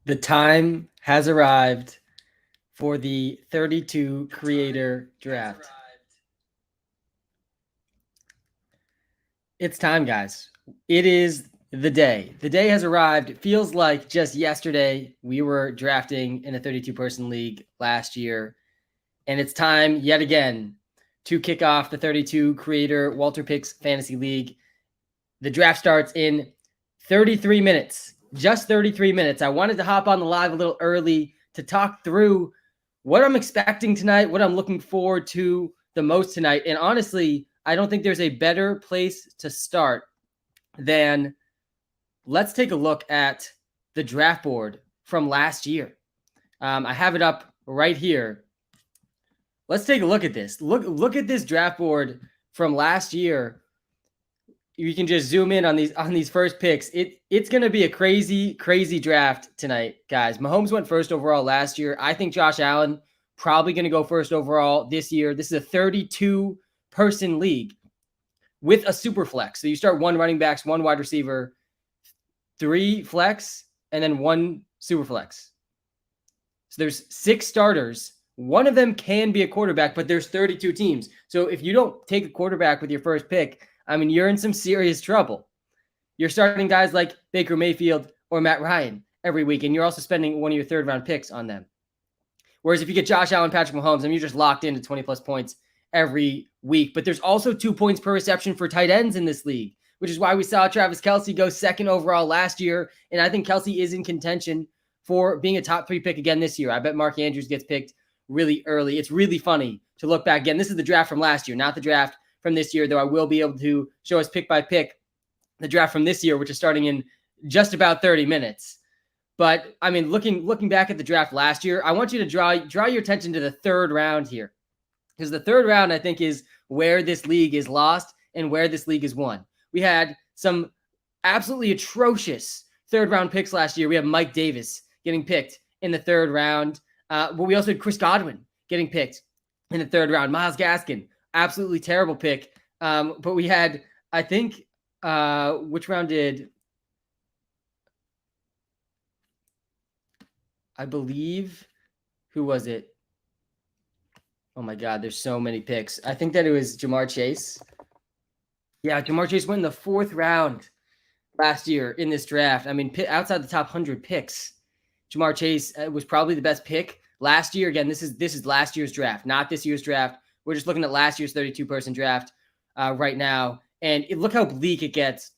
The time has arrived for the 32 creator draft. It's time, guys. It is the day. The day has arrived. It feels like just yesterday we were drafting in a 32 person league last year. And it's time yet again to kick off the 32 creator WalterPicks Fantasy League. The draft starts in 33 minutes, just 33 minutes. I wanted to hop on the live a little early to talk through what I'm expecting tonight, what I'm looking forward to the most tonight. And honestly, I don't think there's a better place to start than let's take a look at the draft board from last year. I have it up right here. Let's take a look at this. Look at this draft board from last year. You can just zoom in on these first picks. It's going to be a crazy draft tonight, guys. Mahomes went first overall last year. I think Josh Allen probably going to go first overall this year. This is a 32 person league with a super flex. So you start one running backs, one wide receiver, 3 flex, and then 1 super flex. So there's 6 starters. One of them can be a quarterback, but there's 32 teams. So if you don't take a quarterback with your first pick, I mean, you're in some serious trouble. You're starting guys like Baker Mayfield or Matt Ryan every week, and you're also spending one of your third-round picks on them. Whereas if you get Josh Allen, Patrick Mahomes, I mean, you're just locked into 20-plus points every week. But there's also 2 points per reception for tight ends in this league, which is why we saw Travis Kelce go second overall last year, and I think Kelce is in contention for being a top 3 pick again this year. I bet Mark Andrews gets picked really early. It's really funny to look back again. This is the draft from last year, not the draft from this year, though I will be able to show us pick by pick the draft from this year, which is starting in just about 30 minutes. But I mean, looking back at the draft last year, I want you to draw your attention to the 3rd round here, because the 3rd round, I think, is where this league is lost and where this league is won. We had some absolutely atrocious 3rd round picks last year. We have Mike Davis getting picked in the 3rd round. But we also had Chris Godwin getting picked in the 3rd round. Myles Gaskin, absolutely terrible pick. But we had, I think, which round did, I believe, who was it? Oh my God, there's so many picks. I think that it was Jamar Chase. Yeah, Jamar Chase went in the 4th round last year in this draft. I mean, outside the top 100 picks, Jamar Chase was probably the best pick last year. Again, this is last year's draft, not this year's draft. We're just looking at last year's 32-person draft right now. And look how bleak it gets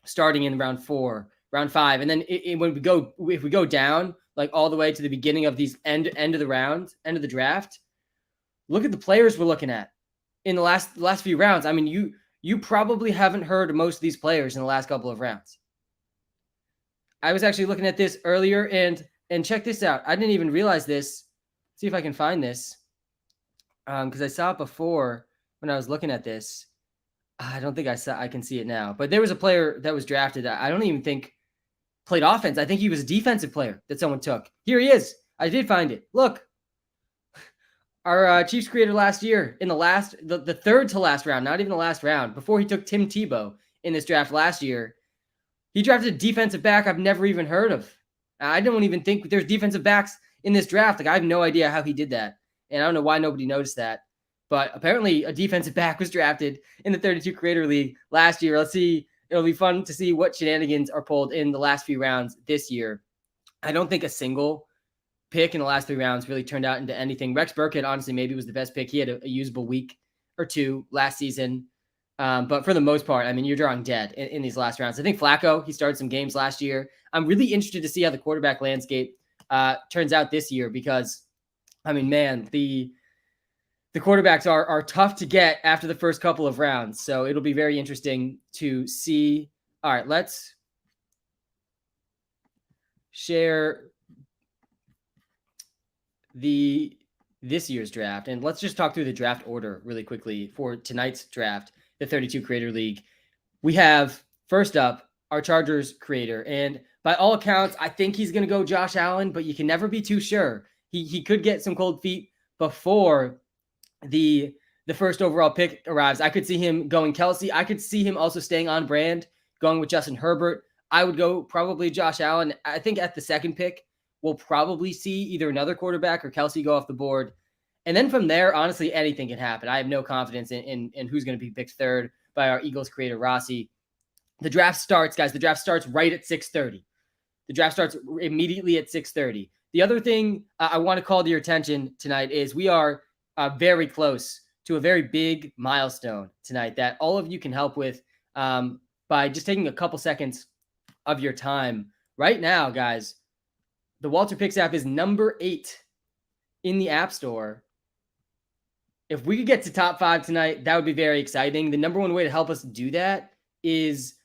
starting in round 4, round 5. And then if we go down, like all the way to the beginning of these end of the round, end of the draft, look at the players we're looking at in the last few rounds. I mean, you probably haven't heard of most of these players in the last couple of rounds. I was actually looking at this earlier, and check this out. I didn't even realize this. See if I can find this, because I saw it before when I was looking at this. I don't think I can see it now. But there was a player that was drafted that I don't even think played offense. I think he was a defensive player that someone took. Here he is. I did find it. Look. Our Chiefs creator last year in the 3rd to last round, not even the last round, before he took Tim Tebow in this draft last year, he drafted a defensive back I've never even heard of. I don't even think there's defensive backs in this draft. Like, I have no idea how he did that. And I don't know why nobody noticed that. But apparently a defensive back was drafted in the 32 Creator League last year. Let's see. It'll be fun to see what shenanigans are pulled in the last few rounds this year. I don't think a single pick in the last 3 rounds really turned out into anything. Rex Burkhead, honestly, maybe was the best pick. He had a usable week or 2 last season. But for the most part, I mean, you're drawing dead in these last rounds. I think Flacco, he started some games last year. I'm really interested to see how the quarterback landscape turns out this year, because, I mean, man, the quarterbacks are tough to get after the first couple of rounds. So it'll be very interesting to see. All right, let's share this year's draft, and let's just talk through the draft order really quickly for tonight's draft, the 32 Creator League. We have, first up, our Chargers creator, and by all accounts, I think he's going to go Josh Allen, but you can never be too sure. He could get some cold feet before the first overall pick arrives. I could see him going Kelce. I could see him also staying on brand, going with Justin Herbert. I would go probably Josh Allen. I think at the 2nd pick we'll probably see either another quarterback or Kelsey go off the board. And then from there, honestly, anything can happen. I have no confidence in who's going to be picked third by our Eagles creator, Rossi. The draft starts, guys. The draft starts right at 6:30. The draft starts immediately at 6:30. The other thing I want to call to your attention tonight is we are very close to a very big milestone tonight that all of you can help with by just taking a couple seconds of your time. Right now, guys, the WalterPicks app is number 8 in the App Store. If we could get to top 5 tonight, that would be very exciting. The number one way to help us do that is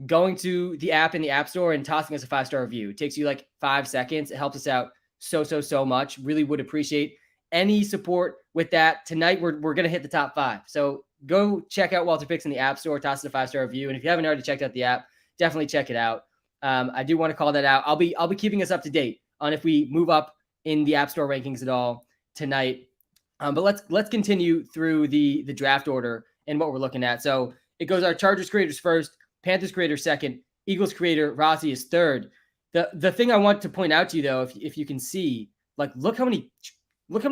going to the app in the App Store and tossing us a 5-star review. It takes you like 5 seconds. It helps us out so much. Really would appreciate any support with that. Tonight, we're going to hit the top 5. So go check out WalterPicks in the App Store, toss it a 5-star review. And if you haven't already checked out the app, definitely check it out. I do want to call that out. I'll be keeping us up to date on if we move up in the App Store rankings at all tonight. But let's continue through the draft order and what we're looking at. So it goes our Chargers creators first, Panthers creator second, Eagles creator Rossi is third. The thing I want to point out to you though, if you can see, like look how many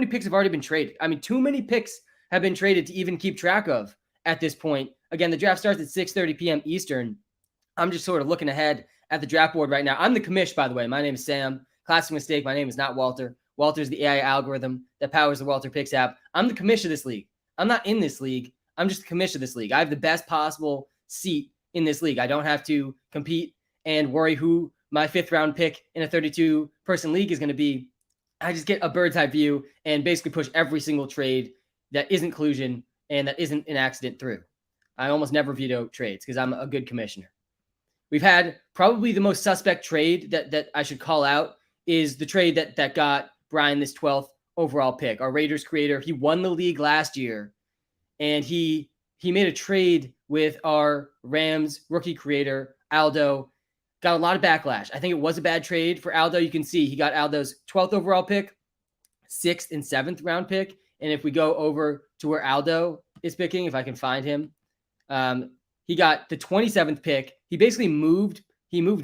picks have already been traded. I mean, too many picks have been traded to even keep track of at this point. Again, the draft starts at 6:30 p.m. Eastern. I'm just sort of looking ahead at the draft board right now. I'm the commish, by the way. My name is Sam. Classic mistake. My name is not Walter. Walter's the AI algorithm that powers the WalterPicks app. I'm the commish of this league. I'm not in this league. I'm just the commish of this league. I have the best possible seat in this league. I don't have to compete and worry who my 5th round pick in a 32-person league is going to be. I just get a bird's eye view and basically push every single trade that isn't collusion and that isn't an accident through. I almost never veto trades because I'm a good commissioner. We've had probably the most suspect trade that I should call out is the trade that got Brian this 12th overall pick. Our Raiders creator, he won the league last year, and he made a trade with our Rams rookie creator, Aldo. Got a lot of backlash. I think it was a bad trade for Aldo. You can see he got Aldo's 12th overall pick, 6th and 7th round pick. And if we go over to where Aldo is picking, if I can find him, he got the 27th pick. He basically moved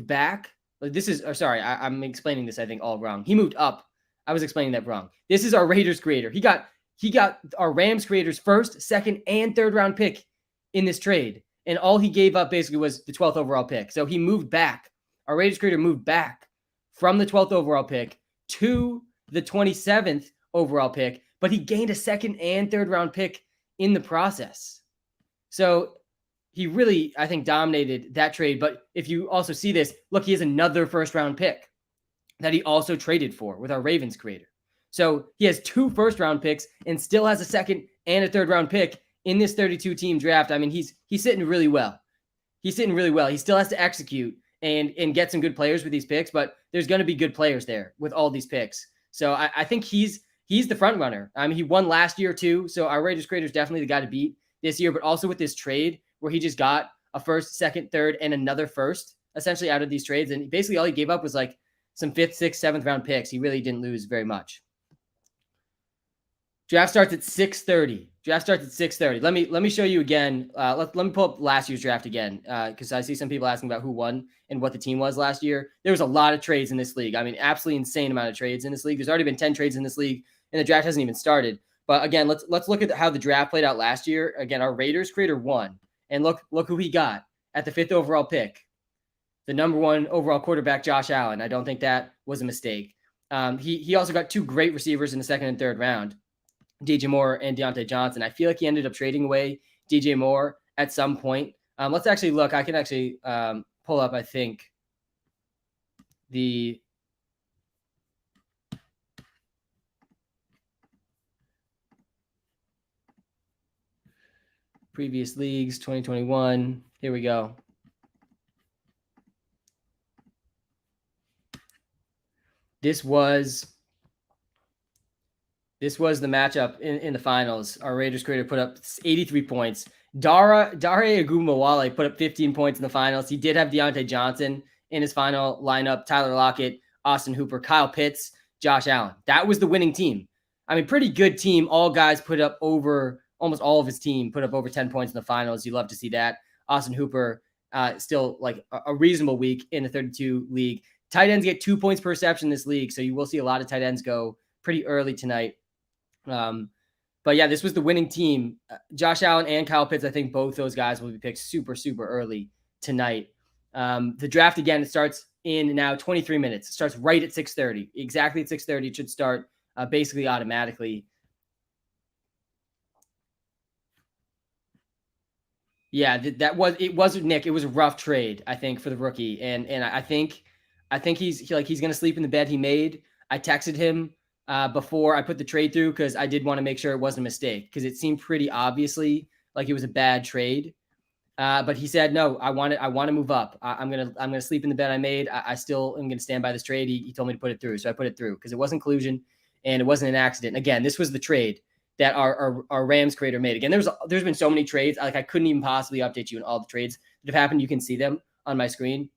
back. I'm explaining this, I think, all wrong. He moved up. I was explaining that wrong. This is our Raiders creator. He got our Rams creator's 1st, 2nd, and 3rd round pick in this trade. And all he gave up basically was the 12th overall pick. So he moved back. Our Raiders creator moved back from the 12th overall pick to the 27th overall pick, but he gained a 2nd and 3rd round pick in the process. So he really, I think, dominated that trade. But if you also see this, look, he has another 1st round pick that he also traded for with our Ravens creator. So he has 2 1st round picks and still has a 2nd and a 3rd round pick in this 32 team draft. I mean, he's sitting really well. He still has to execute and get some good players with these picks, but there's going to be good players there with all these picks. So I think he's the front runner. I mean, he won last year too. So our Raiders creator is definitely the guy to beat this year, but also with this trade where he just got a 1st, 2nd, 3rd, and another 1st essentially out of these trades. And basically all he gave up was like some 5th, 6th, 7th round picks. He really didn't lose very much. Draft starts at 6:30. Let me show you again. Let me pull up last year's draft again because I see some people asking about who won and what the team was last year. There was a lot of trades in this league. I mean, absolutely insane amount of trades in this league. There's already been 10 trades in this league, and the draft hasn't even started. But again, let's look at how the draft played out last year. Again, our Raiders creator won, and look who he got at the 5th overall pick, the number 1 overall quarterback, Josh Allen. I don't think that was a mistake. He also got 2 great receivers in the 2nd and 3rd round. DJ Moore and Deontay Johnson. I feel like he ended up trading away DJ Moore at some point. Let's actually look. I can actually pull up, I think, the previous leagues, 2021. Here we go. This was the matchup in the finals. Our Raiders creator put up 83 points. Dare Agumawale put up 15 points in the finals. He did have Deontay Johnson in his final lineup, Tyler Lockett, Austin Hooper, Kyle Pitts, Josh Allen. That was the winning team. I mean, pretty good team. All guys put up almost all of his team put up over 10 points in the finals. You love to see that. Austin Hooper still like a reasonable week in the 32 league. Tight ends get 2 points per reception in this league, so you will see a lot of tight ends go pretty early tonight. But yeah, this was the winning team. Josh Allen and Kyle Pitts, I think both those guys will be picked super, super early tonight. The draft, again, it starts in now 23 minutes. It starts right at 6:30. Exactly at 6:30, it should start basically automatically. Yeah, it was Nick. It was a rough trade, I think, for the rookie, and I think he's going to sleep in the bed he made. I texted him before I put the trade through because I did want to make sure it wasn't a mistake because it seemed pretty obviously like it was a bad trade. But he said, no, I want to move up. I'm gonna sleep in the bed I made. I still am gonna stand by this trade. He told me to put it through, so I put it through because it wasn't collusion and it wasn't an accident. And again, this was the trade that our Rams creator made. Again, there's been so many trades. Like I couldn't even possibly update you on all the trades that have happened. You can see them on my screen.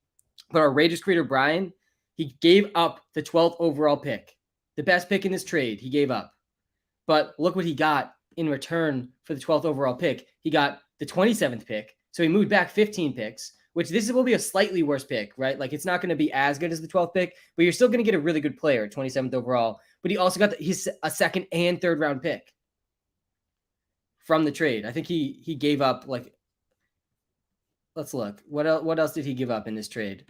But our Raiders creator Brian, he gave up the 12th overall pick, the best pick in this trade. He gave up, but look what he got in return for the 12th overall pick. He got the 27th pick. So he moved back 15 picks, which this will be a slightly worse pick, right? Like it's not going to be as good as the 12th pick, but you're still going to get a really good player, 27th overall. But he also got a second and third round pick from the trade. I think he gave up like, let's look. What else did he give up in this trade?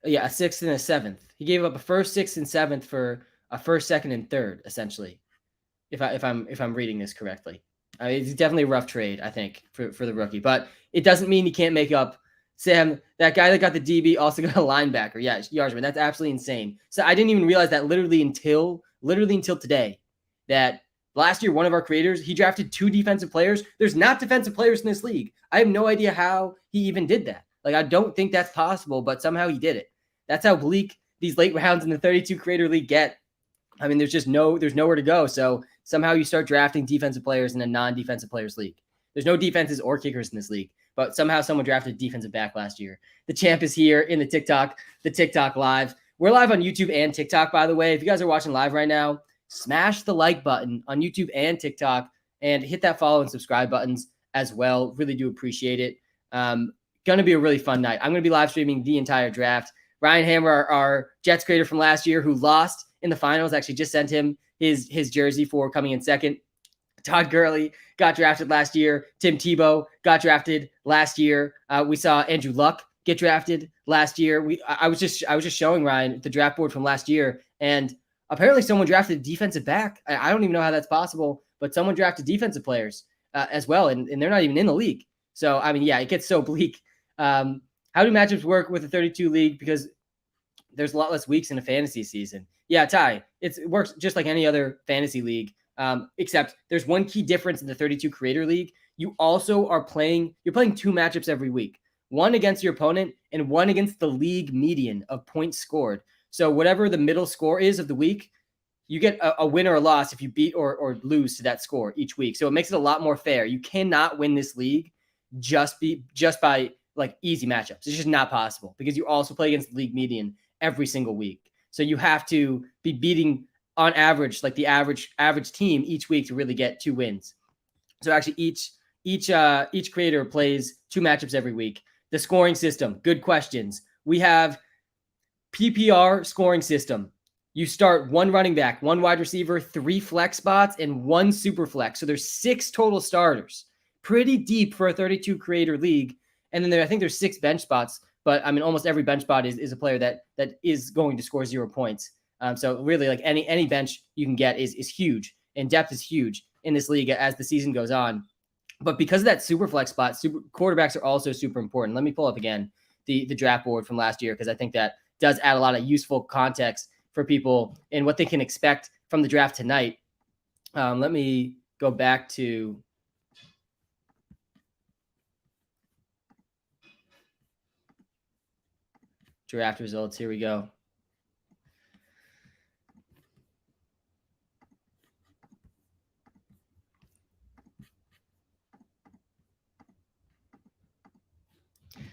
Yeah, a 6th and a 7th. He gave up a 1st, 6th, and 7th for a 1st, 2nd, and 3rd, essentially. If I'm reading this correctly. It's definitely a rough trade, I think, for the rookie. But it doesn't mean he can't make up. Sam, that guy that got the DB also got a linebacker. Yeah, Yarsman, that's absolutely insane. So I didn't even realize that literally until today, that last year one of our creators, he drafted 2 defensive players. There's not defensive players in this league. I have no idea how he even did that. Like I don't think that's possible, but somehow he did it. That's how bleak these late rounds in the 32 creator league get. I mean, there's nowhere to go. So somehow you start drafting defensive players in a non-defensive players league. There's no defenses or kickers in this league, but somehow someone drafted a defensive back last year. The champ is here in the TikTok live. We're live on YouTube and TikTok, by the way. If you guys are watching live right now, smash the like button on YouTube and TikTok and hit that follow and subscribe buttons as well. Really do appreciate it. Going to be a really fun night. I'm going to be live streaming the entire draft. Ryan Hammer, our Jets creator from last year who lost in the finals, actually just sent him his jersey for coming in second. Todd Gurley got drafted last year. Tim Tebow got drafted last year. We saw Andrew Luck get drafted last year. I was just showing Ryan the draft board from last year, and apparently someone drafted a defensive back. I don't even know how that's possible, but someone drafted defensive players as well, and they're not even in the league. So I mean, yeah, it gets so bleak. How do matchups work with a 32 league? Because there's a lot less weeks in a fantasy season. Yeah, Ty, it works just like any other fantasy league, except there's one key difference in the 32 creator league. You also you're playing 2 matchups every week, one against your opponent and one against the league median of points scored. So whatever the middle score is of the week, you get a win or a loss if you beat or lose to that score each week. So it makes it a lot more fair. You cannot win this league just by like easy matchups. It's just not possible because you also play against the league median every single week. So you have to be beating on average, like the average team each week to really get 2 wins. So actually each creator plays 2 matchups every week. The scoring system, good questions. We have PPR scoring system. You start 1 running back, 1 wide receiver, 3 flex spots, and 1 super flex. So there's 6 total starters. Pretty deep for a 32 creator league. And then I think there's 6 bench spots. But I mean, almost every bench spot is a player that is going to score 0 points. So really, like any bench you can get is huge, and depth is huge in this league as the season goes on. But because of that super flex spot, quarterbacks are also super important. Let me pull up again the draft board from last year because I think that does add a lot of useful context for people and what they can expect from the draft tonight. Let me go back to draft results. Here we go.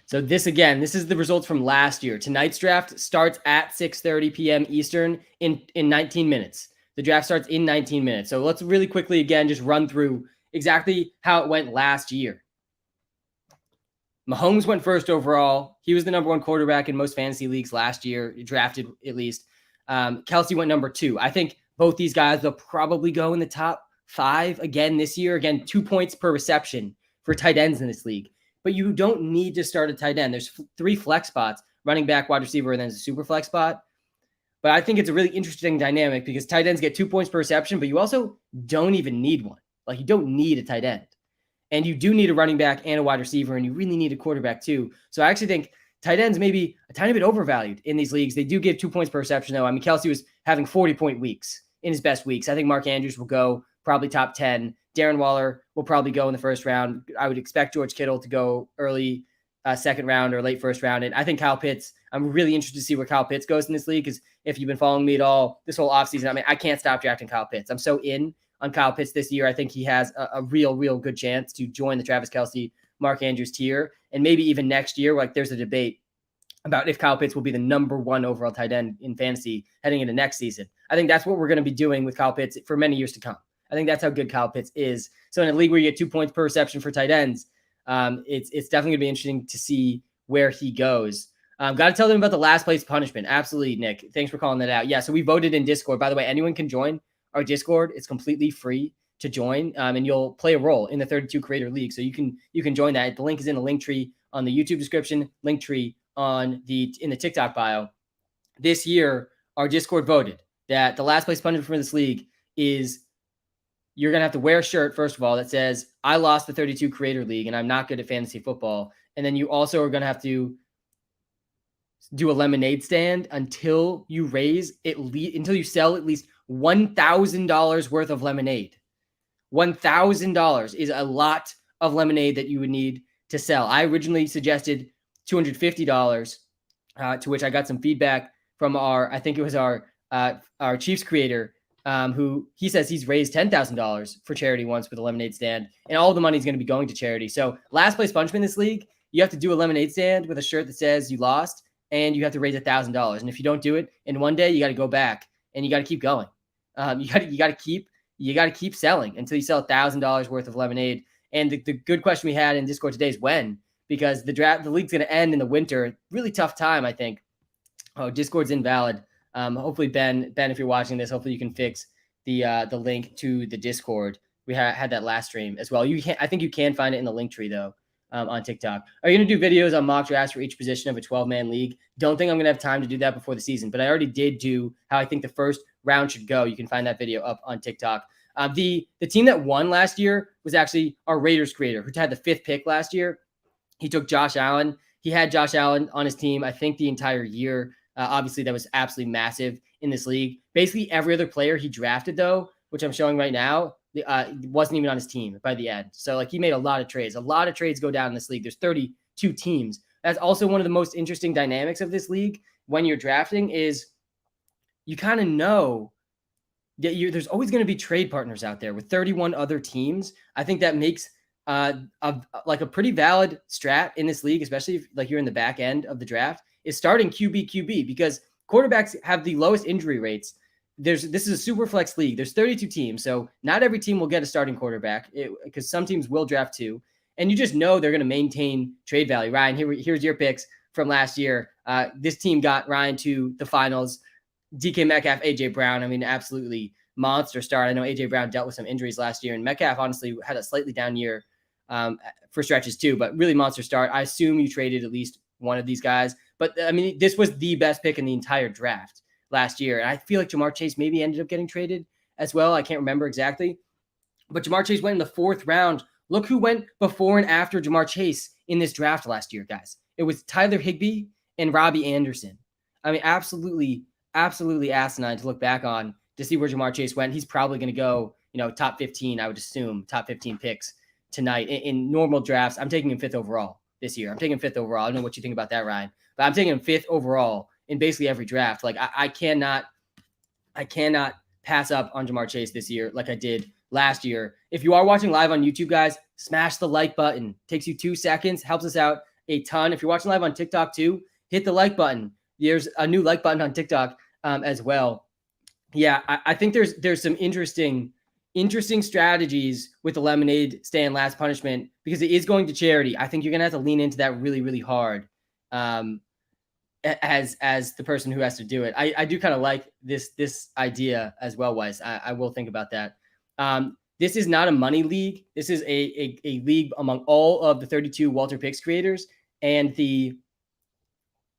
So this is the results from last year. Tonight's draft starts at 6:30 p.m. Eastern in 19 minutes. The draft starts in 19 minutes. So let's really quickly again just run through exactly how it went last year. Mahomes went first overall. He was the number one quarterback in most fantasy leagues last year, drafted at least. Kelsey went number 2. I think both these guys will probably go in the top 5 again this year. Again, 2 points per reception for tight ends in this league. But you don't need to start a tight end. There's 3 flex spots, running back, wide receiver, and then there's a super flex spot. But I think it's a really interesting dynamic because tight ends get 2 points per reception, but you also don't even need one. Like, you don't need a tight end. And you do need a running back and a wide receiver, and you really need a quarterback too. So I actually think tight ends may be a tiny bit overvalued in these leagues. They do give 2 points per reception, though. I mean, Kelsey was having 40-point weeks in his best weeks. I think Mark Andrews will go probably top 10. Darren Waller will probably go in the first round. I would expect George Kittle to go early second round or late first round. And I think Kyle Pitts, I'm really interested to see where Kyle Pitts goes in this league, because if you've been following me at all this whole offseason, I mean, I can't stop drafting Kyle Pitts. I'm so in on Kyle Pitts this year. I think he has a real good chance to join the Travis Kelce, Mark Andrews tier. And maybe even next year, like, there's a debate about if Kyle Pitts will be the number 1 overall tight end in fantasy heading into next season. I think that's what we're going to be doing with Kyle Pitts for many years to come. I think that's how good Kyle Pitts is. So in a league where you get 2 points per reception for tight ends, it's definitely going to be interesting to see where he goes. Got to tell them about the last place punishment. Absolutely, Nick. Thanks for calling that out. Yeah, so we voted in Discord. By the way, anyone can join our Discord. It's completely free to join, and you'll play a role in the 32 Creator League. So you can join that. The link is in the link tree on the YouTube description, link tree in the TikTok bio. This year, our Discord voted that the last place punishment for this league is you're going to have to wear a shirt, first of all, that says, I lost the 32 Creator League and I'm not good at fantasy football. And then you also are going to have to do a lemonade stand until you until you sell at least $1,000 worth of lemonade. $1,000 is a lot of lemonade that you would need to sell. I originally suggested $250, to which I got some feedback from I think it was our Chiefs creator, who he says he's raised $10,000 for charity once with a lemonade stand, and all the money is going to be going to charity. So last place punishment in this league, you have to do a lemonade stand with a shirt that says you lost, and you have to raise $1,000. And if you don't do it in one day, you got to go back and you got to keep going. You got to keep selling until you sell $1,000 worth of lemonade. And the good question we had in Discord today is when, because the league's going to end in the winter. Really tough time, I think. Oh, Discord's invalid. Hopefully, Ben, if you're watching this, hopefully you can fix the link to the Discord. We had that last stream as well. I think you can find it in the link tree though, on TikTok. Are you going to do videos on mock drafts for each position of a 12-man league? Don't think I'm going to have time to do that before the season, but I already did do how I think the first round should go. You can find that video up on TikTok. The team that won last year was actually our Raiders creator, who had the 5th pick last year. He took Josh Allen. He had Josh Allen on his team, I think, the entire year. Obviously, that was absolutely massive in this league. Basically, every other player he drafted, though, which I'm showing right now, wasn't even on his team by the end. So, like, he made a lot of trades. A lot of trades go down in this league. There's 32 teams. That's also one of the most interesting dynamics of this league when you're drafting is you kind of know that there's always going to be trade partners out there with 31 other teams. I think that makes a pretty valid strat in this league, especially if like you're in the back end of the draft, is starting QB, because quarterbacks have the lowest injury rates. This is a super flex league. There's 32 teams, so not every team will get a starting quarterback because some teams will draft 2, and you just know they're going to maintain trade value. Ryan, here's your picks from last year. This team got Ryan to the finals. DK Metcalf, AJ Brown. I mean, absolutely monster start. I know AJ Brown dealt with some injuries last year, and Metcalf honestly had a slightly down year for stretches too, but really monster start. I assume you traded at least one of these guys, but I mean, this was the best pick in the entire draft last year. And I feel like Jamar Chase maybe ended up getting traded as well. I can't remember exactly, but Jamar Chase went in the 4th round. Look who went before and after Jamar Chase in this draft last year, guys. It was Tyler Higbee and Robbie Anderson. I mean, absolutely asinine to look back on to see where Jamar Chase went. He's probably going to go, top 15, I would assume, top 15 picks tonight. In normal drafts, I'm taking him 5th overall this year. I'm taking him 5th overall. I don't know what you think about that, Ryan, but I'm taking him 5th overall in basically every draft. Like I cannot pass up on Jamar Chase this year like I did last year. If you are watching live on YouTube, guys, smash the like button. Takes you 2 seconds, helps us out a ton. If you're watching live on TikTok too, hit the like button. There's a new like button on TikTok as well. Yeah, I think there's some interesting interesting strategies with the lemonade stand last punishment because it is going to charity. I think you're going to have to lean into that really, really hard. As the person who has to do it. I do kind of like this idea as well, Weiss. I will think about that. This is not a money league. This is a league among all of the 32 WalterPicks creators, and the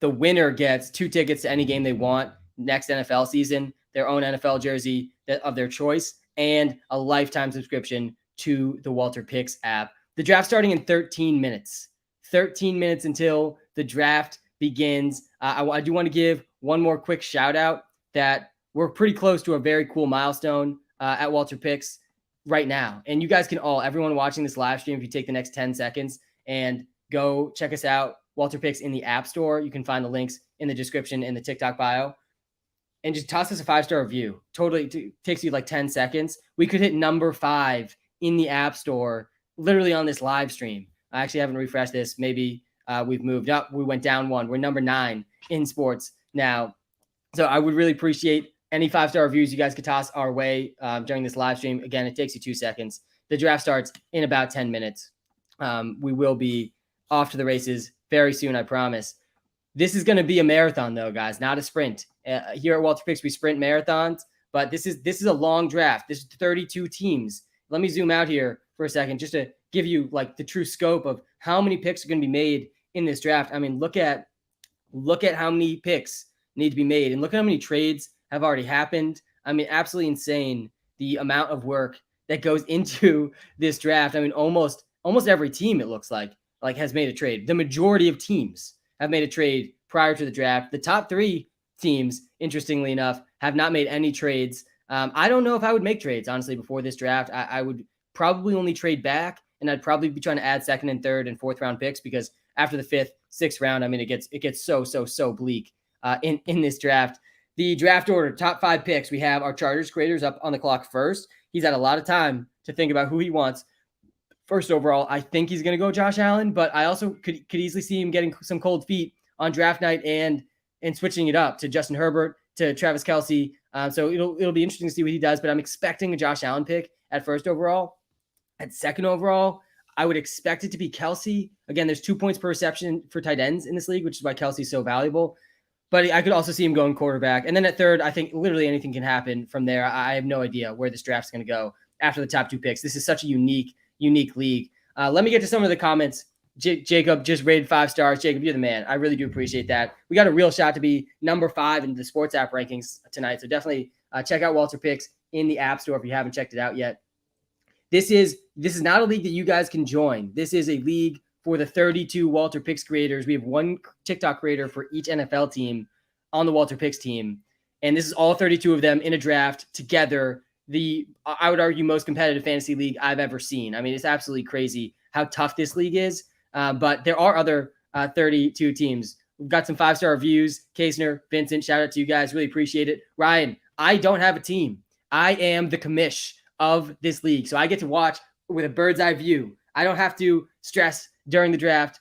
winner gets 2 tickets to any game they want next NFL season, their own NFL jersey of their choice, and a lifetime subscription to the WalterPicks app. The draft starting in 13 minutes. 13 minutes until the draft begins. I do want to give one more quick shout out that we're pretty close to a very cool milestone at WalterPicks right now. And you guys can everyone watching this live stream, if you take the next 10 seconds and go check us out, WalterPicks in the App Store. You can find the links in the description in the TikTok bio. And just toss us a 5-star review. Totally takes you like 10 seconds. We could hit number 5 in the App Store literally on this live stream. I actually haven't refreshed this. Maybe we've moved up. We went down 1. We're number 9 in sports now. So I would really appreciate any 5-star reviews you guys could toss our way during this live stream. Again, it takes you 2 seconds. The draft starts in about 10 minutes. We will be off to the races very soon, I promise. This is going to be a marathon, though, guys, not a sprint. Here at WalterPicks, we sprint marathons, but this is a long draft. This is 32 teams. Let me zoom out here for a second just to give you like the true scope of how many picks are going to be made in this draft. I mean, look at how many picks need to be made, and look at how many trades have already happened. I mean, absolutely insane the amount of work that goes into this draft. I mean, almost every team, it looks like has made a trade. The majority of teams have made a trade prior to the draft. The top 3 teams, interestingly enough, have not made any trades. I don't know if I would make trades, honestly, before this draft. I would probably only trade back, and I'd probably be trying to add 2nd and 3rd and 4th round picks, because after the 5th, 6th round, I mean, it gets so bleak in this draft. The draft order, top 5 picks, we have our Chargers creators up on the clock first. He's had a lot of time to think about who he wants. First overall, I think he's going to go Josh Allen, but I also could easily see him getting some cold feet on draft night and switching it up to Justin Herbert, to Travis Kelce. So it'll be interesting to see what he does, but I'm expecting a Josh Allen pick at first overall. At 2nd overall, I would expect it to be Kelce. Again, there's 2 points per reception for tight ends in this league, which is why Kelce's so valuable. But I could also see him going quarterback. And then at 3rd, I think literally anything can happen from there. I have no idea where this draft's going to go after the top 2 picks. This is such a unique league. Let me get to some of the comments. Jacob just rated 5 stars. Jacob, you're the man. I really do appreciate that. We got a real shot to be number 5 in the sports app rankings tonight. So definitely check out WalterPicks in the App Store if you haven't checked it out yet. This is not a league that you guys can join. This is a league for the 32 WalterPicks creators. We have 1 TikTok creator for each NFL team on the WalterPicks team. And this is all 32 of them in a draft together. I would argue, most competitive fantasy league I've ever seen. I mean, it's absolutely crazy how tough this league is. But there are other 32 teams. We've got some 5-star reviews. Kaesner, Vincent, shout out to you guys. Really appreciate it. Ryan, I don't have a team. I am the commish of this league. So I get to watch with a bird's eye view. I don't have to stress during the draft.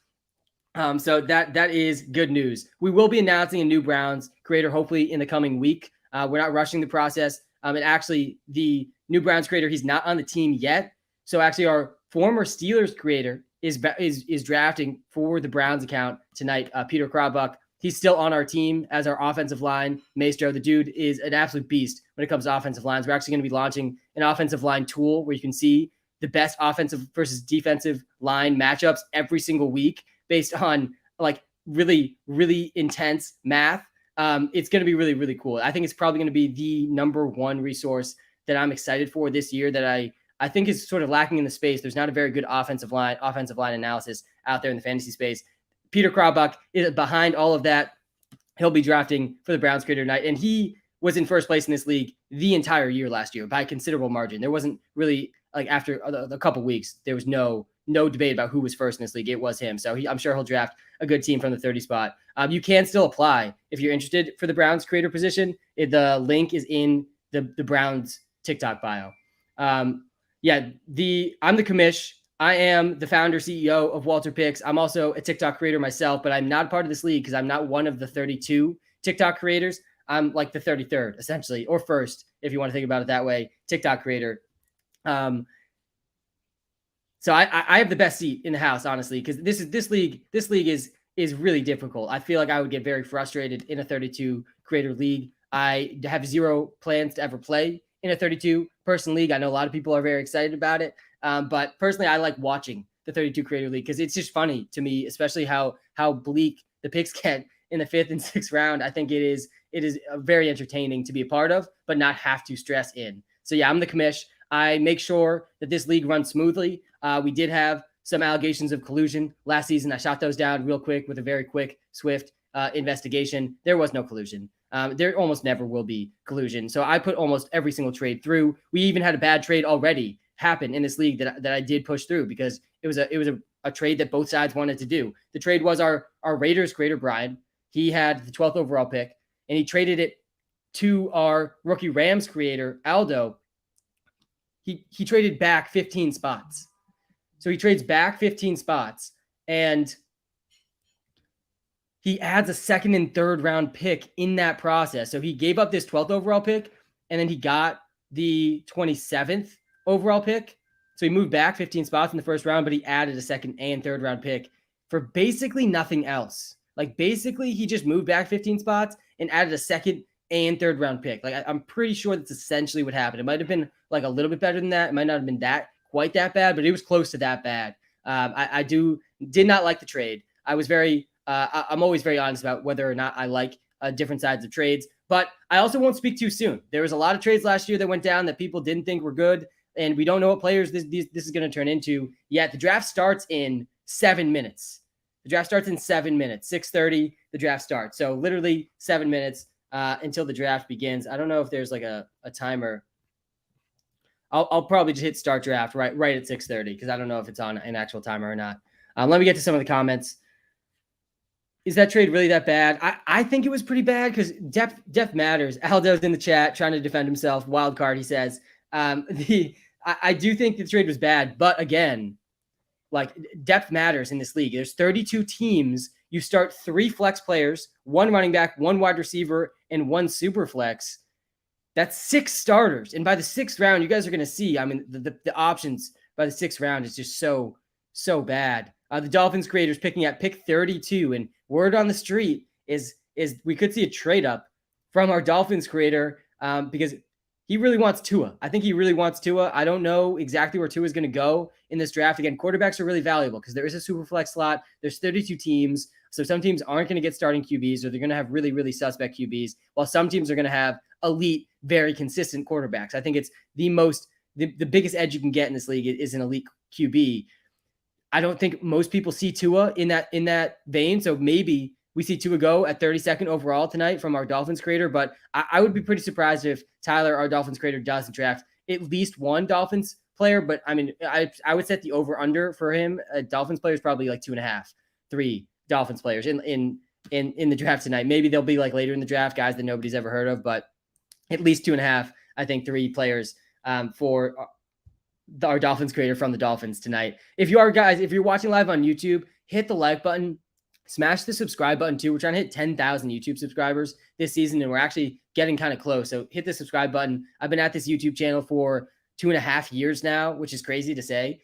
So that is good news. We will be announcing a new Browns creator hopefully in the coming week. We're not rushing the process. And actually, the new Browns creator, he's not on the team yet. So actually, our former Steelers creator is drafting for the Browns account tonight. Peter Krabbuck, he's still on our team as our offensive line maestro. The dude is an absolute beast when it comes to offensive lines. We're actually going to be launching an offensive line tool where you can see the best offensive versus defensive line matchups every single week based on like really, really intense math. It's going to be really, really cool. I think it's probably going to be the number 1 resource that I'm excited for this year that I think is sort of lacking in the space. There's not a very good offensive line analysis out there in the fantasy space. Peter Krabbuck is behind all of that. He'll be drafting for the Browns creator tonight, and he was in first place in this league the entire year last year by a considerable margin. There wasn't really, like, after a couple weeks, there was no debate about who was first in this league. It was him. So I'm sure he'll draft a good team from the 30 spot. You can still apply if you're interested for the Browns creator position. The link is in the Browns TikTok bio. I'm the commish. I am the founder, CEO of WalterPicks. I'm also a TikTok creator myself, but I'm not part of this league because I'm not one of the 32 TikTok creators. I'm like the 33rd, essentially, or first, if you want to think about it that way, TikTok creator So I have the best seat in the house, honestly, because this league is really difficult. I feel like I would get very frustrated in a 32 creator league. I have zero plans to ever play in a 32 person league. I know a lot of people are very excited about it, but personally, I like watching the 32 creator league because it's just funny to me, especially how bleak the picks get in the 5th and 6th round. I think it is very entertaining to be a part of, but not have to stress in. So yeah, I'm the commish. I make sure that this league runs smoothly. We did have some allegations of collusion last season. I shot those down real quick with a very quick, swift investigation. There was no collusion. There almost never will be collusion. So I put almost every single trade through. We even had a bad trade already happen in this league that I did push through because it was a trade that both sides wanted to do. The trade was our Raiders creator Brian. He had the 12th overall pick, and he traded it to our rookie Rams creator Aldo. He traded back 15 spots. So he trades back 15 spots, and he adds a 2nd and 3rd round pick in that process. So he gave up this 12th overall pick, and then he got the 27th overall pick. So he moved back 15 spots in the 1st round, but he added a 2nd and 3rd round pick for basically nothing else. Like basically he just moved back 15 spots and added a 2nd and 3rd round pick. Like I'm pretty sure that's essentially what happened. It might have been like a little bit better than that. It might not have been quite that bad, but it was close to that bad. I did not like the trade. I was I'm always very honest about whether or not I like different sides of trades, but I also won't speak too soon. There was a lot of trades last year that went down that people didn't think were good, and we don't know what players this is going to turn into yet. The draft starts in 7 minutes. The draft starts in 7 minutes. 6:30, the draft starts. So literally 7 minutes until the draft begins. I don't know if there's like a timer. I'll probably just hit start draft right at 6:30 because I don't know if it's on an actual timer or not. Let me get to some of the comments. Is that trade really that bad? I think it was pretty bad because depth matters. Aldo's in the chat trying to defend himself. Wild card, he says. I do think the trade was bad, but again, like depth matters in this league. There's 32 teams. You start 3 flex players, 1 running back, 1 wide receiver, and 1 super flex. That's 6 starters. And by the 6th round, you guys are going to see, I mean, the options by the 6th round is just so bad. The Dolphins creators picking at pick 32, and word on the street is we could see a trade up from our Dolphins creator because he really wants Tua. I think he really wants Tua. I don't know exactly where Tua is going to go in this draft. Again, quarterbacks are really valuable because there is a super flex slot. There's 32 teams. So some teams aren't going to get starting QBs, or they're going to have really, really suspect QBs, while some teams are going to have elite, very consistent quarterbacks. I think it's the biggest edge you can get in this league is an elite QB. I don't think most people see Tua in that vein. So maybe we see Tua go at 32nd overall tonight from our Dolphins creator. But I would be pretty surprised if Tyler, our Dolphins creator, doesn't draft at least 1 Dolphins player. But I mean, I would set the over under for him. Dolphins players probably like 2.5, 3 Dolphins players in the draft tonight. Maybe they'll be like later in the draft, guys that nobody's ever heard of, but at least 2.5, I think 3 players for our Dolphins creator from the Dolphins tonight. If you're watching live on YouTube, hit the like button, smash the subscribe button too. We're trying to hit 10,000 YouTube subscribers this season, and we're actually getting kind of close. So hit the subscribe button. I've been at this YouTube channel for 2.5 years now, which is crazy to say.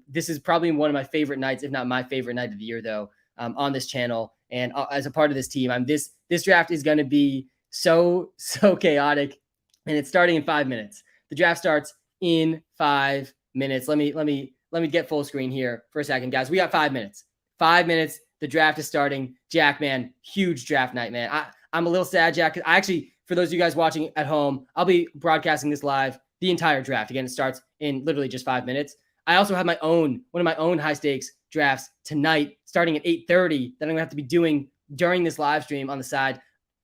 This is probably one of my favorite nights, if not my favorite night of the year, though, on this channel. And as a part of this team, this draft is going to be so chaotic, and it's starting in 5 minutes. The draft starts in 5 minutes. Let me get full screen here for a second, guys. We got 5 minutes. 5 minutes. The draft is starting. Jack, man, huge draft night, man. I'm a little sad, Jack. I actually, for those of you guys watching at home, I'll be broadcasting this live the entire draft. Again, it starts in literally just 5 minutes. I also have one of my own high stakes drafts tonight, starting at 8:30, that I'm gonna have to be doing during this live stream on the side,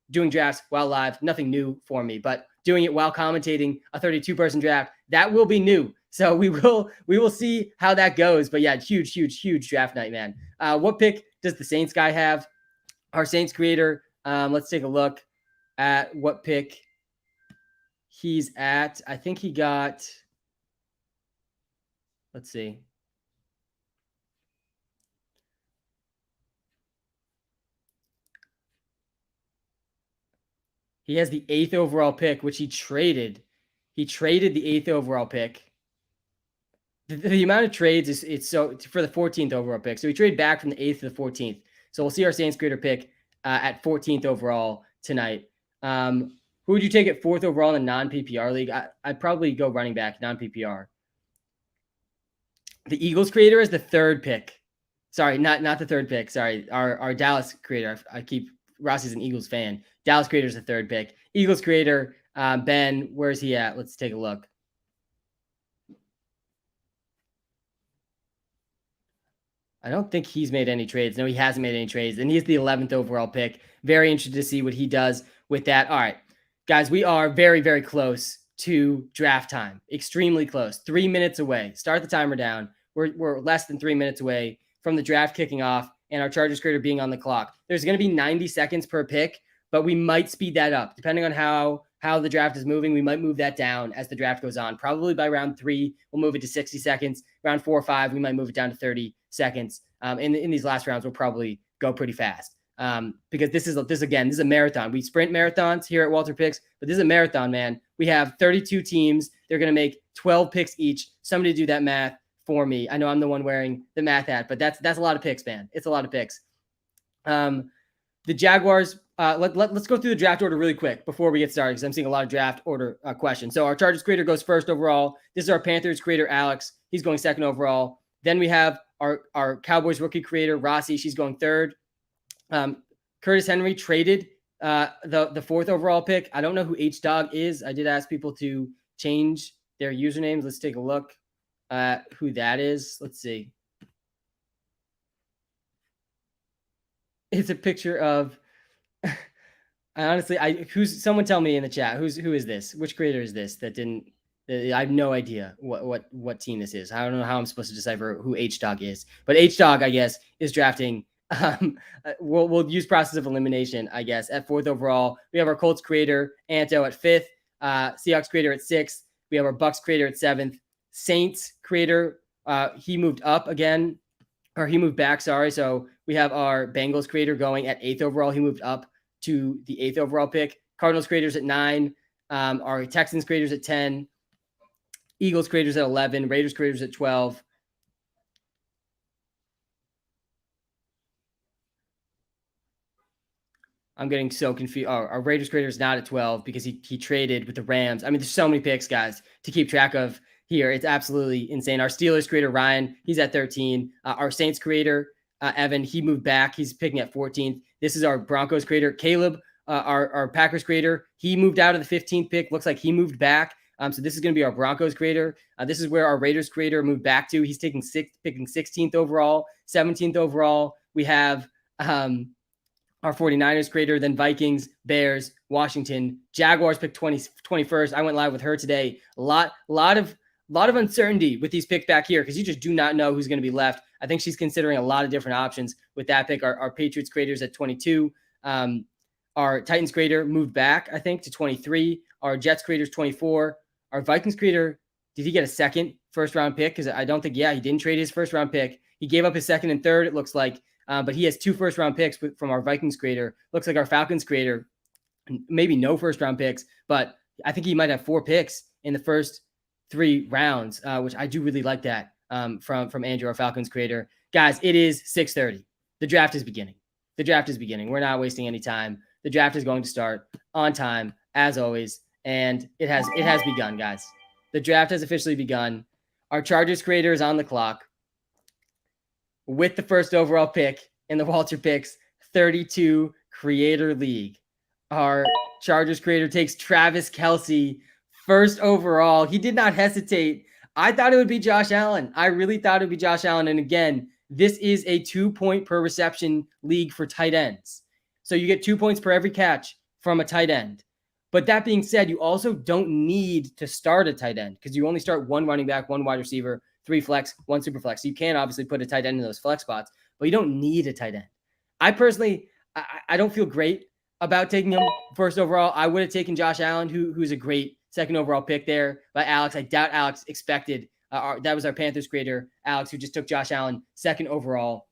doing drafts while live. Nothing new for me, but doing it while commentating a 32 person draft, that will be new. So we will see how that goes. But yeah, huge draft night, man. What pick does the Saints guy have? Our Saints creator. Let's take a look at what pick he's at. I think he got, let's see. He has the 8th overall pick, which he traded. He traded the 8th overall pick the amount of trades is it's so for the 14th overall pick. So we trade back from the 8th to the 14th. So we'll see our Saints creator pick at 14th overall tonight. Who would you take at 4th overall in a non-PPR league? I'd probably go running back, non-PPR. The Eagles creator is the 3rd pick. Sorry, not the 3rd pick. Sorry, our Dallas creator. Rossi's an Eagles fan. Dallas creator is the 3rd pick. Eagles creator, Ben, where's he at? Let's take a look. I don't think he's made any trades. No, he hasn't made any trades. And he's the 11th overall pick. Very interested to see what he does with that. All right, guys, we are very, very close to draft time. Extremely close. 3 minutes away. Start the timer down. We're less than 3 minutes away from the draft kicking off and our Chargers creator being on the clock. There's going to be 90 seconds per pick, but we might speed that up. Depending on how the draft is moving, we might move that down as the draft goes on. Probably by round 3, we'll move it to 60 seconds. Round 4 or 5, we might move it down to 30 seconds. In these last rounds, we'll probably go pretty fast because this is a marathon. We sprint marathons here at WalterPicks, but this is a marathon, man. We have 32 teams. They're going to make 12 picks each. Somebody do that math for me. I know I'm the one wearing the math hat, but that's a lot of picks, man. It's a lot of picks. The Jaguars, let's go through the draft order really quick before we get started because I'm seeing a lot of draft order questions. So our Chargers creator goes 1st overall. This is our Panthers creator, Alex. He's going 2nd overall. Then we have our Cowboys rookie creator, Rossi. She's going 3rd. Curtis Henry traded the 4th overall pick. I don't know who H-Dog is. I did ask people to change their usernames. Let's take a look at who that is. Let's see. It's a picture of someone tell me in the chat who is this? Which creator is this that didn't I have no idea what team this is. I don't know how I'm supposed to decipher who H-Dog is. But H-Dog, I guess, is drafting. We'll use process of elimination, I guess, at 4th overall. We have our Colts creator, Anto, at 5th. Seahawks creator at 6th. We have our Bucks creator at 7th. Saints creator, he moved up again. Or he moved back, sorry. So we have our Bengals creator going at 8th overall. He moved up to the 8th overall pick. Cardinals creators at 9. Our Texans creators at 10. Eagles creators at 11, Raiders creators at 12. I'm getting so confused. Oh, our Raiders creator is not at 12 because he traded with the Rams. I mean, there's so many picks, guys, to keep track of here. It's absolutely insane. Our Steelers creator, Ryan, he's at 13. Our Saints creator, Evan, he moved back. He's picking at 14th. This is our Broncos creator, Caleb, our Packers creator. He moved out of the 15th pick. Looks like he moved back. So this is going to be our Broncos creator. This is where our Raiders creator moved back to. He's picking 16th overall, 17th overall. We have our 49ers creator, then Vikings, Bears, Washington, Jaguars pick 21st. I went live with her today. A lot of uncertainty with these picks back here because you just do not know who's going to be left. I think she's considering a lot of different options with that pick. Our Patriots creators at 22. Our Titans creator moved back, I think, to 23. Our Jets creators 24. Our Vikings creator, did he get a second first-round pick? Because I don't think, he didn't trade his first-round pick. He gave up his 2nd and 3rd, it looks like. But he has 2 first-round picks from our Vikings creator. Looks like our Falcons creator, maybe no first-round picks, but I think he might have 4 picks in the first 3 rounds, which I do really like that from Andrew, our Falcons creator. Guys, it is 6:30. The draft is beginning. We're not wasting any time. The draft is going to start on time, as always. And it has begun, guys. The draft has officially begun. Our Chargers creator is on the clock with the 1st overall pick in the WalterPicks 32 creator league. Our Chargers creator takes Travis Kelce 1st overall. He did not hesitate. I thought it would be Josh Allen. I really thought it would be Josh Allen. And again, this is a 2-point per reception league for tight ends. So you get 2 points per every catch from a tight end. But that being said, you also don't need to start a tight end because you only start 1 running back, 1 wide receiver, 3 flex, 1 super flex. So you can obviously put a tight end in those flex spots, but you don't need a tight end. I personally, I don't feel great about taking him 1st overall. I would have taken Josh Allen, who's a great 2nd overall pick there by Alex. I doubt Alex expected. That was our Panthers creator, Alex, who just took Josh Allen 2nd overall.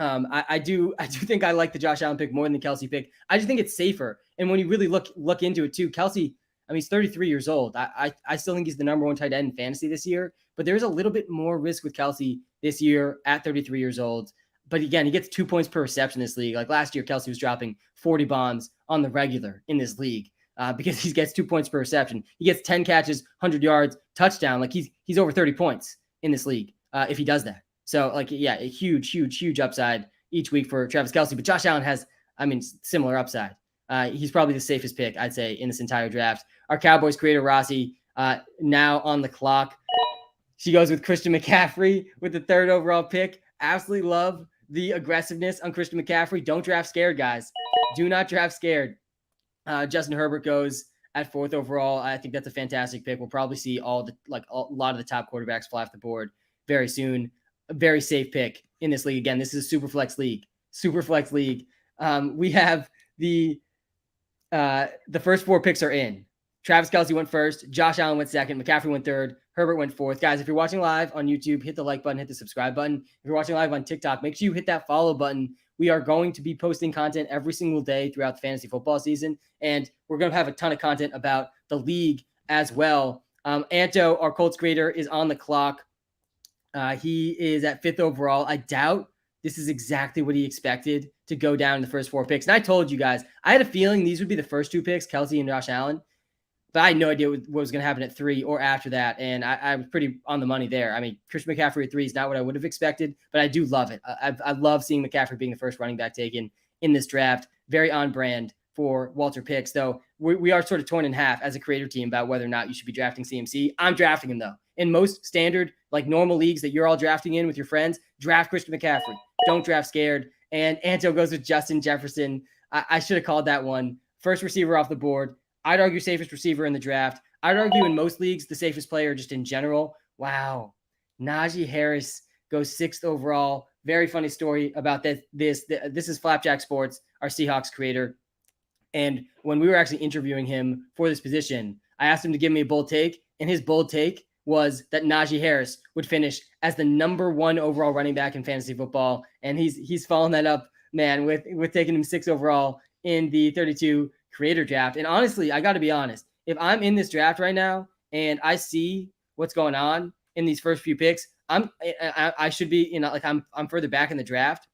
I do think I like the Josh Allen pick more than the Kelce pick. I just think it's safer. And when you really look into it too, Kelce, I mean, he's 33 years old. I still think he's the number one tight end in fantasy this year, but there's a little bit more risk with Kelce this year at 33 years old. But again, he gets 2 points per reception in this league. Like last year, Kelce was dropping 40 bombs on the regular in this league because he gets 2 points per reception. He gets 10 catches, 100 yards, touchdown. Like he's over 30 points in this league if he does that. So like, yeah, a huge upside each week for Travis Kelce. But Josh Allen has, I mean, similar upside. He's probably the safest pick, I'd say, in this entire draft. Our Cowboys creator, Rossi, now on the clock. She goes with Christian McCaffrey with the 3rd overall pick. Absolutely love the aggressiveness on Christian McCaffrey. Don't draft scared, guys. Do not draft scared. Justin Herbert goes at 4th overall. I think that's a fantastic pick. We'll probably see a lot of the top quarterbacks fly off the board very soon. A very safe pick in this league. Again, this is a super flex league. We have the first 4 picks are in. Travis Kelce went first. Josh Allen went second. McCaffrey went third. Herbert went fourth. Guys, if you're watching live on YouTube, hit the like button, hit the subscribe button. If you're watching live on TikTok, make sure you hit that follow button. We are going to be posting content every single day throughout the fantasy football season, and we're going to have a ton of content about the league as well. Anto, our Colts creator, is on the clock. He is at 5th overall. I doubt this is exactly what he expected to go down in the first 4 picks. And I told you guys, I had a feeling these would be the first 2 picks, Kelce and Josh Allen. But I had no idea what was going to happen at 3 or after that. And I was pretty on the money there. I mean, Christian McCaffrey at 3 is not what I would have expected, but I do love it. I love seeing McCaffrey being the first running back taken in this draft. Very on brand for WalterPicks, though we are sort of torn in half as a creator team about whether or not you should be drafting CMC. I'm drafting him, though. In most standard, like normal leagues that you're all drafting in with your friends, draft Christian McCaffrey. Don't draft scared. And Anto goes with Justin Jefferson. I should have called that one. First receiver off the board. I'd argue safest receiver in the draft. I'd argue in most leagues, the safest player just in general. Wow. Najee Harris goes 6th overall. Very funny story about this. This is Flapjack Sports, our Seahawks creator. And when we were actually interviewing him for this position, I asked him to give me a bold take, and his bold take was that Najee Harris would finish as the number 1 overall running back in fantasy football. And he's following that up, man, with taking him 6th overall in the 32 creator draft. And honestly, I got to be honest, if I'm in this draft right now and I see what's going on in these first few picks, I should be, I'm further back in the draft.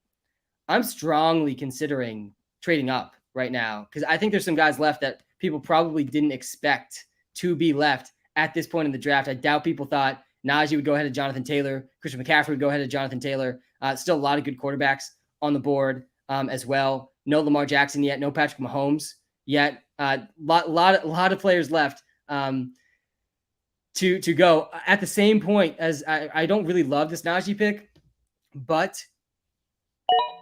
I'm strongly considering trading up right now because I think there's some guys left that people probably didn't expect to be left at this point in the draft. I doubt people thought Najee would go ahead of Jonathan Taylor. Christian McCaffrey would go ahead of Jonathan Taylor. Still a lot of good quarterbacks on the board as well. No Lamar Jackson yet. No Patrick Mahomes yet. Lot of players left to go. At the same point as I don't really love this Najee pick, but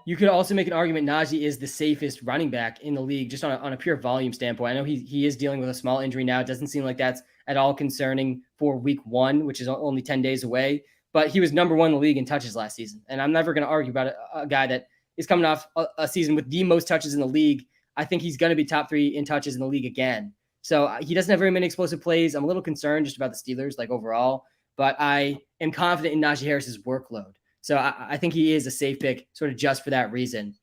you could also make an argument Najee is the safest running back in the league just on a pure volume standpoint. I know he is dealing with a small injury now. It doesn't seem like that's at all concerning for week 1, which is only 10 days away. But he was number 1 in the league in touches last season. And I'm never going to argue about a guy that is coming off a season with the most touches in the league. I think he's going to be top 3 in touches in the league again. So he doesn't have very many explosive plays. I'm a little concerned just about the Steelers, like overall. But I am confident in Najee Harris's workload. So I think he is a safe pick sort of just for that reason.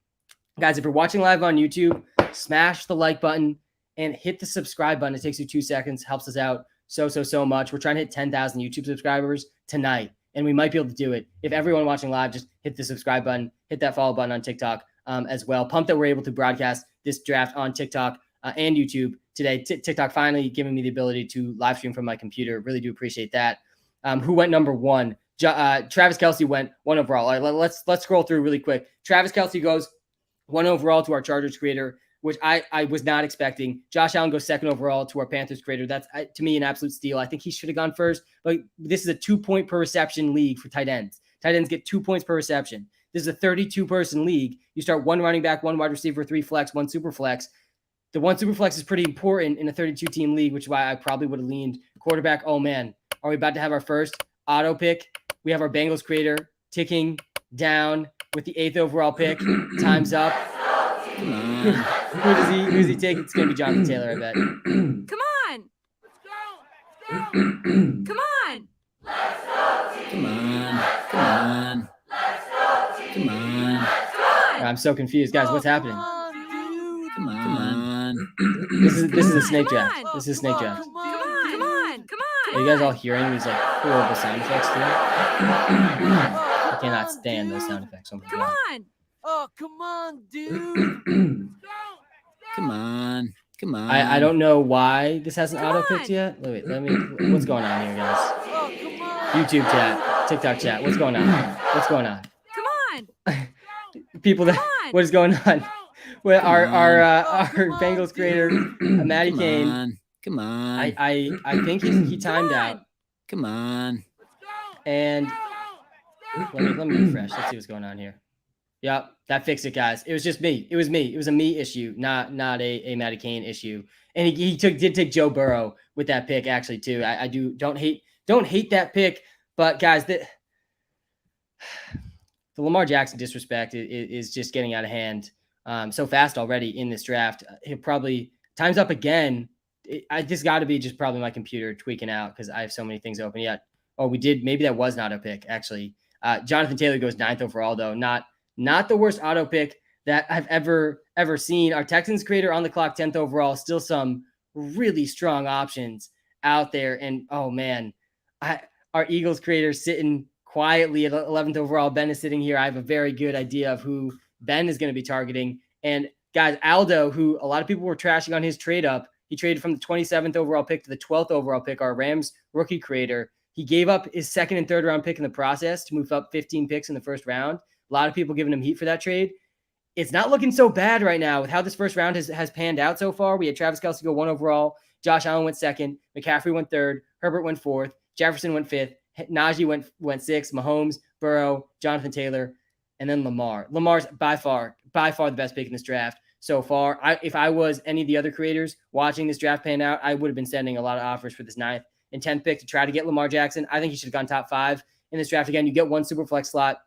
Guys, if you're watching live on YouTube, smash the like button and hit the subscribe button. It takes you 2 seconds, helps us out so much. We're trying to hit 10,000 YouTube subscribers tonight, and we might be able to do it. If everyone watching live, just hit the subscribe button, hit that follow button on TikTok as well. Pumped that we're able to broadcast this draft on TikTok and YouTube today. TikTok finally giving me the ability to live stream from my computer. Really do appreciate that. Who went number 1? Travis Kelce went 1 overall. All right, let's scroll through really quick. Travis Kelce goes 1 overall to our Chargers creator, which I was not expecting. Josh Allen goes 2nd overall to our Panthers creator. That's, to me, an absolute steal. I think he should have gone first, but this is a 2-point per reception league for tight ends. Tight ends get 2 points per reception. This is a 32-person league. You start 1 running back, 1 wide receiver, 3 flex, 1 super flex. The 1 super flex is pretty important in a 32-team league, which is why I probably would have leaned quarterback. Oh, man. Are we about to have our first auto pick? We have our Bengals creator ticking down with the 8th overall pick. Time's up. Come on. Who does he take? It's going to be Jonathan Taylor, I bet. Come on. Let's go. Come on. Let's go, team. Come on. Come on. Let's go, team. Come on. Come on. I'm so confused. Guys, what's happening? Come on. This is a snake Come draft. on. This is a snake Oh, draft. Come on. Are you guys all hearing these like horrible sound effects too? I cannot stand those sound effects. Oh my Come God. on. Oh, come on, dude. Come on. Come on. I don't know why this hasn't Come auto-picked on. yet. Wait, let me. What's going on here, guys? Oh, come on. YouTube chat, TikTok chat. What's going on? What's going on? Come on. People that. Come on. What is going on? Well, our come on, Bengals creator, Matty Come Kane. on. Come on. I think he timed on. out. Come on. And let me refresh. Let's see what's going on here. Yep, that fixed it, guys. It was just me. It was me. It was a me issue, not a Matty Kane issue. And he did take Joe Burrow with that pick actually too. I don't hate that pick, but guys, the Lamar Jackson disrespect is just getting out of hand so fast already in this draft. He'll probably time's up again. This got to be just probably my computer tweaking out because I have so many things open yet. Oh, we did. Maybe that was not a pick actually. Jonathan Taylor goes 9th overall though. Not the worst auto pick that I've ever seen. Our Texans creator on the clock 10th overall. Still some really strong options out there. And oh man, our Eagles creator sitting quietly at 11th overall. Ben is sitting here. I have a very good idea of who Ben is going to be targeting. And guys, Aldo, who a lot of people were trashing on his trade up, he traded from the 27th overall pick to the 12th overall pick, our Rams rookie creator. He gave up his 2nd and 3rd round pick in the process to move up 15 picks in the first round. A lot of people giving him heat for that trade. It's not looking so bad right now with how this first round has panned out so far. We had Travis Kelce go 1 overall. Josh Allen went 2nd. McCaffrey went 3rd. Herbert went 4th. Jefferson went 5th. Najee went 6th. Mahomes, Burrow, Jonathan Taylor, and then Lamar. Lamar's by far the best pick in this draft so far. If I was any of the other creators watching this draft pan out, I would have been sending a lot of offers for this 9th and 10th pick to try to get Lamar Jackson. I think he should have gone top 5 in this draft. Again, you get 1 super flex slot.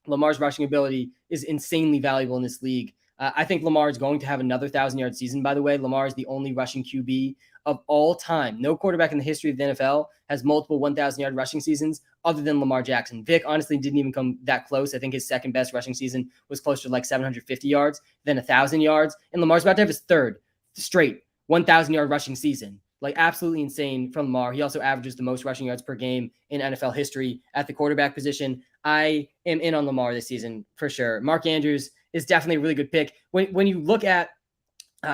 Lamar's rushing ability is insanely valuable in this league. I think Lamar is going to have another 1,000-yard season, by the way. Lamar is the only rushing QB of all time. No quarterback in the history of the NFL has multiple 1,000-yard rushing seasons other than Lamar Jackson. Vic honestly didn't even come that close. I think his second best rushing season was closer to like 750 yards than 1,000 yards. And Lamar's about to have his 3rd straight 1,000-yard rushing season. Like absolutely insane from Lamar. He also averages the most rushing yards per game in NFL history at the quarterback position. I am in on Lamar this season for sure. Mark Andrews is definitely a really good pick. When you look at,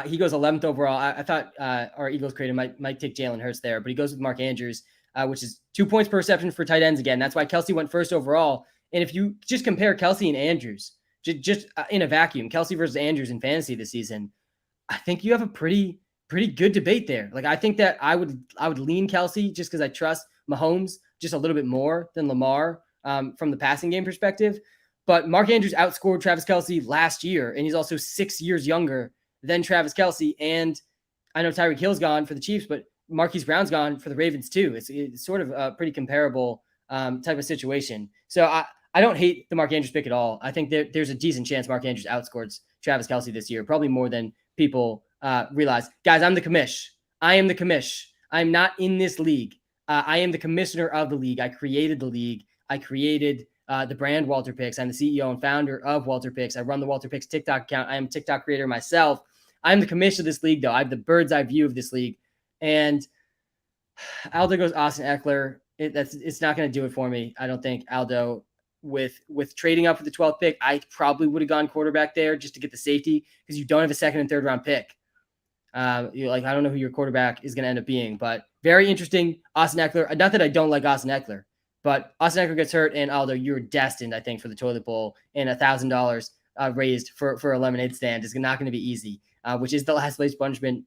he goes 11th overall. I thought our Eagles creator might take Jalen Hurts there, but he goes with Mark Andrews, which is 2 points per reception for tight ends again. That's why Kelce went 1st overall. And if you just compare Kelce and Andrews, just in a vacuum, Kelce versus Andrews in fantasy this season, I think you have a pretty good debate there. Like I think that I would lean Kelce just because I trust Mahomes just a little bit more than Lamar from the passing game perspective. But Mark Andrews outscored Travis Kelce last year, and he's also 6 years younger than Travis Kelce. And I know Tyreek Hill's gone for the Chiefs, but Marquise Brown's gone for the Ravens too. It's sort of a pretty comparable type of situation. So I don't hate the Mark Andrews pick at all. I think there's a decent chance Mark Andrews outscores Travis Kelce this year, probably more than people realize. Guys, I'm the commish. I am the commish. I'm not in this league. I am the commissioner of the league. I created the league. I created the brand WalterPicks. I'm the CEO and founder of WalterPicks. I run the WalterPicks TikTok account. I am a TikTok creator myself. I'm the commissioner of this league, though. I have the bird's eye view of this league. And Aldo goes Austin Eckler. It's not going to do it for me. I don't think Aldo, with trading up for the 12th pick, I probably would have gone quarterback there just to get the safety because you don't have a 2nd and 3rd round pick. I don't know who your quarterback is going to end up being, but very interesting. Austin Eckler. Not that I don't like Austin Eckler, but Austin Eckler gets hurt, and Aldo, you're destined, I think, for the toilet bowl, and $1,000 raised for a lemonade stand is not going to be easy, which is the last place punishment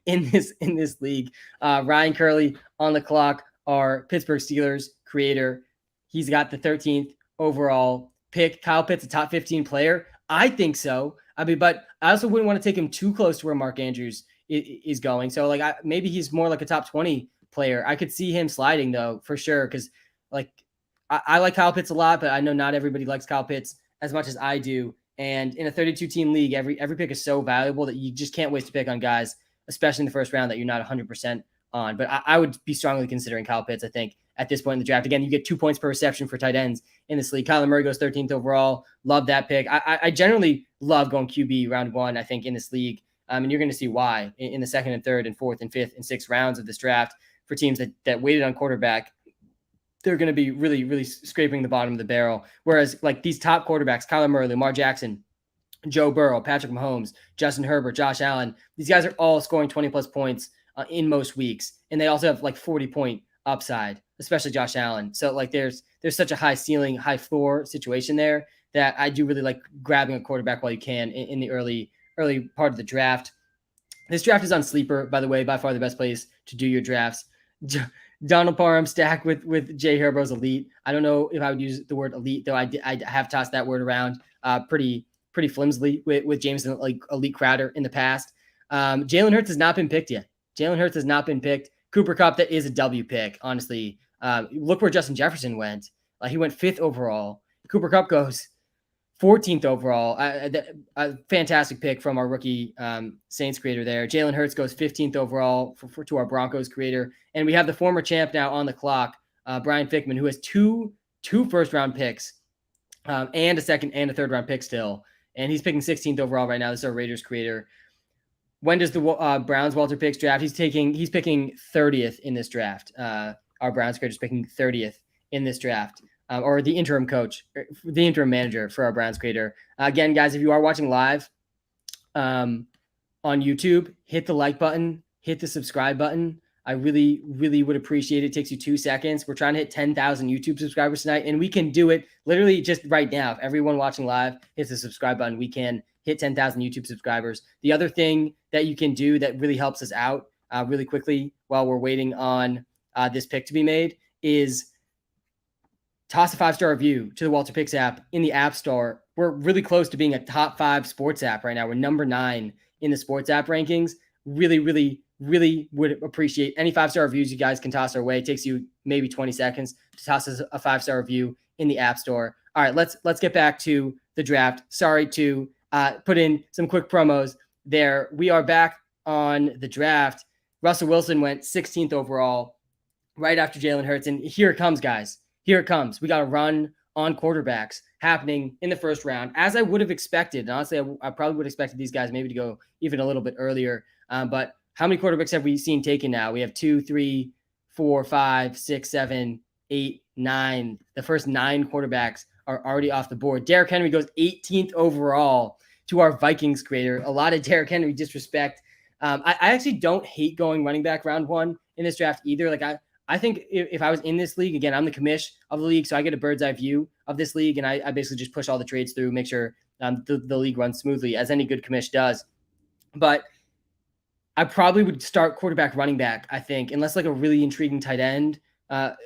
in this league. Ryan Curley on the clock, our Pittsburgh Steelers creator. He's got the 13th overall pick. Kyle Pitts, a top 15 player. I think so. I mean, but I also wouldn't want to take him too close to where Mark Andrews is going. So like maybe he's more like a top 20 player. I could see him sliding though, for sure. Cause like I like Kyle Pitts a lot, but I know not everybody likes Kyle Pitts as much as I do. And in a 32 team league, every pick is so valuable that you just can't waste a pick on guys, especially in the first round that you're not 100% on. But I would be strongly considering Kyle Pitts, I think, at this point in the draft. Again, you get 2 points per reception for tight ends in this league. Kyler Murray goes 13th overall. Love that pick. I generally love going QB round 1, I think, in this league. And you're going to see why in the second and third and fourth and fifth and sixth rounds of this draft for teams that waited on quarterback. They're going to be really, really scraping the bottom of the barrel. Whereas like these top quarterbacks, Kyler Murray, Lamar Jackson, Joe Burrow, Patrick Mahomes, Justin Herbert, Josh Allen, these guys are all scoring 20 plus points in most weeks. And they also have like 40-point upside, especially Josh Allen. So like there's such a high ceiling, high floor situation there that I do really like grabbing a quarterback while you can in the early part of the draft. This draft is on Sleeper, by the way, by far the best place to do your drafts. Donald Parham stacked with Jay Herbo's elite. I don't know if I would use the word elite, though. I have tossed that word around pretty flimsily with Jameson, like elite Crowder in the past. Jalen Hurts has not been picked yet. Jalen Hurts has not been picked. Cooper Kupp, that is a W pick, honestly. Look where Justin Jefferson went. He went 5th overall. Cooper Kupp goes 14th overall. A fantastic pick from our rookie Saints creator there. Jalen Hurts goes 15th overall to our Broncos creator. And we have the former champ now on the clock, Brian Fickman, who has two first-round picks and a second and a third-round pick still. And he's picking 16th overall right now. This is our Raiders creator. When does the Browns WalterPicks draft? He's picking 30th in this draft. Our Browns creator is picking 30th in this draft. Or the interim coach, the interim manager for our Browns creator. Again, guys, if you are watching live on YouTube, hit the like button, hit the subscribe button. I really, really would appreciate it. It takes you 2 seconds. We're trying to hit 10,000 YouTube subscribers tonight, and we can do it literally just right now. If everyone watching live hits the subscribe button, we can hit 10,000 YouTube subscribers. The other thing that you can do that really helps us out really quickly while we're waiting on this pick to be made is toss a 5-star review to the WalterPicks app in the App Store. We're really close to being a top 5 sports app right now. We're number 9 in the sports app rankings. Really, really, really would appreciate any 5-star reviews you guys can toss our way. It takes you maybe 20 seconds to toss us a 5-star review in the App Store. All right, let's get back to the draft. Sorry to put in some quick promos there. We are back on the draft. Russell Wilson went 16th overall right after Jalen Hurts. And here it comes, guys. Here it comes. We got a run on quarterbacks happening in the first round, as I would have expected. And honestly, I probably would have expected these guys maybe to go even a little bit earlier. But how many quarterbacks have we seen taken now? We have 2, 3, 4, 5, 6, 7, 8, 9. The first 9 quarterbacks are already off the board. Derrick Henry goes 18th overall to our Vikings creator. A lot of Derrick Henry disrespect. I actually don't hate going running back round 1 in this draft either. I think if I was in this league, again, I'm the commish of the league, so I get a bird's eye view of this league, and I basically just push all the trades through, make sure the league runs smoothly, as any good commish does. But I probably would start quarterback, running back, I think, unless like a really intriguing tight end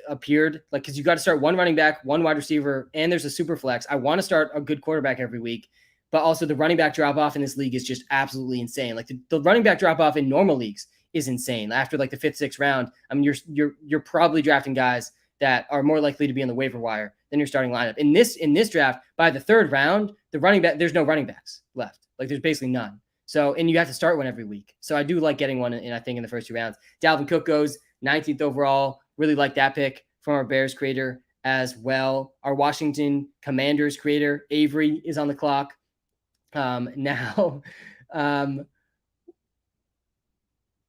appeared. Because you got to start 1 running back, 1 wide receiver, and there's a super flex. I want to start a good quarterback every week, but also the running back drop-off in this league is just absolutely insane. Like the running back drop-off in normal leagues is insane. After like the 5th, 6th round, I mean, you're probably drafting guys that are more likely to be on the waiver wire than your starting lineup. In this draft, by the 3rd round, the running back, there's no running backs left. Like there's basically none. So, and you have to start one every week. So I do like getting one I think in the first 2 rounds. Dalvin Cook goes 19th overall. Really like that pick from our Bears creator as well. Our Washington Commanders creator, Avery, is on the clock now.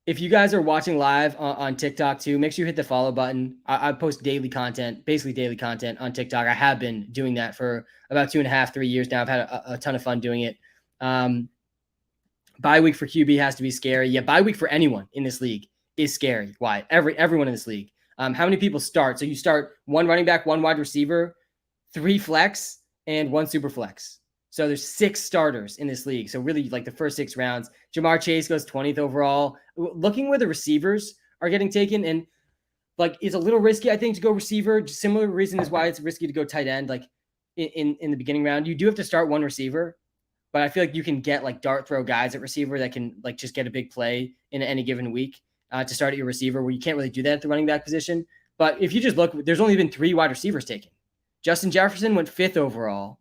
If you guys are watching live on TikTok too, make sure you hit the follow button. I post daily content, basically daily content on TikTok. I have been doing that for about 2.5, 3 years now. I've had a ton of fun doing it. Bye week for QB has to be scary. Yeah, bye week for anyone in this league is scary. Why? Everyone in this league. How many people start? So you start 1 running back, 1 wide receiver, 3 flex, and 1 super flex. So there's 6 starters in this league. So really like the first 6 rounds. Jamar Chase goes 20th overall. Looking where the receivers are getting taken, and like it's a little risky, I think, to go receiver. Similar reason is why it's risky to go tight end. Like in the beginning round, you do have to start 1 receiver, but I feel like you can get like dart throw guys at receiver that can like just get a big play in any given week to start at your receiver, where you can't really do that at the running back position. But if you just look, there's only been 3 wide receivers taken. Justin Jefferson went 5th overall.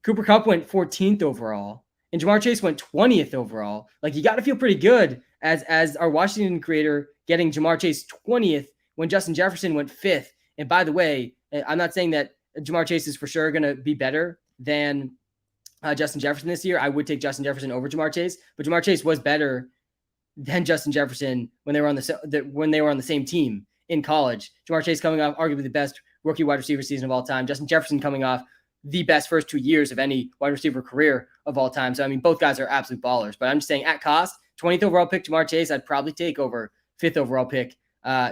Cooper Kupp went 14th overall, and Jamar Chase went 20th overall. Like, you got to feel pretty good as our Washington creator getting Jamar Chase 20th when Justin Jefferson went 5th. And by the way, I'm not saying that Jamar Chase is for sure going to be better than Justin Jefferson this year, I would take Justin Jefferson over Jamar Chase, but Jamar Chase was better than Justin Jefferson when they were on the same team in college. Jamar Chase coming off arguably the best rookie wide receiver season of all time. Justin Jefferson coming off the best first 2 years of any wide receiver career of all time. So, I mean, both guys are absolute ballers. But I'm just saying, at cost, 20th overall pick Jamar Chase, I'd probably take over 5th overall pick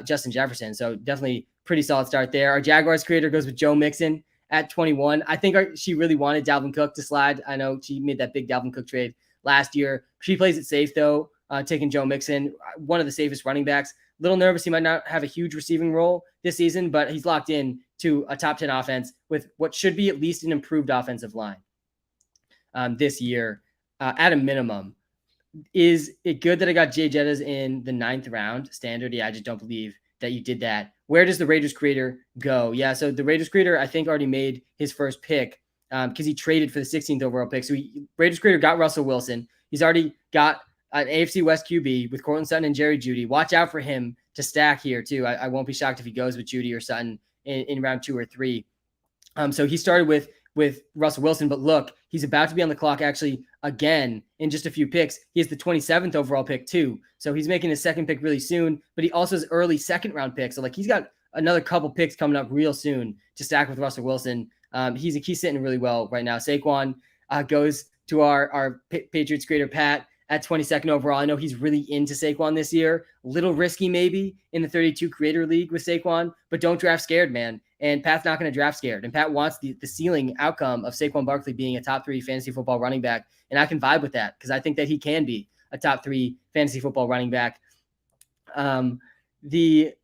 Justin Jefferson. So definitely pretty solid start there. Our Jaguars creator goes with Joe Mixon at 21. I think she really wanted Dalvin Cook to slide. I know she made that big Dalvin Cook trade last year. She plays it safe, though, taking Joe Mixon, one of the safest running backs. Little nervous he might not have a huge receiving role this season, but he's locked in to a top 10 offense with what should be at least an improved offensive line this year at a minimum. Is it good that I got Jay Jettas in the 9th round standard? Yeah, I just don't believe that you did that. Where does the Raiders creator go? Yeah, so the Raiders creator, I think, already made his first pick because he traded for the 16th overall pick. So Raiders creator got Russell Wilson. He's already got an AFC West QB with Courtland Sutton and Jerry Jeudy. Watch out for him to stack here, too. I won't be shocked if he goes with Jeudy or Sutton in round 2 or 3. So he started with Russell Wilson, but look, he's about to be on the clock actually again in just a few picks. He has the 27th overall pick too. So he's making his second pick really soon, but he also has early second round picks. So like he's got another couple picks coming up real soon to stack with Russell Wilson. He's sitting really well right now. Saquon goes to our Patriots creator, Pat, at 22nd overall. I know he's really into Saquon this year. A little risky maybe in the 32 creator league with Saquon, but don't draft scared, man. And Pat's not going to draft scared. And Pat wants the ceiling outcome of Saquon Barkley being a top 3 fantasy football running back. And I can vibe with that because I think that he can be a top 3 fantasy football running back. The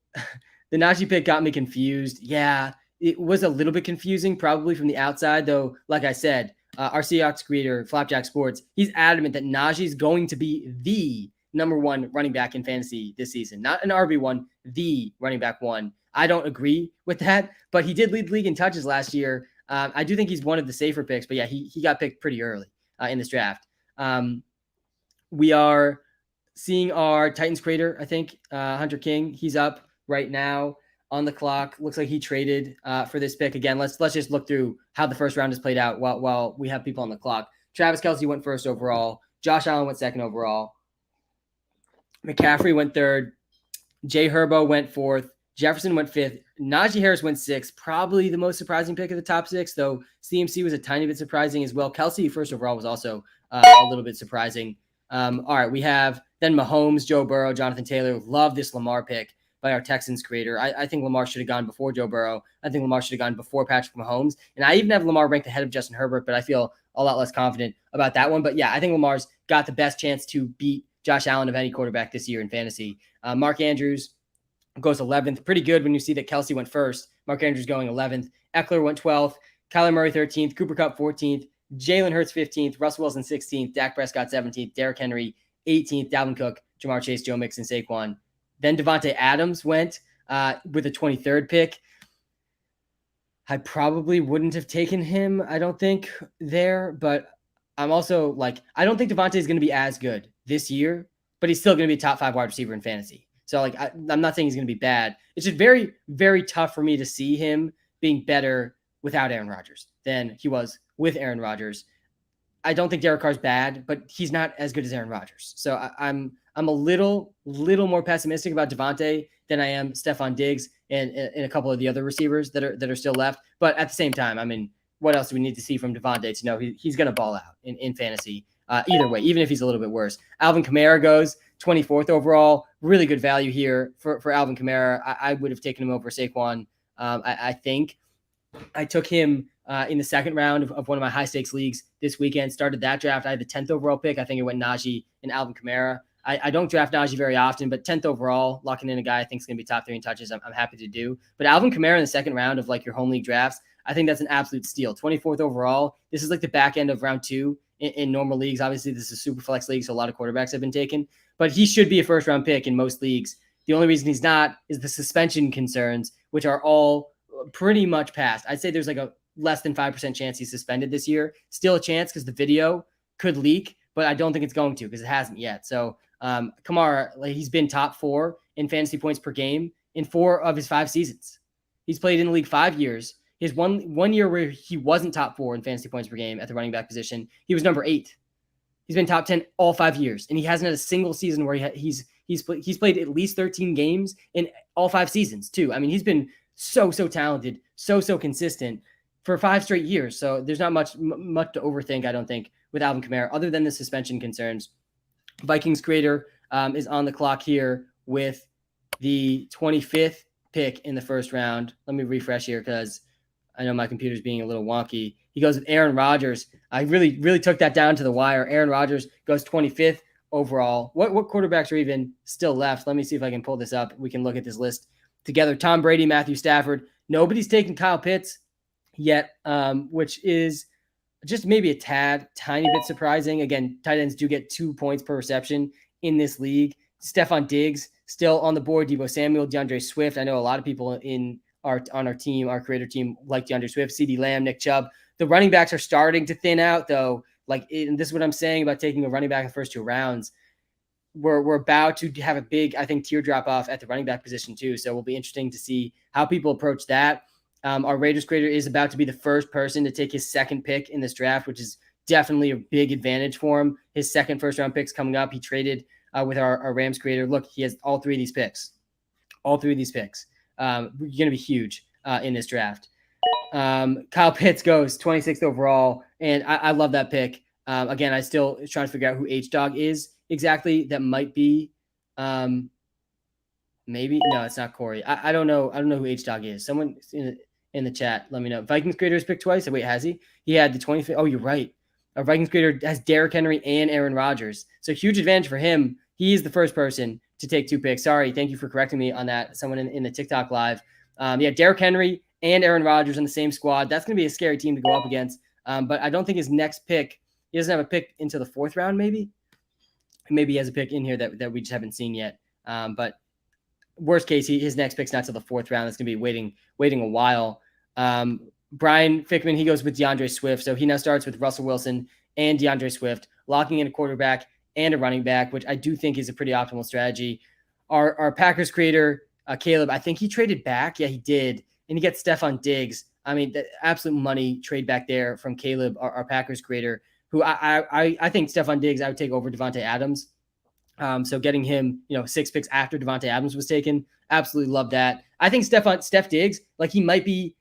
Najee pick got me confused. Yeah, it was a little bit confusing, probably from the outside, though. Like I said, our Seahawks creator, Flapjack Sports, he's adamant that Najee is going to be the number 1 running back in fantasy this season. Not an RB1, the running back 1. I don't agree with that, but he did lead the league in touches last year. I do think he's one of the safer picks, but yeah, he got picked pretty early in this draft. We are seeing our Titans creator, I think, Hunter King. He's up right now on the clock. Looks like he traded for this pick. Again, let's just look through how the first round has played out while we have people on the clock. Travis Kelce went 1st overall. Josh Allen went 2nd overall. McCaffrey went 3rd. Jay Herbo went 4th. Jefferson went 5th. Najee Harris went 6th. Probably the most surprising pick of the top 6, though CMC was a tiny bit surprising as well. Kelce 1st overall was also a little bit surprising. All right, we have then Mahomes, Joe Burrow, Jonathan Taylor. Love this Lamar pick by our Texans creator. I think Lamar should have gone before Joe Burrow. I think Lamar should have gone before Patrick Mahomes. And I even have Lamar ranked ahead of Justin Herbert, but I feel a lot less confident about that one. But yeah, I think Lamar's got the best chance to beat Josh Allen of any quarterback this year in fantasy. Mark Andrews goes 11th. Pretty good when you see that Kelce went 1st. Mark Andrews going 11th. Eckler went 12th. Kyler Murray 13th. Cooper Kupp 14th. Jalen Hurts 15th. Russell Wilson 16th. Dak Prescott 17th. Derrick Henry 18th. Dalvin Cook, Jamar Chase, Joe Mixon, Saquon. Then Devontae Adams went with a 23rd pick. I probably wouldn't have taken him, I don't think, there. But I'm also like, I don't think Devontae is going to be as good this year, but he's still going to be a top 5 wide receiver in fantasy. So, like, I'm not saying he's going to be bad. It's just very, very tough for me to see him being better without Aaron Rodgers than he was with Aaron Rodgers. I don't think Derek Carr's bad, but he's not as good as Aaron Rodgers. So I'm a little more pessimistic about Devontae than I am Stephon Diggs and a couple of the other receivers that are still left. But at the same time, I mean, what else do we need to see from Devontae to know he's going to ball out in fantasy? Either way, even if he's a little bit worse. Alvin Kamara goes 24th overall. Really good value here for Alvin Kamara. I would have taken him over Saquon. I think I took him in the second round of one of my high stakes leagues this weekend. Started that draft. I had the 10th overall pick. I think it went Najee and Alvin Kamara. I don't draft Najee very often, but 10th overall, locking in a guy I think is going to be top 3 in touches, I'm happy to do. But Alvin Kamara in the second round of like your home league drafts, I think that's an absolute steal. 24th overall. This is like the back end of round 2 in normal leagues. Obviously, this is a super flex league, so a lot of quarterbacks have been taken. But he should be a first round pick in most leagues. The only reason he's not is the suspension concerns, which are all pretty much past. I'd say there's like a less than 5% chance he's suspended this year. Still a chance because the video could leak, but I don't think it's going to because it hasn't yet. So Kamara, like, he's been top 4 in fantasy points per game in 4 of his 5 seasons. He's played in the league 5 years. His one year where he wasn't top 4 in fantasy points per game at the running back position, he was number 8. He's been top 10 all 5 years, and he hasn't had a single season where he's played at least 13 games in all 5 seasons too. I mean, he's been so talented, so consistent for 5 straight years. So there's not much to overthink, I don't think, with Alvin Kamara, other than the suspension concerns. Vikings creator is on the clock here with the 25th pick in the first round. Let me refresh here because I know my computer's being a little wonky. He goes with Aaron Rodgers. I really took that down to the wire. Aaron Rodgers goes 25th overall. What quarterbacks are even still left? Let me see if I can pull this up. We can look at this list together. Tom Brady, Matthew Stafford. Nobody's taken Kyle Pitts yet, which is just maybe a tiny bit surprising. Again, tight ends do get 2 points per reception in this league. Stephon Diggs still on the board. Deebo Samuel, DeAndre Swift. I know a lot of people on our team, our creator team, like DeAndre Swift, CeeDee Lamb, Nick Chubb. The running backs are starting to thin out, though. And this is what I'm saying about taking a running back in the first 2 rounds. We're about to have a big, I think, tier drop off at the running back position too. So it will be interesting to see how people approach that. Our Raiders creator is about to be the first person to take his second pick in this draft, which is definitely a big advantage for him. His second first round pick's coming up. He traded with our Rams creator. Look, he has all 3 of these picks. All 3 of these picks. Going to be huge in this draft. Kyle Pitts goes 26th overall, and I love that pick. Again, I still trying to figure out who H-Dog is exactly. That might be maybe. No, it's not Corey. I don't know. I don't know who H-Dog is. Someone in the chat, let me know. Vikings creator has picked twice. Wait, has he? He had the 25th. Oh, you're right. Our Vikings creator has Derrick Henry and Aaron Rodgers. So huge advantage for him. He is the first person to take 2 picks. Sorry. Thank you for correcting me on that. Someone in the TikTok live. Derrick Henry and Aaron Rodgers in the same squad. That's going to be a scary team to go up against. But I don't think his next pick, he doesn't have a pick into the 4th round, maybe. Maybe he has a pick in here that we just haven't seen yet. But worst case, his next pick's not till the 4th round. That's going to be waiting a while. Brian Fickman, he goes with DeAndre Swift. So he now starts with Russell Wilson and DeAndre Swift, locking in a quarterback and a running back, which I do think is a pretty optimal strategy. Our Packers creator, Caleb, I think he traded back. Yeah, he did. And he gets Stephon Diggs. I mean, the absolute money trade back there from Caleb, our Packers creator, who I think Stephon Diggs I would take over Devontae Adams. So getting him, 6 picks after Devontae Adams was taken, absolutely love that. I think Steph Diggs, like he might be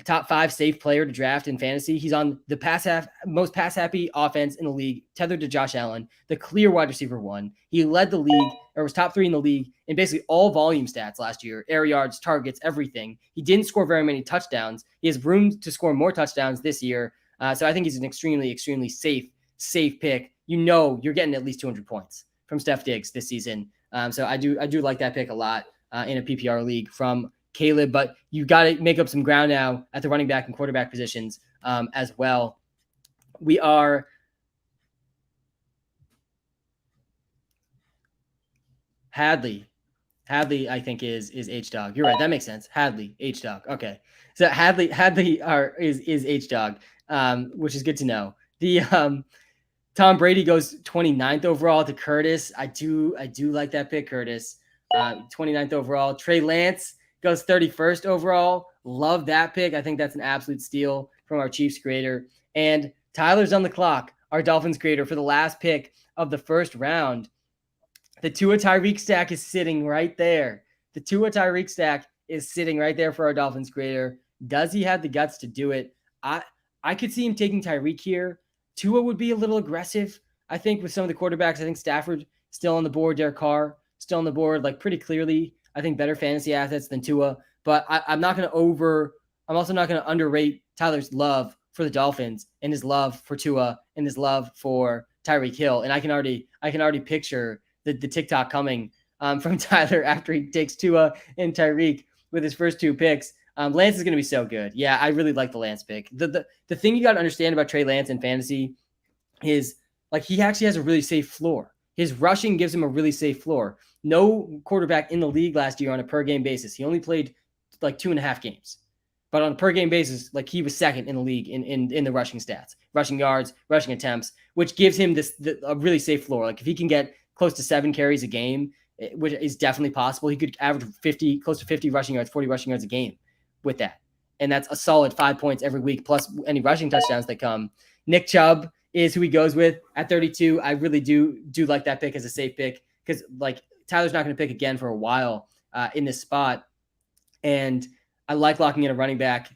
a top 5 safe player to draft in fantasy. He's on the most pass happy offense in the league, tethered to Josh Allen, the clear wide receiver 1. He led the league, or was top 3 in the league in basically all volume stats last year, air yards, targets, everything. He didn't score very many touchdowns. He has room to score more touchdowns this year. So I think he's an extremely safe pick. You're getting at least 200 points from Steph Diggs this season. So I do like that pick a lot in a PPR league from Caleb, but you got to make up some ground now at the running back and quarterback positions as well. We are Hadley, I think is H-Dog. You're right. That makes sense. Hadley, H-Dog. Okay. So Hadley is H-Dog, which is good to know. The Tom Brady goes 29th overall to Curtis. I do like that pick, Curtis. 29th overall. Trey Lance goes 31st overall. Love that pick. I think that's an absolute steal from our Chiefs creator. And Tyler's on the clock, our Dolphins creator, for the last pick of the first round. The Tua Tyreek stack is sitting right there. The Tua Tyreek stack is sitting right there for our Dolphins creator. Does he have the guts to do it? I could see him taking Tyreek here. Tua would be a little aggressive, I think, with some of the quarterbacks. I think Stafford still on the board. Derek Carr still on the board, like pretty clearly. I think better fantasy assets than Tua. But I'm also not going to underrate Tyler's love for the Dolphins and his love for Tua and his love for Tyreek Hill. And I can already picture the TikTok coming from Tyler after he takes Tua and Tyreek with his first 2 picks. Lance is going to be so good. Yeah, I really like the Lance pick. The thing you got to understand about Trey Lance in fantasy is like he actually has a really safe floor. His rushing gives him a really safe floor. No quarterback in the league last year on a per game basis. He only played like 2.5 games. But on a per game basis, like he was second in the league in the rushing stats, rushing yards, rushing attempts, which gives him a really safe floor. Like if he can get close to 7 carries a game, which is definitely possible, he could average close to 50 rushing yards, 40 rushing yards a game with that. and that's a solid 5 points every week, plus any rushing touchdowns that come. Nick Chubb is who he goes with at 32. I really do like that pick as a safe pick because like Tyler's not going to pick again for a while in this spot, and I like locking in a running back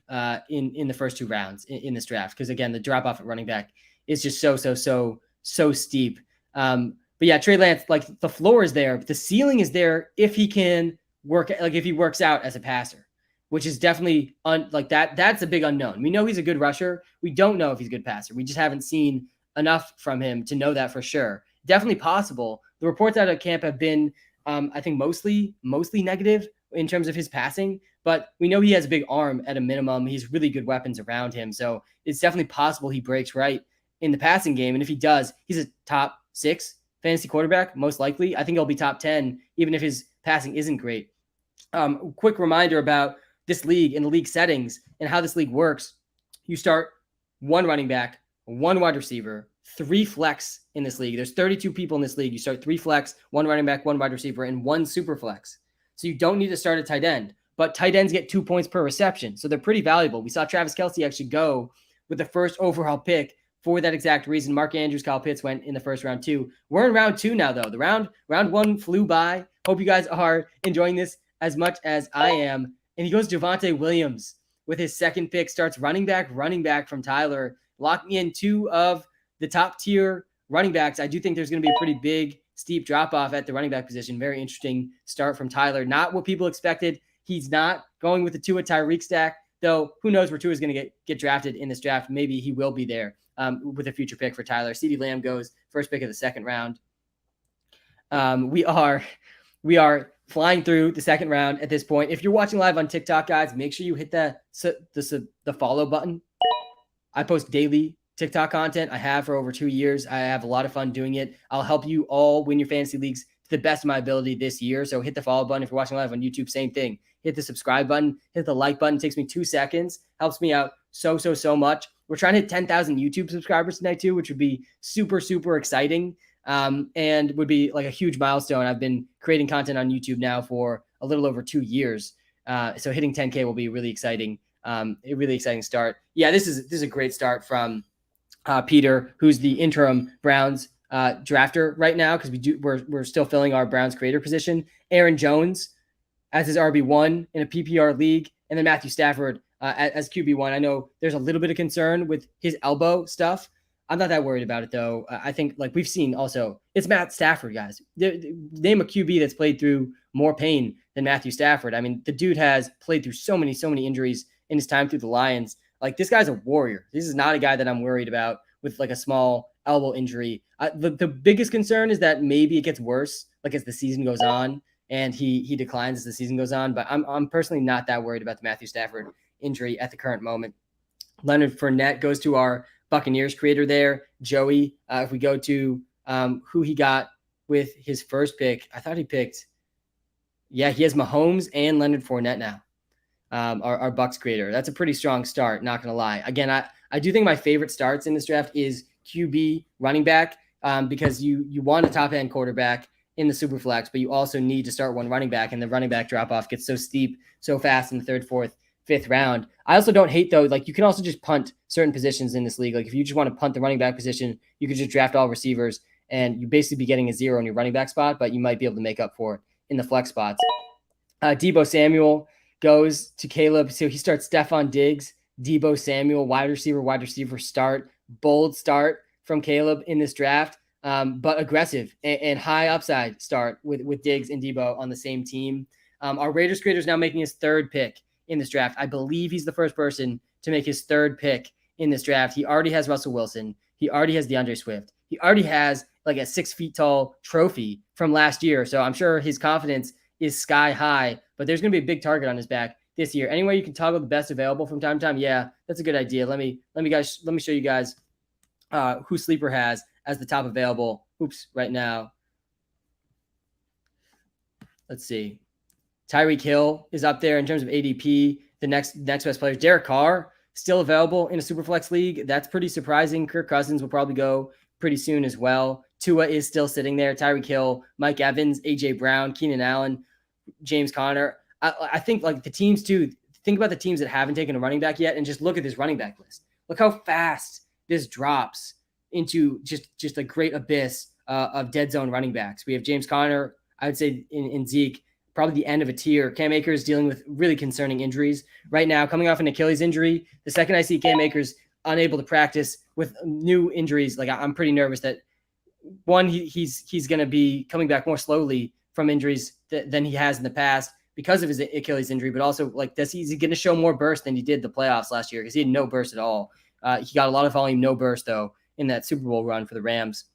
in the first 2 rounds in this draft because again the drop off at running back is just so steep. But yeah, Trey Lance, like the floor is there, but the ceiling is there if he can work, like if he works out as a passer, which is definitely like that. That's a big unknown. We know he's a good rusher. We don't know if he's a good passer. We just haven't seen enough from him to know that for sure. Definitely possible. The reports out of camp have been, I think, mostly negative in terms of his passing, but we know he has a big arm at a minimum. He's really good weapons around him. So it's definitely possible he breaks right in the passing game. And if he does, he's a top 6 fantasy quarterback, most likely. I think he'll be top 10, even if his passing isn't great. Quick reminder about this league and the league settings and how this league works. You start 1 running back, 1 wide receiver, 3 flex in this league. There's 32 people in this league. You start 3 flex, 1 running back, 1 wide receiver, and 1 super flex. So you don't need to start a tight end, but tight ends get 2 points per reception. So they're pretty valuable. We saw Travis Kelce actually go with the first overall pick for that exact reason. Mark Andrews, Kyle Pitts went in the first round too. We're in round 2 now, though. The round 1 flew by. Hope you guys are enjoying this as much as I am. And he goes Javonte Williams with his second pick, starts running back from Tyler, locking in 2 of the top tier running backs. I do think there's going to be a pretty big, steep drop off at the running back position. Very interesting start from Tyler. Not what people expected. He's not going with the Tua Tyreek stack, though. Who knows where Tua is going to get drafted in this draft? Maybe he will be there with a future pick for Tyler. CeeDee Lamb goes first pick of the second round. We are flying through the second round at this point. If you're watching live on TikTok, guys, make sure you hit the follow button. I post daily TikTok content. I have for over 2 years. I have a lot of fun doing it. I'll help you all win your fantasy leagues to the best of my ability this year. So hit the follow button. If you're watching live on YouTube, same thing. Hit the subscribe button, hit the like button. It takes me 2 seconds. Helps me out so much. We're trying to hit 10,000 YouTube subscribers tonight too, which would be super exciting. And would be like a huge milestone. I've been creating content on YouTube now for a little over 2 years. So hitting 10K will be really exciting. A really exciting start. Yeah, this is a great start from Peter, who's the interim Browns drafter right now, because we're still filling our Browns creator position. Aaron Jones as his RB1 in a PPR league, and then Matthew Stafford as QB1. I know there's a little bit of concern with his elbow stuff. I'm not that worried about it, though. I think, like we've seen also, it's Matt Stafford, guys. Name a QB that's played through more pain than Matthew Stafford. I mean, the dude has played through so many injuries in his time through the Lions. Like, this guy's a warrior. This is not a guy that I'm worried about with like a small elbow injury. The biggest concern is that maybe it gets worse, like as the season goes on, and he declines as the season goes on. But I'm personally not that worried about the Matthew Stafford injury at the current moment. Leonard Fournette goes to our Buccaneers creator there, Joey. If we go to who he got with his first pick, I thought he picked, he has Mahomes and Leonard Fournette now, our Bucs creator. That's a pretty strong start, not going to lie. Again, I do think my favorite starts in this draft is QB running back because you want a top-end quarterback in the super flex, but you also need to start one running back, and the running back drop-off gets so steep so fast in the 3rd, 4th, 5th round. I also don't hate, though, like you can also just punt certain positions in this league. Like if you just want to punt the running back position, you could just draft all receivers and you basically be getting a 0 in your running back spot, but you might be able to make up for it in the flex spots. Deebo Samuel goes to Caleb. So he starts Stephon Diggs, Deebo Samuel, wide receiver start, bold start from Caleb in this draft, but aggressive and high upside start with Diggs and Deebo on the same team. Our Raiders creator is now making his 3rd pick in this draft. I believe he's the first person to make his 3rd pick in this draft. He already has Russell Wilson. He already has DeAndre Swift. He already has like a 6 feet tall trophy from last year. So I'm sure his confidence is sky high, but there's going to be a big target on his back this year. Anyway, you can toggle the best available from time to time. Yeah, that's a good idea. Let me show you guys who Sleeper has as the top available. Right now. Let's see. Tyreek Hill is up there in terms of ADP. The next best players. Derek Carr still available in a Superflex league. That's pretty surprising. Kirk Cousins will probably go pretty soon as well. Tua is still sitting there. Tyreek Hill, Mike Evans, AJ Brown, Keenan Allen, James Conner. I think like the teams too. think about the teams that haven't taken a running back yet and just look at this running back list. Look how fast this drops into just a great abyss of dead zone running backs. We have James Conner, I would say in Zeke, probably the end of a tier. Cam Akers dealing with really concerning injuries right now, coming off an Achilles injury. The second I see Cam Akers unable to practice with new injuries, like I'm pretty nervous that one, he's going to be coming back more slowly from injuries than he has in the past because of his Achilles injury, but also like he's going to show more burst than he did the playoffs last year because he had no burst at all. He got a lot of volume, no burst though, in that Super Bowl run for the Rams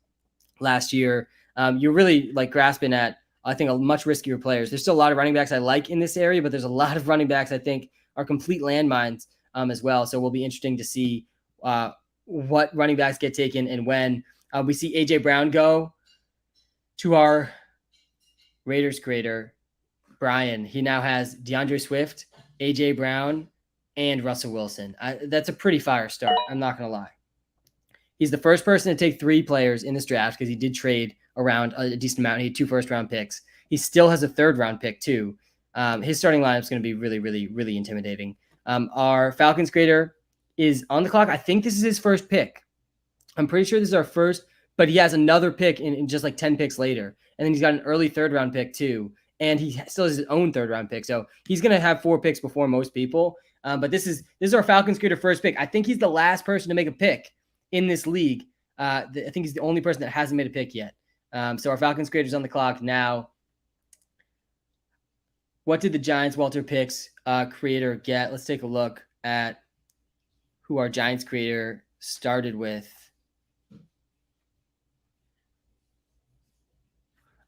last year. You're really like grasping at, I think, a much riskier players. There's still a lot of running backs I like in this area, but there's a lot of running backs I think are complete landmines as well. So we'll be interesting to see what running backs get taken and when. We see A.J. Brown go to our Raiders creator, Brian. He now has DeAndre Swift, A.J. Brown, and Russell Wilson. That's a pretty fire start. I'm not going to lie. He's the first person to take 3 players in this draft because he did trade around a decent amount. He had 2 first-round picks. He still has a 3rd-round pick, too. His starting lineup is going to be really, really, really intimidating. Our Falcons creator is on the clock. I think this is his first pick. I'm pretty sure this is our first, but he has another pick in just like 10 picks later. And then he's got an early 3rd-round pick, too. And he still has his own 3rd-round pick. So he's going to have 4 picks before most people. But this is our Falcons creator first pick. I think he's the last person to make a pick in this league. I think he's the only person that hasn't made a pick yet. So our Falcons creator's on the clock now. What did the Giants WalterPicks creator get? Let's take a look at who our Giants creator started with.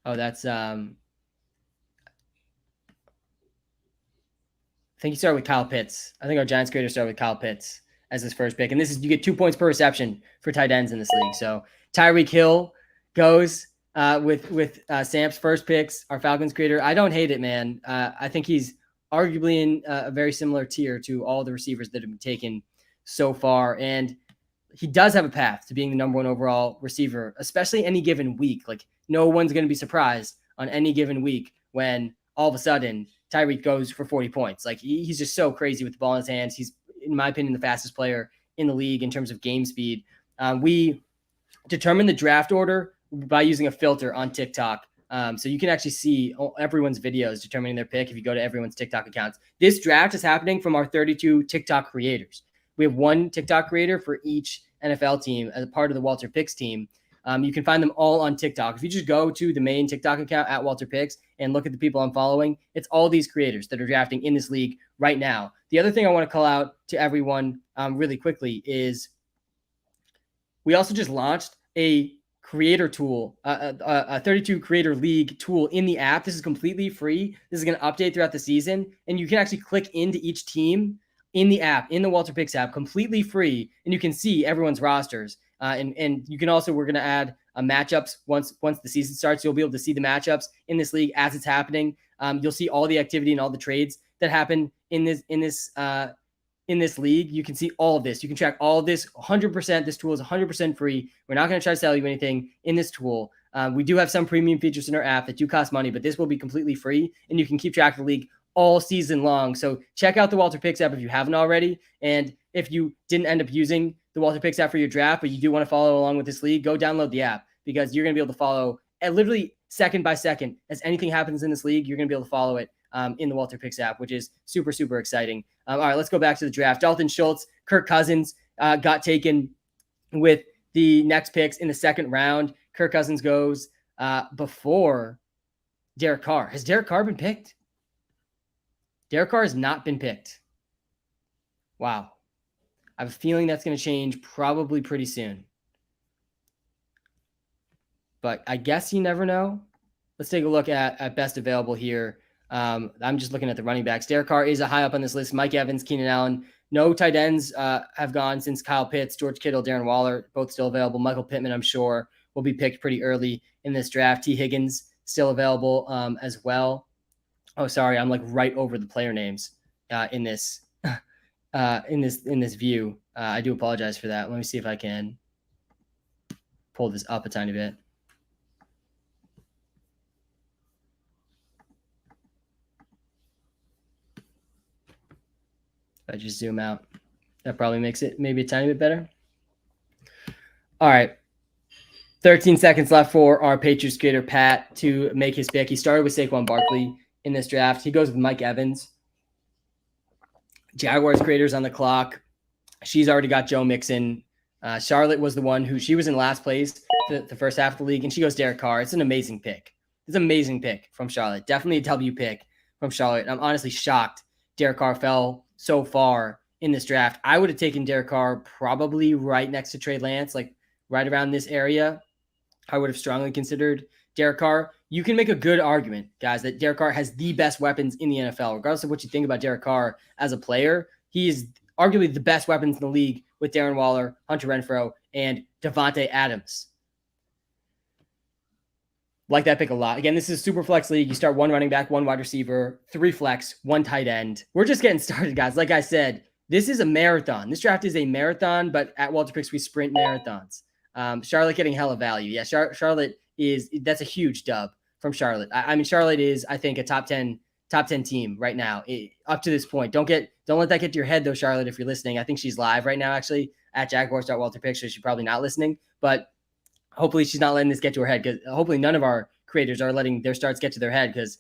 Oh, that's I think he started with Kyle Pitts. I think our Giants creator started with Kyle Pitts as his first pick. And this is, you get 2 points per reception for tight ends in this league. So Tyreek Hill goes with Samp's first picks, our Falcons creator. I don't hate it, man. I think he's arguably in a very similar tier to all the receivers that have been taken so far. And he does have a path to being the number 1 overall receiver, especially any given week. Like, no one's going to be surprised on any given week when all of a sudden Tyreek goes for 40 points. Like, he's just so crazy with the ball in his hands. He's, in my opinion, the fastest player in the league in terms of game speed. We determine the draft order by using a filter on TikTok. So you can actually see everyone's videos determining their pick if you go to everyone's TikTok accounts. This draft is happening from our 32 TikTok creators. We have 1 TikTok creator for each NFL team as a part of the WalterPicks team. You can find them all on TikTok. If you just go to the main TikTok account at WalterPicks and look at the people I'm following, it's all these creators that are drafting in this league right now. The other thing I want to call out to everyone really quickly is we also just launched a creator tool, a 32 creator league tool in the app. This is completely free. This is going to update throughout the season, and you can actually click into each team in the app, in the WalterPicks app, completely free, and you can see everyone's rosters. And you can also, we're going to add matchups once the season starts. You'll be able to see the matchups in this league as it's happening. You'll see all the activity and all the trades that happen in this league. You can see all of this. You can track all of this 100%. This tool is 100% free. We're not going to try to sell you anything in this tool. We do have some premium features in our app that do cost money, but this will be completely free, and you can keep track of the league all season long. So check out the WalterPicks app if you haven't already. And if you didn't end up using the WalterPicks app for your draft, but you do want to follow along with this league, go download the app, because you're going to be able to follow literally second by second as anything happens in this league. You're going to be able to follow it in the WalterPicks app, which is super, super exciting. All right, let's go back to the draft. Dalton Schultz, Kirk Cousins got taken with the next picks in the 2nd round. Kirk Cousins goes before Derek Carr. Has Derek Carr been picked? Derek Carr has not been picked. Wow. I have a feeling that's going to change probably pretty soon. But I guess you never know. Let's take a look at best available here. I'm just looking at the running backs. Derek Carr is a high up on this list. Mike Evans, Keenan Allen. No tight ends have gone since Kyle Pitts, George Kittle, Darren Waller, both still available. Michael Pittman, I'm sure, will be picked pretty early in this draft. T. Higgins still available as well. Oh, sorry, I'm like right over the player names in this view. I do apologize for that. Let me see if I can pull this up a tiny bit. If I just zoom out, that probably makes it maybe a tiny bit better. All right. 13 seconds left for our Patriots creator, Pat, to make his pick. He started with Saquon Barkley in this draft. He goes with Mike Evans. Jaguars creators on the clock. She's already got Joe Mixon. Charlotte was the one who she was in last place the first half of the league, and she goes Derek Carr. It's an amazing pick. It's an amazing pick from Charlotte. Definitely a W pick from Charlotte. I'm honestly shocked Derek Carr fell so far in this draft. I would have taken Derek Carr probably right next to Trey Lance, like right around this area. I would have strongly considered Derek Carr. You can make a good argument, guys, that Derek Carr has the best weapons in the NFL. Regardless of what you think about Derek Carr as a player, he is arguably the best weapons in the league with Darren Waller, Hunter Renfrow, and Devontae Adams. Like that pick a lot. Again, this is a super flex league. You start 1 running back, 1 wide receiver, 3 flex, 1 tight end. We're just getting started, guys. Like I said, this is a marathon. This draft is a marathon, but at WalterPicks, we sprint marathons. Charlotte getting hella value. Yeah, Charlotte that's a huge dub from Charlotte. I mean, Charlotte is, I think, a top 10 team right now up to this point. Don't let that get to your head though, Charlotte, if you're listening. I think she's live right now, actually, at Jaguars.WalterPicks, so she's probably not listening, but hopefully she's not letting this get to her head, because hopefully none of our creators are letting their starts get to their head, because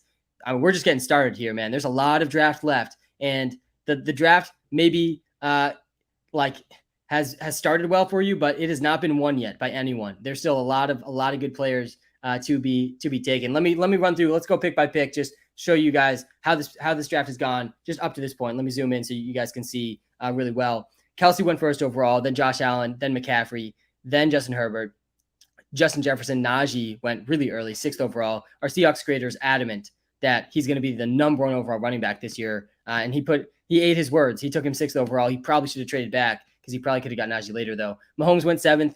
we're just getting started here, man. There's a lot of draft left, and the draft maybe has started well for you, but it has not been won yet by anyone. There's still a lot of good players to be taken. Let me run through. Let's go pick by pick. Just show you guys how this draft has gone just up to this point. Let me zoom in so you guys can see really well. Kelsey went first overall, then Josh Allen, then McCaffrey, then Justin Herbert, Justin Jefferson. Najee went really early, 6th overall. Our Seahawks creator is adamant that he's going to be the number 1 overall running back this year, and he ate his words. He took him 6th overall. He probably should have traded back, because he probably could have got Najee later, though. Mahomes went 7th.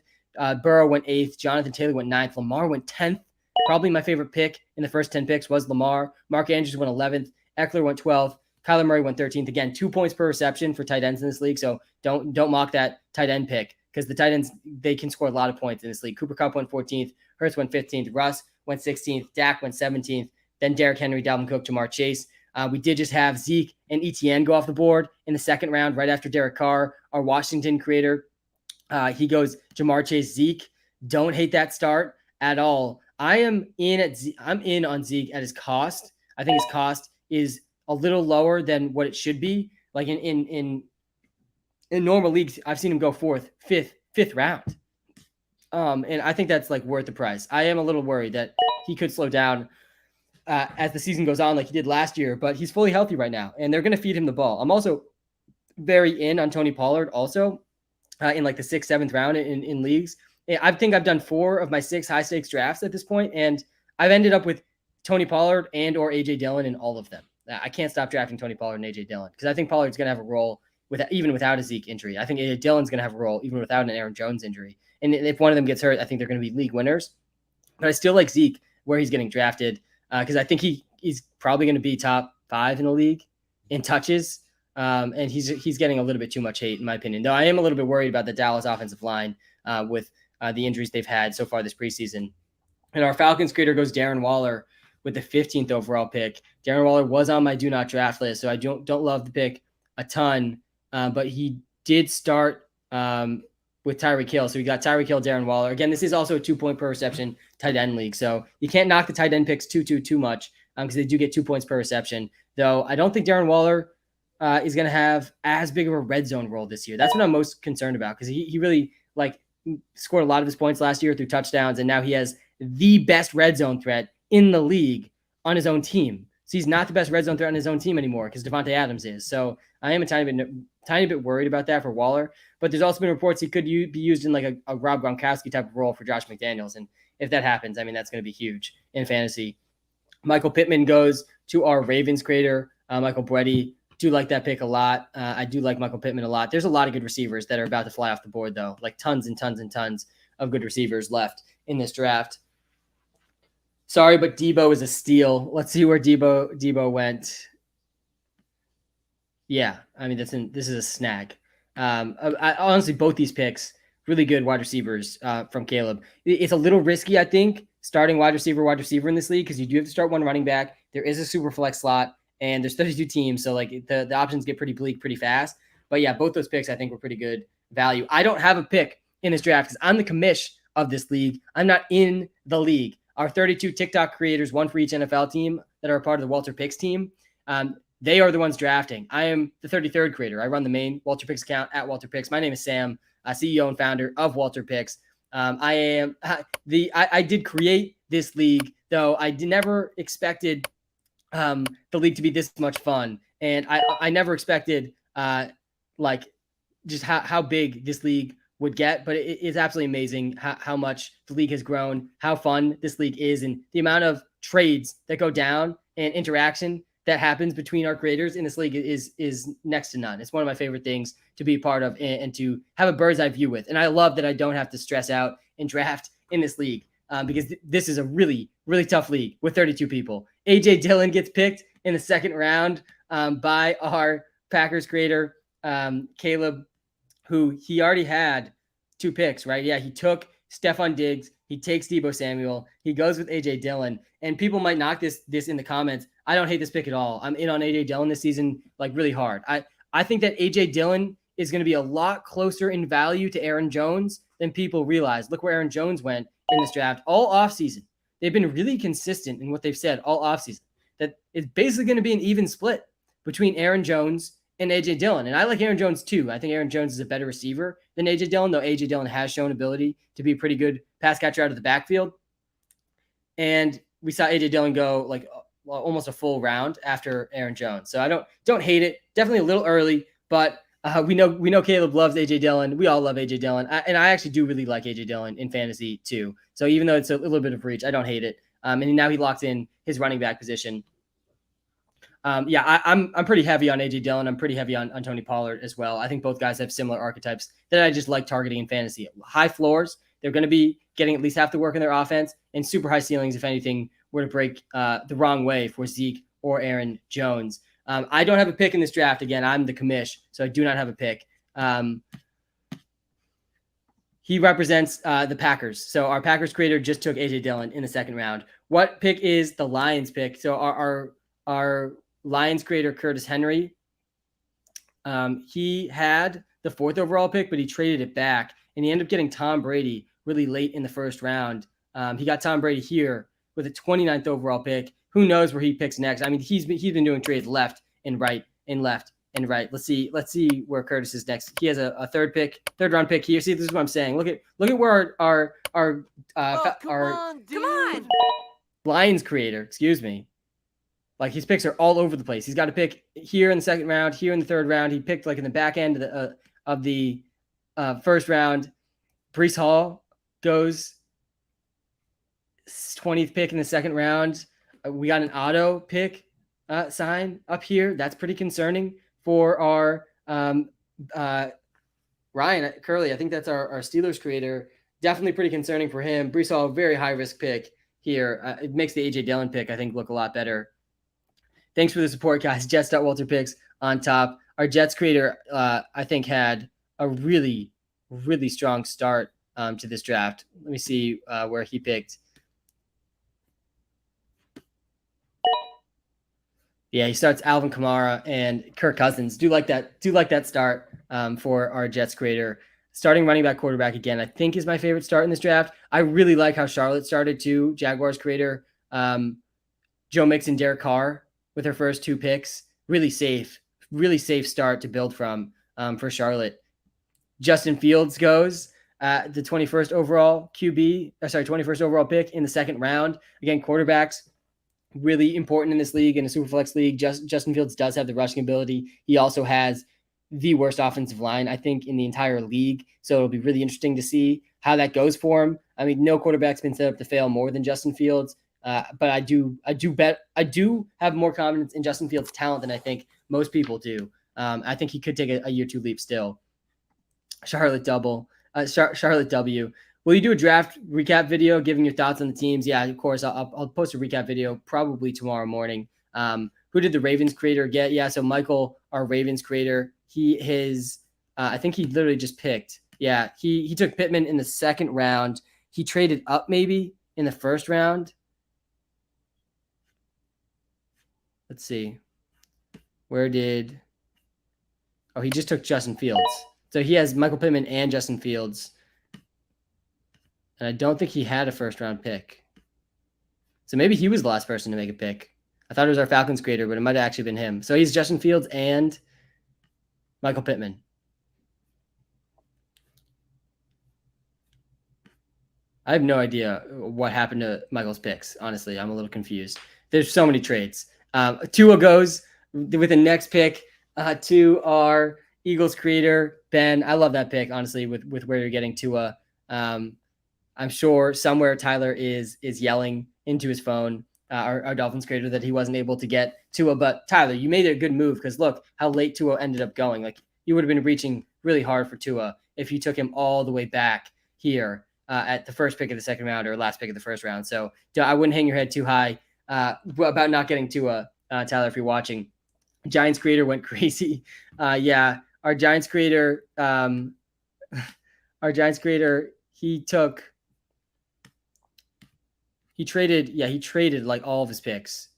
Burrow went 8th. Jonathan Taylor went 9th. Lamar went 10th. Probably my favorite pick in the first 10 picks was Lamar. Mark Andrews went 11th. Eckler went 12th. Kyler Murray went 13th. Again, 2 points per reception for tight ends in this league, so don't mock that tight end pick, because the tight ends, they can score a lot of points in this league. Cooper Kupp went 14th. Hurts went 15th. Russ went 16th. Dak went 17th. Then Derrick Henry, Dalvin Cook, Jamar Chase. We did just have Zeke and ETN go off the board in the 2nd round, right after Derek Carr, our Washington creator. He goes Jamar Chase, Zeke. Don't hate that start at all. I'm in on Zeke at his cost. I think his cost is a little lower than what it should be. Like in normal leagues, I've seen him go 4th, 5th round. And I think that's like worth the price. I am a little worried that he could slow down as the season goes on, like he did last year, but he's fully healthy right now, and they're going to feed him the ball. I'm also very in on Tony Pollard also in like the 6th, 7th round in leagues. I think I've done 4 of my 6 high stakes drafts at this point, and I've ended up with Tony Pollard and or AJ Dillon in all of them. I can't stop drafting Tony Pollard and AJ Dillon, because I think Pollard's going to have a role even without a Zeke injury. I think AJ Dillon's going to have a role even without an Aaron Jones injury. And if one of them gets hurt, I think they're going to be league winners. But I still like Zeke where he's getting drafted, because I think he's probably going to be top 5 in the league in touches. And he's getting a little bit too much hate, in my opinion. Though I am a little bit worried about the Dallas offensive line with the injuries they've had so far this preseason. And our Falcons creator goes Darren Waller with the 15th overall pick. Darren Waller was on my do not draft list, so I don't love the pick a ton, but he did start with Tyreek Hill. So we got Tyreek Hill, Darren Waller. Again, this is also a 2 point per reception tight end league, so you can't knock the tight end picks too much, because they do get 2 points per reception. Though I don't think Darren Waller is going to have as big of a red zone role this year. That's what I'm most concerned about, because he really scored a lot of his points last year through touchdowns, and now he has the best red zone threat in the league on his own team. So he's not the best red zone threat on his own team anymore, because Devontae Adams is. So I am a tiny bit worried about that for Waller. But there's also been reports he could be used in like a Rob Gronkowski type of role for Josh McDaniels. And if that happens, I mean, that's going to be huge in fantasy. Michael Pittman goes to our Ravens creator, Michael Breddy. Do like that pick a lot. I do like Michael Pittman a lot. There's a lot of good receivers that are about to fly off the board, though. Like tons and tons and tons of good receivers left in this draft. Sorry, but Debo is a steal. Let's see where Debo went. Yeah, I mean, this is a snag. Honestly, both these picks, really good wide receivers from Caleb. It's a little risky, I think, starting wide receiver in this league, because you do have to start one running back. There is a super flex slot, and there's 32 teams, so like the options get pretty bleak pretty fast. But yeah, both those picks I think were pretty good value. I don't have a pick in this draft because I'm the commish of this league. I'm not in the league. Our 32 TikTok creators, one for each NFL team that are a part of the WalterPicks team, they are the ones drafting. I am the 33rd creator. I run the main WalterPicks account at WalterPicks. My name is Sam, CEO and founder of WalterPicks. I did create this league, though I never expected the league to be this much fun, and I never expected like just how big this league would get, but it is absolutely amazing how much the league has grown, how fun this league is, and the amount of trades that go down and interaction that happens between our creators in this league is next to none. It's one of my favorite things to be a part of and to have a bird's eye view with. And I love that I don't have to stress out and draft in this league because this is a really, really tough league with 32 people. AJ Dillon gets picked in the second round by our Packers creator, Caleb, who he already had 2 picks, right? Yeah, he took Stephon Diggs. He takes Deebo Samuel. He goes with AJ Dillon. And people might knock this in the comments. I don't hate this pick at all. I'm in on AJ Dillon this season, like really hard. I think that AJ Dillon is going to be a lot closer in value to Aaron Jones than people realize. Look where Aaron Jones went in this draft all offseason. They've been really consistent in what they've said all offseason. That it's basically going to be an even split between Aaron Jones and AJ Dillon. And I like Aaron Jones too. I think Aaron Jones is a better receiver than AJ Dillon, though AJ Dillon has shown ability to be a pretty good pass catcher out of the backfield. And we saw AJ Dillon go like almost a full round after Aaron Jones. So I don't hate it. Definitely a little early, but we know Caleb loves AJ Dillon. We all love AJ Dillon. And I actually do really like AJ Dillon in fantasy too. So even though it's a little bit of reach, I don't hate it. And now he locked in his running back position. I'm pretty heavy on AJ Dillon. I'm pretty heavy on Tony Pollard as well. I think both guys have similar archetypes that I just like targeting in fantasy. High floors. They're going to be getting at least half the work in their offense, and super high ceilings if anything were to break the wrong way for Zeke or Aaron Jones. I don't have a pick in this draft. Again, I'm the commish, so I do not have a pick. He represents the Packers. So our Packers creator just took AJ Dillon in the second round. What pick is the Lions pick? So our Lions creator, Curtis Henry, he had the 4th overall pick, but he traded it back, and he ended up getting Tom Brady really late in the first round. He got Tom Brady here with a 29th overall pick. Who knows where he picks next? I mean, he's been doing trades left and right and left and right. Let's see where Curtis is next. He has a third round pick here. See, this is what I'm saying. Look at where our Come on. Lions creator, excuse me. Like his picks are all over the place. He's got a pick here in the second round, here in the third round. He picked like in the back end of the first round. Breece Hall goes 20th pick in the second round. We got an auto pick sign up here. That's pretty concerning for our Ryan Curley. I think that's our Steelers creator. Definitely pretty concerning for him. Breece Hall, very high risk pick here. It makes the AJ Dillon pick, I think, look a lot better. Thanks for the support, guys. Jets.WalterPicks on top. Our Jets creator, I think, had a really, really strong start to this draft. Let me see where he picked. Yeah, he starts Alvin Kamara and Kirk Cousins. Do like that start for our Jets creator. Starting running back, quarterback again, I think is my favorite start in this draft. I really like how Charlotte started too. Jaguars creator, Joe Mixon, Derek Carr with her first 2 picks. Really safe start to build from for Charlotte. Justin Fields goes the 21st overall pick in the second round. Again, quarterbacks, really important in this league, in a Superflex league. Justin Fields does have the rushing ability. He also has the worst offensive line, I think, in the entire league. So it'll be really interesting to see how that goes for him. I mean, no quarterback's been set up to fail more than Justin Fields. But I do have more confidence in Justin Fields' talent than I think most people do. I think he could take a year 2 leap still. Charlotte W. Will you do a draft recap video giving your thoughts on the teams? Yeah, of course. I'll post a recap video probably tomorrow morning. Who did the Ravens creator get? Yeah, so Michael, our Ravens creator, I think he literally just picked. Yeah, he took Pittman in the second round. He traded up maybe in the first round. Let's see. he just took Justin Fields. So he has Michael Pittman and Justin Fields. And I don't think he had a first-round pick. So maybe he was the last person to make a pick. I thought it was our Falcons creator, but it might have actually been him. So he's Justin Fields and Michael Pittman. I have no idea what happened to Michael's picks. Honestly, I'm a little confused. There's so many trades. Tua goes with the next pick to our Eagles creator, Ben. I love that pick, honestly, with where you're getting Tua. I'm sure somewhere Tyler is yelling into his phone, our Dolphins creator, that he wasn't able to get Tua. But Tyler, you made a good move because look how late Tua ended up going. Like you would have been reaching really hard for Tua if you took him all the way back here at the first pick of the second round or last pick of the first round. So I wouldn't hang your head too high about not getting Tua, Tyler, if you're watching. Giants creator went crazy. Yeah, our Giants creator, he traded like all of his picks.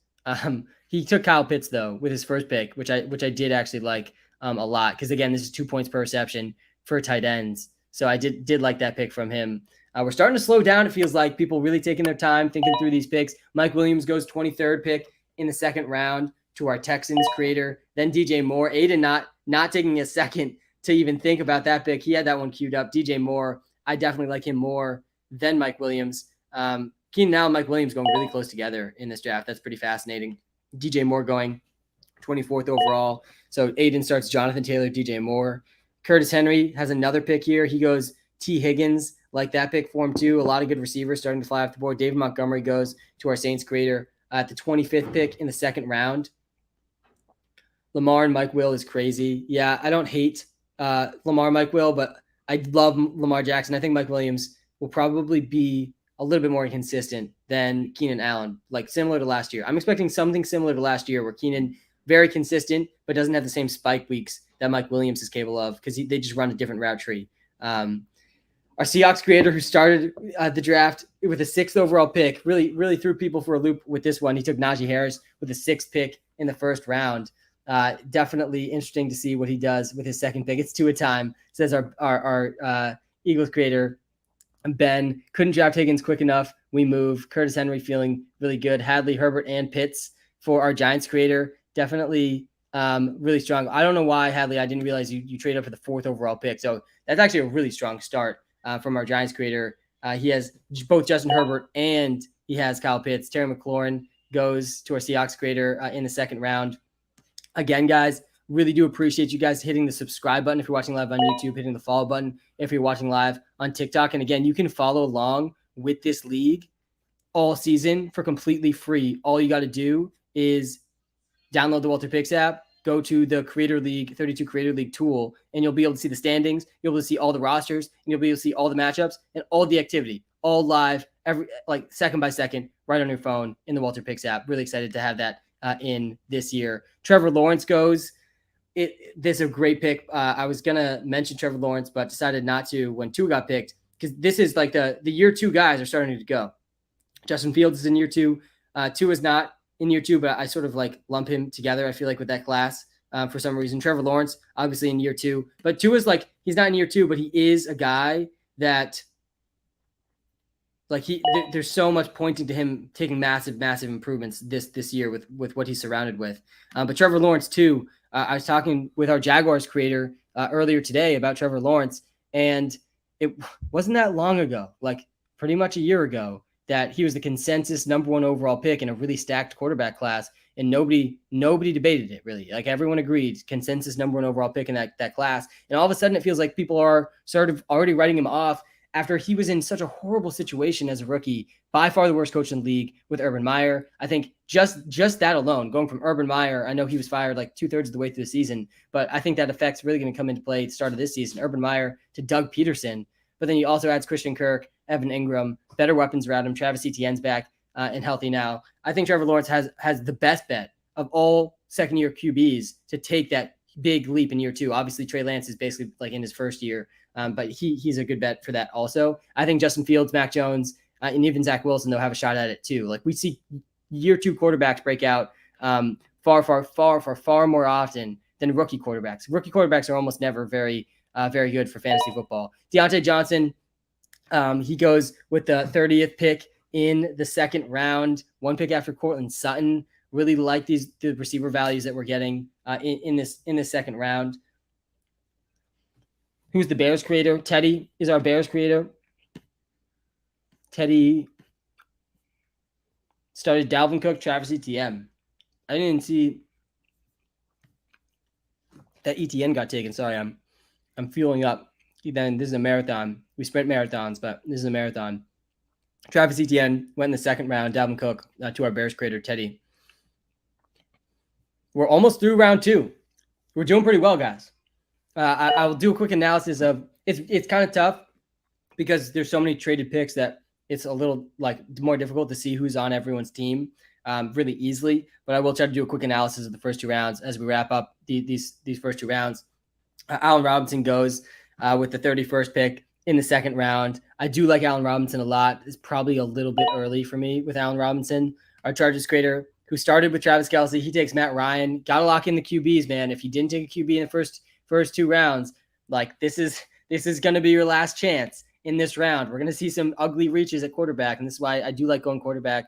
He took Kyle Pitts though with his first pick, which I did actually like a lot because again, this is 2 points per reception for tight ends. So I did like that pick from him. We're starting to slow down. It feels like people really taking their time thinking through these picks. Mike Williams goes 23rd pick in the second round to our Texans creator. Then DJ Moore. Aiden not taking a second to even think about that pick. He had that one queued up. DJ Moore. I definitely like him more than Mike Williams. Keenan Allen, Mike Williams going really close together in this draft. That's pretty fascinating. DJ Moore going 24th overall. So Aiden starts Jonathan Taylor, DJ Moore. Curtis Henry has another pick here. He goes T. Higgins, like that pick for him too. A lot of good receivers starting to fly off the board. David Montgomery goes to our Saints creator at the 25th pick in the second round. Lamar and Mike Will is crazy. Yeah, I don't hate Lamar, Mike Will, but I love Lamar Jackson. I think Mike Williams will probably be a little bit more inconsistent than Keenan Allen, like similar to last year. I'm expecting something similar to last year where Keenan very consistent, but doesn't have the same spike weeks that Mike Williams is capable of because they just run a different route tree. Our Seahawks creator who started the draft with a 6th overall pick really threw people for a loop with this one. He took Najee Harris with a 6th pick in the first round. Definitely interesting to see what he does with his second pick. It's 2 a time, says our Eagles creator. Ben couldn't draft Higgins quick enough. We move. Curtis Henry feeling really good. Hadley, Herbert, and Pitts for our Giants creator. Definitely really strong. I don't know why, Hadley, I didn't realize you trade up for the 4th overall pick. So that's actually a really strong start from our Giants creator. He has both Justin Herbert and he has Kyle Pitts. Terry McLaurin goes to our Seahawks creator in the second round. Again, guys, really do appreciate you guys hitting the subscribe button if you're watching live on YouTube, hitting the follow button if you're watching live on TikTok. And again, you can follow along with this league all season for completely free. All you got to do is download the WalterPicks app, go to the Creator League, 32 Creator League tool, and you'll be able to see the standings. You'll be able to see all the rosters, and you'll be able to see all the matchups and all the activity, all live, second by second, right on your phone in the WalterPicks app. Really excited to have that in this year. Trevor Lawrence goes. This is a great pick. I was going to mention Trevor Lawrence, but decided not to when 2 got picked because this is like the year 2 guys are starting to go. Justin Fields is in year 2. 2 is not in year 2, but I sort of like lump him together, I feel like, with that class for some reason. Trevor Lawrence, obviously in year 2, but 2 is like, he's not in year 2, but he is a guy that like there's so much pointing to him taking massive improvements this year with what he's surrounded with. But Trevor Lawrence too, I was talking with our Jaguars creator earlier today about Trevor Lawrence, and it wasn't that long ago, like pretty much a year ago, that he was the consensus number 1 overall pick in a really stacked quarterback class, and nobody debated it really. Like everyone agreed, consensus number 1 overall pick in that class. And all of a sudden it feels like people are sort of already writing him off after he was in such a horrible situation as a rookie, by far the worst coach in the league with Urban Meyer. I think just that alone, going from Urban Meyer, I know he was fired like 2/3 of the way through the season, but I think that effect's really going to come into play at the start of this season. Urban Meyer to Doug Peterson, but then he also adds Christian Kirk, Evan Ingram, better weapons around him. Travis Etienne's back and healthy now. I think Trevor Lawrence has the best bet of all second-year QBs to take that big leap in year 2. Obviously, Trey Lance is basically like in his first year, but he's a good bet for that also. I think Justin Fields, Mac Jones, and even Zach Wilson, they'll have a shot at it too. Like we see year 2 quarterbacks break out far more often than rookie quarterbacks. Rookie quarterbacks are almost never very good for fantasy football. Deontay Johnson, he goes with the 30th pick in the second round, one pick after Cortland Sutton. Really like the receiver values that we're getting in this second round. Who's the Bears creator? Teddy is our Bears creator. Teddy started Dalvin Cook, Travis Etienne. I didn't see that Etienne got taken. Sorry, I'm fueling up. Then this is a marathon. We sprint marathons, but this is a marathon. Travis Etienne went in the second round. Dalvin Cook to our Bears creator, Teddy. We're almost through round 2. We're doing pretty well, guys. I'll do a quick analysis of it's kind of tough because there's so many traded picks that it's a little like more difficult to see who's on everyone's team really easily. But I will try to do a quick analysis of the first 2 rounds as we wrap up these first 2 rounds. Allen Robinson goes with the 31st pick in the second round. I do like Allen Robinson a lot. It's probably a little bit early for me with Allen Robinson. Our Chargers creator who started with Travis Kelce, he takes Matt Ryan. Got to lock in the QBs, man. If you didn't take a QB in the first 2 rounds, like this is going to be your last chance in this round. We're going to see some ugly reaches at quarterback, and this is why I do like going quarterback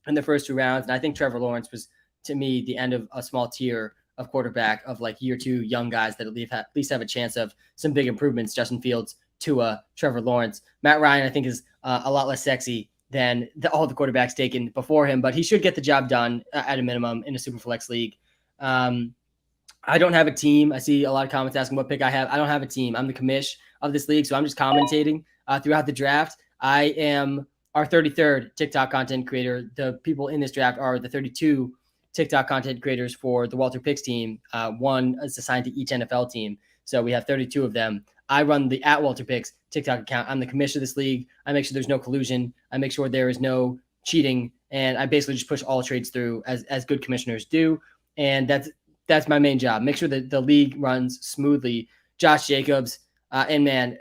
in the first 2 rounds. And I think Trevor Lawrence was, to me, the end of a small tier of quarterback of like year 2 young guys that at least have a chance of some big improvements. Justin Fields, Tua, Trevor Lawrence. Matt Ryan, I think, is a lot less sexy than all the quarterbacks taken before him, but he should get the job done at a minimum in a Superflex league. I don't have a team. I see a lot of comments asking what pick I have. I don't have a team. I'm the commish of this league, so I'm just commentating throughout the draft. I am our 33rd TikTok content creator. The people in this draft are the 32 TikTok content creators for the WalterPicks team. One is assigned to each NFL team, so we have 32 of them. I run the @WalterPicks TikTok account. I'm the commissioner of this league. I make sure there's no collusion. I make sure there is no cheating, and I basically just push all trades through as good commissioners do. And that's my main job. Make sure that the league runs smoothly. Josh Jacobs, and man,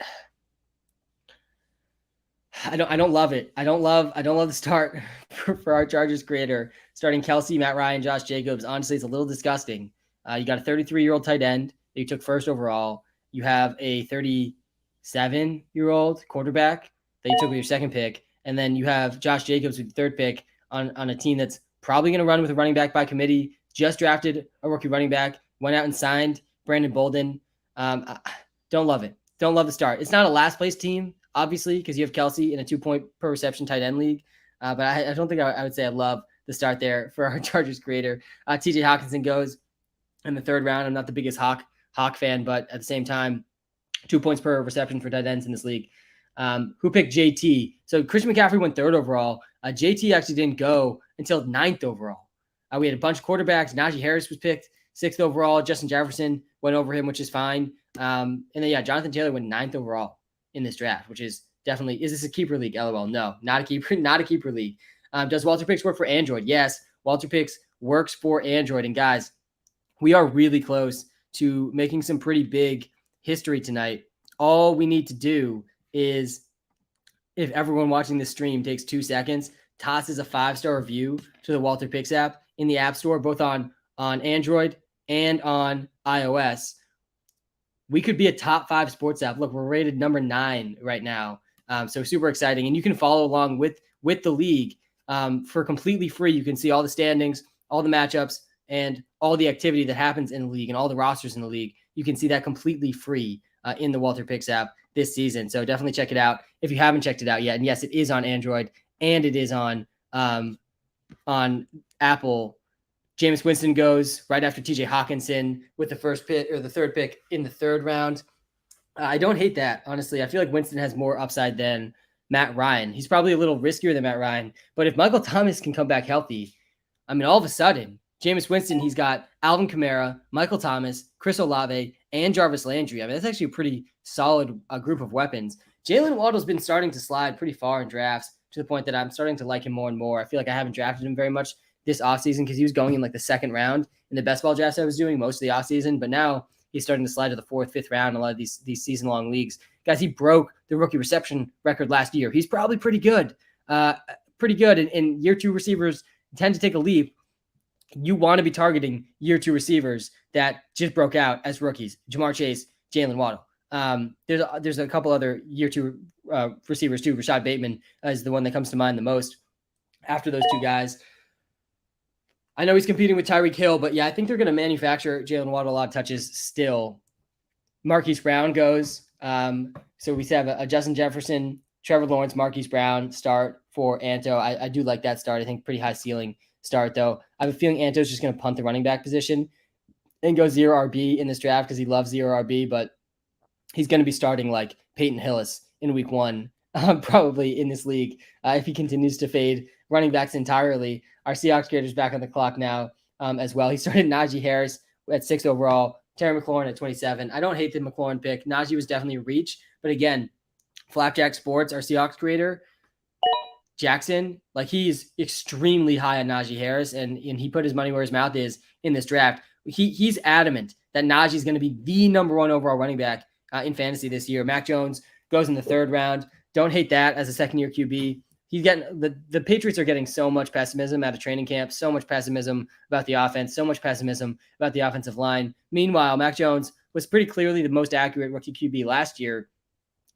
I don't love it. I don't love the start for our Chargers creator starting Kelce, Matt Ryan, Josh Jacobs. Honestly, it's a little disgusting. You got a 33-year-old tight end that you took first overall. You have a 37-year-old quarterback that you took with your second pick. And then you have Josh Jacobs with the 3rd pick on a team that's probably going to run with a running back by committee. Just drafted a rookie running back, went out and signed Brandon Bolden. Don't love it. Don't love the start. It's not a last place team, obviously, because you have Kelce in a 2-point per reception tight end league. But I don't think I would say I love the start there for our Chargers creator. TJ Hawkinson goes in the 3rd round. I'm not the biggest Hawk fan, but at the same time, 2 points per reception for tight ends in this league. Who picked JT? So Christian McCaffrey went 3rd overall. JT actually didn't go until 9th overall. We had a bunch of quarterbacks. Najee Harris was picked 6th overall. Justin Jefferson went over him, which is fine. And then, Jonathan Taylor went 9th overall in this draft, which is definitely, is this a keeper league? LOL. No, not a keeper league. Does WalterPicks work for Android? Yes, WalterPicks works for Android. And guys, we are really close to making some pretty big history tonight. All we need to do is, if everyone watching this stream takes 2 seconds, tosses a 5-star review to the WalterPicks app in the App Store, both on Android and on iOS, we could be a top 5 sports app. Look, we're rated number 9 right now. So super exciting. And you can follow along with the league for completely free. You can see all the standings, all the matchups, and all the activity that happens in the league and all the rosters in the league. You can see that completely free in the WalterPicks app this season. So definitely check it out if you haven't checked it out yet. And yes, it is on Android and it is on Apple. Jameis Winston goes right after TJ Hawkinson with the 1st pick or the 3rd pick in the 3rd round. I don't hate that, honestly. I feel like Winston has more upside than Matt Ryan. He's probably a little riskier than Matt Ryan, but if Michael Thomas can come back healthy, I mean, all of a sudden, Jameis Winston, he's got Alvin Kamara, Michael Thomas, Chris Olave, and Jarvis Landry. I mean, that's actually a pretty solid group of weapons. Jalen Waddle's been starting to slide pretty far in drafts to the point that I'm starting to like him more and more. I feel like I haven't drafted him very much this offseason because he was going in like the 2nd round in the best ball drafts I was doing most of the offseason, but now he's starting to slide to the 4th, 5th round in a lot of these season-long leagues. Guys, he broke the rookie reception record last year. He's probably pretty good. And year 2 receivers tend to take a leap. you want to be targeting year 2 receivers that just broke out as rookies: Jamar Chase, Jalen Waddle. There's a couple other year 2 receivers too. Rashad Bateman is the one that comes to mind the most after those two guys. I know he's competing with Tyreek Hill, but yeah, I think they're going to manufacture Jalen Waddle a lot of touches still. Marquise Brown goes. So we have a Justin Jefferson, Trevor Lawrence, Marquise Brown start for Anto. I do like that start. I think pretty high ceiling start, though. I have a feeling Anto's just going to punt the running back position and go 0 RB in this draft because he loves 0 RB, but he's going to be starting like Peyton Hillis in week 1, probably in this league, if he continues to fade running backs entirely. Our Seahawks creator's back on the clock now as well. He started Najee Harris at 6 overall, Terry McLaurin at 27. I don't hate the McLaurin pick. Najee was definitely a reach, but again, Flapjack Sports, our Seahawks creator, Jackson, like he's extremely high on Najee Harris, and he put his money where his mouth is in this draft. He's adamant that Najee is going to be the number 1 overall running back in fantasy this year. Mac Jones goes in the 3rd round. Don't hate that as a second-year QB. He's getting the Patriots are getting so much pessimism out of training camp, so much pessimism about the offense, so much pessimism about the offensive line. Meanwhile, Mac Jones was pretty clearly the most accurate rookie QB last year.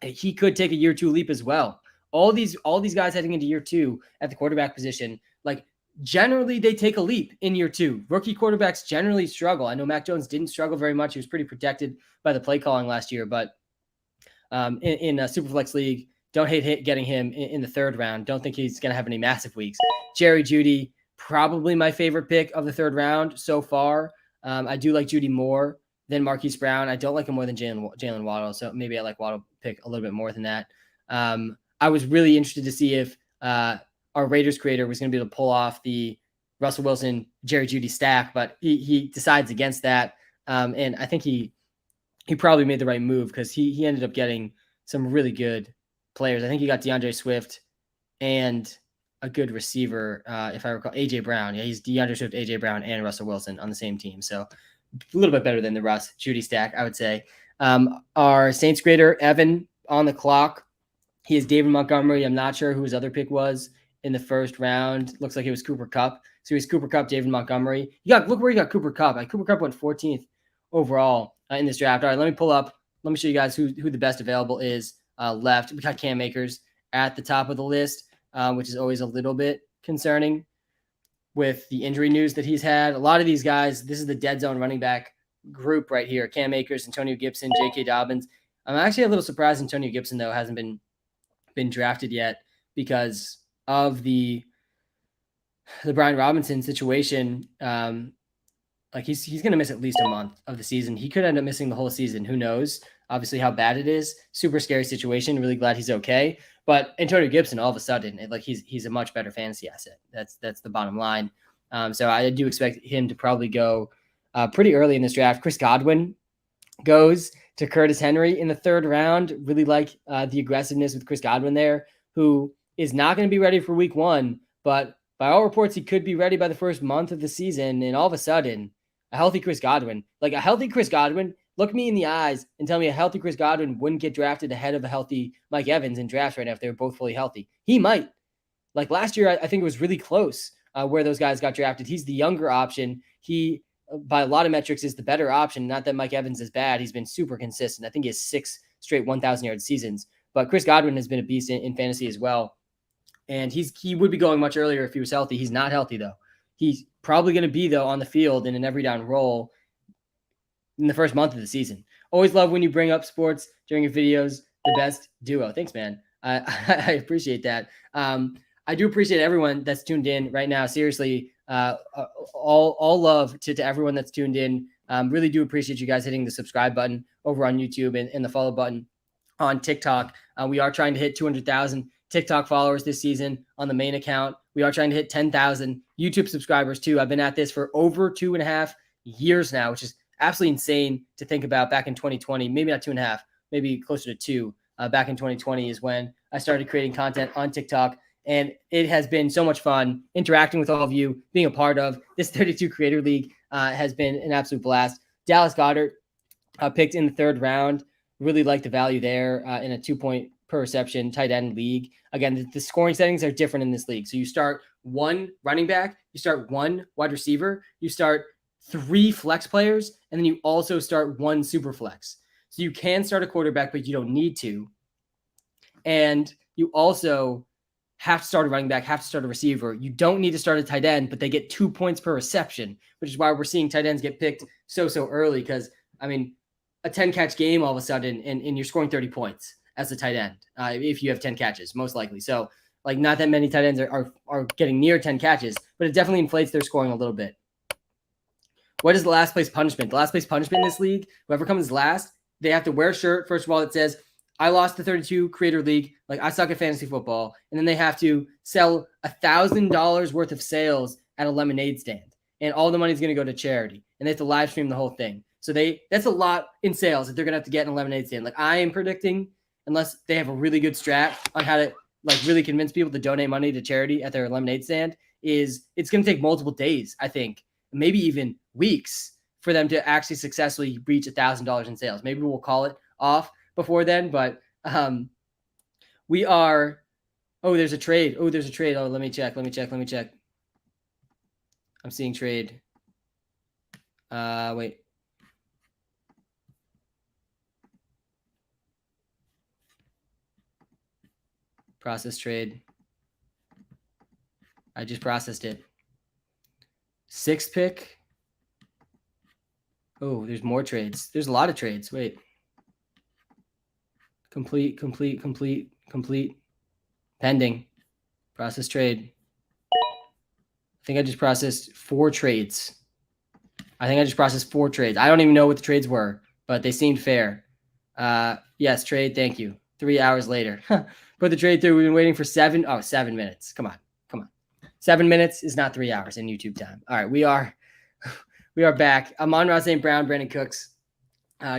He could take a year 2 leap as well. All these guys heading into year 2 at the quarterback position, like generally they take a leap in year 2. Rookie quarterbacks generally struggle. I know Mac Jones didn't struggle very much. He was pretty protected by the play calling last year, but in a Superflex league, don't hate getting him in the 3rd round. Don't think he's going to have any massive weeks. Jerry Jeudy, probably my favorite pick of the 3rd round so far. I do like Jeudy more than Marquise Brown. I don't like him more than Jalen Waddle, so maybe I like Waddle pick a little bit more than that. I was really interested to see if our Raiders creator was going to be able to pull off the Russell Wilson, Jerry Jeudy stack, but he decides against that. And I think he probably made the right move because he ended up getting some really good players. I think he got DeAndre Swift and a good receiver, if I recall, AJ Brown. Yeah, he's DeAndre Swift, AJ Brown, and Russell Wilson on the same team. So a little bit better than the Russ Jeudy stack, I would say. Our Saints grader, Evan, on the clock. He is David Montgomery. I'm not sure who his other pick was in the 1st round. Looks like it was Cooper Kupp. So he's Cooper Kupp, David Montgomery. Look where you got Cooper Kupp. Cooper Kupp went 14th overall in this draft. All right, let me show you guys who the best available is left. We got Cam Akers at the top of the list, which is always a little bit concerning with the injury news that he's had. A lot of these guys, this is the dead zone running back group right here. Cam Akers, Antonio Gibson, J.K. Dobbins. I'm actually a little surprised Antonio Gibson, though, hasn't been drafted yet because of the Brian Robinson situation. Like he's going to miss at least a month of the season. He could end up missing the whole season. Who knows? Obviously how bad it is. Super scary situation. Really glad he's okay. But Antonio Gibson, all of a sudden, he's a much better fantasy asset. That's the bottom line. So I do expect him to probably go pretty early in this draft. Chris Godwin goes to Curtis Henry in the 3rd round. Really like the aggressiveness with Chris Godwin there, who is not going to be ready for week 1, but by all reports, he could be ready by the 1st month of the season. And all of a sudden, a healthy Chris Godwin, look me in the eyes and tell me a healthy Chris Godwin wouldn't get drafted ahead of a healthy Mike Evans in drafts right now if they were both fully healthy. He might. Like last year, I think it was really close where those guys got drafted. He's the younger option. He, by a lot of metrics, is the better option. Not that Mike Evans is bad. He's been super consistent. I think he has 6 straight 1,000-yard seasons. But Chris Godwin has been a beast in fantasy as well. And he would be going much earlier if he was healthy. He's not healthy, though. He's probably going to be, though, on the field in an every down role in the 1st month of the season. Always love when you bring up sports during your videos. The best duo. Thanks, man. I appreciate that. I do appreciate everyone that's tuned in right now. Seriously, all love to everyone that's tuned in. Really do appreciate you guys hitting the subscribe button over on YouTube and the follow button on TikTok. We are trying to hit 200,000 TikTok followers this season on the main account. We are trying to hit 10,000 YouTube subscribers too. I've been at this for over 2.5 years now, which is absolutely insane to think about. Back in 2020, maybe not 2.5, maybe closer to 2. Back in 2020 is when I started creating content on TikTok. And it has been so much fun interacting with all of you, being a part of this 32 Creator League has been an absolute blast. Dallas Goedert picked in the 3rd round. Really like the value there in a 2-point per reception tight end league. Again, the scoring settings are different in this league. So you start 1 running back, you start 1 wide receiver, you start 3 flex players, and then you also start 1 super flex. So you can start a quarterback, but you don't need to. And you also have to start a running back, have to start a receiver. You don't need to start a tight end, but they get 2 points per reception, which is why we're seeing tight ends get picked so early. Because, I mean, a 10-catch game all of a sudden, and you're scoring 30 points as a tight end if you have 10 catches, most likely. So, like, not that many tight ends are getting near 10 catches, but it definitely inflates their scoring a little bit. What is the last place punishment? The last place punishment in this league, whoever comes last, they have to wear a shirt, first of all, that says, I lost the 32 creator league. Like, I suck at fantasy football. And then they have to sell $1,000 worth of sales at a lemonade stand. And all the money is going to go to charity. And they have to live stream the whole thing. So that's a lot in sales that they're going to have to get in a lemonade stand. Like, I am predicting, unless they have a really good strat on how to like really convince people to donate money to charity at their lemonade stand, it's going to take multiple days, I think, maybe even weeks for them to actually successfully reach $1,000 in sales. Maybe we'll call it off before then, but we are. Oh, there's a trade. Oh, let me check. I'm seeing trade. Wait. Process trade. I just processed it. 6th pick. Oh, there's more trades. There's a lot of trades. Wait. Complete. Pending. Process trade. I think I just processed 4 trades. I don't even know what the trades were, but they seemed fair. Yes, trade. Thank you. 3 hours later. Put the trade through. We've been waiting for 7 minutes. Come on. 7 minutes is not 3 hours in YouTube time. All right, we are back. Amon-Ra St. Brown, Brandon Cooks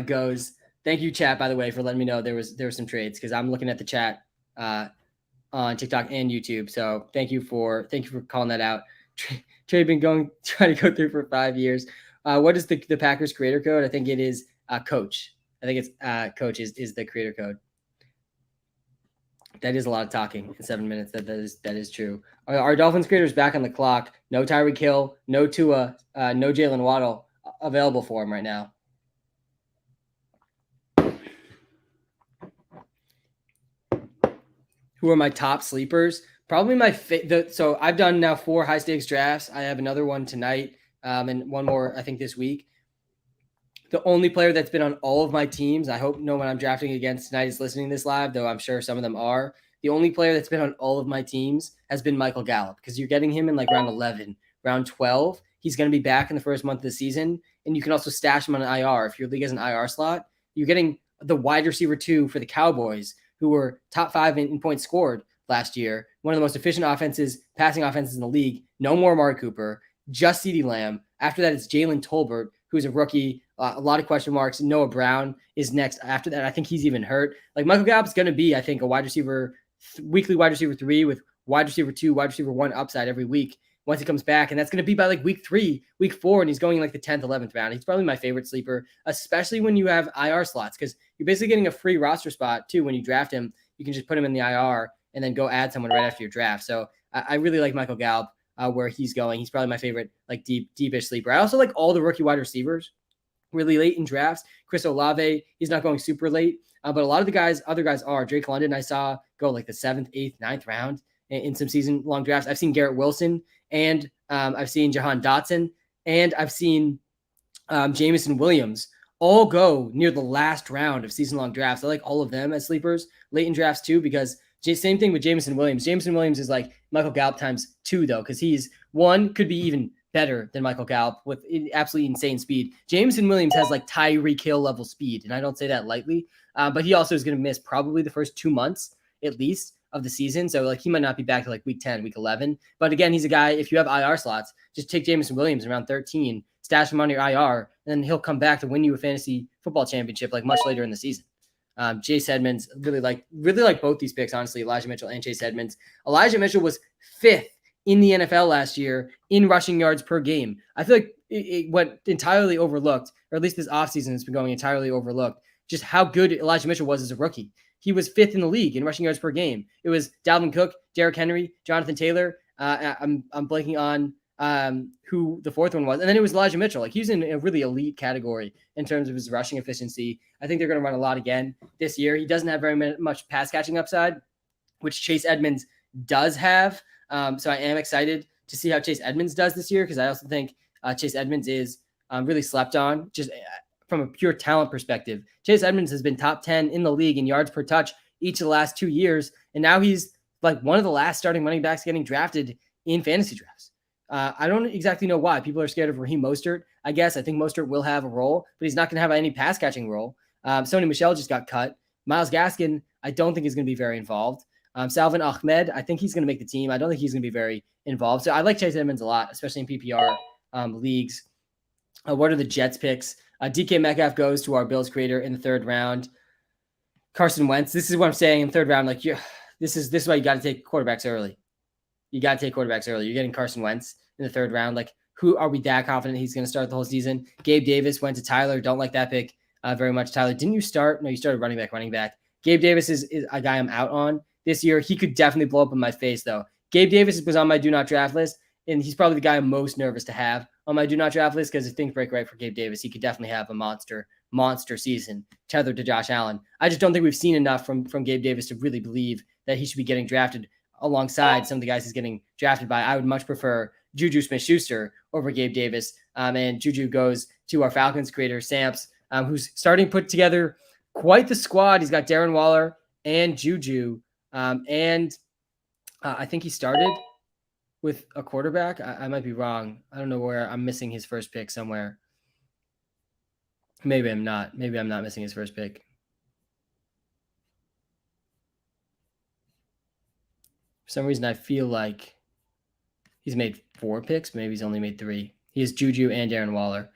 goes. Thank you, chat, by the way, for letting me know there were some trades, because I'm looking at the chat on TikTok and YouTube. So thank you for calling that out. Trade been trying to go through for 5 years. What is the Packers creator code? I think it is coach. I think it's coach is the creator code. That is a lot of talking in 7 minutes. That is true. Our Dolphins creators back on the clock. No Tyreek Hill, no Tua, no Jalen Waddle available for him right now. Who are my top sleepers? Probably my so I've done now 4 high stakes drafts. I have another one tonight, and one more I think this week. The only player that's been on all of my teams, I hope no one I'm drafting against tonight is listening to this live, though I'm sure some of them are. The only player that's been on all of my teams has been Michael Gallup, because you're getting him in like round 11, round 12. He's going to be back in the first month of the season, and you can also stash him on an IR. If your league has an IR slot, you're getting the wide receiver 2 for the Cowboys, who were top 5 in points scored last year. One of the most efficient passing offenses in the league. No more Amari Cooper, just CeeDee Lamb. After that, it's Jalen Tolbert, who's a rookie. A lot of question marks. Noah Brown is next. After that, I think he's even hurt. Like, Michael Gallup's going to be, I think, a weekly wide receiver 3 with wide receiver 2, wide receiver 1 upside every week once he comes back. And that's going to be by like week 3, week 4, and he's going like the 10th, 11th round. He's probably my favorite sleeper, especially when you have IR slots, because you're basically getting a free roster spot too. When you draft him, you can just put him in the IR and then go add someone right after your draft. So I really like Michael Gallup where he's going. He's probably my favorite, like deepish sleeper. I also like all the rookie wide receivers really late in drafts. Chris Olave, he's not going super late, but a lot of the other guys are. Drake London, I saw go like the 7th, 8th, 9th round in some season-long drafts. I've seen Garrett Wilson, and I've seen Jahan Dotson, and I've seen Jameson Williams all go near the last round of season-long drafts. I like all of them as sleepers late in drafts too, because same thing with Jameson Williams. Jameson Williams is like Michael Gallup times 2, though, because he's could be even better than Michael Gallup with absolutely insane speed. Jameson Williams has like Tyreek Hill level speed, and I don't say that lightly, but he also is going to miss probably the first 2 months at least of the season. So like he might not be back to like week 10, week 11. But again, he's a guy, if you have IR slots, just take Jameson Williams around 13, stash him on your IR, and then he'll come back to win you a fantasy football championship like much later in the season. Chase Edmonds, really like both these picks, honestly, Elijah Mitchell and Chase Edmonds. Elijah Mitchell was 5th in the NFL last year in rushing yards per game. I feel like it went entirely overlooked, or at least this offseason has been going entirely overlooked, just how good Elijah Mitchell was as a rookie. he was 5th in the league in rushing yards per game. It was Dalvin Cook, Derrick Henry, Jonathan Taylor. I'm blanking on who the 4th one was. And then it was Elijah Mitchell. Like, he's in a really elite category in terms of his rushing efficiency. I think they're going to run a lot again this year. He doesn't have very much pass catching upside, which Chase Edmonds does have. So I am excited to see how Chase Edmonds does this year, because I also think Chase Edmonds is really slept on just from a pure talent perspective. Chase Edmonds has been top 10 in the league in yards per touch each of the last 2 years. And now he's like one of the last starting running backs getting drafted in fantasy drafts. I don't exactly know why people are scared of Raheem Mostert. I think Mostert will have a role, but he's not going to have any pass catching role. Sony Michel just got cut. Myles Gaskin, I don't think is going to be very involved. Salvin Ahmed, I think he's going to make the team. I don't think he's going to be very involved. So I like Chase Edmonds a lot, especially in PPR leagues. What are the Jets picks? DK Metcalf goes to our Bills creator in the 3rd round. Carson Wentz, this is what I'm saying in 3rd round. Like, this is why you got to take quarterbacks early. You got to take quarterbacks early. You're getting Carson Wentz in the 3rd round. Like, who are we that confident he's going to start the whole season? Gabe Davis went to Tyler. Don't like that pick very much. Tyler, didn't you start? No, you started running back. Gabe Davis is a guy I'm out on this year. He could definitely blow up in my face, though. Gabe Davis was on my do not draft list, and he's probably the guy I'm most nervous to have on my do not draft list, because if things break right for Gabe Davis, he could definitely have a monster season tethered to Josh Allen. I just don't think we've seen enough from Gabe Davis to really believe that he should be getting drafted alongside some of the guys he's getting drafted by. I would much prefer Juju Smith-Schuster over Gabe Davis. And Juju goes to our Falcons creator, Samps, who's starting to put together quite the squad. He's got Darren Waller and Juju. I think he started with a quarterback. I might be wrong. I don't know where I'm missing his first pick somewhere. Maybe I'm not. Maybe I'm not missing his first pick. For some reason, I feel like he's made 4 picks. Maybe he's only made 3. He has Juju and Darren Waller.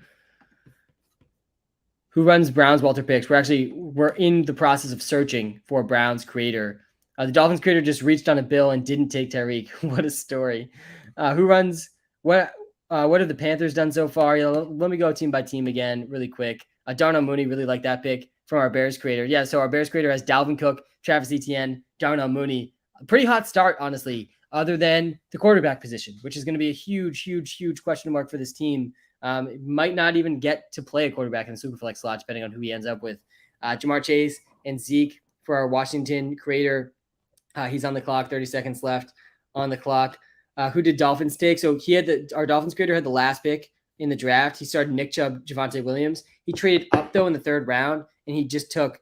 Who runs Browns WalterPicks? We're in the process of searching for Browns creator. The Dolphins creator just reached on a bill and didn't take Tyreek. What a story. Who runs? What have the Panthers done so far? Let me go team by team again really quick. Darnell Mooney, really like that pick from our Bears creator. Yeah, so our Bears creator has Dalvin Cook, Travis Etienne, Darnell Mooney. A pretty hot start, honestly, other than the quarterback position, which is going to be a huge question mark for this team. It might not even get to play a quarterback in the Superflex slot, depending on who he ends up with. Jamar Chase and Zeke for our Washington creator. He's on the clock, 30 seconds left on the clock. Who did Dolphins take? So our Dolphins creator had the last pick in the draft. He started Nick Chubb, Javonte Williams. He traded up, though, in the 3rd round, and he just took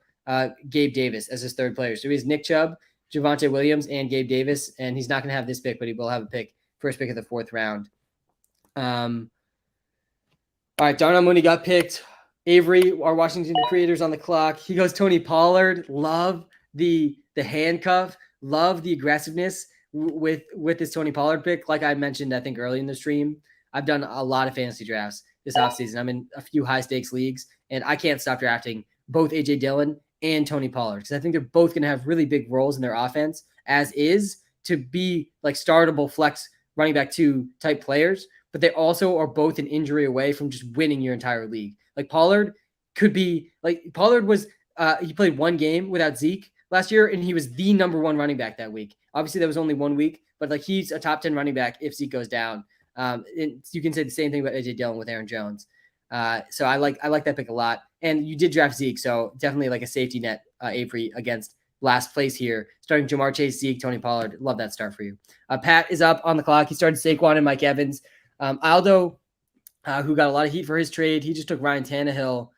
Gabe Davis as his 3rd player. So he has Nick Chubb, Javonte Williams, and Gabe Davis, and he's not going to have this pick, but he will have a first pick of the 4th round. All right, Darnell Mooney got picked. Avery, our Washington creators, on the clock. He goes Tony Pollard. Love the handcuff. Love the aggressiveness with this Tony Pollard pick. Like I mentioned, I think early in the stream, I've done a lot of fantasy drafts this offseason. I'm in a few high-stakes leagues, and I can't stop drafting both A.J. Dillon and Tony Pollard, because I think they're both going to have really big roles in their offense as is, to be like startable flex running back 2 type players, but they also are both an injury away from just winning your entire league. Like Pollard was he played 1 game without Zeke last year, and he was the number 1 running back that week. Obviously, that was only 1 week, but like he's a top 10 running back if Zeke goes down. You can say the same thing about A.J. Dillon with Aaron Jones. So I like that pick a lot. And you did draft Zeke, so definitely like a safety net, Avery, against last place here. Starting Jamar Chase, Zeke, Tony Pollard. Love that start for you. Pat is up on the clock. He started Saquon and Mike Evans. Aldo, who got a lot of heat for his trade, he just took Ryan Tannehill,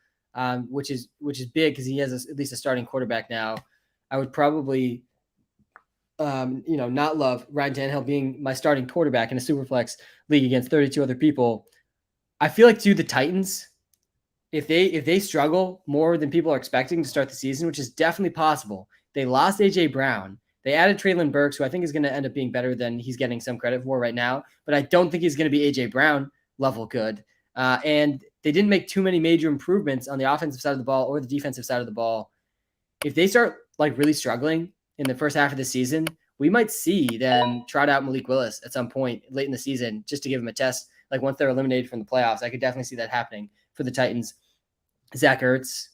which is big because he has at least a starting quarterback now. I would probably not love Ryan Tannehill being my starting quarterback in a Superflex league against 32 other people. I feel like the Titans, if they struggle more than people are expecting to start the season, which is definitely possible. They lost A.J. Brown. They added Treylon Burks, who I think is going to end up being better than he's getting some credit for right now, but I don't think he's going to be A.J. Brown level good. And they didn't make too many major improvements on the offensive side of the ball or the defensive side of the ball. If they start like really struggling in the first half of the season, we might see them trot out Malik Willis at some point late in the season just to give him a test. Like once they're eliminated from the playoffs, I could definitely see that happening for the Titans. Zach Ertz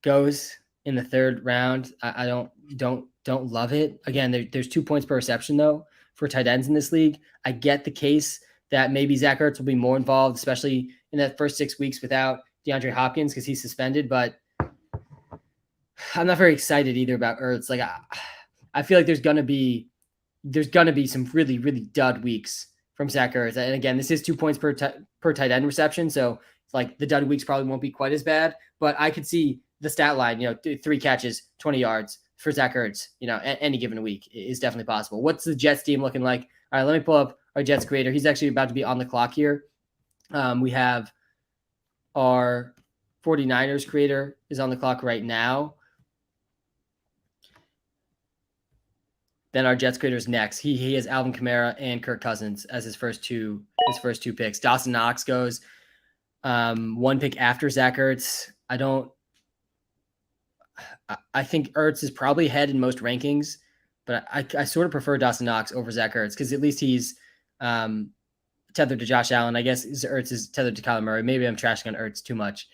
goes in the third round. I don't love it. Again, there's 2 points per reception though for tight ends in this league. I get the case that maybe Zach Ertz will be more involved, especially in that first 6 weeks without DeAndre Hopkins because he's suspended. But I'm not very excited either about Ertz. Like I feel like there's gonna be some really, really dud weeks from Zach Ertz. And again, this is 2 points per tight end reception, so like the dud weeks probably won't be quite as bad. But I could see the stat line, 3 catches, 20 yards for Zach Ertz, any given week is definitely possible. What's the Jets team looking like? All right, let me pull up our Jets creator. He's actually about to be on the clock here. We have our 49ers creator is on the clock right now. Then our Jets creator is next. He has Alvin Kamara and Kirk Cousins as his first two picks. Dawson Knox goes 1 pick after Zach Ertz. I think Ertz is probably ahead in most rankings, but I sort of prefer Dawson Knox over Zach Ertz because at least he's tethered to Josh Allen. I guess Ertz is tethered to Kyler Murray. Maybe I'm trashing on Ertz too much.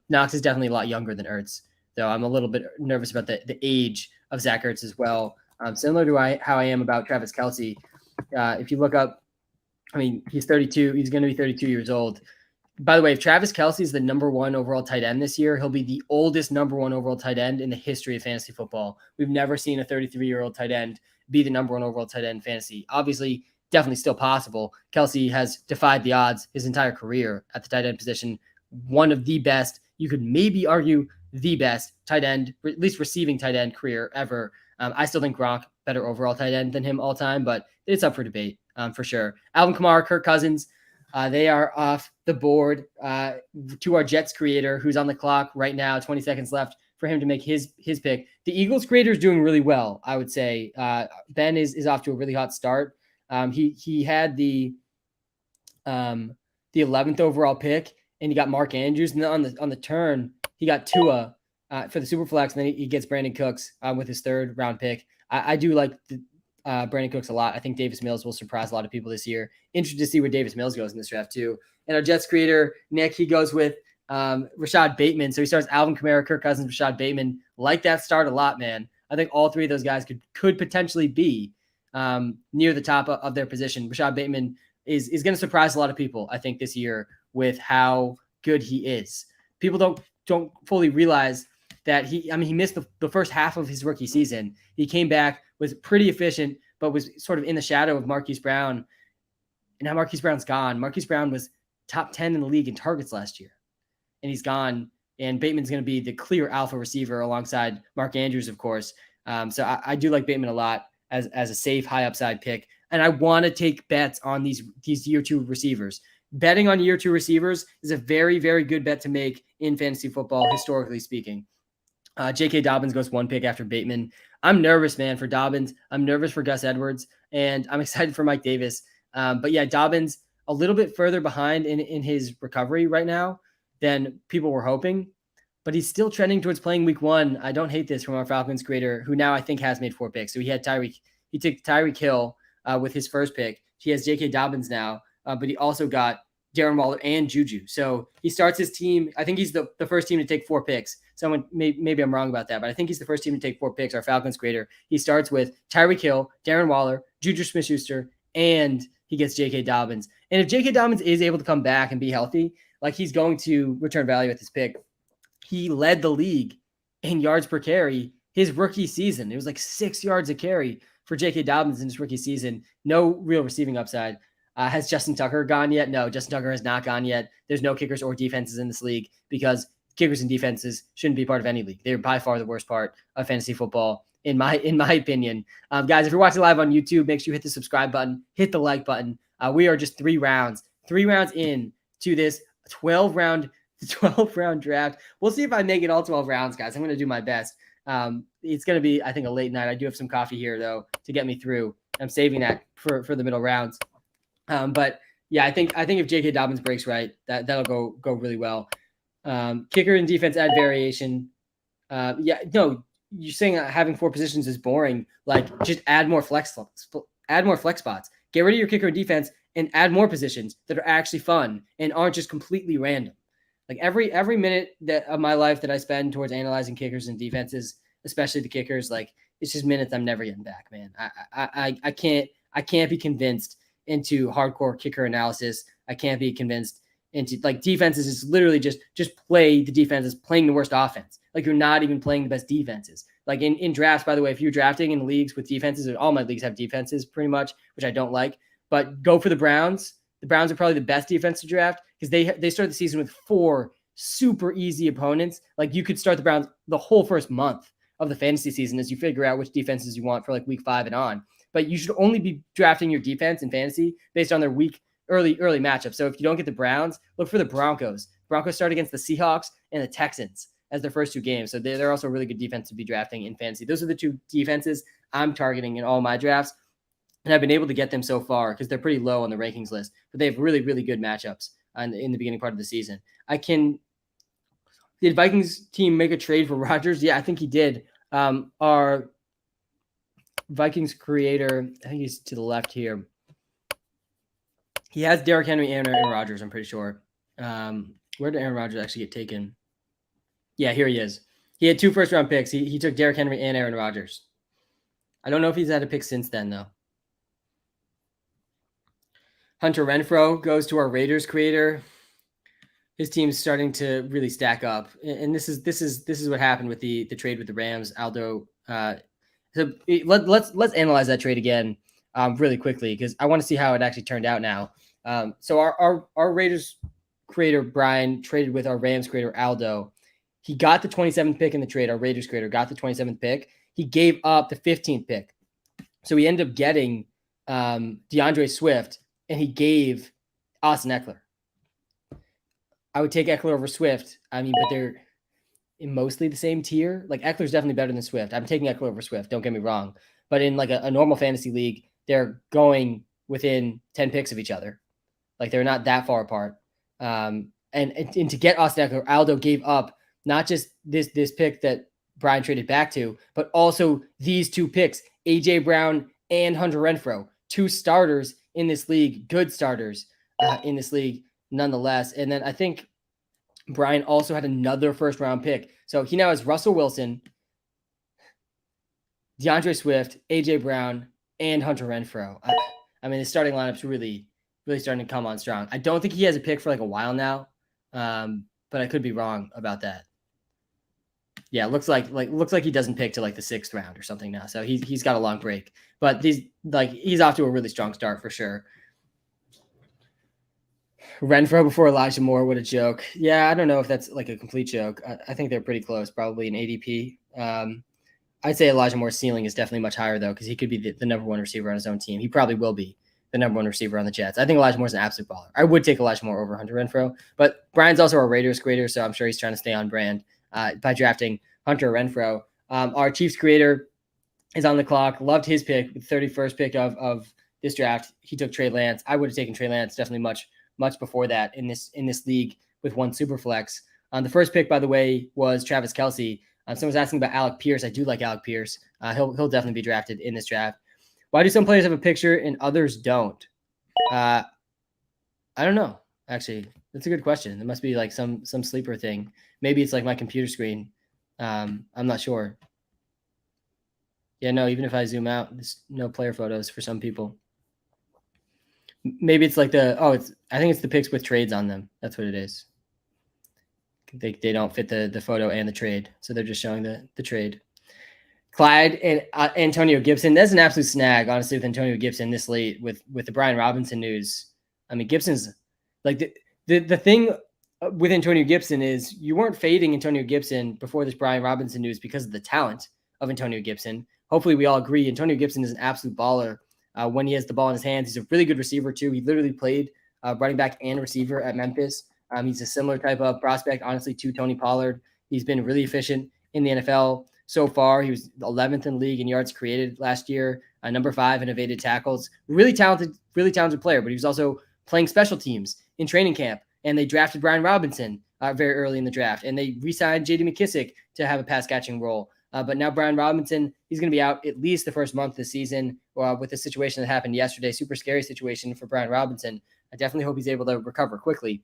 Knox is definitely a lot younger than Ertz, though I'm a little bit nervous about the age of Zach Ertz as well. Similar to how I am about Travis Kelce. If you look up, he's 32. He's going to be 32 years old. By the way, if Travis Kelce is the number 1 overall tight end this year, he'll be the oldest number 1 overall tight end in the history of fantasy football. We've never seen a 33-year-old tight end be the number 1 overall tight end in fantasy. Obviously, definitely still possible. Kelce has defied the odds his entire career at the tight end position. One of the best, you could maybe argue the best tight end, at least receiving tight end career ever. I still think Gronk better overall tight end than him all time, but it's up for debate for sure. Alvin Kamara, Kirk Cousins, they are off the board to our Jets creator who's on the clock right now, 20 seconds left for him to make his pick. The Eagles creator is doing really well, I would say. Ben is off to a really hot start. He had the 11th overall pick, and he got Mark Andrews, and then on the turn he got Tua for the Superflex, and then he gets Brandon Cooks with his 3rd round pick. I do like Brandon Cooks a lot. I think Davis Mills will surprise a lot of people this year. Interested to see where Davis Mills goes in this draft too. And our Jets creator, Nick, he goes with Rashad Bateman. So he starts Alvin Kamara, Kirk Cousins, Rashad Bateman. Like that start a lot, man. I think all 3 of those guys could potentially be near the top of their position. Rashad Bateman is going to surprise a lot of people, I think, this year with how good he is. People don't fully realize that he missed the first half of his rookie season. He came back, was pretty efficient, but was sort of in the shadow of Marquise Brown. And now Marquise Brown's gone. Marquise Brown was top 10 in the league in targets last year, and he's gone. And Bateman's going to be the clear alpha receiver alongside Mark Andrews, of course. So I do like Bateman a lot as a safe, high upside pick. And I want to take bets on these year 2 receivers. Betting on year 2 receivers is a very, very good bet to make in fantasy football, historically speaking. J.K. Dobbins goes 1 pick after Bateman. I'm nervous, man, for Dobbins. I'm nervous for Gus Edwards, and I'm excited for Mike Davis. But yeah, Dobbins a little bit further behind in his recovery right now than people were hoping, but he's still trending towards playing week 1. I don't hate this from our Falcons creator, who now I think has made 4 picks. So he took Tyreek Hill with his first pick. He has J.K. Dobbins now, but he also got Darren Waller and Juju. So he starts his team. I think he's the first team to take 4 picks. Maybe I'm wrong about that, but I think he's the first team to take 4 picks, our Falcons creator. He starts with Tyreek Hill, Darren Waller, Juju Smith-Schuster, and he gets J.K. Dobbins. And if J.K. Dobbins is able to come back and be healthy, like he's going to return value at this pick. He led the league in yards per carry his rookie season. It was like 6 yards a carry for J.K. Dobbins in his rookie season. No real receiving upside. Has Justin Tucker gone yet? No, Justin Tucker has not gone yet. There's no kickers or defenses in this league because kickers and defenses shouldn't be part of any league. They're by far the worst part of fantasy football, in my opinion. Guys, if you're watching live on YouTube, make sure you hit the subscribe button, hit the like button. We are just 3 rounds in to this 12-round draft. We'll see if I make it all 12 rounds, guys. I'm going to do my best. It's going to be, I think, a late night. I do have some coffee here, though, to get me through. I'm saving that for the middle rounds. But yeah, I think if J.K. Dobbins breaks right, that'll go really well. Kicker and defense add variation. You're saying having 4 positions is boring. Like, just add more flex spots. Get rid of your kicker and defense and add more positions that are actually fun and aren't just completely random. Like every minute that of my life that I spend towards analyzing kickers and defenses, especially the kickers, like it's just minutes I'm never getting back, man. I can't be convinced into hardcore kicker analysis. I can't be convinced into like defenses is literally just play the defenses playing the worst offense. Like you're not even playing the best defenses. Like in drafts, by the way, if you're drafting in leagues with defenses, all my leagues have defenses pretty much, which I don't like. But go for the Browns. The Browns are probably the best defense to draft because they start the season with 4 super easy opponents. Like you could start the Browns the whole first month of the fantasy season as you figure out which defenses you want for like week 5 and on. But you should only be drafting your defense in fantasy based on their early matchup. So if you don't get the Browns, look for the Broncos. Broncos start against the Seahawks and the Texans as their first 2 games. So they're also a really good defense to be drafting in fantasy. Those are the 2 defenses I'm targeting in all my drafts. And I've been able to get them so far because they're pretty low on the rankings list, but they have really, really good matchups in the beginning part of the season. Did Vikings team make a trade for Rodgers? Yeah, I think he did. Our Vikings creator, I think he's to the left here. He has Derrick Henry and Aaron Rodgers, I'm pretty sure. Where did Aaron Rodgers actually get taken? Yeah, here he is. He had 2 first-round picks. He took Derrick Henry and Aaron Rodgers. I don't know if he's had a pick since then, though. Hunter Renfrow goes to our Raiders creator. His team's starting to really stack up, and this is what happened with the trade with the Rams. Aldo. So let's analyze that trade again really quickly because I want to see how it actually turned out now. So our Raiders creator Brian traded with our Rams creator Aldo. He got the 27th pick in the trade. Our Raiders creator got the 27th pick. He gave up the 15th pick, so he ended up getting DeAndre Swift. And he gave Austin Eckler. I would take Eckler over Swift. I mean, but they're in mostly the same tier. Like Eckler's definitely better than Swift. I'm taking Eckler over Swift. Don't get me wrong. But in like a normal fantasy league, they're going within 10 picks of each other. Like they're not that far apart. And to get Austin Eckler, Aldo gave up not just this pick that Brian traded back to, but also these 2 picks, AJ Brown and Hunter Renfrow, 2 starters in this league, good starters in this league nonetheless. And then I think Brian also had another first-round pick. So he now has Russell Wilson, DeAndre Swift, AJ Brown, and Hunter Renfrow. I mean, the starting lineup's really, really starting to come on strong. I don't think he has a pick for like a while now, but I could be wrong about that. Yeah, looks like he doesn't pick to like the 6th round or something now. So he's got a long break, but he's off to a really strong start for sure. Renfrow before Elijah Moore, what a joke. Yeah, I don't know if that's like a complete joke. I think they're pretty close, probably in ADP. I'd say Elijah Moore's ceiling is definitely much higher though, because he could be the number 1 receiver on his own team. He probably will be the number 1 receiver on the Jets. I think Elijah Moore's an absolute baller. I would take Elijah Moore over Hunter Renfrow, but Brian's also a Raiders creator, so I'm sure he's trying to stay on brand by drafting Hunter Renfrow. Our Chiefs creator is on the clock. Loved his pick, the 31st pick of this draft. He took Trey Lance. I would have taken Trey Lance definitely much before that in this league with 1 super flex. The first pick, by the way, was Travis Kelce. Someone's asking about Alec Pierce. I do like Alec Pierce. He'll definitely be drafted in this draft. Why do some players have a picture and others don't? I don't know. Actually, that's a good question. It must be like some sleeper thing. Maybe it's like my computer screen. I'm not sure. Yeah, no, even if I zoom out, there's no player photos for some people. Maybe it's like I think it's the pics with trades on them. That's what it is. They don't fit the photo and the trade. So they're just showing the trade. Clyde and Antonio Gibson. That's an absolute snag, honestly, with Antonio Gibson this late with the Brian Robinson news. I mean, Gibson's like the thing with Antonio Gibson is you weren't fading Antonio Gibson before this Brian Robinson news because of the talent of Antonio Gibson. Hopefully we all agree Antonio Gibson is an absolute baller when he has the ball in his hands. He's a really good receiver too. He literally played running back and receiver at Memphis. He's a similar type of prospect, honestly, to Tony Pollard. He's been really efficient in the NFL so far. He was 11th in the league in yards created last year, number 5 in evaded tackles. Really talented player, but he was also playing special teams in training camp. And they drafted Brian Robinson very early in the draft. And they re-signed J.D. McKissick to have a pass-catching role. But now Brian Robinson, he's going to be out at least the first month of the season with the situation that happened yesterday. Super scary situation for Brian Robinson. I definitely hope he's able to recover quickly.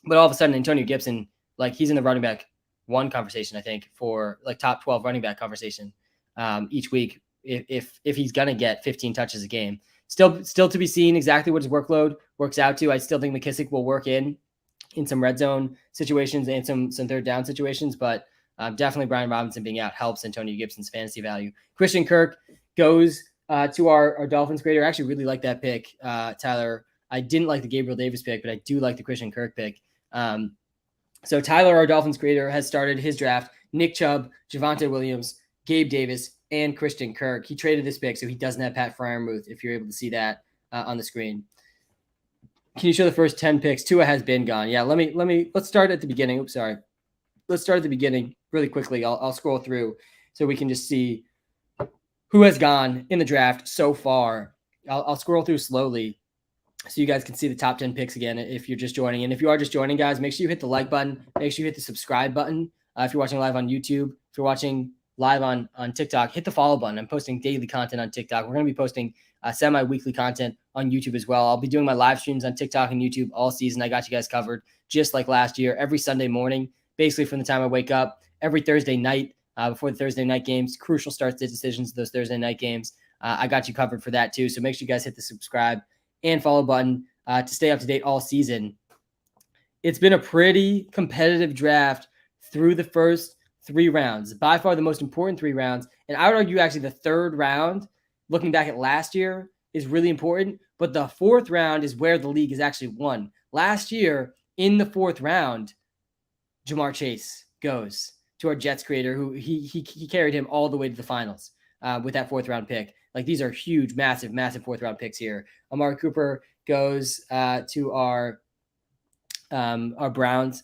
But all of a sudden, Antonio Gibson like he's in the running back one conversation, I think, for like top 12 running back conversation each week if he's gonna get 15 touches a game. Still to be seen exactly what his workload works out to. I still think McKissick will work in some red zone situations and some third down situations, but definitely Brian Robinson being out helps Antonio Gibson's fantasy value. Christian Kirk goes to our Dolphins grader. I actually really like that pick, Tyler. I didn't like the Gabriel Davis pick, but I do like the Christian Kirk pick. So Tyler, our Dolphins grader, has started his draft. Nick Chubb, Javonte Williams, Gabe Davis, and Christian Kirk. He traded this pick, so he doesn't have Pat Freiermuth, if you're able to see that on the screen. Can you show the first 10 picks? Tua has been gone. Yeah, let's start at the beginning. Oops, sorry. Let's start at the beginning really quickly. I'll scroll through so we can just see who has gone in the draft so far. I'll scroll through slowly so you guys can see the top 10 picks again if you're just joining. And if you are just joining, guys, make sure you hit the like button. Make sure you hit the subscribe button. If you're watching live on YouTube, if you're watching live on TikTok, hit the follow button. I'm posting daily content on TikTok. We're going to be posting semi-weekly content on YouTube as well. I'll be doing my live streams on TikTok and YouTube all season. I got you guys covered just like last year, every Sunday morning, basically from the time I wake up, every Thursday night before the Thursday night games, crucial starts to decisions of those Thursday night games. I got you covered for that too. So make sure you guys hit the subscribe and follow button to stay up to date all season. It's been a pretty competitive draft through the first 3 rounds, by far the most important 3 rounds. And I would argue actually the 3rd round, looking back at last year, is really important. But the 4th round is where the league is actually won. Last year, in the 4th round, Jamar Chase goes to our Jets creator, who he carried him all the way to the finals with that 4th round pick. Like, these are huge, massive 4th round picks here. Amari Cooper goes to our Browns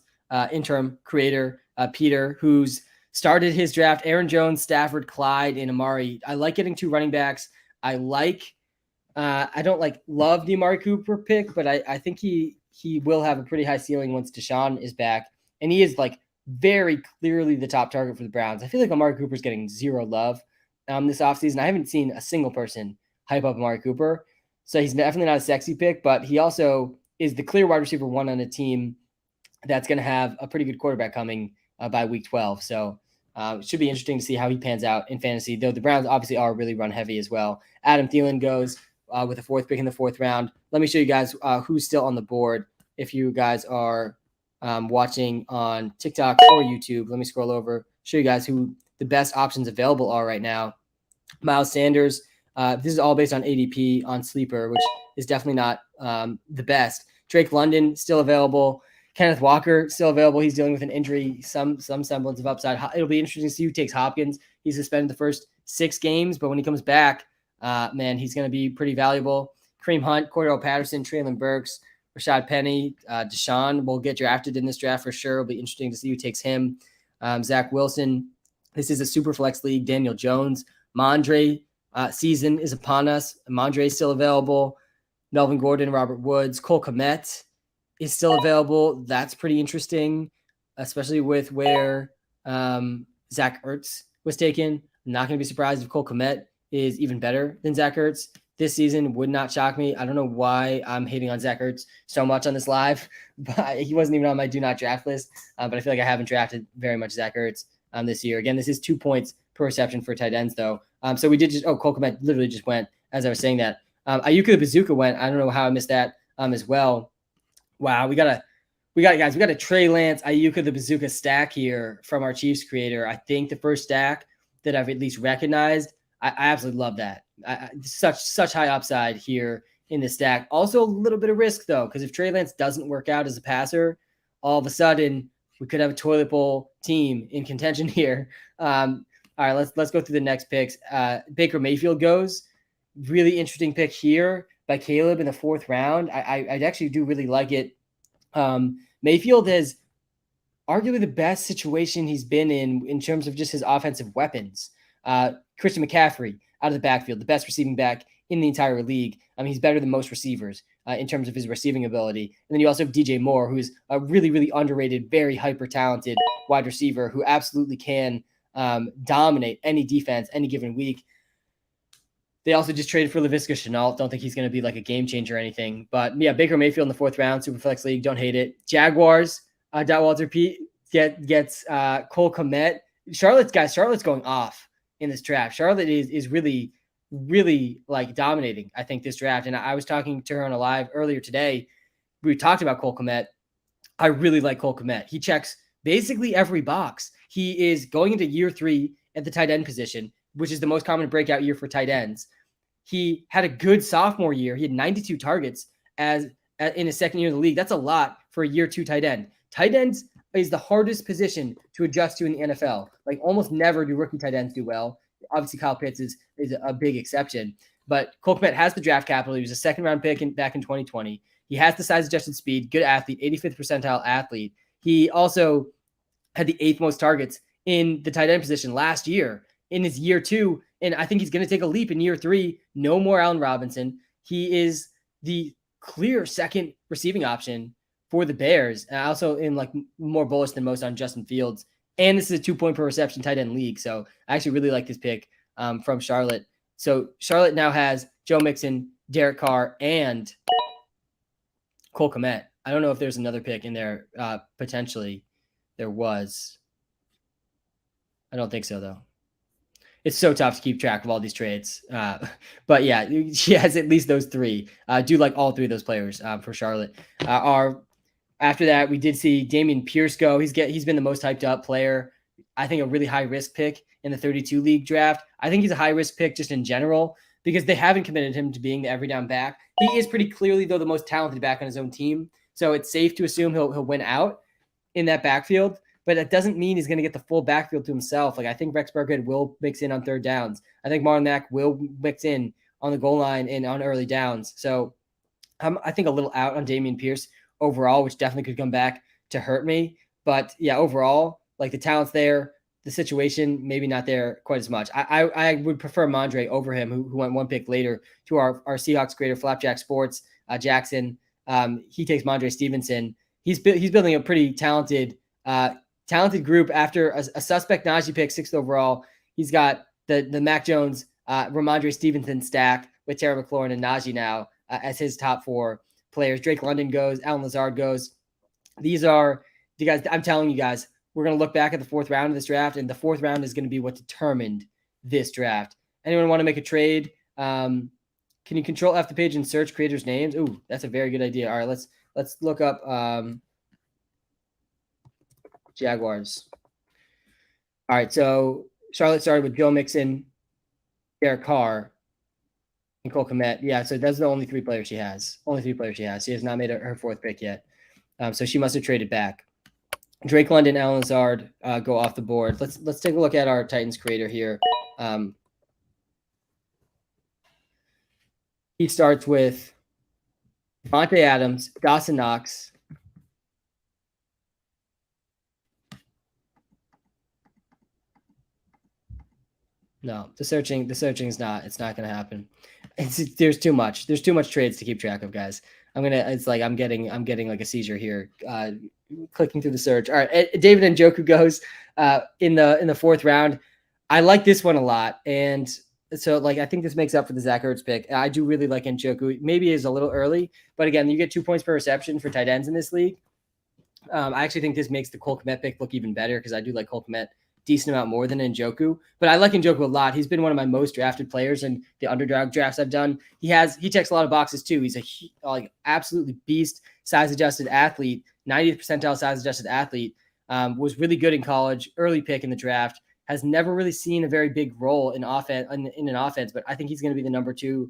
interim creator, Peter, who's started his draft. Aaron Jones, Stafford, Clyde, and Amari. I like getting 2 running backs. I don't love the Amari Cooper pick, but I think he will have a pretty high ceiling once Deshaun is back. And he is like very clearly the top target for the Browns. I feel like Amari Cooper's getting 0 love this offseason. I haven't seen a single person hype up Amari Cooper. So he's definitely not a sexy pick, but he also is the clear wide receiver 1 on a team that's going to have a pretty good quarterback coming by week 12. So it should be interesting to see how he pans out in fantasy, though the Browns obviously are really run heavy as well. Adam Thielen goes with a 4th pick in the 4th round. Let me show you guys who's still on the board. If you guys are watching on TikTok or YouTube, let me scroll over, show you guys who the best options available are right now. Miles Sanders. This is all based on ADP on Sleeper, which is definitely not the best. Drake London still available. Kenneth Walker still available. He's dealing with an injury, some semblance of upside. It'll be interesting to see who takes Hopkins. He's suspended the first 6 games, but when he comes back, man, he's going to be pretty valuable. Kareem Hunt, Cordell Patterson, Traylon Burks, Rashad Penny, Deshaun will get drafted in this draft for sure. It'll be interesting to see who takes him. Zach Wilson. This is a super flex league. Daniel Jones. Mondre season is upon us. Mondre is still available. Melvin Gordon, Robert Woods. Cole Kmet is still available. That's pretty interesting, especially with where Zach Ertz was taken. I'm not going to be surprised if Cole Kmet is even better than Zach Ertz this season. Would not shock me. I don't know why I'm hating on Zach Ertz so much on this live, but he wasn't even on my do not draft list. But I feel like I haven't drafted very much Zach Ertz this year. Again, this is 2 points per reception for tight ends, though. So we did Cole Kmet literally just went as I was saying that. Ayuka the Bazooka went. I don't know how I missed that as well. Wow, we got a Trey Lance, Ayuka the Bazooka stack here from our Chiefs creator. I think the first stack that I've at least recognized. I absolutely love that. Such high upside here in the stack. Also a little bit of risk though, because if Trey Lance doesn't work out as a passer, all of a sudden we could have a toilet bowl team in contention here. All right, let's go through the next picks. Baker Mayfield goes. Really interesting pick here by Caleb in the 4th round. I actually do really like it. Mayfield has arguably the best situation he's been in terms of just his offensive weapons. Christian McCaffrey out of the backfield, the best receiving back in the entire league. He's better than most receivers in terms of his receiving ability. And then you also have DJ Moore, who's a really, really underrated, very hyper-talented wide receiver who absolutely can dominate any defense any given week. They also just traded for Laviska Shenault. Don't think he's going to be like a game changer or anything. But yeah, Baker Mayfield in the 4th round, Superflex League. Don't hate it. Jaguars, WalterPicks. gets Cole Kmet. Charlotte's going off in this draft. Charlotte is really, really like dominating, I think, this draft. And I was talking to her on a live earlier today. We talked about Cole Kmet. I really like Cole Kmet. He checks basically every box. He is going into year 3 at the tight end position, which is the most common breakout year for tight ends. He had a good sophomore year. He had 92 targets in his second year in the league. That's a lot for a year 2 tight end. Tight ends is the hardest position to adjust to in the NFL. Like almost never do rookie tight ends do well. Obviously, Kyle Pitts is a big exception. But Cole Kmet has the draft capital. He was a second-round pick back in 2020. He has the size-adjusted speed, good athlete, 85th percentile athlete. He also had the 8th most targets in the tight end position last year in his year 2. And I think he's going to take a leap in year 3. No more Allen Robinson. He is the clear second receiving option for the Bears. And also in like more bullish than most on Justin Fields. And this is a 2-point per reception tight end league. So I actually really like this pick from Charlotte. So Charlotte now has Joe Mixon, Derek Carr, and Cole Kmet. I don't know if there's another pick in there. Potentially there was. I don't think so, though. It's so tough to keep track of all these trades. But yeah, she has at least those 3. I do like all 3 of those players for Charlotte. After that, we did see Dameon Pierce go. He's been the most hyped up player. I think a really high risk pick in the 32 league draft. I think he's a high risk pick just in general because they haven't committed him to being the every down back. He is pretty clearly, though, the most talented back on his own team. So it's safe to assume he'll win out in that backfield. But that doesn't mean he's going to get the full backfield to himself. Like I think Rex Burkhead will mix in on third downs. I think Marlon Mack will mix in on the goal line and on early downs. So I'm, I think, a little out on Dameon Pierce overall, which definitely could come back to hurt me. But yeah, overall, like the talent's there. The situation maybe not there quite as much. I would prefer Mondre over him, who went 1 pick later to our Seahawks creator, Flapjack Sports, Jackson. He takes Mondre Stevenson. He's building a pretty talented group after a suspect Najee pick 6th overall. He's got the Mac Jones, Ramondre Stevenson stack with Terry McLaurin and Najee now as his top 4 players. Drake London goes, Alan Lazard goes. These are the guys. I'm telling you guys, we're going to look back at the 4th round of this draft, and the 4th round is going to be what determined this draft. Anyone want to make a trade? Can you control F the page and search creators' names? Ooh, that's a very good idea. All right, let's look up Jaguars. All right, so Charlotte started with Joe Mixon, Derek Carr, and Cole Kmet. Yeah, so that's the only 3 players she has. Only 3 players she has. She has not made her 4th pick yet. So she must have traded back. Drake London, Alan Lazard go off the board. Let's take a look at our Titans creator here. He starts with Devontae Adams, Dawson Knox, no, the searching is not. It's not going to happen. There's too much. There's too much trades to keep track of, guys. It's like I'm getting like a seizure here. Clicking through the search. All right, David Njoku goes in the 4th round. I like this one a lot, and so like I think this makes up for the Zach Ertz pick. I do really like Njoku. Maybe it's a little early, but again, you get 2 points per reception for tight ends in this league. I actually think this makes the Cole Kmet pick look even better because I do like Cole Kmet decent amount more than Njoku, but I like Njoku a lot. He's been one of my most drafted players in the underdog drafts I've done. He checks a lot of boxes too. He's a absolutely beast size adjusted athlete, 90th percentile size adjusted athlete. Was really good in college, early pick in the draft. Has never really seen a very big role in offense in an offense, but I think he's going to be the number 2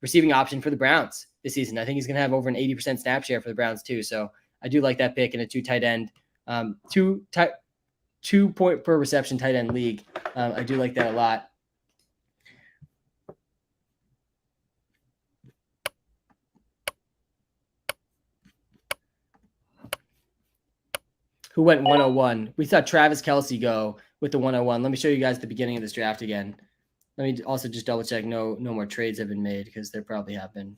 receiving option for the Browns this season. I think he's going to have over an 80% snap share for the Browns too. So I do like that pick in a 2 tight end, 2 point per reception tight end league. I do like that a lot. Who went 101? We saw Travis Kelce go with the 101. Let me show you guys the beginning of this draft again. Let me also just double check. No more trades have been made because there probably have been.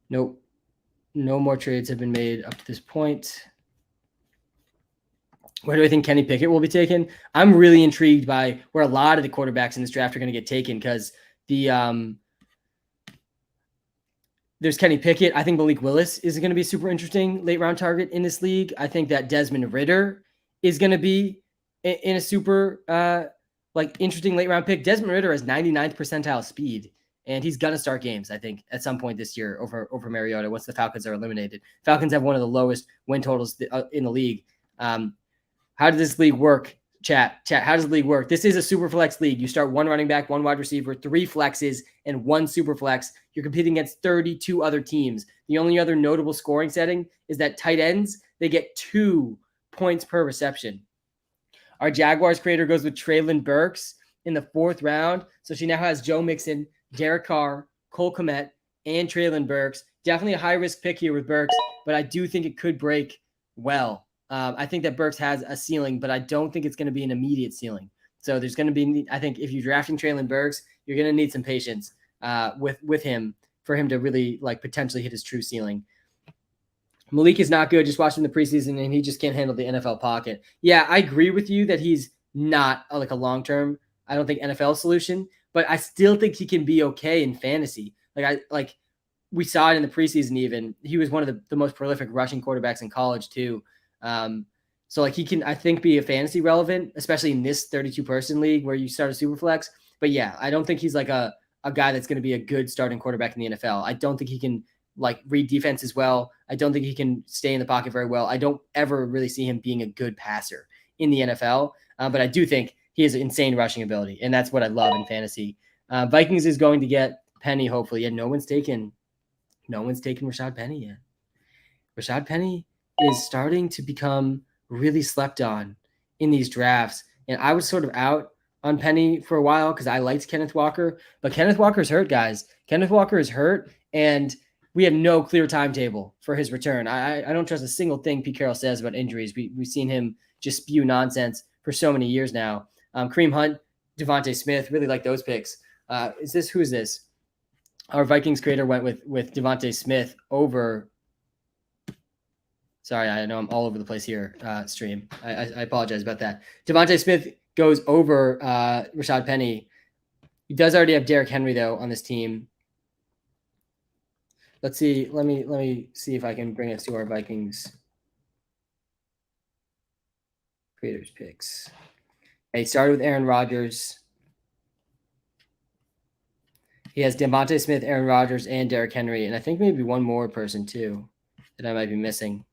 Nope. No more trades have been made up to this point. Where do I think Kenny Pickett will be taken? I'm really intrigued by where a lot of the quarterbacks in this draft are going to get taken because the There's Kenny Pickett. I think Malik Willis is going to be a super interesting late round target in this league. I think that Desmond Ridder is going to be in a super interesting late round pick. Desmond Ridder has 99th percentile speed, and he's going to start games, I think, at some point this year over Mariota once the Falcons are eliminated. Falcons have one of the lowest win totals in the league. How does this league work? Chat, how does the league work? This is a super flex league. You start one running back, one wide receiver, 3 flexes, and 1 super flex. You're competing against 32 other teams. The only other notable scoring setting is that tight ends, they get 2 points per reception. Our Jaguars creator goes with Treylon Burks in the 4th round. So she now has Joe Mixon, Derek Carr, Cole Kmet, and Treylon Burks. Definitely a high-risk pick here with Burks, but I do think it could break well. I think that Burks has a ceiling, but I don't think it's going to be an immediate ceiling. So there's going to be, I think if you're drafting Treylon Burks, you're going to need some patience with him for him to really potentially hit his true ceiling. Malik is not good. Just watching the preseason, and he just can't handle the NFL pocket. Yeah, I agree with you that he's not a long-term, I don't think, NFL solution, but I still think he can be okay in fantasy. We saw it in the preseason even. He was one of the most prolific rushing quarterbacks in college too. So he can, I think, be a fantasy relevant, especially in this 32-person league where you start a super flex. But yeah, I don't think he's a guy that's going to be a good starting quarterback in the NFL. I don't think he can read defense as well. I don't think he can stay in the pocket very well. I don't ever really see him being a good passer in the NFL. But I do think he has insane rushing ability, and that's what I love in fantasy. Vikings is going to get Penny, hopefully. And no one's taken Rashad Penny yet. Rashad Penny is starting to become really slept on in these drafts. And I was sort of out on Penny for a while because I liked Kenneth Walker, but Kenneth Walker's hurt, guys. Kenneth Walker is hurt, and we have no clear timetable for his return. I don't trust a single thing Pete Carroll says about injuries. We've seen him just spew nonsense for so many years now. Kareem Hunt, Devontae Smith, really like those picks. Who is this? Our Vikings creator went with Devontae Smith over. Sorry, I know I'm all over the place here, stream. I apologize about that. Devontae Smith goes over Rashad Penny. He does already have Derrick Henry, though, on this team. Let's see. Let me see if I can bring us to our Vikings creators picks. He started with Aaron Rodgers. He has Devontae Smith, Aaron Rodgers, and Derrick Henry, and I think maybe one more person too that I might be missing.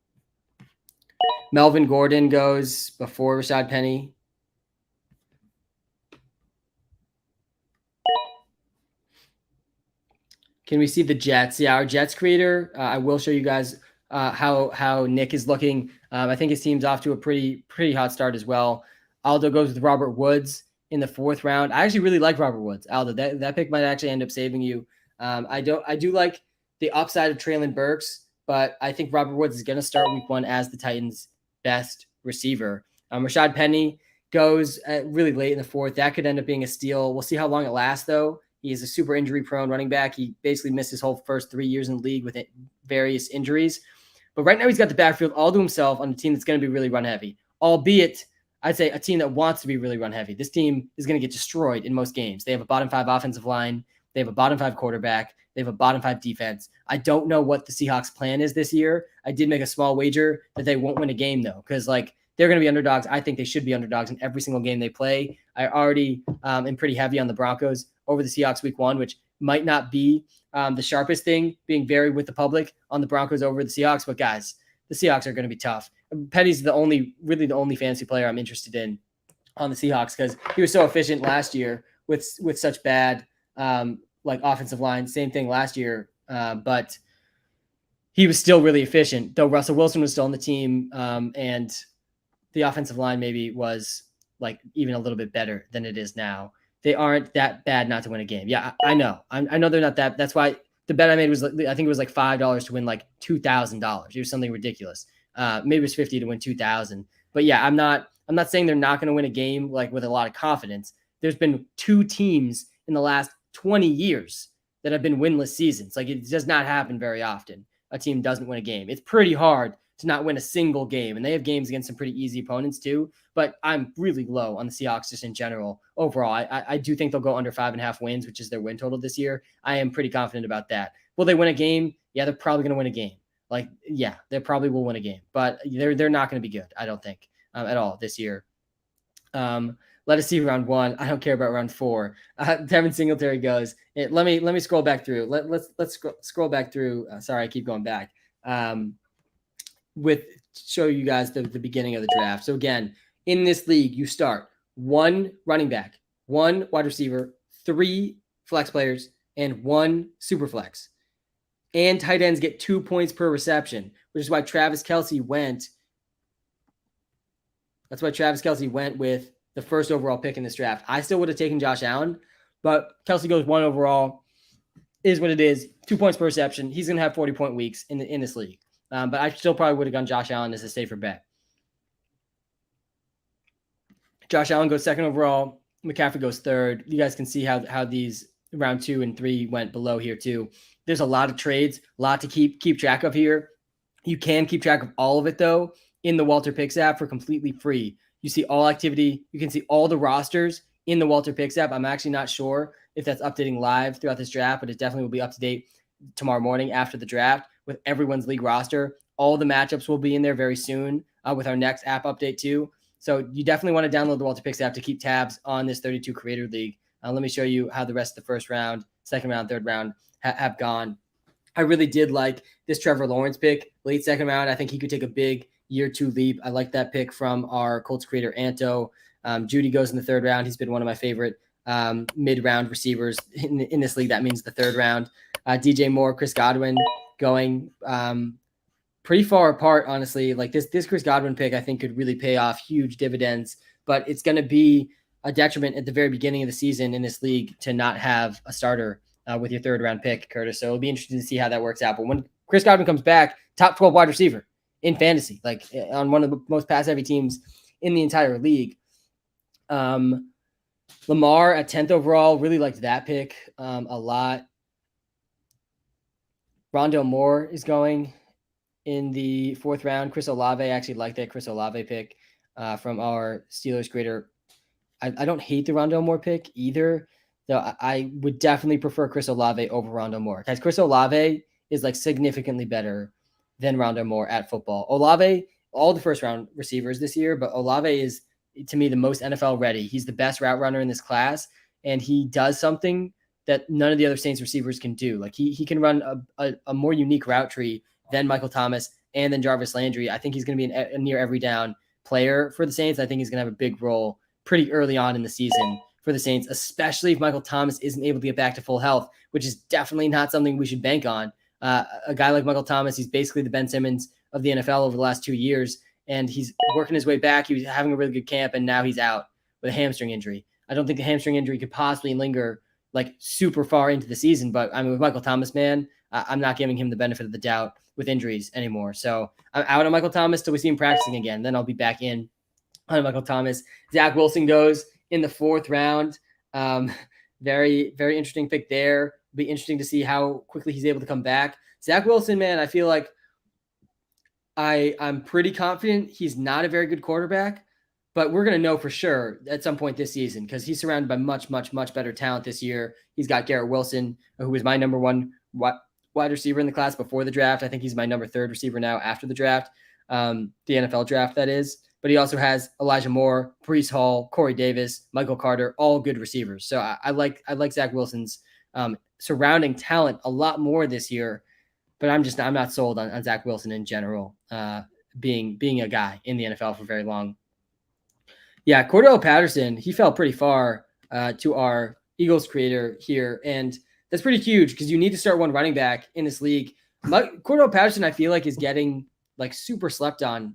Melvin Gordon goes before Rashad Penny. Can we see the Jets? Yeah, our Jets creator. I will show you guys how Nick is looking. I think his team's off to a pretty hot start as well. Aldo goes with Robert Woods in the 4th round. I actually really like Robert Woods. Aldo, that pick might actually end up saving you. I do like the upside of Treylon Burks, but I think Robert Woods is going to start week 1 as the Titans' best receiver. Rashad Penny goes really late in the 4th. That could end up being a steal. We'll see how long it lasts, though. He is a super injury-prone running back. He basically missed his whole first 3 years in the league with various injuries. But right now he's got the backfield all to himself on a team that's going to be really run-heavy, albeit I'd say a team that wants to be really run-heavy. This team is going to get destroyed in most games. They have a bottom 5 offensive line. They have a bottom 5 quarterback. They have a bottom 5 defense. I don't know what the Seahawks' plan is this year. I did make a small wager that they won't win a game, though, because they're going to be underdogs. I think they should be underdogs in every single game they play. I already am pretty heavy on the Broncos over the Seahawks week 1, which might not be the sharpest thing, being very with the public on the Broncos over the Seahawks. But guys, the Seahawks are going to be tough. Penny's the only fantasy player I'm interested in on the Seahawks because he was so efficient last year with such bad offensive line. Same thing last year, but he was still really efficient. Though Russell Wilson was still on the team, and the offensive line maybe was even a little bit better than it is now. They aren't that bad not to win a game. Yeah, I know. I know they're not that. That's why the bet I made was, I think it was $5 to win $2,000. It was something ridiculous. Maybe it was 50 to win 2,000. But yeah, I'm not saying they're not going to win a game with a lot of confidence. There's been 2 teams in the last 20 years that have been winless seasons. It does not happen very often. A team doesn't win a game. It's pretty hard to not win a single game. And they have games against some pretty easy opponents too. But I'm really low on the Seahawks just in general. Overall, I do think they'll go under 5.5 wins, which is their win total this year. I am pretty confident about that. Will they win a game? Yeah, they're probably going to win a game. Like, yeah, they probably will win a game, but they're not going to be good, I don't think, at all this year. Let us see round 1. I don't care about round 4. Devin Singletary goes. Let me scroll back through. Let's scroll back through. Sorry, I keep going back. With show you guys the beginning of the draft. So again, in this league, you start 1 running back, 1 wide receiver, 3 flex players, and 1 super flex. And tight ends get 2 points per reception, which is why Travis Kelce went. That's why Travis Kelce went with the first overall pick in this draft. I still would have taken Josh Allen, but Kelce goes 1 overall. Is what it is. 2 points per reception. He's going to have 40-point weeks in this league. But I still probably would have gone Josh Allen as a safer bet. Josh Allen goes 2nd overall. McCaffrey goes 3rd. You guys can see how these round 2 and 3 went below here too. There's a lot of trades, a lot to keep track of here. You can keep track of all of it though in the WalterPicks app for completely free. You see all activity. You can see all the rosters in the WalterPicks app. I'm actually not sure if that's updating live throughout this draft, but it definitely will be up to date tomorrow morning after the draft with everyone's league roster. All the matchups will be in there very soon with our next app update too. So you definitely want to download the WalterPicks app to keep tabs on this 32 creator league. Let me show you how the rest of the first round, second round, third round have gone. I really did like this Trevor Lawrence pick, late second round. I think he could take a big year 2 leap. I like that pick from our Colts creator, Anto. Judy goes in the 3rd round. He's been one of my favorite mid-round receivers in this league. That means the 3rd round. DJ Moore, Chris Godwin going pretty far apart, honestly. Like this Chris Godwin pick, I think could really pay off huge dividends, but it's going to be a detriment at the very beginning of the season in this league to not have a starter with your 3rd round pick, Curtis. So it'll be interesting to see how that works out. But when Chris Godwin comes back, top 12 wide receiver in fantasy, like on one of the most pass heavy teams in the entire league. Lamar at 10th overall, really liked that pick a lot. Rondale Moore is going in the 4th round. Chris Olave, I actually like that Chris Olave pick from our Steelers creator. I don't hate the Rondale Moore pick either, though I would definitely prefer Chris Olave over Rondale Moore. Guys, Chris Olave is like significantly better than Rondale Moore at football. Olave, all the first round receivers this year, but Olave is, to me, the most NFL ready. He's the best route runner in this class, and he does something that none of the other Saints receivers can do. Like he can run a more unique route tree than Michael Thomas and then Jarvis Landry. I think he's going to be a near every down player for the Saints. I think he's going to have a big role pretty early on in the season for the Saints, especially if Michael Thomas isn't able to get back to full health, which is definitely not something we should bank on. A guy like Michael Thomas, he's basically the Ben Simmons of the NFL over the last 2 years, and he's working his way back. He was having a really good camp, and now he's out with a hamstring injury. I don't think the hamstring injury could possibly linger like super far into the season, but I mean, with Michael Thomas, man, I'm not giving him the benefit of the doubt with injuries anymore. So I'm out on Michael Thomas till we see him practicing again. Then I'll be back in on Michael Thomas. Zach Wilson goes in the 4th round. Very, very interesting pick there. Be interesting to see how quickly he's able to come back. Zach Wilson, man, I feel like I'm pretty confident he's not a very good quarterback, but we're going to know for sure at some point this season because he's surrounded by much, much, much better talent this year. He's got Garrett Wilson, who was my number 1 wide receiver in the class before the draft. I think he's my number 3rd receiver now after the draft, the NFL draft, that is. But he also has Elijah Moore, Breece Hall, Corey Davis, Michael Carter, all good receivers. So I like Zach Wilson's surrounding talent a lot more this year, but I'm not sold on Zach Wilson in general, being a guy in the NFL for very long. Yeah, Cordell Patterson, he fell pretty far to our Eagles creator here, and that's pretty huge because you need to start one running back in this league. Cordell Patterson, I feel like, is getting like super slept on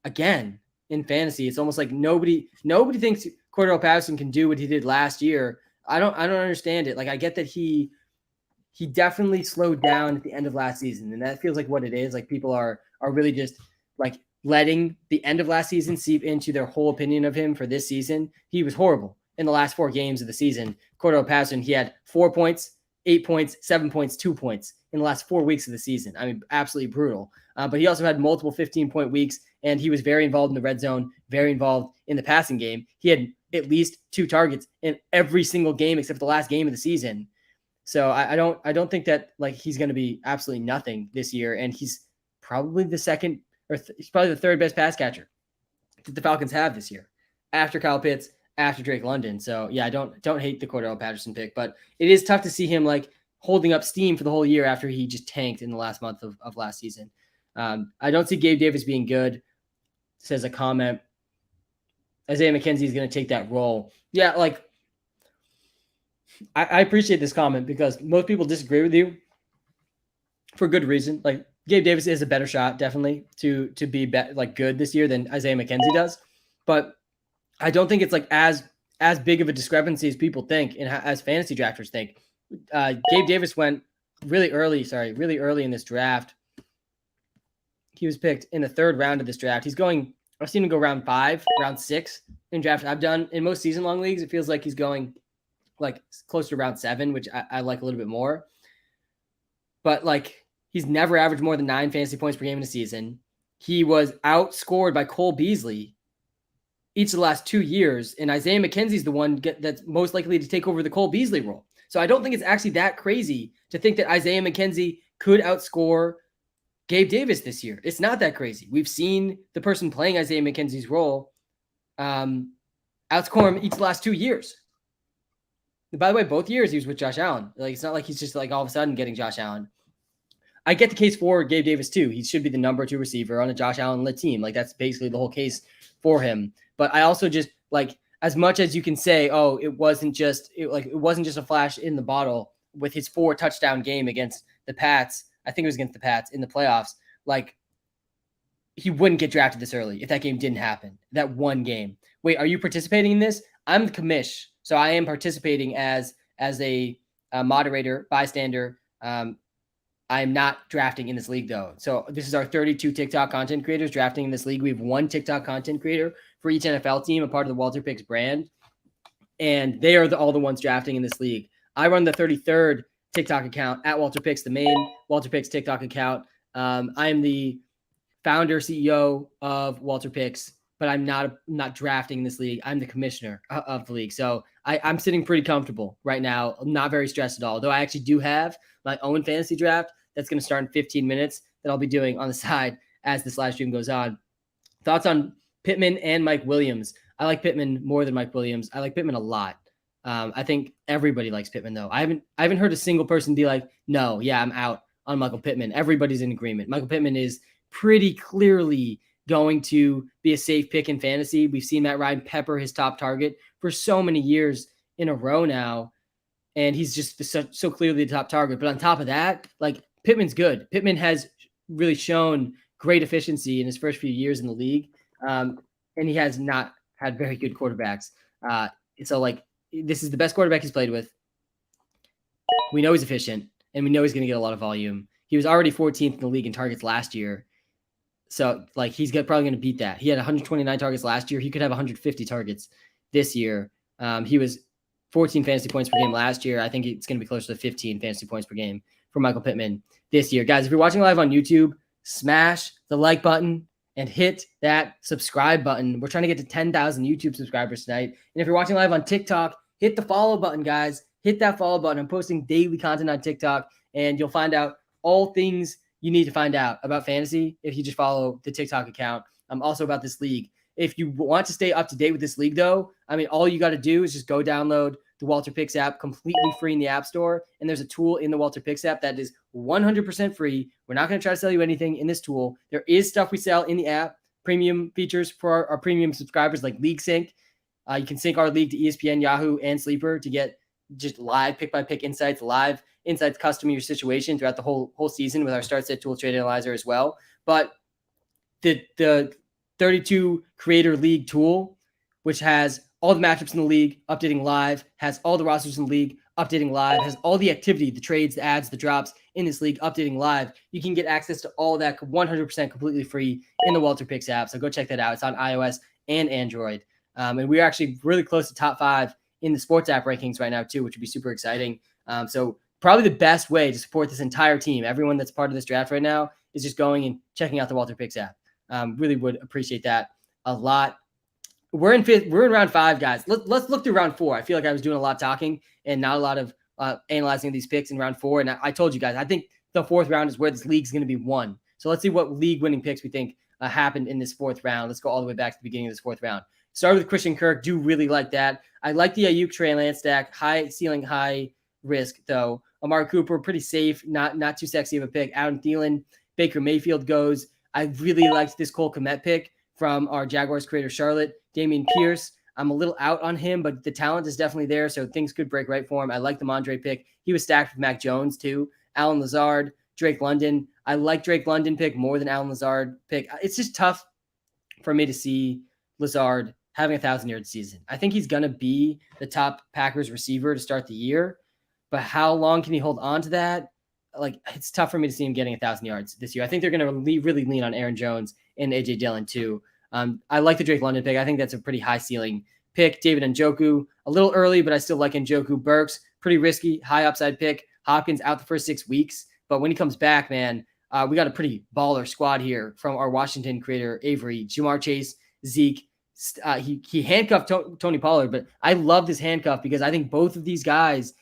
again in fantasy. It's almost like nobody thinks Cordell Patterson can do what he did last year. I don't understand it. Like I get that he definitely slowed down at the end of last season, and that feels like what it is. Like people are really just like letting the end of last season seep into their whole opinion of him for this season. He was horrible in the last 4 games of the season. Cordell Patterson, he had 4 points, 8 points, 7 points, 2 points in the last 4 weeks of the season. I mean, absolutely brutal. But he also had multiple 15-point weeks, and he was very involved in the red zone, very involved in the passing game. He had at least 2 targets in every single game except the last game of the season. So I don't think that like he's going to be absolutely nothing this year. And he's probably the second he's probably the third best pass catcher that the Falcons have this year after Kyle Pitts, after Drake London. So yeah, I don't hate the Cordell Patterson pick, but it is tough to see him like holding up steam for the whole year after he just tanked in the last month of last season. I don't see Gabe Davis being good, says a comment. Isaiah McKenzie is going to take that role. Yeah, like I appreciate this comment because most people disagree with you for good reason. Like Gabe Davis is a better shot, definitely, to be like good this year than Isaiah McKenzie does. But I don't think it's like as big of a discrepancy as people think and as fantasy drafters think. Gabe Davis went really early in this draft. He was picked in the third round of this draft. I've seen him go round 5, round 6 in drafts I've done. In most season-long leagues, it feels like he's going like close to round 7, which I like a little bit more. But like he's never averaged more than 9 fantasy points per game in a season. He was outscored by Cole Beasley each of the last 2 years, and Isaiah McKenzie's the one that's most likely to take over the Cole Beasley role. So I don't think it's actually that crazy to think that Isaiah McKenzie could outscore Gabe Davis this year. It's not that crazy. We've seen the person playing Isaiah McKenzie's role outscore him each of the last 2 years. By the way, both years he was with Josh Allen. Like it's not like he's just like all of a sudden getting Josh Allen. I get the case for Gabe Davis too. He should be the number 2 receiver on a Josh Allen-led team. Like that's basically the whole case for him. But I also just like as much as you can say, oh, it wasn't just a flash in the bottle with his 4 touchdown game against the Pats. I think it was against the Pats in the playoffs. Like he wouldn't get drafted this early if that game didn't happen. That one game. Wait, are you participating in this? I'm the commish, so I am participating as a moderator, bystander. I'm not drafting in this league though. So this is our 32 TikTok content creators drafting in this league. We have 1 TikTok content creator for each NFL team, a part of the WalterPicks brand, and they are all the ones drafting in this league. I run the 33rd TikTok account at WalterPicks, the main WalterPicks TikTok account. I am the founder, CEO of WalterPicks, but I'm not drafting in this league. I'm the commissioner of the league. So I'm sitting pretty comfortable right now. I'm not very stressed at all. Though I actually do have my own fantasy draft that's going to start in 15 minutes that I'll be doing on the side as this live stream goes on. Thoughts on Pittman and Mike Williams? I like Pittman more than Mike Williams. I like Pittman a lot. I think everybody likes Pittman though. I haven't heard a single person be like, no, yeah, I'm out on Michael Pittman. Everybody's in agreement. Michael Pittman is pretty clearly going to be a safe pick in fantasy. We've seen Matt Ryan pepper his top target for so many years in a row now, and he's just so clearly the top target. But on top of that, like Pittman's good. Pittman has really shown great efficiency in his first few years in the league, and he has not had very good quarterbacks. So like this is the best quarterback he's played with. We know he's efficient, and we know he's going to get a lot of volume. He was already 14th in the league in targets last year. So, like, he's probably going to beat that. He had 129 targets last year. He could have 150 targets this year. He was 14 fantasy points per game last year. I think it's going to be closer to 15 fantasy points per game for Michael Pittman this year. Guys, if you're watching live on YouTube, smash the like button and hit that subscribe button. We're trying to get to 10,000 YouTube subscribers tonight. And if you're watching live on TikTok, hit the follow button, guys. Hit that follow button. I'm posting daily content on TikTok, and you'll find out all things you need to find out about fantasy if you just follow the TikTok account. Also about this league. If you want to stay up to date with this league, though, I mean, all you got to do is just go download the WalterPicks app, completely free in the App Store. And there's a tool in the WalterPicks app that is 100% free. We're not going to try to sell you anything in this tool. There is stuff we sell in the app, premium features for our premium subscribers like League Sync. You can sync our league to ESPN, Yahoo, and Sleeper to get just live pick-by-pick insights, live insights custom to your situation throughout the whole season with our start set tool trade analyzer as well. But the 32 creator league tool, which has all the matchups in the league updating live, has all the rosters in the league updating live, has all the activity, the trades, the ads, the drops in this league updating live. You can get access to all that 100% completely free in the WalterPicks app. So go check that out. It's on iOS and Android. And we're actually really close to top 5 in the sports app rankings right now too, which would be super exciting. So probably the best way to support this entire team, everyone that's part of this draft right now, is just going and checking out the WalterPicks app. Really would appreciate that a lot. We're in round 5, guys. Let's look through round 4. I feel like I was doing a lot of talking and not a lot of analyzing these picks in round 4. And I told you guys, I think the 4th round is where this league's going to be won. So let's see what league winning picks we think happened in this 4th round. Let's go all the way back to the beginning of this 4th round. Started with Christian Kirk. Do really like that. I like the Ayuk Trey Lance stack. High ceiling, high risk though. Amari Cooper, pretty safe. Not too sexy of a pick. Adam Thielen, Baker Mayfield goes. I really liked this Cole Kmet pick from our Jaguars creator Charlotte. Dameon Pierce. I'm a little out on him, but the talent is definitely there, so things could break right for him. I like the Mondre pick. He was stacked with Mac Jones too. Alan Lazard, Drake London. I like Drake London pick more than Alan Lazard pick. It's just tough for me to see Lazard having a 1,000-yard season. I think he's going to be the top Packers receiver to start the year, but how long can he hold on to that? Like, it's tough for me to see him getting 1,000 yards this year. I think they're going to really lean on Aaron Jones and A.J. Dillon too. I like the Drake London pick. I think that's a pretty high ceiling pick. David Njoku, a little early, but I still like Njoku. Burks, pretty risky, high upside pick. Hopkins out the first 6 weeks, but when he comes back, man, we got a pretty baller squad here from our Washington creator, Avery. Jamar Chase, Zeke. He handcuffed Tony Pollard, but I love this handcuff because I think both of these guys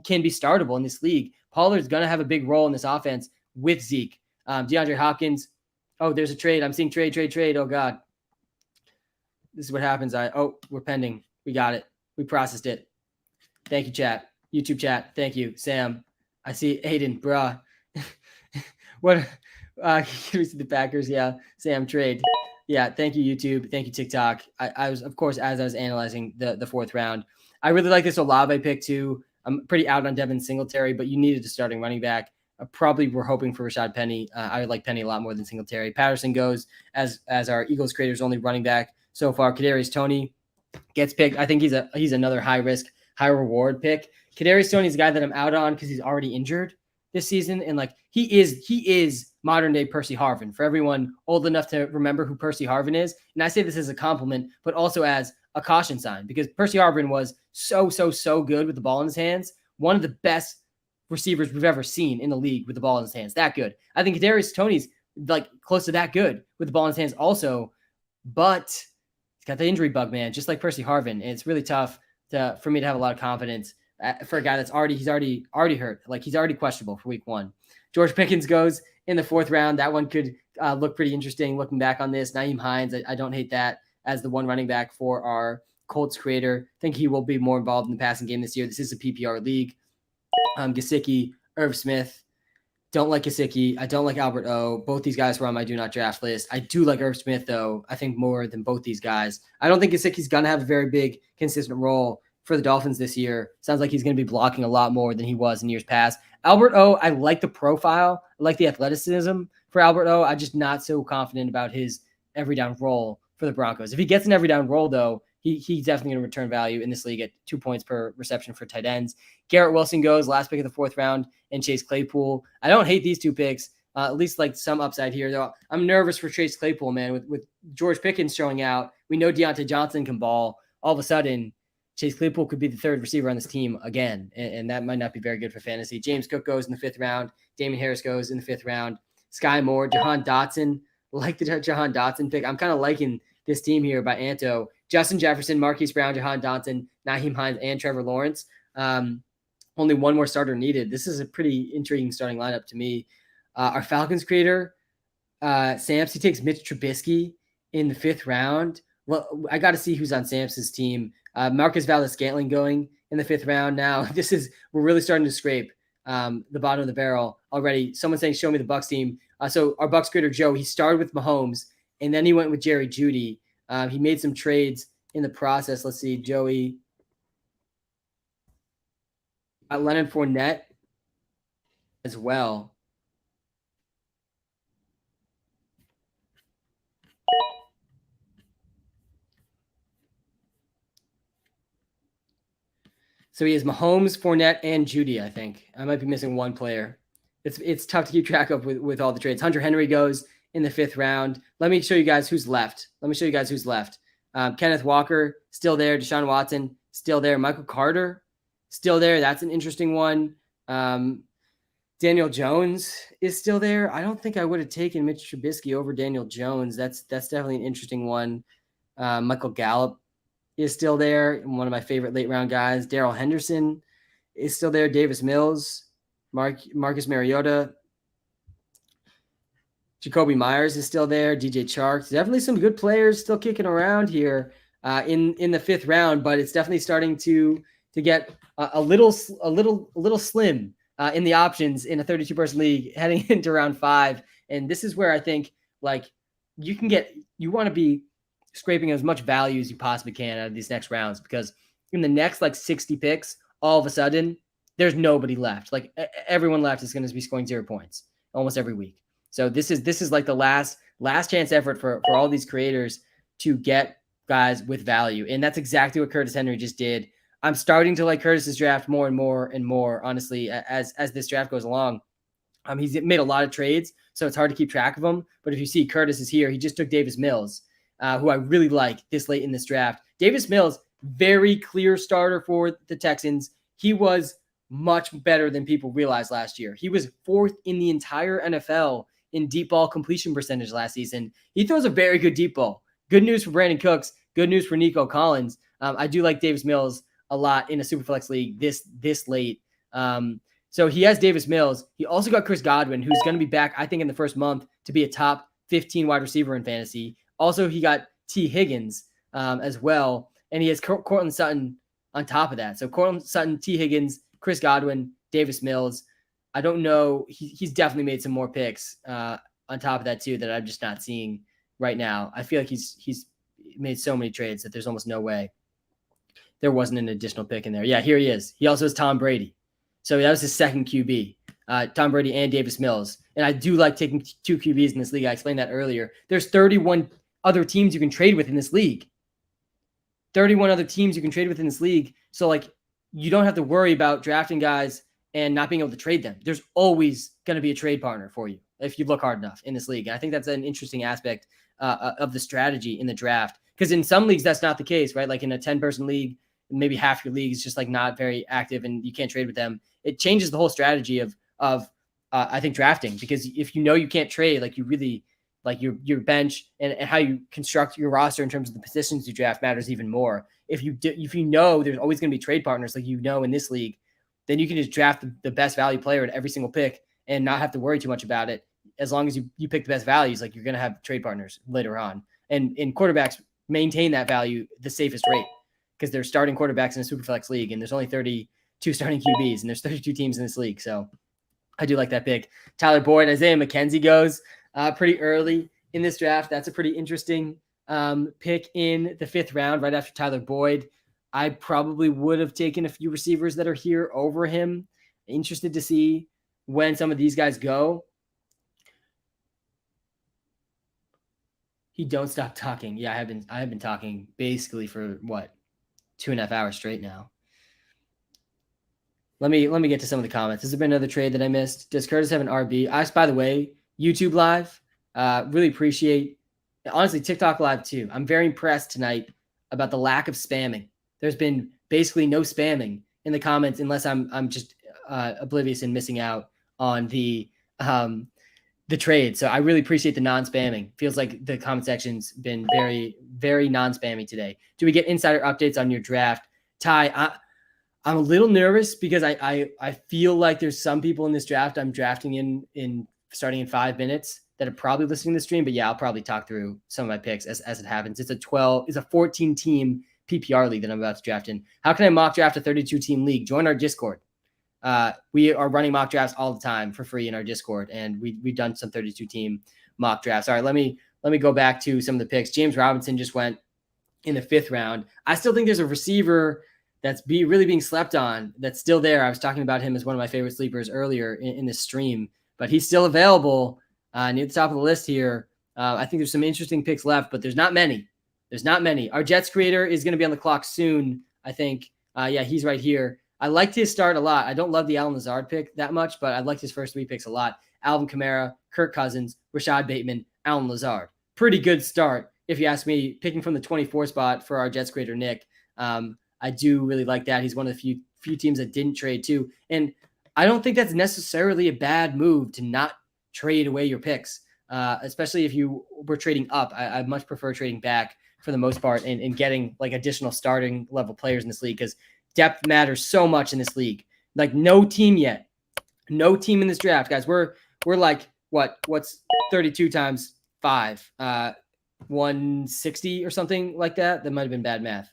can be startable in this league. Pollard's going to have a big role in this offense with Zeke. DeAndre Hopkins. Oh, there's a trade. I'm seeing trade. Oh, God. This is what happens. We're pending. We got it. We processed it. Thank you, chat. YouTube chat. Thank you, Sam. I see Aiden, bruh. What? Can we see the Packers? Yeah, Sam, trade. Yeah, thank you, YouTube. Thank you, TikTok. I was, of course, as I was analyzing the 4th round, I really like this Olave pick too. I'm pretty out on Devin Singletary, but you needed a starting running back. Probably we're hoping for Rashad Penny. I like Penny a lot more than Singletary. Patterson goes as our Eagles creator's only running back so far. Kadarius Toney gets picked. I think he's another high risk, high reward pick. Kadarius Toney's a guy that I'm out on because he's already injured this season, and like he is modern day Percy Harvin for everyone old enough to remember who Percy Harvin is. And I say this as a compliment, but also as a caution sign because Percy Harvin was so good with the ball in his hands. One of the best receivers we've ever seen in the league with the ball in his hands. That good. I think Kadarius Toney's like close to that good with the ball in his hands also, but he's got the injury bug, man, just like Percy Harvin. And it's really tough for me to have a lot of confidence for a guy that's already hurt. Like he's already questionable for week 1. George Pickens goes in the 4th round. That one could look pretty interesting looking back on this. Nyheim Hines, I don't hate that as the one running back for our Colts creator. I think he will be more involved in the passing game this year. This is a PPR league. Gesicki, Irv Smith. Don't like Gesicki. I don't like Albert O. Both these guys were on my do not draft list. I do like Irv Smith, though, I think more than both these guys. I don't think Gesicki's going to have a very big, consistent role for the Dolphins this year. Sounds like he's going to be blocking a lot more than he was in years past. Albert O, I like the profile. I like the athleticism for Albert O. I'm just not so confident about his every down role for the Broncos. If he gets an every down role, though, he's definitely going to return value in this league at 2 points per reception for tight ends. Garrett Wilson goes last pick of the 4th round, and Chase Claypool. I don't hate these 2 picks. At least like some upside here, though. I'm nervous for Chase Claypool, man. With George Pickens showing out, we know Deontay Johnson can ball. All of a sudden, Chase Claypool could be the 3rd receiver on this team again, and that might not be very good for fantasy. James Cook goes in the 5th round. Damon Harris goes in the 5th round. Sky Moore, Jahan Dotson. Like the Jahan Dotson pick. I'm kind of liking this team here by Anto. Justin Jefferson, Marquise Brown, Jahan Dotson, Nyheim Hines, and Trevor Lawrence. Only one more starter needed. This is a pretty intriguing starting lineup to me. Our Falcons creator, Samps, he takes Mitch Trubisky in the 5th round. Well, I got to see who's on Sampson's team. Marcus Valdes-Scantling going in the 5th round. Now, we're really starting to scrape the bottom of the barrel already. Someone saying, show me the Bucs team. So our Bucs creator, Joe, he started with Mahomes, and then he went with Jerry Jeudy. He made some trades in the process. Let's see, Joey. Leonard Fournette as well. So he has Mahomes, Fournette, and Jeudy, I think. I might be missing one player. It's tough to keep track of with all the trades. Hunter Henry goes in the 5th round. Let me show you guys who's left. Kenneth Walker, still there. Deshaun Watson, still there. Michael Carter, still there. That's an interesting one. Daniel Jones is still there. I don't think I would have taken Mitch Trubisky over Daniel Jones. That's definitely an interesting one. Michael Gallup is still there. One of my favorite late round guys. Darrell Henderson is still there. Davis Mills, Marcus Mariota, Jacoby Myers is still there. DJ Chark. Definitely some good players still kicking around here in the 5th round, but it's definitely starting to get a little slim in the options in a 32-person league heading into round 5. And this is where I think like you want to be scraping as much value as you possibly can out of these next rounds, because in the next like 60 picks, all of a sudden there's nobody left. Like everyone left is going to be scoring 0 points almost every week. So this is like the last chance effort for all these creators to get guys with value. And that's exactly what Curtis Henry just did. I'm starting to like Curtis's draft more and more and more, honestly, as this draft goes along. He's made a lot of trades, so it's hard to keep track of them. But if you see Curtis is here, he just took Davis Mills, who I really like this late in this draft. Davis Mills, very clear starter for the Texans. He was much better than people realized last year. He was 4th in the entire NFL in deep ball completion percentage last season. He throws a very good deep ball. Good news for Brandon Cooks. Good news for Nico Collins. I do like Davis Mills a lot in a Superflex league this late. So he has Davis Mills. He also got Chris Godwin, who's going to be back, I think, in the first month to be a top 15 wide receiver in fantasy. Also, he got T. Higgins as well. And he has Cortland Sutton on top of that. So Cortland Sutton, T. Higgins, Chris Godwin, Davis Mills. I don't know. He's definitely made some more picks on top of that too that I'm just not seeing right now. I feel like he's made so many trades that there's almost no way there wasn't an additional pick in there. Yeah, here he is. He also has Tom Brady. So that was his 2nd QB, Tom Brady and Davis Mills. And I do like taking 2 QBs in this league. I explained that earlier. There's 31 other teams you can trade with in this league. 31 other teams you can trade with in this league. So like you don't have to worry about drafting guys and not being able to trade them. There's always going to be a trade partner for you if you look hard enough in this league. And I think that's an interesting aspect of the strategy in the draft. Because in some leagues, that's not the case, right? Like in a 10-person league, maybe half your league is just like not very active and you can't trade with them. It changes the whole strategy of I think drafting, because if you know you can't trade, like you really like your bench and how you construct your roster in terms of the positions you draft matters even more. If you know there's always going to be trade partners, like in this league, then you can just draft the best value player at every single pick and not have to worry too much about it. As long as you pick the best values, like you're going to have trade partners later on. And quarterbacks maintain that value the safest rate because they're starting quarterbacks in a Superflex league, and there's only 32 starting QBs, and there's 32 teams in this league. So I do like that pick. Tyler Boyd, Isaiah McKenzie goes pretty early in this draft. That's a pretty interesting pick in the 5th round, right after Tyler Boyd. I probably would have taken a few receivers that are here over him. Interested to see when some of these guys go. He don't stop talking. Yeah, I have been talking basically for 2.5 hours straight now. Let me get to some of the comments. Has there been another trade that I missed? Does Curtis have an RB? By the way, YouTube Live. Really appreciate, honestly, TikTok Live too. I'm very impressed tonight about the lack of spamming. There's been basically no spamming in the comments unless I'm just oblivious and missing out on the trade. So I really appreciate the non-spamming. Feels like the comment section's been very, very non-spammy today. Do we get insider updates on your draft? Ty, I'm a little nervous because I feel like there's some people in this draft I'm drafting in starting in 5 minutes that are probably listening to the stream. But yeah, I'll probably talk through some of my picks as it happens. It's a 14 team PPR league that I'm about to draft in. How can I mock draft a 32 team league? Join our Discord. We are running mock drafts all the time for free in our Discord, and we've done some 32 team mock drafts. All right, let me go back to some of the picks. James Robinson just went in the 5th round. I still think there's a receiver that's really being slept on that's still there. I was talking about him as one of my favorite sleepers earlier in this stream, but he's still available near the top of the list here. I think there's some interesting picks left, but there's not many. Our Jets creator is going to be on the clock soon, I think. Yeah, he's right here. I liked his start a lot. I don't love the Allen Lazard pick that much, but I liked his first 3 picks a lot. Alvin Kamara, Kirk Cousins, Rashad Bateman, Allen Lazard. Pretty good start, if you ask me, picking from the 24 spot for our Jets creator, Nick. I do really like that. He's one of the few teams that didn't trade too. And I don't think that's necessarily a bad move to not trade away your picks, especially if you were trading up. I much prefer trading back for the most part and getting like additional starting level players in this league, because depth matters so much in this league. Like no team yet. No team in this draft, guys. We're like what's 32 times 5? 160 or something like that. That might have been bad math.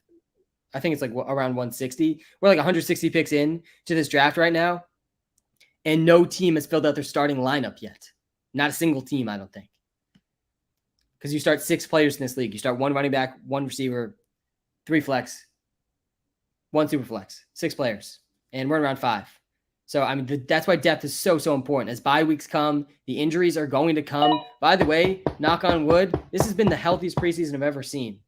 I think it's like around 160. We're like 160 picks in to this draft right now, and no team has filled out their starting lineup yet. Not a single team, I don't think. Because you start 6 players in this league. You start 1 running back, 1 receiver, 3 flex, 1 super flex, 6 players, and we're around 5. So, I mean, that's why depth is so important. As bye weeks come, the injuries are going to come. By the way, knock on wood, this has been the healthiest preseason I've ever seen.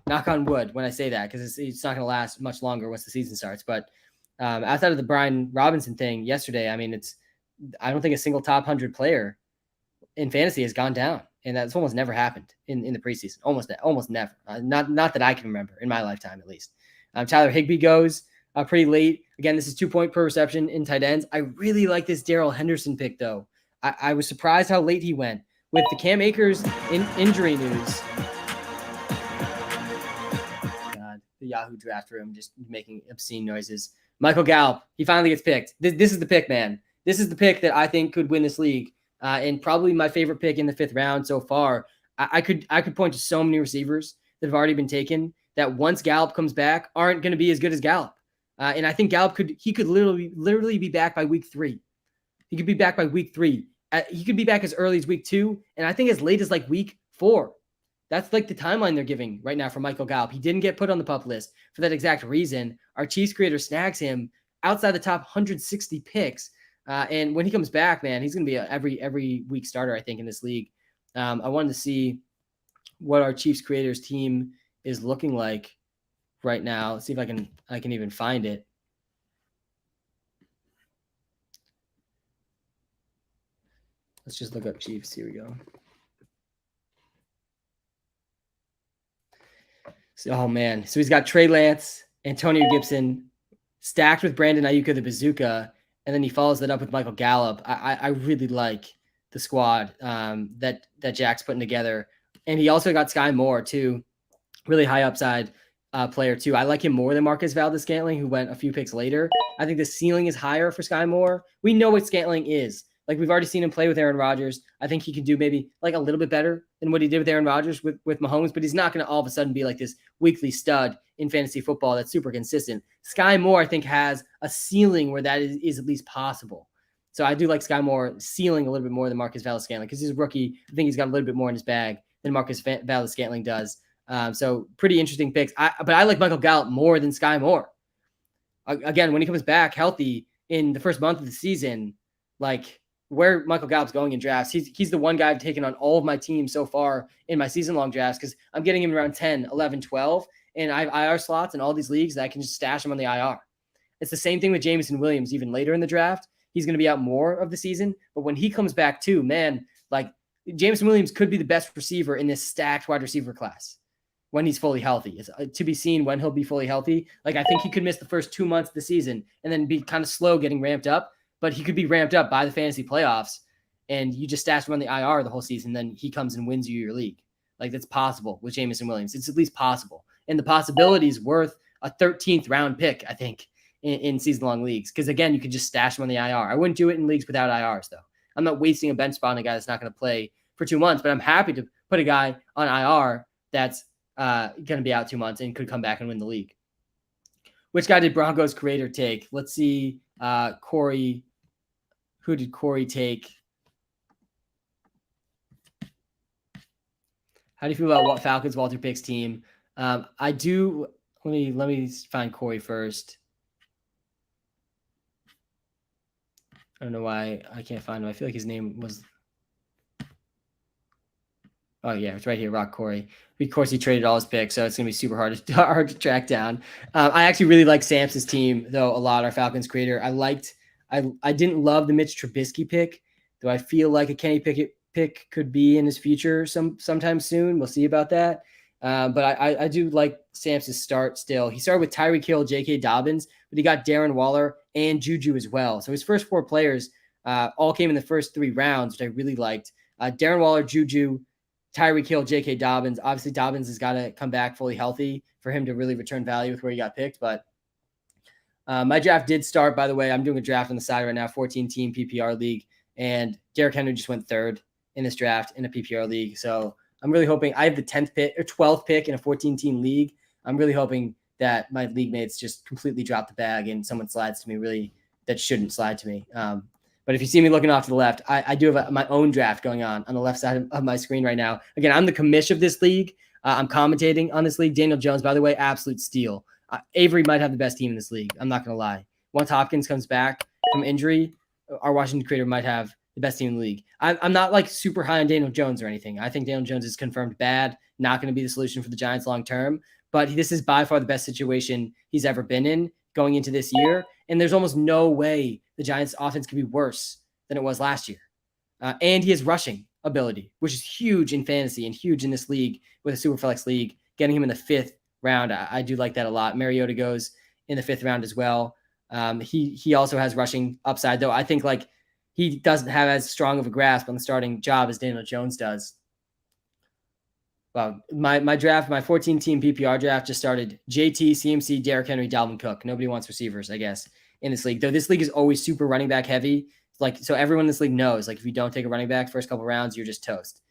Knock on wood when I say that, because it's not going to last much longer once the season starts. But outside of the Brian Robinson thing yesterday, I mean, I don't think a single top 100 player in fantasy has gone down. And that's almost never happened in the preseason. Almost never. Not that I can remember in my lifetime, at least. Tyler Higbee goes pretty late. Again, this is 2 point per reception in tight ends. I really like this Darrell Henderson pick, though. I was surprised how late he went. With the Cam Akers injury news. God, the Yahoo draft room just making obscene noises. Michael Gallup, he finally gets picked. This is the pick, man. This is the pick that I think could win this league. And probably my favorite pick in the 5th round so far. I could point to so many receivers that have already been taken that once Gallup comes back aren't going to be as good as Gallup. And I think Gallup could literally be back by week 3. He could be back by week 3. He could be back as early as week 2, and I think as late as like week 4. That's like the timeline they're giving right now for Michael Gallup. He didn't get put on the PUP list for that exact reason. Our Chiefs creator snags him outside the top 160 picks. And when he comes back, man, he's going to be every week starter, I think, in this league. I wanted to see what our Chiefs creators team is looking like right now. Let's see if I can even find it. Let's just look up Chiefs. Here we go. So, oh man, so he's got Trey Lance, Antonio Gibson, stacked with Brandon Ayuk the bazooka. And then he follows that up with Michael Gallup. I really like the squad that Jack's putting together. And he also got Sky Moore, too. Really high upside player, too. I like him more than Marcus Valdes-Scantling, who went a few picks later. I think the ceiling is higher for Sky Moore. We know what Scantling is. Like, we've already seen him play with Aaron Rodgers. I think he can do maybe like a little bit better than what he did with Aaron Rodgers with Mahomes, but he's not going to all of a sudden be like this weekly stud in fantasy football that's super consistent. Sky Moore, I think, has a ceiling where that is at least possible. So I do like Sky Moore ceiling a little bit more than Marcus Valdes-Scantling because he's a rookie. I think he's got a little bit more in his bag than Marcus Valdes-Scantling does. So pretty interesting picks. But I like Michael Gallup more than Sky Moore. Again, when he comes back healthy in the first month of the season, like where Michael Gallup's going in drafts, he's the one guy I've taken on all of my teams so far in my season-long drafts because I'm getting him around 10, 11, 12, and I have IR slots in all these leagues that I can just stash him on the IR. It's the same thing with Jameson Williams even later in the draft. He's going to be out more of the season, but when he comes back too, man, like Jameson Williams could be the best receiver in this stacked wide receiver class when he's fully healthy. It's to be seen when he'll be fully healthy. Like I think he could miss the first 2 months of the season and then be kind of slow getting ramped up, but he could be ramped up by the fantasy playoffs and you just stash him on the IR the whole season. Then he comes and wins you your league. Like that's possible with Jameson Williams. It's at least possible. And the possibility is worth a 13th round pick, I think, in season-long leagues. Because, again, you could just stash him on the IR. I wouldn't do it in leagues without IRs, though. I'm not wasting a bench spot on a guy that's not going to play for 2 months, but I'm happy to put a guy on IR that's going to be out 2 months and could come back and win the league. Which guy did Broncos creator take? Let's see. Corey. Who did Corey take? How do you feel about Falcons WalterPicks team? I do. Let me find Corey first. I don't know why I can't find him. I feel like his name was. Oh yeah, it's right here, Rock Corey. Of course, he traded all his picks, so it's gonna be super hard to track down. I actually really like Samson's team though a lot. Our Falcons creator. I didn't love the Mitch Trubisky pick, though. I feel like a Kenny Pickett pick could be in his future sometime soon. We'll see about that. But I do like Samson's start still. He started with Tyreek Hill, J.K. Dobbins, but he got Darren Waller and Juju as well. So his first 4 players all came in the first 3 rounds, which I really liked. Darren Waller, Juju, Tyreek Hill, J.K. Dobbins. Obviously, Dobbins has got to come back fully healthy for him to really return value with where he got picked. But My draft did start, by the way. I'm doing a draft on the side right now, 14-team PPR league, and Derrick Henry just went third in this draft in a PPR league. So I'm really hoping I have the 10th pick or 12th pick in a 14-team league. I'm really hoping that my league mates just completely drop the bag and someone slides to me really that shouldn't slide to me. But if you see me looking off to the left, I do have my own draft going on the left side of my screen right now. Again, I'm the commish of this league. I'm commentating on this league. Daniel Jones, by the way, absolute steal. Avery might have the best team in this league. I'm not going to lie. Once Hopkins comes back from injury, our Washington creator might have the best team in the league. I'm not like super high on Daniel Jones or anything. I think Daniel Jones is confirmed bad, not going to be the solution for the Giants long term. But this is by far the best situation he's ever been in going into this year. And there's almost no way the Giants offense could be worse than it was last year. And he has rushing ability, which is huge in fantasy and huge in this league with a Superflex league. Getting him in the 5th round, I do like that a lot. Mariota goes in the 5th round as well. He also has rushing upside, though. I think like he doesn't have as strong of a grasp on the starting job as Daniel Jones does. Well, my draft, my 14-team PPR draft just started. JT, CMC, Derrick Henry, Dalvin Cook. Nobody wants receivers, I guess, in this league. Though this league is always super running back heavy. Like, so everyone in this league knows, like, if you don't take a running back first couple rounds, you're just toast.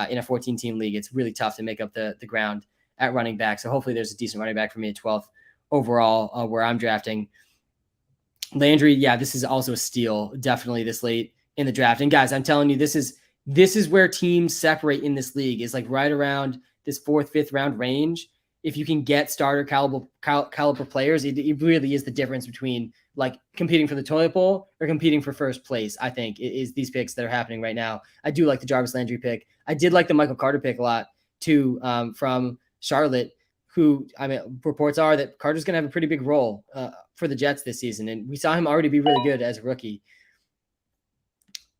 In a 14-team league, it's really tough to make up the ground at running back. So hopefully there's a decent running back for me at 12th overall where I'm drafting. Landry, yeah, this is also a steal, definitely this late in the draft. And guys, I'm telling you, this is where teams separate in this league, is like right around this 4th, 5th round range. If you can get starter caliber players, it really is the difference between like competing for the toilet bowl or competing for first place. I think it is these picks that are happening right now. I do like the Jarvis Landry pick. I did like the Michael Carter pick a lot too, from Charlotte, who, I mean, reports are that Carter's going to have a pretty big role for the Jets this season. And we saw him already be really good as a rookie.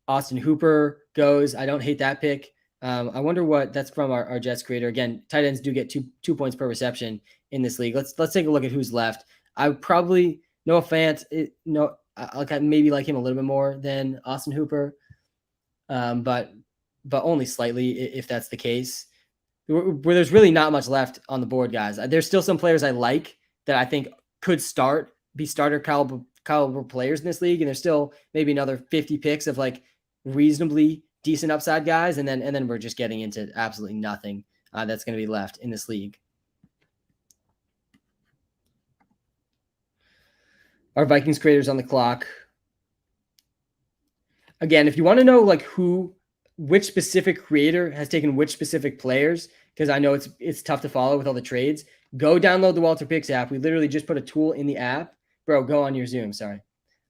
Austin Hooper goes. I don't hate that pick. I wonder what that's from our Jets creator. Again, tight ends do get two points per reception in this league. Let's take a look at who's left. I would probably Noah Fant. I maybe like him a little bit more than Austin Hooper, but only slightly if that's the case. Where there's really not much left on the board, guys. There's still some players I like that I think could be starter caliber players in this league, and there's still maybe another 50 picks of like reasonably decent upside guys, and then we're just getting into absolutely nothing that's going to be left in this league. Our Vikings creators on the clock. Again, if you want to know like which specific creator has taken which specific players, because I know it's tough to follow with all the trades, go download the WalterPicks app. We literally just put a tool in the app. Bro, go on your Zoom. Sorry.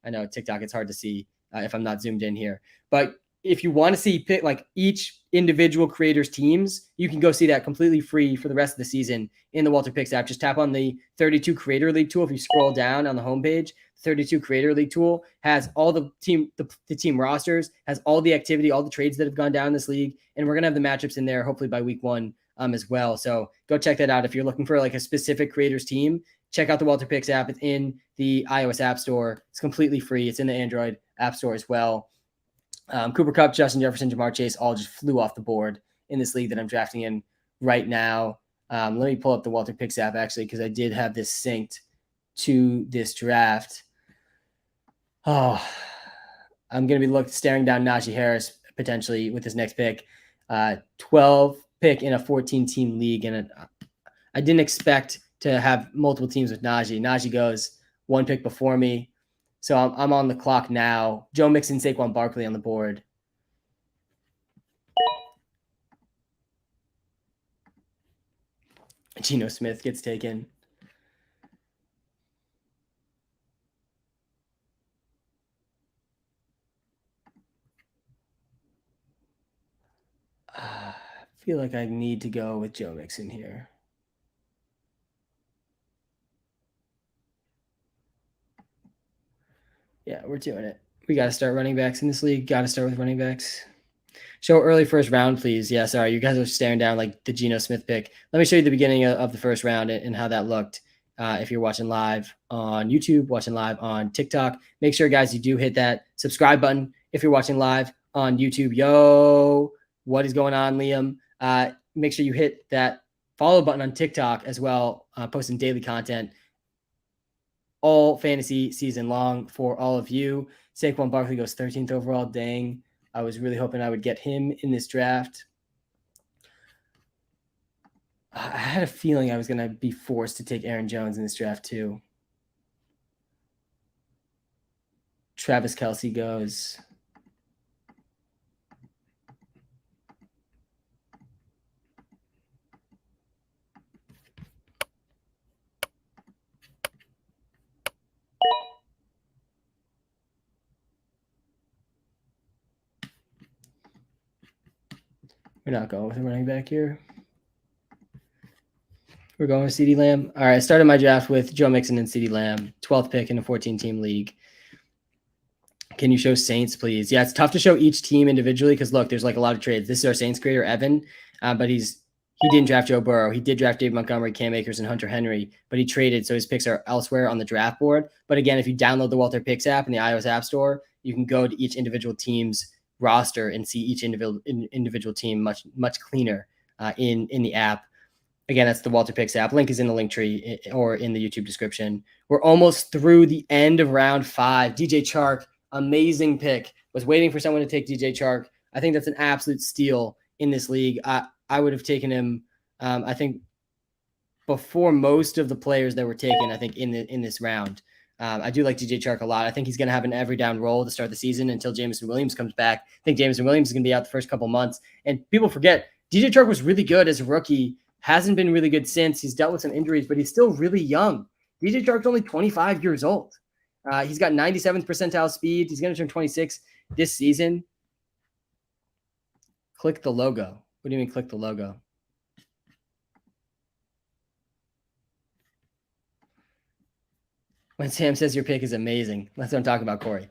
I know TikTok, it's hard to see if I'm not zoomed in here. But if you want to see pick like each individual creator's teams, you can go see that completely free for the rest of the season in the WalterPicks app. Just tap on the 32 Creator League tool. If you scroll down on the homepage, 32 Creator League tool has all the team rosters, has all the activity, all the trades that have gone down in this league, and we're gonna have the matchups in there hopefully by week 1 as well. So go check that out if you're looking for like a specific creator's team. Check out the WalterPicks app. It's in the iOS App Store. It's completely free. It's in the Android App Store as well. Cooper Kupp, Justin Jefferson, Jamar Chase all just flew off the board in this league that I'm drafting in right now. Let me pull up the WalterPicks app actually, because I did have this synced to this draft. Oh, I'm going to be staring down Najee Harris potentially with this next pick. 12 pick in a 14-team league, and I didn't expect to have multiple teams with Najee. Najee goes 1 pick before me. So I'm on the clock now. Joe Mixon, Saquon Barkley on the board. Geno Smith gets taken. I feel like I need to go with Joe Mixon here. Yeah, we're doing it. We got to start running backs in this league. Got to start with running backs. Show early first round, please. Yeah, sorry. You guys are staring down like the Geno Smith pick. Let me show you the beginning of the first round and how that looked. If you're watching live on YouTube, watching live on TikTok, make sure, guys, you do hit that subscribe button. If you're watching live on YouTube, yo, what is going on, Liam? Make sure you hit that follow button on TikTok as well, posting daily content all fantasy season long for all of you. Saquon Barkley goes 13th overall. Dang. I was really hoping I would get him in this draft. I had a feeling I was going to be forced to take Aaron Jones in this draft too. Travis Kelce goes. We're not going with a running back here. We're going with CeeDee Lamb. All right, I started my draft with Joe Mixon and CeeDee Lamb, 12th pick in a 14-team league. Can you show Saints, please? Yeah, it's tough to show each team individually because, look, there's like a lot of trades. This is our Saints creator, Evan, but he didn't draft Joe Burrow. He did draft Dave Montgomery, Cam Akers, and Hunter Henry, but he traded, so his picks are elsewhere on the draft board. But again, if you download the WalterPicks app in the iOS App Store, you can go to each individual team's roster and see each individual team much cleaner in the app. Again, that's the WalterPicks app. Link is in the link tree or in the YouTube description. We're almost through the end of round 5. DJ Chark, amazing pick. Was waiting for someone to take DJ Chark. I think that's an absolute steal in this league. I would have taken him, I think, before most of the players that were taken, I think, in this round. I do like DJ Chark a lot. I think he's going to have an every down role to start the season until Jameson Williams comes back. I think Jameson Williams is going to be out the first couple months. And people forget, DJ Chark was really good as a rookie. Hasn't been really good since. He's dealt with some injuries, but he's still really young. DJ Chark's only 25 years old. He's got 97th percentile speed. He's going to turn 26 this season. Click the logo. What do you mean click the logo? When Sam says your pick is amazing. That's what I'm talking about, Corey.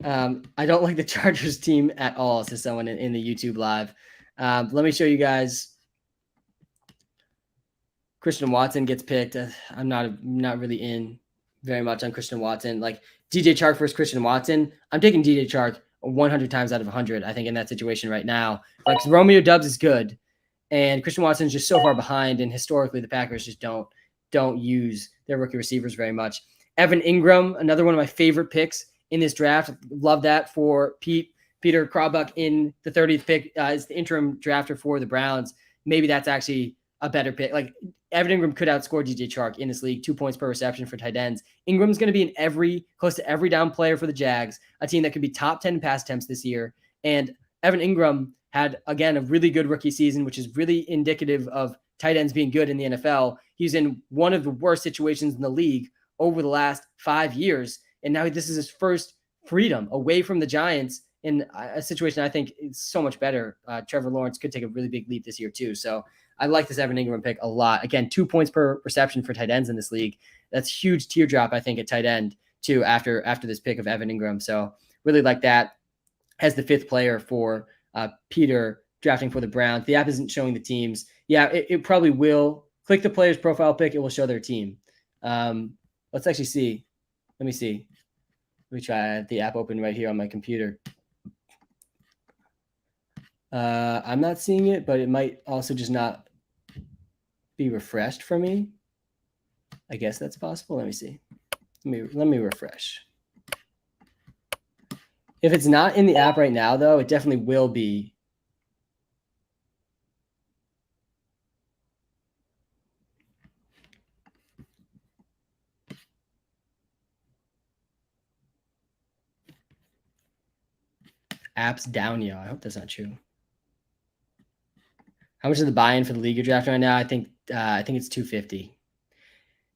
I don't like the Chargers team at all, says someone in the YouTube live. Let me show you guys. Christian Watson gets picked. I'm not really in very much on Christian Watson. Like DJ Chark versus Christian Watson, I'm taking DJ Chark 100 times out of 100, I think, in that situation right now. Like Romeo Doubs is good, and Christian Watson is just so far behind, and historically the Packers just don't use their rookie receivers very much. Evan Ingram, another one of my favorite picks in this draft. Love that for Peter Krabbuck in the 30th pick is the interim drafter for the Browns. Maybe that's actually a better pick. Like Evan Ingram could outscore DJ Chark in this league, 2 points per reception for tight ends. Ingram's going to be in close to every down player for the Jags, a team that could be top 10 pass attempts this year. And Evan Ingram had, again, a really good rookie season, which is really indicative of tight ends being good in the NFL. He's in one of the worst situations in the league over the last 5 years. And now this is his first freedom away from the Giants in a situation I think is so much better. Trevor Lawrence could take a really big leap this year too. So I like this Evan Ingram pick a lot. Again, 2 points per reception for tight ends in this league. That's huge teardrop, I think, at tight end too after this pick of Evan Ingram. So really like that as the 5th player for Peter drafting for the Browns. The app isn't showing the teams. Yeah, it probably will. Click the player's profile pic. It will show their team. Let's actually see. Let me see. Let me try the app open right here on my computer. I'm not seeing it, but it might also just not be refreshed for me. I guess that's possible. Let me see. Let me refresh. If it's not in the app right now, though, it definitely will be. App's down, yo. I hope that's not true. How much is the buy-in for the league you're drafting right now? I think it's $250.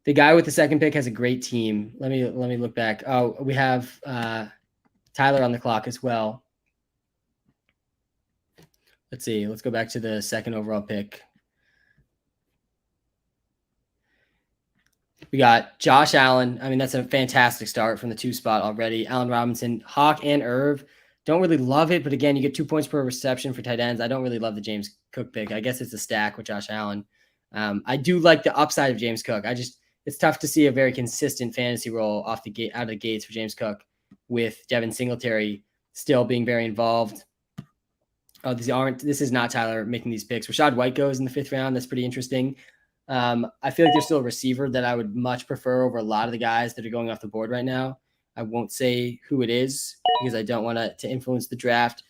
The guy with the 2nd pick has a great team. Let me look back. Oh, we have Tyler on the clock as well. Let's see. Let's go back to the 2nd overall pick. We got Josh Allen. I mean, that's a fantastic start from the 2 spot already. Allen Robinson, Hawk, and Irv. Don't really love it, but again, you get 2 points per reception for tight ends. I don't really love the James Cook pick. I guess it's a stack with Josh Allen. I do like the upside of James Cook. It's tough to see a very consistent fantasy role out of the gates for James Cook with Devin Singletary still being very involved. Oh, this is not Tyler making these picks. Rashad White goes in the 5th round. That's pretty interesting. I feel like there's still a receiver that I would much prefer over a lot of the guys that are going off the board right now. I won't say who it is because I don't want to influence the draft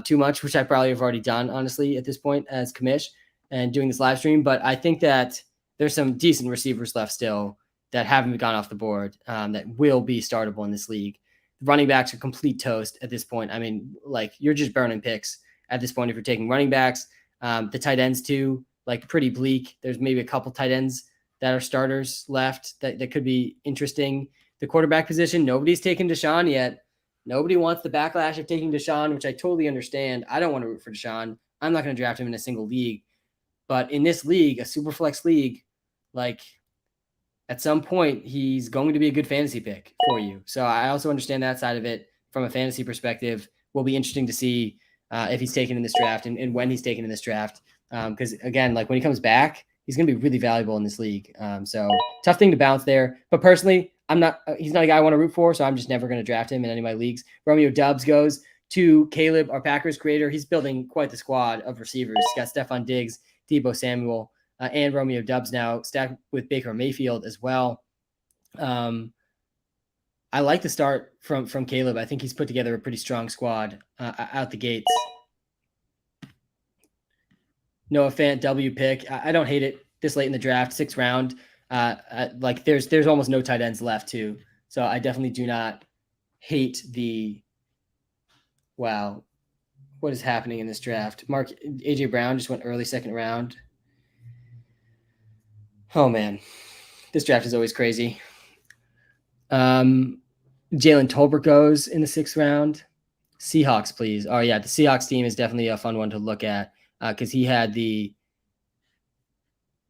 too much, which I probably have already done, honestly, at this point as commish and doing this live stream. But I think that there's some decent receivers left still that haven't gone off the board that will be startable in this league. The running backs are complete toast at this point. I mean, like, you're just burning picks at this point if you're taking running backs. The tight ends too, like, pretty bleak. There's maybe a couple tight ends that are starters left that could be interesting. The quarterback position, nobody's taken Deshaun yet. Nobody wants the backlash of taking Deshaun, which I totally understand. I don't want to root for Deshaun. I'm not going to draft him in a single league. But in this league, a super flex league, like, at some point, he's going to be a good fantasy pick for you. So I also understand that side of it from a fantasy perspective. Will be interesting to see if he's taken in this draft and when he's taken in this draft. Because, again, like, when he comes back, he's going to be really valuable in this league. So tough thing to bounce there. But personally, he's not a guy I want to root for, so I'm just never going to draft him in any of my leagues. Romeo Doubs goes to Caleb, our Packers creator. He's building quite the squad of receivers. He's got Stephon Diggs, Deebo Samuel, and Romeo Doubs now stacked with Baker Mayfield as well. I like the start from Caleb. I think he's put together a pretty strong squad out the gates. Noah Fant, W pick. I don't hate it this late in the draft, 6th round. Like, there's almost no tight ends left too. So I definitely do not hate wow, what is happening in this draft? AJ Brown just went early 2nd round. Oh man, this draft is always crazy. Jalen Tolbert goes in the 6th round. Seahawks, please. Oh yeah, the Seahawks team is definitely a fun one to look at because he had the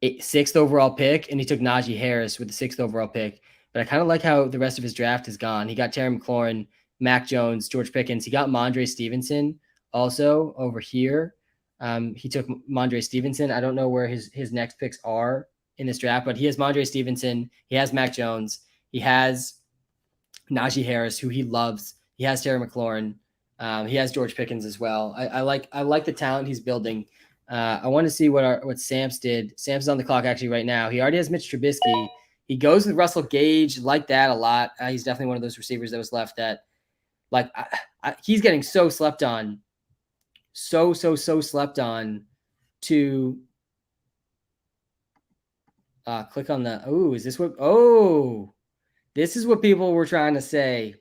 6th overall pick and he took Najee Harris with the 6th overall pick. But I kind of like how the rest of his draft has gone. He got Terry McLaurin, Mac Jones, George Pickens. He got Mondre Stevenson also over here. He took Mondre Stevenson. I don't know where his next picks are in this draft, but he has Mondre Stevenson. He has Mac Jones. He has Najee Harris, who he loves. He has Terry McLaurin. He has George Pickens as well. I like the talent he's building. I want to see what Samps did. Samps is on the clock actually right now. He already has Mitch Trubisky. He goes with Russell Gage, like that a lot. He's definitely one of those receivers that was left that, like, he's getting so slept on. So slept on to click on the, this is what people were trying to say.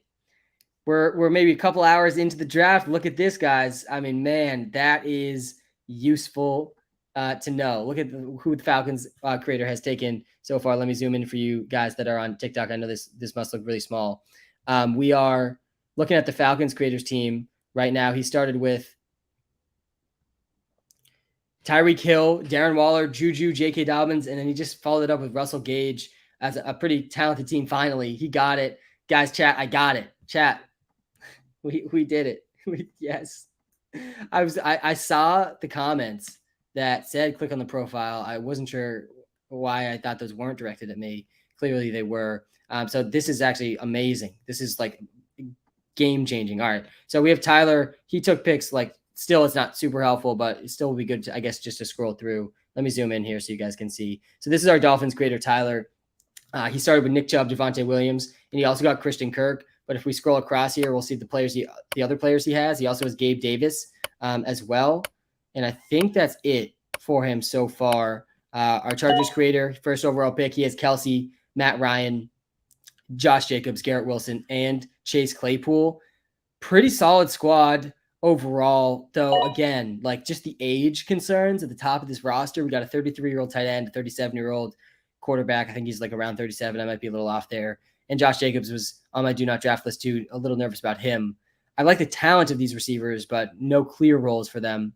We're maybe a couple hours into the draft. Look at this, guys. I mean, man, that is useful to know. Look at who the Falcons creator has taken so far. Let me zoom in for you guys that are on TikTok. I know this must look really small. We are looking at the Falcons creators team right now. He started with Tyreek Hill, Darren Waller, Juju, J.K. Dobbins, and then he just followed it up with Russell Gage as a pretty talented team. Finally, he got it. Guys, chat, I got it. Chat, we did it. Yes. I saw the comments that said click on the profile. I wasn't sure why I thought those weren't directed at me. Clearly they were. So this is actually amazing. This is like game changing. All right. So we have Tyler. He took picks. Like, still, it's not super helpful, but it still will be good to, I guess, just to scroll through. Let me zoom in here so you guys can see. So this is our Dolphins creator, Tyler. He started with Nick Chubb, Javonte Williams, and he also got Christian Kirk. But if we scroll across here, we'll see the other players he has. He also has Gabe Davis as well. And I think that's it for him so far. Our Chargers creator, 1st overall pick, he has Kelsey, Matt Ryan, Josh Jacobs, Garrett Wilson, and Chase Claypool. Pretty solid squad overall, though. Again, like, just the age concerns at the top of this roster. We got a 33-year-old tight end, a 37-year-old quarterback. I think he's like around 37. I might be a little off there. And Josh Jacobs was on my do not draft list too. A little nervous about him. I like the talent of these receivers, but no clear roles for them.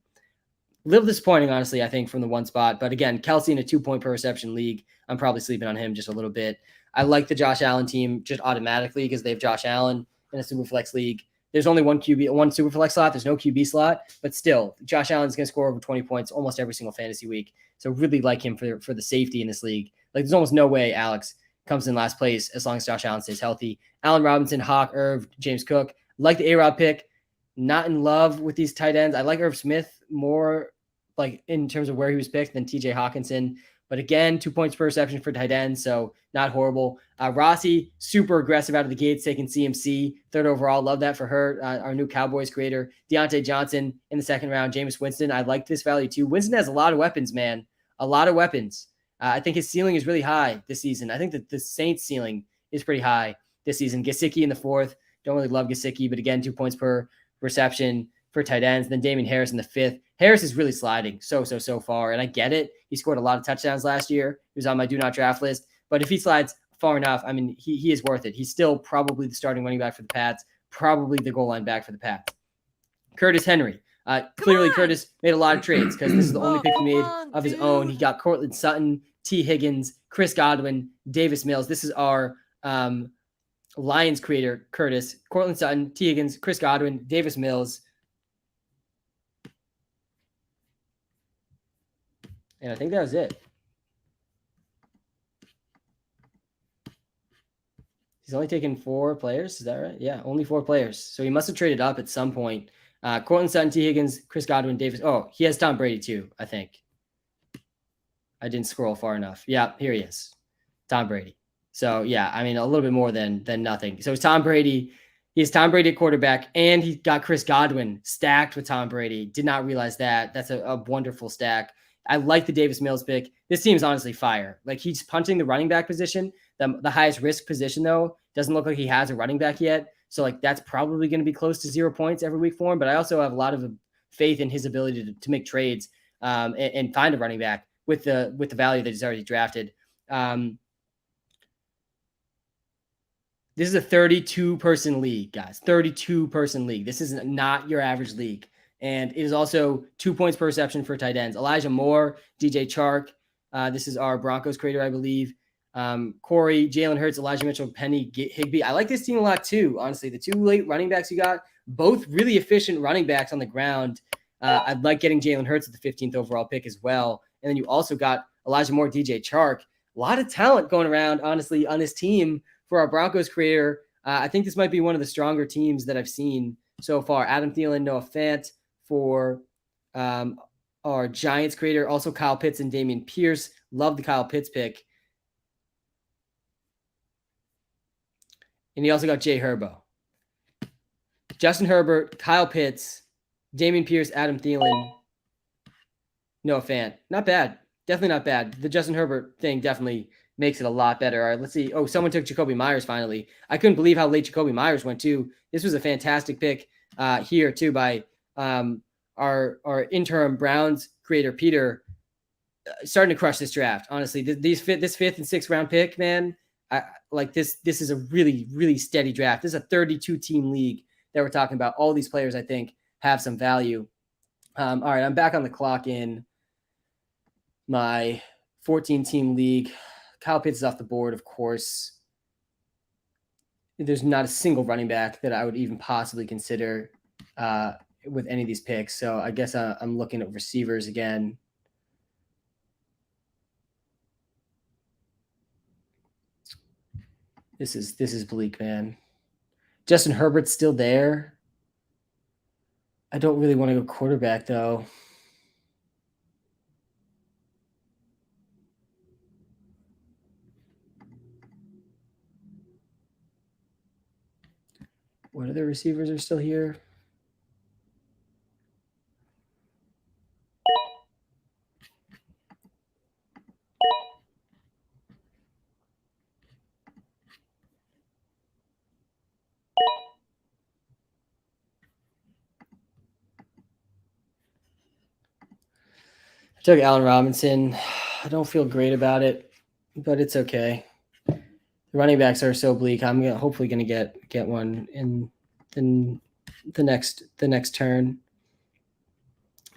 A little disappointing, honestly, I think, from the one spot. But again, Kelsey in a 2-point per reception league, I'm probably sleeping on him just a little bit. I like the Josh Allen team just automatically because they have Josh Allen in a Superflex league. There's only one Superflex slot. There's no QB slot. But still, Josh Allen's going to score over 20 points almost every single fantasy week. So really like him for the safety in this league. Like, there's almost no way Alex comes in last place as long as Josh Allen stays healthy. Allen Robinson, Hawk, Irv, James Cook. Like the A-Rod pick. Not in love with these tight ends. I like Irv Smith more, like, in terms of where he was picked, than TJ Hawkinson. But again, 2 points per reception for tight end, so not horrible. Rossi, super aggressive out of the gates, taking CMC, third overall. Love that for her. Our new Cowboys creator. Deontay Johnson in the second round. Jameis Winston, I like this value too. Winston has a lot of weapons, man. A lot of weapons. I think his ceiling is really high this season. I think that the Saints' ceiling is pretty high this season. Gesicki in the fourth. Don't really love Gesicki, but again, 2 points per reception for tight ends. Then Damian Harris in the fifth. Harris is really sliding so far, and I get it. He scored a lot of touchdowns last year. He was on my do not draft list, but if he slides far enough, I mean, he is worth it. He's still probably the starting running back for the Pats, probably the goal line back for the Pats. Curtis Henry. Clearly, Curtis made a lot of trades because this is the only pick he made of his own. He got Cortland Sutton, T. Higgins, Chris Godwin, Davis Mills. This is our Lions creator, Curtis. Cortland Sutton, T. Higgins, Chris Godwin, Davis Mills. And I think that was it. He's only taken 4 players. Is that right? Yeah, only 4 players. So he must have traded up at some point. Cortland Sutton, T. Higgins, Chris Godwin, Davis. Oh, he has Tom Brady too, I think. I didn't scroll far enough. Yeah, here he is. Tom Brady. So, yeah, I mean, a little bit more than nothing. So it's Tom Brady. He has Tom Brady at quarterback, and he got Chris Godwin stacked with Tom Brady. Did not realize that. That's a wonderful stack. I like the Davis Mills pick. This team is honestly fire. Like, he's punching the running back position. The highest risk position, though, doesn't look like he has a running back yet. So, like, that's probably going to be close to 0 points every week for him. But I also have a lot of faith in his ability to make trades and find a running back with the value that he's already drafted. This is a 32-person league, guys. 32-person league. This is not your average league. And it is also 2 points per reception for tight ends. Elijah Moore, DJ Chark. This is our Broncos creator, I believe. Corey, Jalen Hurts, Elijah Mitchell, Penny, Higbee. I like this team a lot too, honestly. The 2 late running backs you got, both really efficient running backs on the ground. I'd like getting Jalen Hurts at the 15th overall pick as well. And then you also got Elijah Moore, DJ Chark. A lot of talent going around, honestly, on this team for our Broncos creator. I think this might be one of the stronger teams that I've seen so far. Adam Thielen, Noah Fant for our Giants creator. Also Kyle Pitts and Damian Pierce. Love the Kyle Pitts pick. And he also got Jay Herbo. Justin Herbert, Kyle Pitts, Damian Pierce, Adam Thielen, Noah Fant. Not bad. Definitely not bad. The Justin Herbert thing definitely makes it a lot better. All right, let's see. Oh, someone took Jacoby Myers finally. I couldn't believe how late Jacoby Myers went too. This was a fantastic pick here too by our interim Browns creator, Peter, starting to crush this draft. Honestly, this 5th and 6th round pick, man, like this is a really, really steady draft. This is a 32 team league that we're talking about. All these players, I think, have some value. All right, I'm back on the clock in my 14 team league. Kyle Pitts is off the board, of course. There's not a single running back that I would even possibly consider with any of these picks. So I guess I'm looking at receivers again. This is bleak, man. Justin Herbert's still there. I don't really want to go quarterback, though. What other receivers are still here? I took Allen Robinson. I don't feel great about it, but it's okay. The running backs are so bleak. I'm hopefully going to get one in the next turn.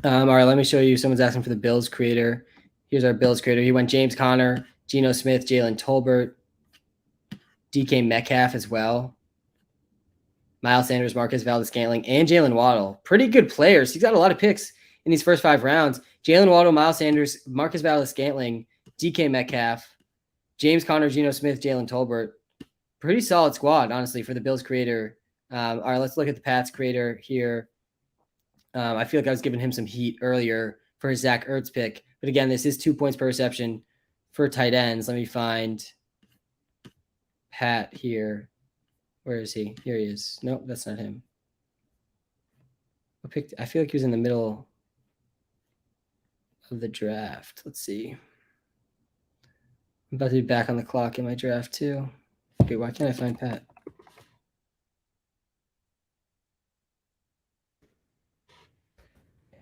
All right, let me show you. Someone's asking for the Bills creator. Here's our Bills creator. He went James Conner, Geno Smith, Jalen Tolbert, DK Metcalf as well. Miles Sanders, Marcus Valdes-Scantling, and Jalen Waddle. Pretty good players. He's got a lot of picks in these first 5 rounds. Jalen Waddle, Miles Sanders, Marcus Valdes-Scantling, DK Metcalf, James Conner, Geno Smith, Jalen Tolbert. Pretty solid squad, honestly, for the Bills creator. All right, let's look at the Pats creator here. I feel like I was giving him some heat earlier for his Zach Ertz pick. But again, this is 2 points per reception for tight ends. Let me find Pat here. Where is he? Here he is. Nope, that's not him. I feel like he was in the middle of the draft. Let's see. I'm about to be back on the clock in my draft too. Okay, why can't I find Pat?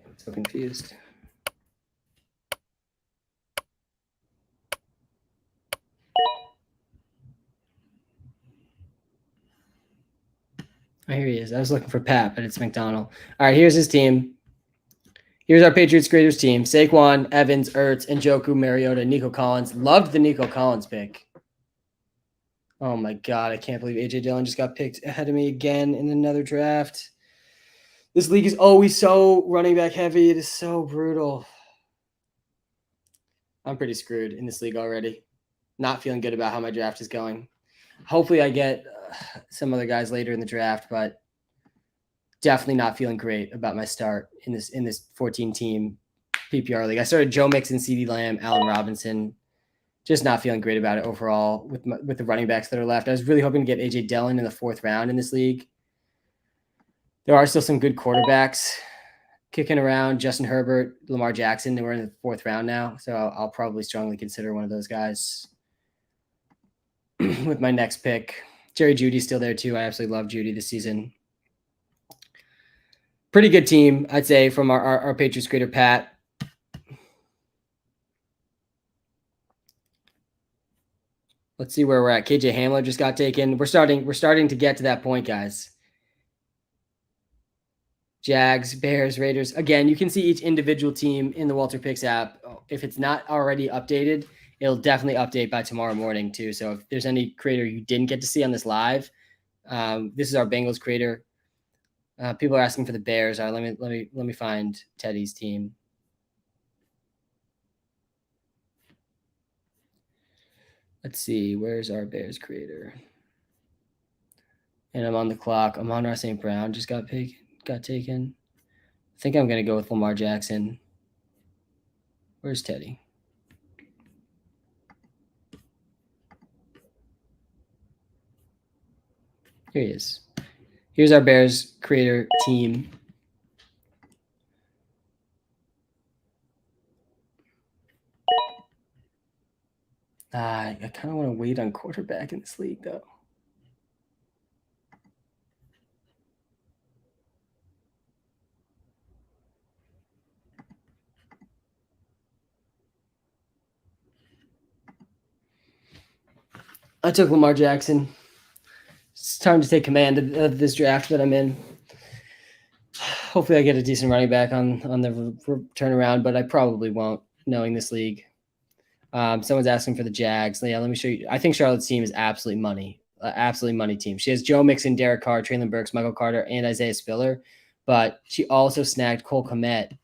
I'm so confused. Oh, here he is. I was looking for Pat, but it's McDonald. All right, here's his team. Here's our Patriots graders team. Saquon, Evans, Ertz, Njoku, Mariota, Nico Collins. Loved the Nico Collins pick. Oh my God, I can't believe A.J. Dillon just got picked ahead of me again in another draft. This league is always so running back heavy. It is so brutal. I'm pretty screwed in this league already. Not feeling good about how my draft is going. Hopefully I get some other guys later in the draft, but definitely not feeling great about my start in this 14-team PPR league. I started Joe Mixon, CeeDee Lamb, Allen Robinson. Just not feeling great about it overall with the running backs that are left. I was really hoping to get A.J. Dillon in the 4th round in this league. There are still some good quarterbacks kicking around. Justin Herbert, Lamar Jackson. We're in the 4th round now, so I'll probably strongly consider one of those guys with my next pick. Jerry Jeudy's still there too. I absolutely love Jeudy this season. Pretty good team, I'd say, from our Patriots grader Pat. Let's see where we're at. KJ Hamler just got taken. We're starting to get to that point, guys. Jags, Bears, Raiders. Again, you can see each individual team in the WalterPicks app. If it's not already updated, it'll definitely update by tomorrow morning too. So if there's any creator you didn't get to see on this live, this is our Bengals creator. People are asking for the Bears. All right, let me find Teddy's team. Let's see, where's our Bears creator? And I'm on the clock. Amon-Ra St. Brown just got taken. I think I'm going to go with Lamar Jackson. Where's Teddy? Here he is. Here's our Bears creator team. I kind of want to wait on quarterback in this league, though. I took Lamar Jackson. It's time to take command of this draft that I'm in. Hopefully I get a decent running back on the turnaround, but I probably won't, knowing this league. Someone's asking for the Jags. Yeah, let me show you. I think Charlotte's team is absolutely money team. She has Joe Mixon, Derek Carr, Traylon Burks, Michael Carter, and Isaiah Spiller, but she also snagged Cole Kmet,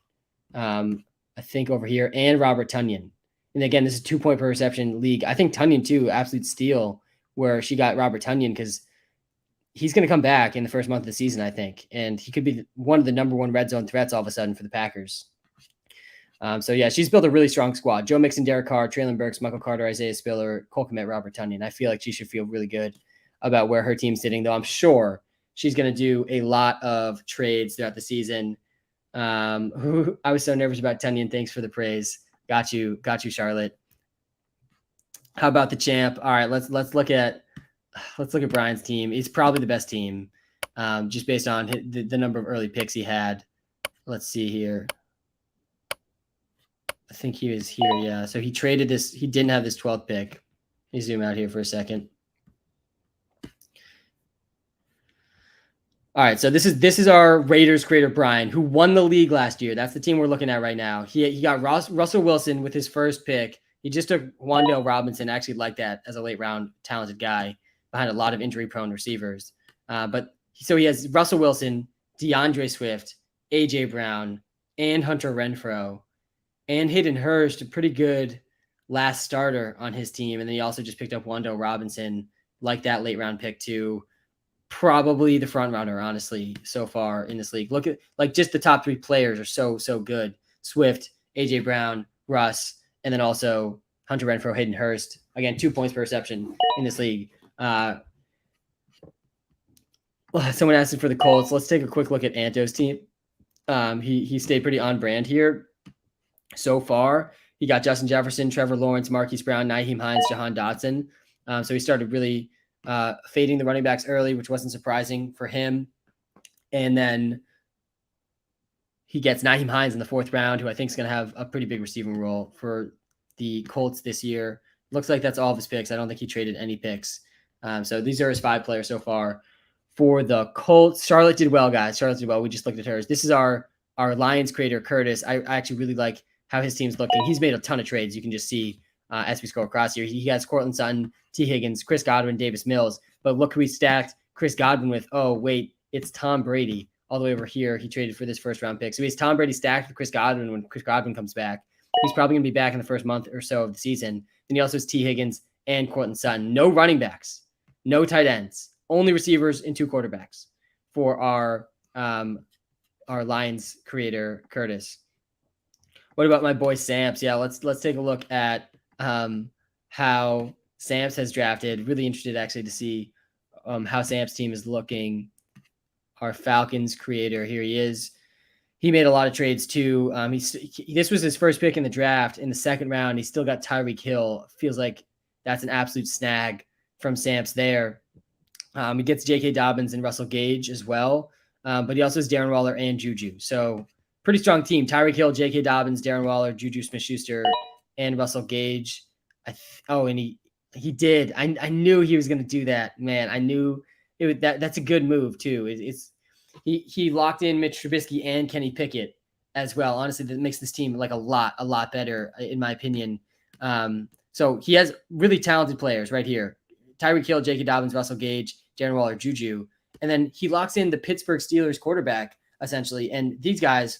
I think over here, and Robert Tonyan. And again, this is 2-point per reception league. I think Tonyan too, absolute steal where she got Robert Tonyan because he's going to come back in the first month of the season, I think, and he could be one of the number 1 red zone threats all of a sudden for the Packers. So yeah, she's built a really strong squad. Joe Mixon, Derek Carr, Traylon Burks, Michael Carter, Isaiah Spiller, Cole Kmet, Robert Tonyan. I feel like she should feel really good about where her team's sitting, though I'm sure she's going to do a lot of trades throughout the season. I was so nervous about Tonyan. Thanks for the praise. Got you, Charlotte. How about the champ? All right, let's look at Brian's team. He's probably the best team, just based on the number of early picks he had. Let's see here. I think he was here, yeah. So he traded this. He didn't have this 12th pick. Let me zoom out here for a second. All right, so this is our Raiders creator Brian, who won the league last year. That's the team we're looking at right now. He got Russell Wilson with his first pick. He just took Wan'Dale Robinson. I actually like that as a late round talented guy behind a lot of injury prone receivers. So he has Russell Wilson, DeAndre Swift, AJ Brown, and Hunter Renfrow, and Hayden Hurst, a pretty good last starter on his team. And then he also just picked up Wan'Dale Robinson, like that late round pick too. Probably the front runner, honestly, so far in this league. Look at just the top 3 players are so good. Swift, AJ Brown, Russ, and then also Hunter Renfrow, Hayden Hurst. Again, 2 points per reception in this league. Someone asked for the Colts. Let's take a quick look at Anto's team. He stayed pretty on brand here so far. He got Justin Jefferson, Trevor Lawrence, Marquise Brown, Nyheim Hines, Jahan Dotson. So he started really fading the running backs early, which wasn't surprising for him. And then he gets Nyheim Hines in the 4th round, who I think is going to have a pretty big receiving role for the Colts this year. Looks like that's all of his picks. I don't think he traded any picks. So these are his 5 players so far for the Colts. Charlotte did well, guys. Charlotte did well. We just looked at hers. This is our Lions creator, Curtis. I actually really like how his team's looking. He's made a ton of trades. You can just see as we scroll across here. He has Cortland Sutton, T. Higgins, Chris Godwin, Davis Mills. But look who he stacked Chris Godwin with. Oh, wait, it's Tom Brady all the way over here. He traded for this 1st-round pick. So he's Tom Brady stacked with Chris Godwin when Chris Godwin comes back. He's probably going to be back in the first month or so of the season. Then he also has T. Higgins and Cortland Sutton. No running backs, no tight ends, only receivers and 2 quarterbacks for our Lions creator, Curtis. What about my boy Samps? Yeah, let's take a look at how Samps has drafted. Really interested actually to see how Samps' team is looking. Our Falcons creator, here he is. He made a lot of trades too. This was his first pick in the draft. In the 2nd round, he still got Tyreek Hill. Feels like that's an absolute snag from Samps there. He gets J.K. Dobbins and Russell Gage as well. But he also has Darren Waller and Juju. So pretty strong team. Tyreek Hill, J.K. Dobbins, Darren Waller, Juju Smith-Schuster, and Russell Gage. And he did. I knew he was going to do that, man. I knew it would, that's a good move too. He locked in Mitch Trubisky and Kenny Pickett as well. Honestly, that makes this team like a lot better in my opinion. So he has really talented players right here. Tyreek Hill, J.K. Dobbins, Russell Gage, Darren Waller, Juju. And then he locks in the Pittsburgh Steelers quarterback essentially. And these guys,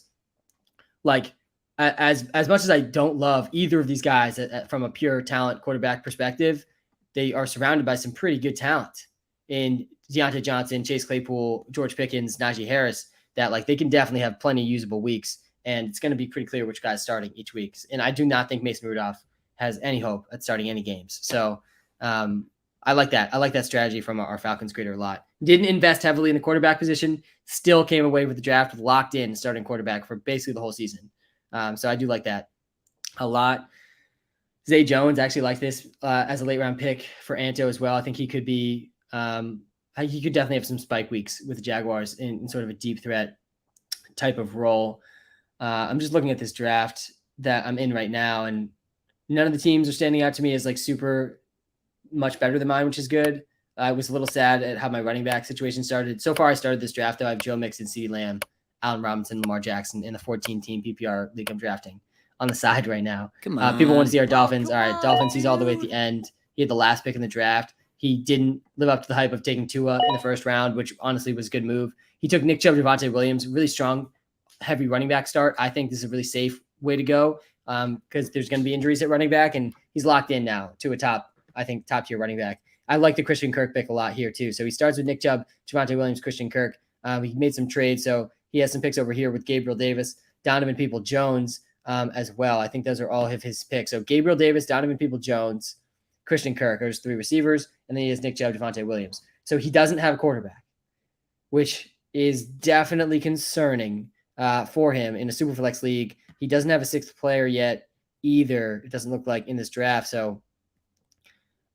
like as much as I don't love either of these guys from a pure talent quarterback perspective, they are surrounded by some pretty good talent in Deontay Johnson, Chase Claypool, George Pickens, Najee Harris, that like they can definitely have plenty of usable weeks. And it's going to be pretty clear which guy's starting each week. And I do not think Mason Rudolph has any hope at starting any games. So I like that. I like that strategy from our Falcons creator a lot. Didn't invest heavily in the quarterback position, still came away with the draft with locked in starting quarterback for basically the whole season. So I do like that a lot. Zay Jones, actually like this as a late round pick for Anto as well. I think he could be, he could definitely have some spike weeks with the Jaguars in sort of a deep threat type of role. I'm just looking at this draft that I'm in right now, and none of the teams are standing out to me as like super much better than mine, which is good. I was a little sad at how my running back situation started. So far, I started this draft, though. I have Joe Mixon, CeeDee Lamb, Allen Robinson, Lamar Jackson in the 14-team PPR league I'm drafting on the side right now. Come on. People want to see our Dolphins. come All right, on, Dolphins, he's all the way at dude. the end. He had the last pick in the draft. He didn't live up to the hype of taking Tua in the 1st round, which honestly was a good move. He took Nick Chubb, Javonte Williams, really strong, heavy running back start. I think this is a really safe way to go because there's going to be injuries at running back, and he's locked in now to a top tier running back. I like the Christian Kirk pick a lot here too. So he starts with Nick Chubb, Javonte Williams, Christian Kirk. He made some trades, so he has some picks over here with Gabriel Davis, Donovan People-Jones as well. I think those are all of his picks. So Gabriel Davis, Donovan People-Jones, Christian Kirk are his 3 receivers, and then he has Nick Chubb, Javonte Williams. So he doesn't have a quarterback, which is definitely concerning for him in a Superflex league. He doesn't have a 6th player yet either. It doesn't look like in this draft. So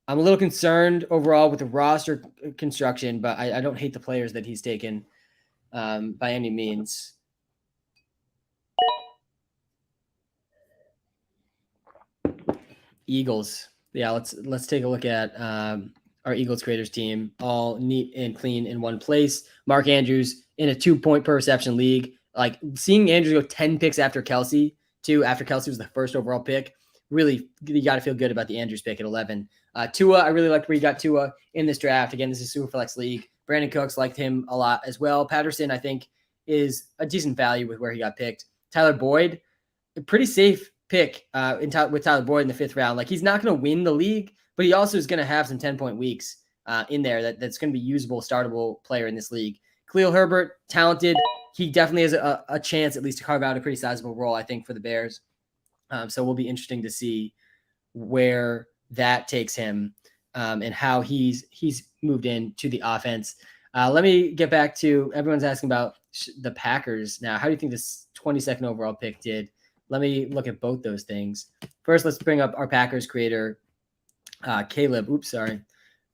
I'm a little concerned overall with the roster construction, but I don't hate the players that he's taken by any means. Eagles. Yeah, let's take a look at our Eagles creators team, all neat and clean in one place. Mark Andrews in a 2-point per reception league. Like seeing Andrews go 10 picks after Kelsey, after Kelsey was the 1st overall pick. Really, you got to feel good about the Andrews pick at 11. Tua, I really liked where you got Tua in this draft. Again, this is Superflex League. Brandon Cooks liked him a lot as well. Patterson, I think, is a decent value with where he got picked. Tyler Boyd, a pretty safe pick with Tyler Boyd in the 5th round. Like he's not going to win the league, but he also is going to have some 10-point weeks in there that's going to be usable, startable player in this league. Khalil Herbert, talented. He definitely has a chance at least to carve out a pretty sizable role, I think, for the Bears. So we'll be interesting to see where that takes him and how he's moved into the offense. Let me get back to everyone's asking about the Packers now. How do you think this 22nd overall pick did? Let me look at both those things. First, let's bring up our Packers creator, Caleb. Oops, sorry.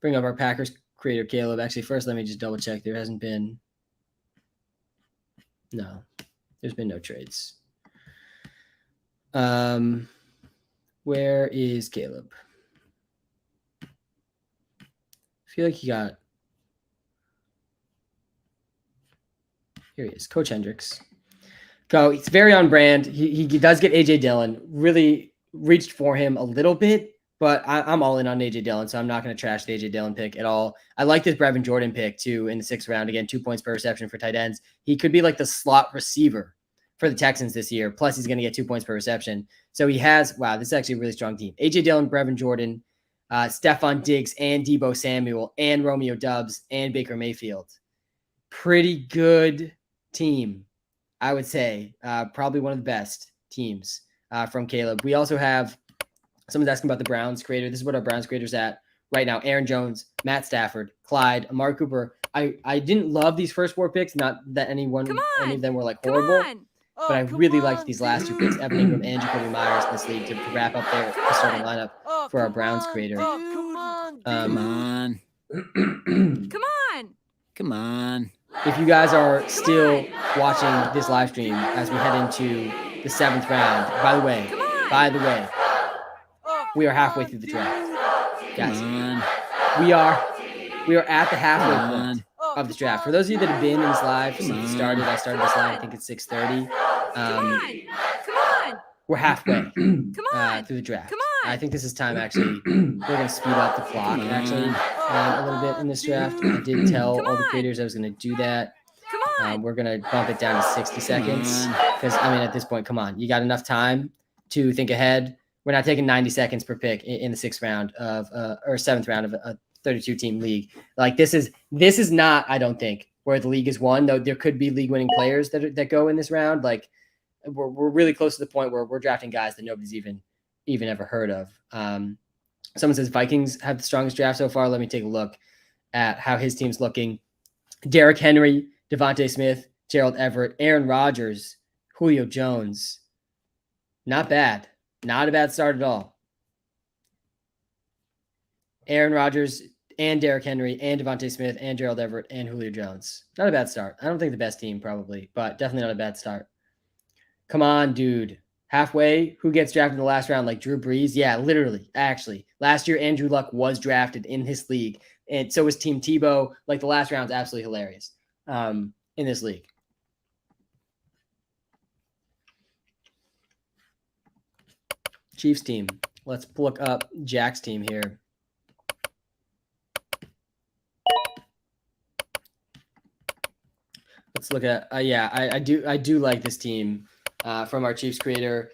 Bring up our Packers creator, Caleb. Actually, first, let me just double check. There's been no trades. Where is Caleb? I feel like he got. Here he is, Coach Hendricks. So it's very on brand. He does get AJ Dillon. Really reached for him a little bit, but I'm all in on AJ Dillon, so I'm not going to trash the AJ Dillon pick at all. I like this Brevin Jordan pick too in the 6th round. Again, 2 points per reception for tight ends. He could be like the slot receiver for the Texans this year. Plus, he's going to get 2 points per reception. So he has, wow, this is actually a really strong team. AJ Dillon, Brevin Jordan, Stephon Diggs, and Deebo Samuel, and Romeo Doubs, and Baker Mayfield. Pretty good team, I would say. Probably one of the best teams from Caleb. We also have, someone's asking about the Browns creator. This is what our Browns creator's at right now. Aaron Jones, Matt Stafford, Clyde, Amari Cooper. I didn't love these first 4 picks. Not that any of them were like horrible. But I really liked these last 2 picks, Evan Ingram and Jacoby Myers in this league to wrap up the starting lineup for our Browns creator. Come on. Come on. Come on. Come on. If you guys are still watching this live stream as we head into the 7th round, by the way, we are halfway through the draft. Guys, we are at the halfway point of this draft. For those of you that have been in this live since it started, I started this live, I think it's 6:30. Come on. We're halfway Come on. through the draft. Come on. I think this is time, actually. We're going to speed up the clock, actually, a little bit in this draft. I did tell all the creators I was going to do that. Come on. We're going to bump it down to 60 seconds because, at this point, come on. You got enough time to think ahead. We're not taking 90 seconds per pick in the 6th round of or 7th round of a 32-team league. Like, this is not, I don't think, where the league is won, though there could be league-winning players that go in this round. Like, we're really close to the point where we're drafting guys that nobody's even ever heard of. Someone says Vikings have the strongest draft so far. Let me take a look at how his team's looking. Derrick Henry, Devontae Smith, Gerald Everett, Aaron Rodgers, Julio Jones. Not bad. Not a bad start at all. Aaron Rodgers and Derrick Henry and Devontae Smith and Gerald Everett and Julio Jones. Not a bad start. I don't think the best team probably, but definitely not a bad start. Come on, dude. Halfway, who gets drafted in the last round? Like Drew Brees? Yeah, literally, actually. Last year, Andrew Luck was drafted in this league, and so was Team Tebow. Like, the last round's absolutely hilarious in this league. Chiefs team. Let's look up Jack's team here. Let's look at, I do like this team from our Chiefs creator,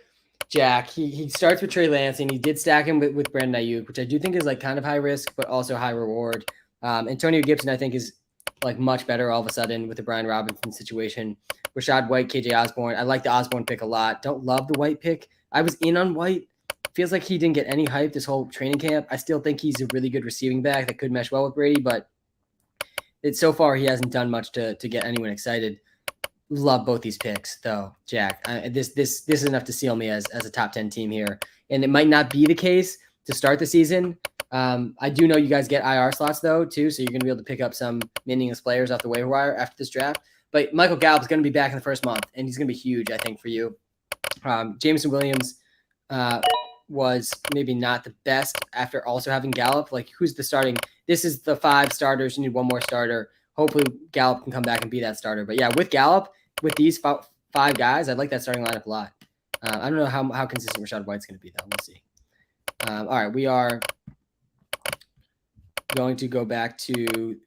Jack. He starts with Trey Lance, and he did stack him with Brandon Ayuk, which I do think is like kind of high risk, but also high reward. Antonio Gibson, I think, is like much better all of a sudden with the Brian Robinson situation. Rashad White, KJ Osborne. I like the Osborne pick a lot. Don't love the White pick. I was in on White. Feels like he didn't get any hype this whole training camp. I still think he's a really good receiving back that could mesh well with Brady, but so far he hasn't done much to get anyone excited. Love both these picks, though, Jack. This is enough to seal me as a top 10 team here, and it might not be the case to start the season. I do know you guys get IR slots though too, so you're going to be able to pick up some meaningless players off the waiver wire after this draft. But Michael Gallup is going to be back in the first month, and he's going to be huge, I think, for you. Jameson Williams was maybe not the best after also having Gallup. Like, who's the starting? This is the 5 starters. You need one more starter. Hopefully Gallup can come back and be that starter. But yeah, with Gallup, with these 5 guys, I'd like that starting lineup a lot. I don't know how consistent Rashad White's going to be, though. We'll see. All right, we are going to go back to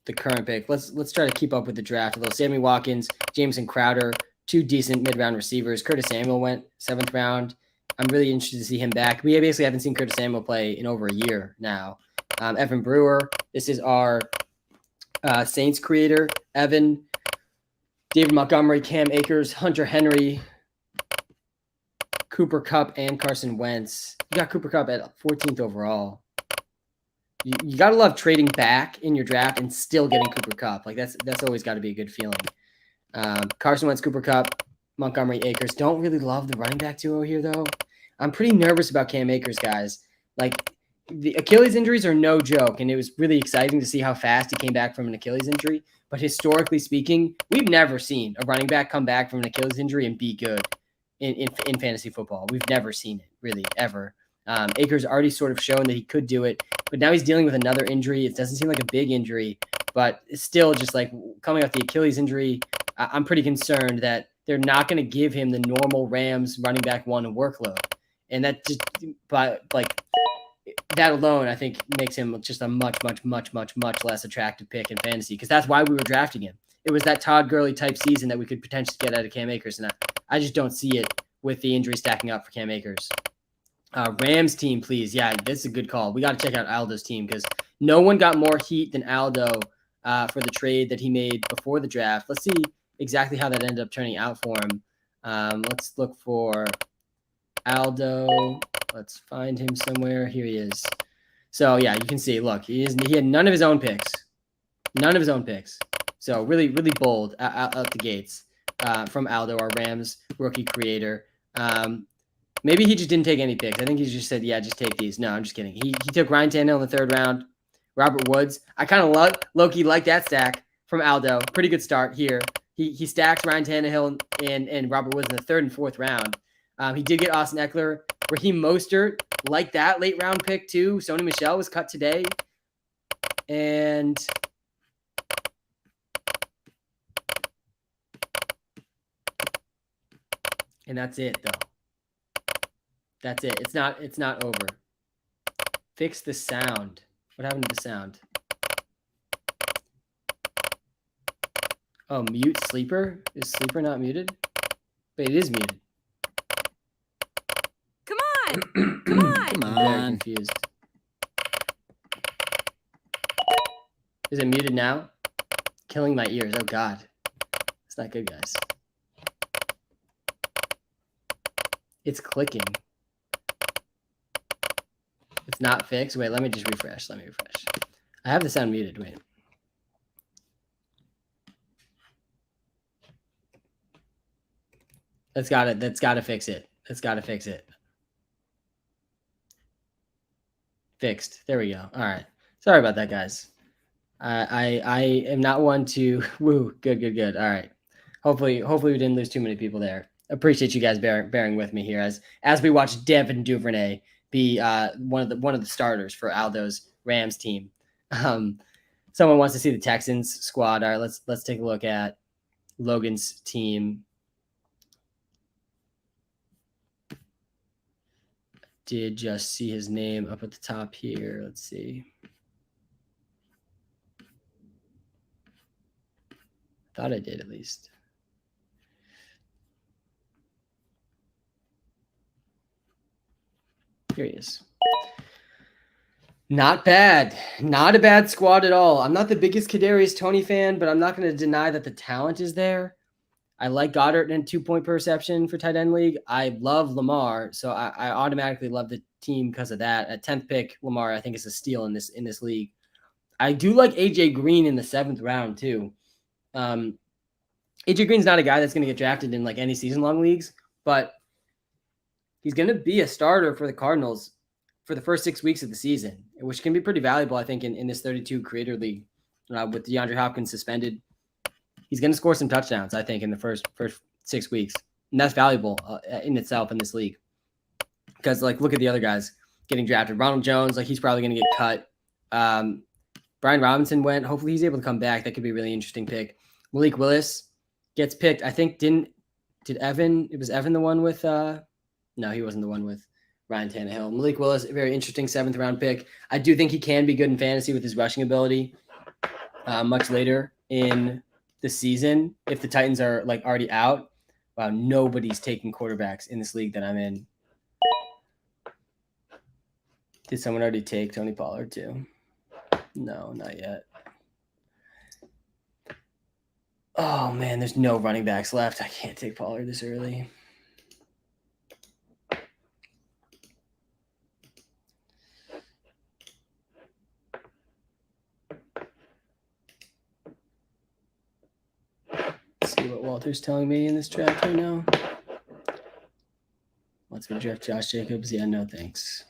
the current pick. Let's try to keep up with the draft a little. Sammy Watkins, Jameson Crowder, 2 decent mid-round receivers. Curtis Samuel went 7th round. I'm really interested to see him back. We basically haven't seen Curtis Samuel play in over a year now. Evan Brewer. This is our Saints creator. Evan, David Montgomery, Cam Akers, Hunter Henry, Cooper Kupp and Carson Wentz. You got Cooper Kupp at 14th overall. You got to love trading back in your draft and still getting Cooper Kupp. Like that's always got to be a good feeling. Carson Wentz, Cooper Kupp, Montgomery, Akers. Don't really love the running back duo here, though. I'm pretty nervous about Cam Akers, guys. Like, the Achilles injuries are no joke, and it was really exciting to see how fast he came back from an Achilles injury. But historically speaking, we've never seen a running back come back from an Achilles injury and be good in fantasy football. We've never seen it, really, ever. Akers already sort of shown that he could do it, but now he's dealing with another injury. It doesn't seem like a big injury, but it's still just like coming off the Achilles injury. I'm pretty concerned that they're not going to give him the normal Rams running back one workload. And that just, but like that alone, I think makes him just a much less attractive pick in fantasy, because that's why we were drafting him. It was that Todd Gurley type season that we could potentially get out of Cam Akers, and I just don't see it with the injury stacking up for Cam Akers. Rams team, please. Yeah, this is a good call. We got to check out Aldo's team, because no one got more heat than Aldo for the trade that he made before the draft. Let's see exactly how that ended up turning out for him. Let's look for Aldo. Let's find him somewhere. Here he is. So yeah, you can see, look, he had none of his own picks. None of his own picks. So really bold out the gates from Aldo, our Rams rookie creator. Maybe he just didn't take any picks. I think he just said, yeah, just take these. No, I'm just kidding. He took Ryan Tannehill in the third round. Robert Woods. I kind of low-key like that stack from Aldo. Pretty good start here. He stacks Ryan Tannehill and Robert Woods in the third and fourth round. He did get Austin Eckler. Raheem Mostert, like that late round pick too. Sony Michel was cut today. And that's it, though. That's it. It's not over. Fix the sound. What happened to the sound? Oh, mute Sleeper? Is Sleeper not muted? But it is muted. Come on. Come on. Come I'm very on. confused. Is it muted now? Killing my ears. Oh, God. It's not good, guys. It's clicking. It's not fixed. Wait, let me just refresh. Let me refresh. I have the sound muted. Wait. That's got it. That's got to fix it. That's got to fix it. Fixed. There we go. All right. Sorry about that, guys. I am not one to woo. Good. All right. Hopefully we didn't lose too many people there. Appreciate you guys bearing with me here as we watch Devin Duvernay be one of the starters for Aldo's Rams team. Someone wants to see the Texans squad. All right, let's take a look at Logan's team. Did just see his name up at the top here. Let's see. Thought I did, at least. Here he is. Not bad. Not a bad squad at all. I'm not the biggest Kadarius Toney fan, but I'm not going to deny that the talent is there. I like Goddard and 2-point per reception for tight end league. I love Lamar, so I automatically love the team because of that. At 10th pick, Lamar I think is a steal in this league. I do like AJ Green in the 7th round too. AJ Green's not a guy that's going to get drafted in like any season-long leagues, but he's going to be a starter for the Cardinals for the first 6 weeks of the season, which can be pretty valuable, I think, in this 32 creator league with DeAndre Hopkins suspended. He's going to score some touchdowns, I think, in the first 6 weeks. And that's valuable in itself in this league. Because, like, look at the other guys getting drafted. Ronald Jones, like, he's probably going to get cut. Brian Robinson went. Hopefully he's able to come back. That could be a really interesting pick. Malik Willis gets picked. I think did Evan, it was Evan the one with, no, he wasn't the one with Ryan Tannehill. Malik Willis, a very interesting 7th round pick. I do think he can be good in fantasy with his rushing ability much later in the season if the Titans are like already out. Wow, nobody's taking quarterbacks in this league that I'm in. Did someone already take Tony Pollard too? No, not yet. Oh man, there's no running backs left. I can't take Pollard this early. Walter's telling me in this draft right now. Wants me to draft Josh Jacobs? Yeah, no thanks.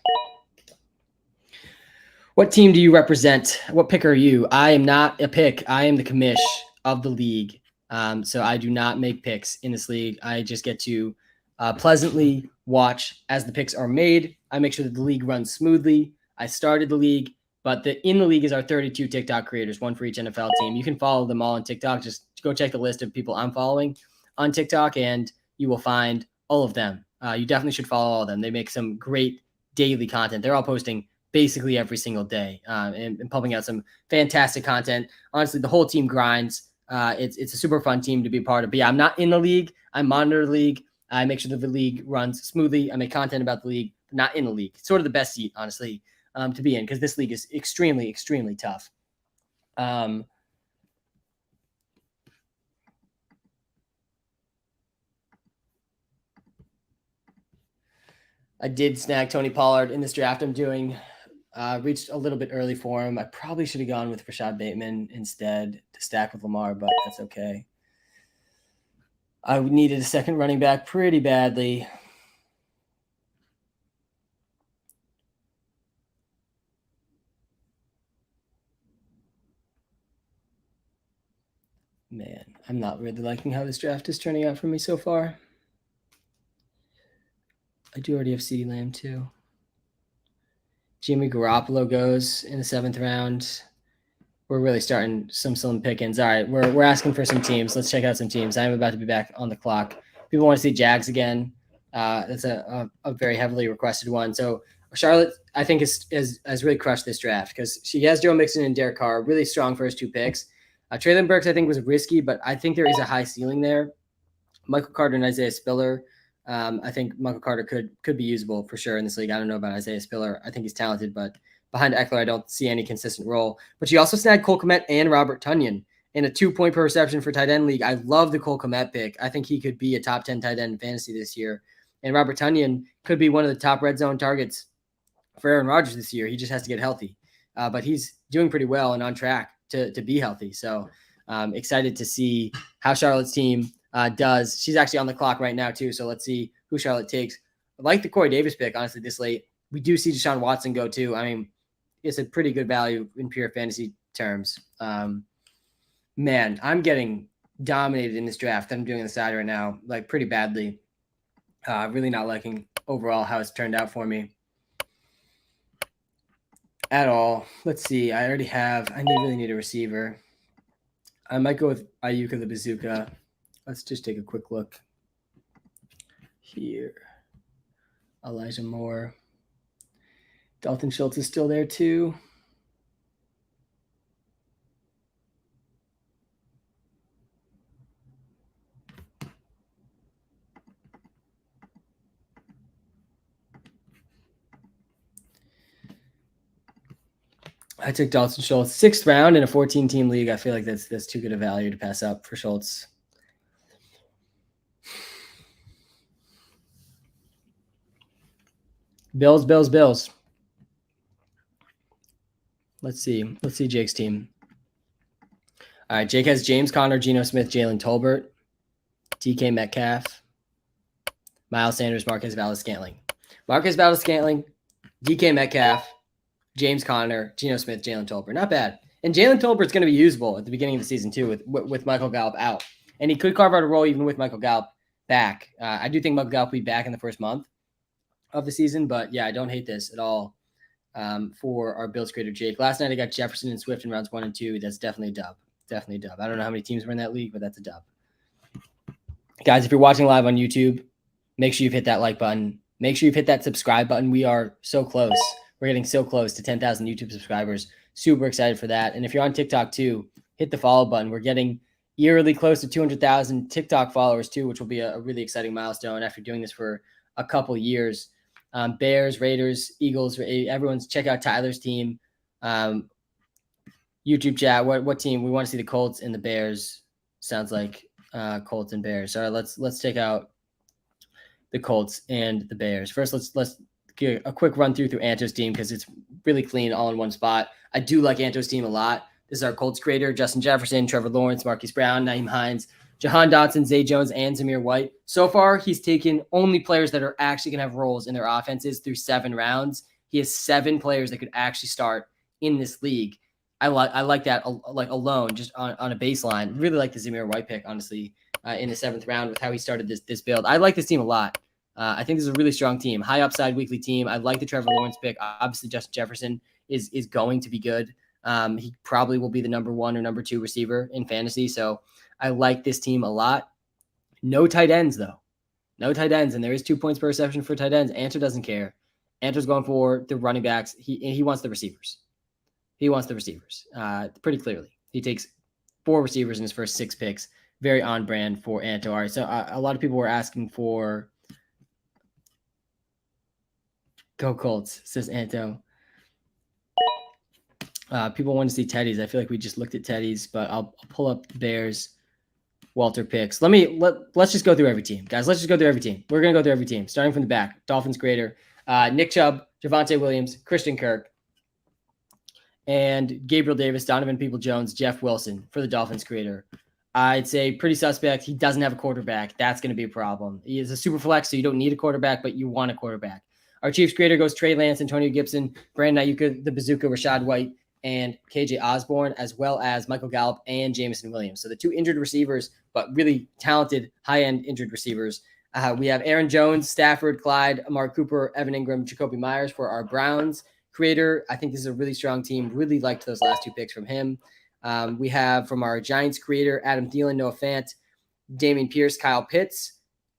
What team do you represent? What pick are you? I am not a pick. I am the commish of the league. So I do not make picks in this league. I just get to pleasantly watch as the picks are made. I make sure that the league runs smoothly. I started the league, but in the league is our 32 TikTok creators, one for each NFL team. You can follow them all on TikTok. Just go check the list of people I'm following on TikTok, and you will find all of them. You definitely should follow all of them. They make some great daily content. They're all posting basically every single day and pumping out some fantastic content. Honestly, the whole team grinds. It's a super fun team to be a part of. But yeah, I'm not in the league. I monitor the league. I make sure that the league runs smoothly. I make content about the league, but not in the league. It's sort of the best seat, honestly, to be in, because this league is extremely, extremely tough. I did snag Tony Pollard in this draft I'm doing. Reached a little bit early for him. I probably should have gone with Rashad Bateman instead to stack with Lamar, but that's okay. I needed a second running back pretty badly. Man, I'm not really liking how this draft is turning out for me so far. I do already have CeeDee Lamb too. Jimmy Garoppolo goes in the 7th round. We're really starting some slim pickings. All right, we're asking for some teams. Let's check out some teams. I'm about to be back on the clock. People want to see Jags again. That's a very heavily requested one. So Charlotte, I think, has really crushed this draft because she has Joe Mixon and Derek Carr, really strong first 2 picks. Treylon Burks, I think, was risky, but I think there is a high ceiling there. Michael Carter and Isaiah Spiller. I think Michael Carter could be usable for sure in this league. I don't know about Isaiah Spiller. I think he's talented, but behind Eckler, I don't see any consistent role. But she also snagged Cole Kmet and Robert Tonyan in a 2-point per reception for tight end league. I love the Cole Kmet pick. I think he could be a top 10 tight end in fantasy this year. And Robert Tonyan could be one of the top red zone targets for Aaron Rodgers this year. He just has to get healthy. But he's doing pretty well and on track to be healthy. So excited to see how Charlotte's team does. She's actually on the clock right now too. So let's see who Charlotte takes. I like the Corey Davis pick, honestly, this late. We do see Deshaun Watson go too. I mean, it's a pretty good value in pure fantasy terms. Man, I'm getting dominated in this draft that I'm doing on the side right now, like pretty badly. Really not liking overall how it's turned out for me at all. Let's see. I really need a receiver. I might go with Ayuka the Bazooka. Let's just take a quick look here. Elijah Moore. Dalton Schultz is still there too. I took Dalton Schultz 6th round in a 14-team league. I feel like that's too good a value to pass up for Schultz. Bills. Let's see Jake's team. All right, Jake has James Conner, Geno Smith, Jalen Tolbert, DK Metcalf, Miles Sanders, Marquez Valdes-Scantling. DK Metcalf, James Conner, Geno Smith, Jalen Tolbert. Not bad. And Jalen Tolbert's going to be usable at the beginning of the season too with Michael Gallup out. And he could carve out a role even with Michael Gallup back. I do think Michael Gallup will be back in the first month of the season. But yeah, I don't hate this at all for our Bills creator Jake. Last night I got Jefferson and Swift in rounds 1 and 2. That's definitely a dub. Definitely a dub. I don't know how many teams were in that league, but that's a dub. Guys, if you're watching live on YouTube, make sure you've hit that like button. Make sure you've hit that subscribe button. We are so close. We're getting so close to 10,000 YouTube subscribers. Super excited for that. And if you're on TikTok too, hit the follow button. We're getting eerily close to 200,000 TikTok followers too, which will be a really exciting milestone after doing this for a couple years. Bears, Raiders, Eagles, everyone's check out Tyler's team. YouTube chat. What team? We want to see the Colts and the Bears. Sounds like Colts and Bears. All right, let's take out the Colts and the Bears. First, let's get a quick run through Anto's team because it's really clean all in one spot. I do like Anto's team a lot. This is our Colts creator: Justin Jefferson, Trevor Lawrence, Marquise Brown, Naeem Hines, Jahan Dotson, Zay Jones, and Zamir White. So far, he's taken only players that are actually going to have roles in their offenses through 7 rounds. He has 7 players that could actually start in this league. I like that like alone, just on a baseline. Really like the Zamir White pick, honestly, in the 7th round with how he started this build. I like this team a lot. I think this is a really strong team, high upside weekly team. I like the Trevor Lawrence pick. Obviously, Justin Jefferson is going to be good. He probably will be the number 1 or number 2 receiver in fantasy. So I like this team a lot. No tight ends, though. No tight ends. And there is 2 points per reception for tight ends. Anter doesn't care. Anter's going for the running backs. He wants the receivers. He wants the receivers pretty clearly. He takes 4 receivers in his first 6 picks. Very on brand for Anto. All right, so a lot of people were asking for Go Colts, says Anto. People want to see Teddy's. I feel like we just looked at Teddy's, but I'll pull up Bears WalterPicks. Let's just go through every team, guys. Let's just go through every team. We're gonna go through every team, starting from the back. Dolphins creator, Nick Chubb, Javonte Williams, Christian Kirk, and Gabriel Davis, Donovan Peoples-Jones, Jeff Wilson for the Dolphins creator. I'd say pretty suspect. He doesn't have a quarterback. That's going to be a problem. He is a super flex, so you don't need a quarterback, but you want a quarterback. Our Chiefs creator goes Trey Lance, Antonio Gibson, Brandon Ayuk, the Bazooka, Rashad White, and KJ Osborne, as well as Michael Gallup and Jameson Williams. So the 2 injured receivers, but really talented, high-end injured receivers. We have Aaron Jones, Stafford, Clyde, Amari Cooper, Evan Ingram, Jacoby Myers for our Browns creator. I think this is a really strong team. Really liked those last 2 picks from him. We have from our Giants creator, Adam Thielen, Noah Fant, Damian Pierce, Kyle Pitts,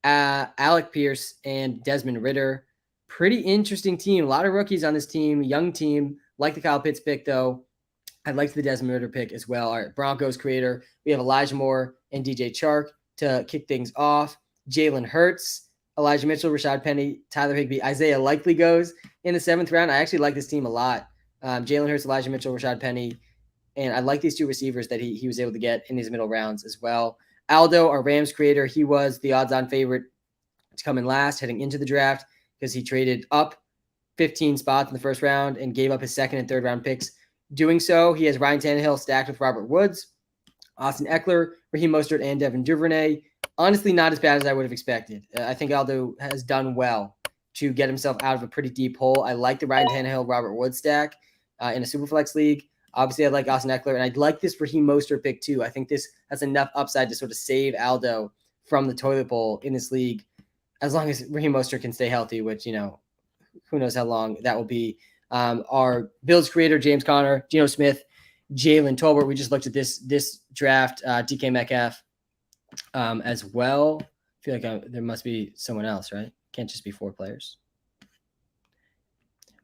Alec Pierce, and Desmond Ridder. Pretty interesting team. A lot of rookies on this team, young team. Like the Kyle Pitts pick, though. I liked the Desmond Ridder pick as well. All right, Broncos creator. We have Elijah Moore and DJ Chark to kick things off. Jalen Hurts, Elijah Mitchell, Rashad Penny, Tyler Higbee, Isaiah Likely goes in the 7th round. I actually like this team a lot. Jalen Hurts, Elijah Mitchell, Rashad Penny. And I like these 2 receivers that he was able to get in these middle rounds as well. Aldo, our Rams creator, he was the odds-on favorite to come in last heading into the draft because he traded up 15 spots in the 1st round and gave up his 2nd and 3rd round picks. Doing so, he has Ryan Tannehill stacked with Robert Woods, Austin Eckler, Raheem Mostert, and Devin Duvernay. Honestly, not as bad as I would have expected. I think Aldo has done well to get himself out of a pretty deep hole. I like the Ryan Tannehill, Robert Woods stack in a Superflex league. Obviously, I like Austin Eckler, and I'd like this Raheem Mostert pick too. I think this has enough upside to sort of save Aldo from the toilet bowl in this league, as long as Raheem Mostert can stay healthy, which, who knows how long that will be. Our Bills creator, James Conner, Geno Smith, Jalen Tolbert. We just looked at this draft, DK Metcalf as well. I feel like there must be someone else, right? Can't just be 4 players.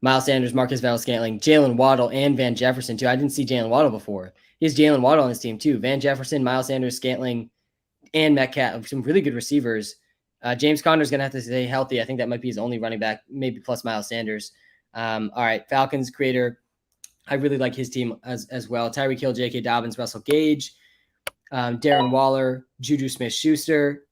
Miles Sanders, Marcus Valdes-Scantling, Jalen Waddle, and Van Jefferson, too. I didn't see Jalen Waddle before. He has Jalen Waddle on his team, too. Van Jefferson, Miles Sanders, Scantling, and Metcalf, some really good receivers. James Conner is going to have to stay healthy. I think that might be his only running back, maybe plus Miles Sanders. All right, Falcons creator. I really like his team as well. Tyreek Hill, J.K. Dobbins, Russell Gage, Darren Waller, Juju Smith-Schuster,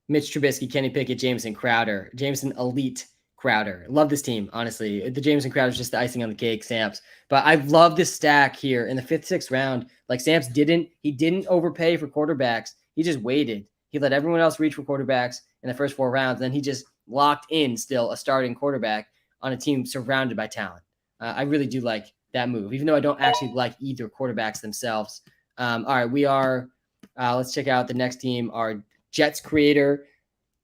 Mitch Trubisky, Kenny Pickett, Jameson Crowder. Jameson Elite Crowder. Love this team, honestly. The Jameson Crowder is just the icing on the cake, Samps. But I love this stack here in the 5th, 6th round. Like Samps didn't overpay for quarterbacks. He just waited. He let everyone else reach for quarterbacks in the first 4 rounds. Then he just locked in still a starting quarterback on a team surrounded by talent. I really do like that move, even though I don't actually like either quarterbacks themselves. All right, we are, let's check out the next team. Our Jets creator,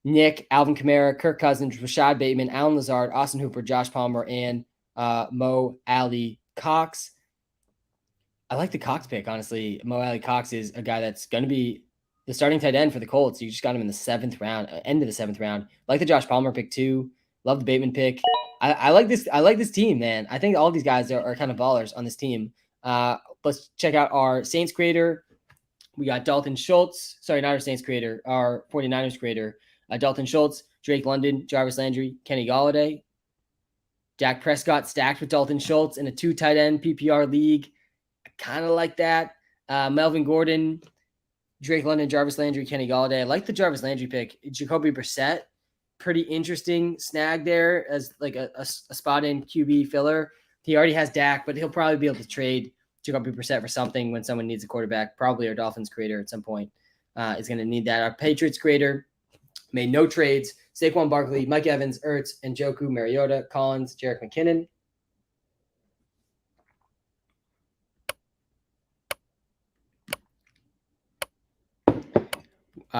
Nick, Alvin Kamara, Kirk Cousins, Rashad Bateman, Alan Lazard, Austin Hooper, Josh Palmer, and Mo Alley Cox. I like the Cox pick, honestly. Mo Alley Cox is a guy that's going to be the starting tight end for the Colts. You just got him in the 7th round, end of the 7th round. Like the Josh Palmer pick too. Love the Bateman pick. I like this. I like this team, man. I think all these guys are kind of ballers on this team. Let's check out our Saints creator. We got Dalton Schultz. Sorry, not our Saints creator. Our 49ers creator. Dalton Schultz, Drake London, Jarvis Landry, Kenny Galladay. Dak Prescott stacked with Dalton Schultz in a 2 tight end PPR league. I kind of like that. Melvin Gordon, Drake London, Jarvis Landry, Kenny Galladay. I like the Jarvis Landry pick. Jacoby Brissett, pretty interesting snag there as like a spot in QB filler. He already has Dak, but he'll probably be able to trade Jacoby Brissett for something when someone needs a quarterback. Probably our Dolphins creator at some point is going to need that. Our Patriots creator made no trades. Saquon Barkley, Mike Evans, Ertz, Njoku, Mariota, Collins, Jerick McKinnon.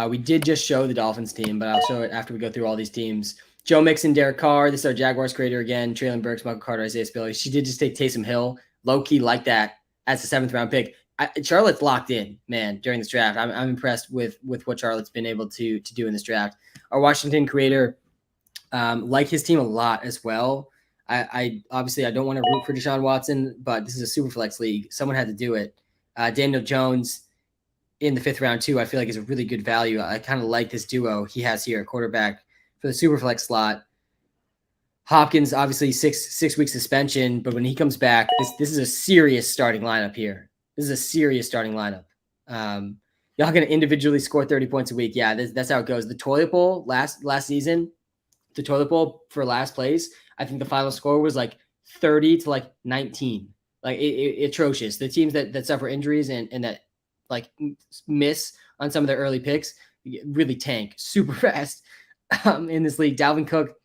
We did just show the Dolphins team, but I'll show it after we go through all these teams. Joe Mixon, Derek Carr. This is our Jaguars creator again. Traylon Burks, Michael Carter, Isaiah Spiller. She did just take Taysom Hill. Low-key like that as the 7th round pick. Charlotte's locked in, man, during this draft. I'm impressed with what Charlotte's been able to do in this draft. Our Washington creator, like his team a lot as well. I obviously I don't want to root for Deshaun Watson, but this is a super flex league. Someone had to do it. Daniel Jones in the 5th round too, I feel like is a really good value. I kind of like this duo he has here, quarterback for the super flex slot. Hopkins, obviously six week suspension, but when he comes back, this is a serious starting lineup here. This is a serious starting lineup. Y'all gonna individually score 30 points a week. Yeah, that's how it goes. The toilet bowl last season, the toilet bowl for last place, I think the final score was like 30 to like 19. Like it atrocious. The teams that suffer injuries and that like miss on some of their early picks really tank super fast in this league. Dalvin Cook,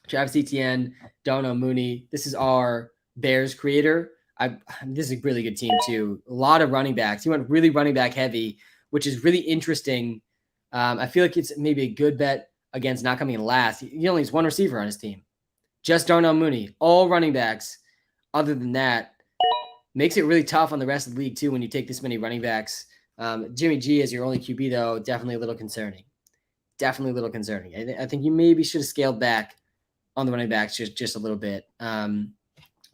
Travis Etienne, Darnell Mooney. This is our Bears creator. This is a really good team too. A lot of running backs. He went really running back heavy, which is really interesting. I feel like it's maybe a good bet against not coming in last. He only has one receiver on his team. Just Darnell Mooney. All running backs. Other than that, makes it really tough on the rest of the league too when you take this many running backs. Jimmy G as your only QB though, definitely a little concerning. Definitely a little concerning. I think you maybe should have scaled back on the running backs just a little bit.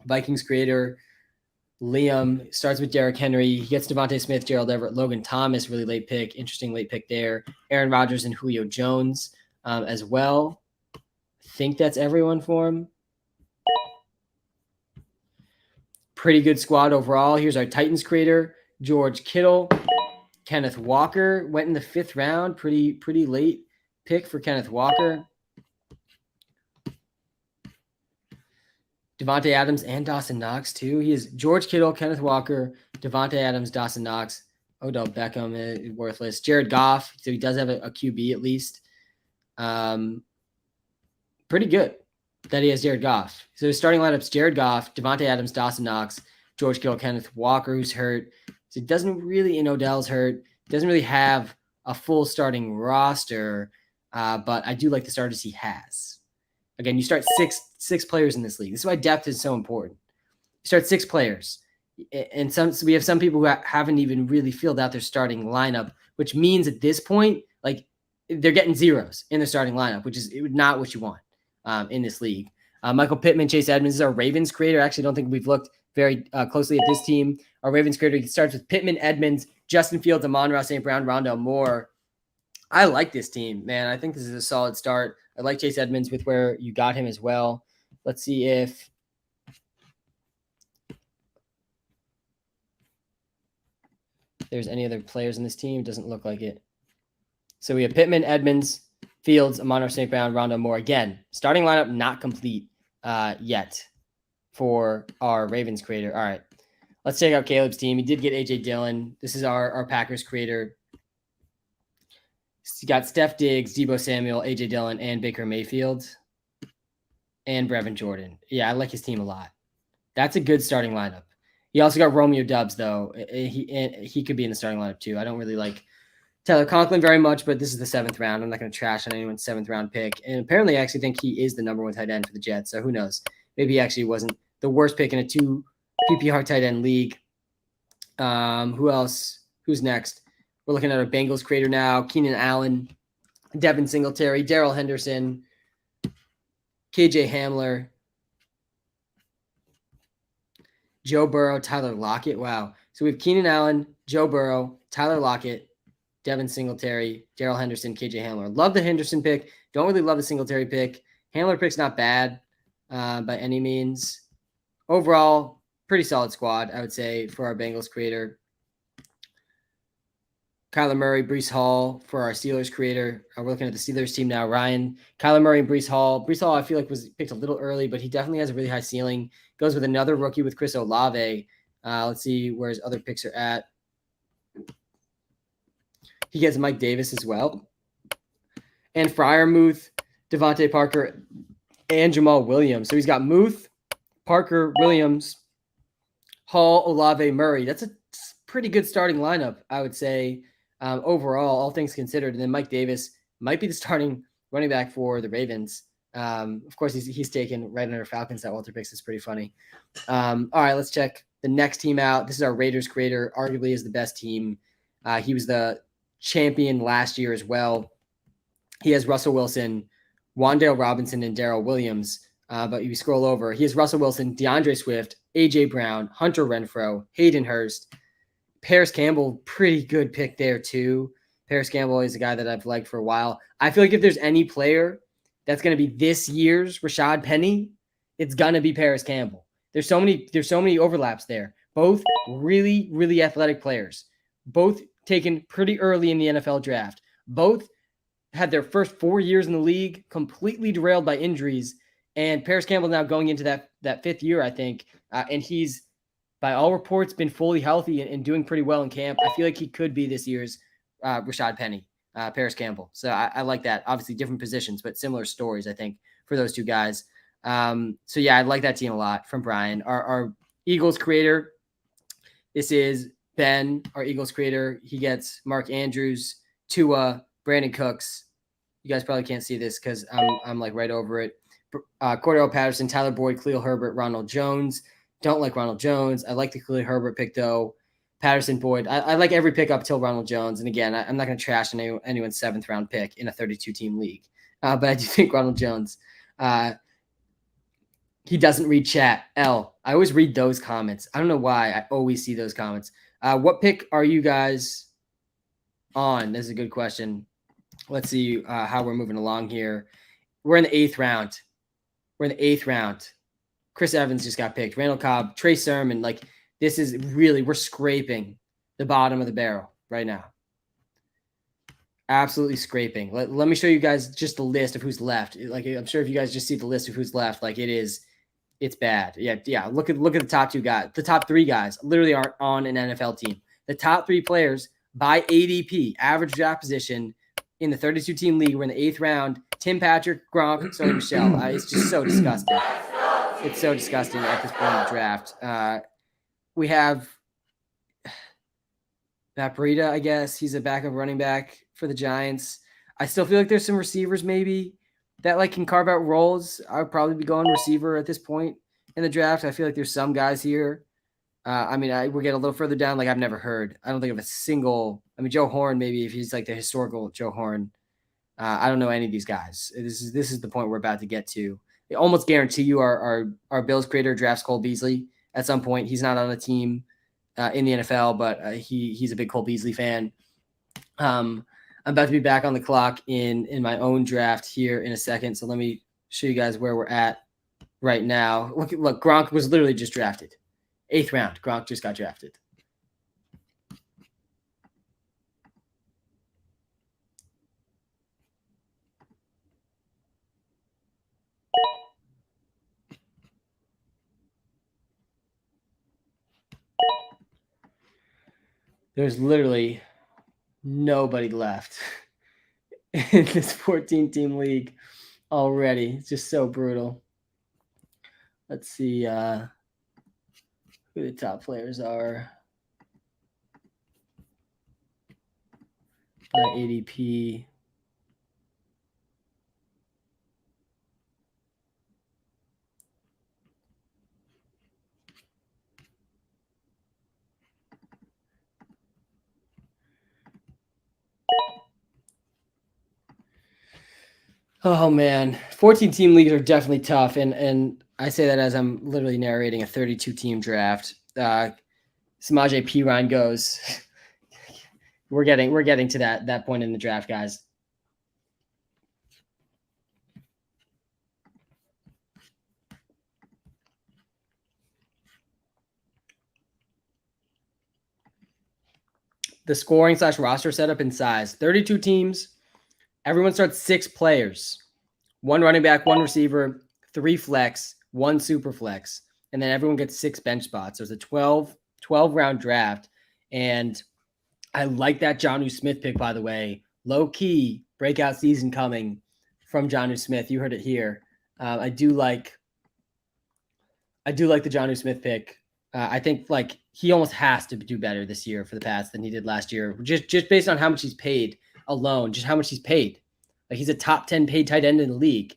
Vikings creator Liam starts with Derrick Henry. He gets Devontae Smith, Gerald Everett, Logan Thomas, really late pick. Interesting late pick there. Aaron Rodgers and Julio Jones as well. I think that's everyone for him. Pretty good squad overall. Here's our Titans creator, George Kittle. Kenneth Walker went in the 5th round. Pretty late pick for Kenneth Walker. Devontae Adams and Dawson Knox too. He is George Kittle, Kenneth Walker, Devontae Adams, Dawson Knox, Odell Beckham is worthless. Jared Goff, so he does have a QB at least. Pretty good that he has Jared Goff. So his starting lineup's Jared Goff, Devontae Adams, Dawson Knox, George Kittle, Kenneth Walker, who's hurt. So it doesn't really, Odell's hurt. Doesn't really have a full starting roster, but I do like the starters he has. Again, you start six players in this league. This is why depth is so important. You start 6 players. And so we have some people who haven't even really filled out their starting lineup, which means at this point, like they're getting zeros in their starting lineup, which is not what you want in this league. Michael Pittman, Chase Edmonds is our Ravens creator. I actually don't think we've looked very closely at this team. Our Ravens creator starts with Pittman, Edmonds, Justin Fields, Amon-Ra St. Brown, Rondell Moore. I like this team, man. I think this is a solid start. I like Chase Edmonds with where you got him as well. Let's see if there's any other players in this team. Doesn't look like it. So we have Pittman, Edmonds, Fields, Amon-Ra St. Brown, Rondell Moore. Again, starting lineup not complete yet for our Ravens creator. All right, let's check out Caleb's team. He did get A.J. Dillon. This is our Packers creator. You got Steph Diggs, Deebo Samuel, A.J. Dillon, and Baker Mayfield, and Brevin Jordan. Yeah, I like his team a lot. That's a good starting lineup. He also got Romeo Doubs, though. He could be in the starting lineup, too. I don't really like Tyler Conklin very much, but this is the 7th round. I'm not going to trash on anyone's 7th round pick. And apparently, I actually think he is the number 1 tight end for the Jets, so who knows? Maybe he actually wasn't the worst pick in a 2 PPR tight end league. Who else? Who's next? We're looking at our Bengals creator now. Keenan Allen, Devin Singletary, Darrell Henderson, KJ Hamler, Joe Burrow, Tyler Lockett. Wow. So we have Keenan Allen, Joe Burrow, Tyler Lockett, Devin Singletary, Darrell Henderson, KJ Hamler. Love the Henderson pick. Don't really love the Singletary pick. Hamler pick's not bad by any means. Overall, pretty solid squad, I would say, for our Bengals creator. Kyler Murray, Breece Hall for our Steelers creator. We're looking at the Steelers team now. Ryan, Kyler Murray, and Breece Hall. Breece Hall, I feel like was picked a little early, but he definitely has a really high ceiling. Goes with another rookie with Chris Olave. Let's see where his other picks are at. He gets Mike Davis as well. And Freiermuth, Devontae Parker, and Jamal Williams. So he's got Muth, Parker, Williams, Hall, Olave, Murray. That's a pretty good starting lineup, I would say, overall, all things considered. And then Mike Davis might be the starting running back for the Ravens. Of course, he's taken right under Falcons. That WalterPicks is pretty funny. All right, let's check the next team out. This is our Raiders creator, arguably is the best team. He was the champion last year as well. He has Russell Wilson, Wan'Dale Robinson, and Darrell Williams. But you scroll over, he has Russell Wilson, DeAndre Swift, A.J. Brown, Hunter Renfrow, Hayden Hurst, Paris Campbell, pretty good pick there too. Paris Campbell is a guy that I've liked for a while. I feel like if there's any player that's going to be this year's Rashad Penny, it's going to be Paris Campbell. There's so many overlaps there. Both really, really athletic players. Both taken pretty early in the NFL draft. Both had their first 4 years in the league completely derailed by injuries. And Paris Campbell now going into that fifth year, I think. And he's, by all reports, been fully healthy and doing pretty well in camp. I feel like he could be this year's Rashad Penny, Paris Campbell. So I like that. Obviously different positions, but similar stories, I think, for those two guys. So yeah, I like that team a lot from Brian. Our Eagles creator, this is Ben, our Eagles creator. He gets Mark Andrews, Tua, Brandon Cooks. You guys probably can't see this because I'm like right over it. Cordell Patterson, Tyler Boyd, Khalil Herbert, Ronald Jones. Don't like Ronald Jones. I like the Khalil Herbert pick though. Patterson, Boyd. I like every pick up till Ronald Jones. And again, I'm not going to trash anyone's 7th round pick in a 32-team league. But I do think Ronald Jones. He doesn't read chat. I always read those comments. I don't know why. I always see those comments. What pick are you guys on? This is a good question. Let's see how we're moving along here. We're in the 8th round. Chris Evans just got picked. Randall Cobb, Trey Sermon. Like, this is really, we're scraping the bottom of the barrel right now. Absolutely scraping. Let me show you guys just the list of who's left. Like, I'm sure if you guys just see the list of who's left, like it's bad. Yeah. Look at the top 2 guys. The top 3 guys literally aren't on an NFL team. The top 3 players by ADP, average draft position, in the 32-team league. We're in the 8th round. Tim Patrick, Gronk, Sony Michel. It's just so disgusting. It's so disgusting at this point in the draft. We have Matt Breida, I guess. He's a backup running back for the Giants. I still feel like there's some receivers maybe that like can carve out roles. I would probably be going receiver at this point in the draft. I feel like there's some guys here. We'll get a little further down. Like I've never heard. I don't think of a single. Joe Horn, maybe if he's like the historical Joe Horn. I don't know any of these guys. This is the point we're about to get to. I almost guarantee you our Bills creator drafts Cole Beasley at some point. He's not on a team in the NFL, but he's a big Cole Beasley fan. I'm about to be back on the clock in my own draft here in a second. So let me show you guys where we're at right now. Look, Gronk was literally just drafted. 8th round. Gronk just got drafted. There's literally nobody left in this 14-team league already. It's just so brutal. Let's see who the top players are by ADP. Oh man, 14-team leagues are definitely tough, and I say that as I'm literally narrating a 32-team draft. Samaje Perine goes. We're getting to that point in the draft, guys. The scoring / roster setup and size. 32 teams. Everyone starts 6 players. 1 running back, 1 receiver, 3 flex, 1 super flex. And then everyone gets 6 bench spots. There's a 12 12-round draft. And I like that Jonnu Smith pick, by the way. Low-key breakout season coming from Jonnu Smith. You heard it here. I do like the Jonnu Smith pick. I think like he almost has to do better this year for the Pats than he did last year, just based on how much he's paid alone, just how much he's paid. Like he's a top 10 paid tight end in the league.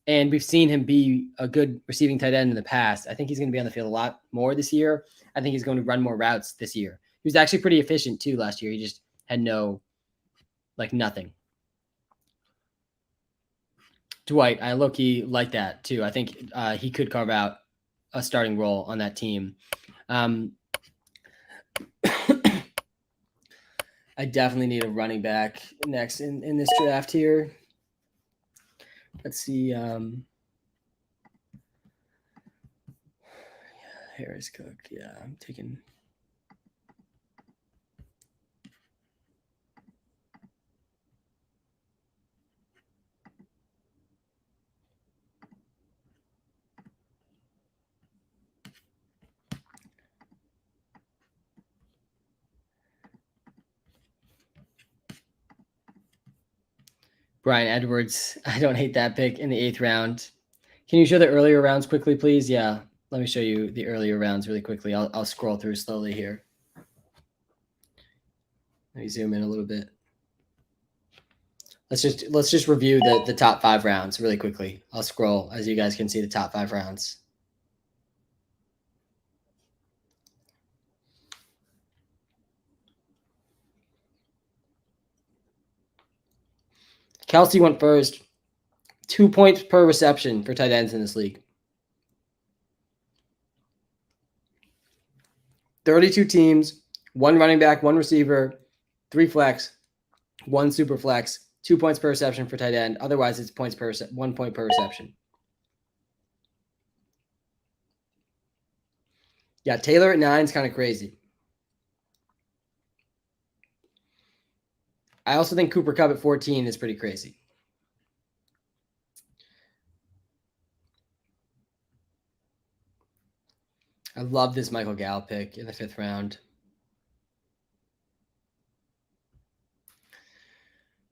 And we've seen him be a good receiving tight end in the past. I think he's going to be on the field a lot more this year. I think he's going to run more routes this year. He was actually pretty efficient too last year. He just had nothing. Dwight, I low-key like that too. I think he could carve out a starting role on that team. I definitely need a running back next in this draft here. Let's see. Harris Cook. Yeah, I'm taking. Brian Edwards. I don't hate that pick in the 8th round. Can you show the earlier rounds quickly, please? Yeah, let me show you the earlier rounds really quickly. I'll scroll through slowly here. Let me zoom in a little bit. Let's just review the top 5 rounds really quickly. I'll scroll as you guys can see the top 5 rounds. Kelsey went first. 2 points per reception for tight ends in this league. 32 teams, 1 running back, 1 receiver, 3 flex, 1 super flex, 2 points per reception for tight end. Otherwise, it's 1 point per reception. Yeah, Taylor at 9 is kind of crazy. I also think Cooper Kupp at 14 is pretty crazy. I love this Michael Gallup pick in the 5th round.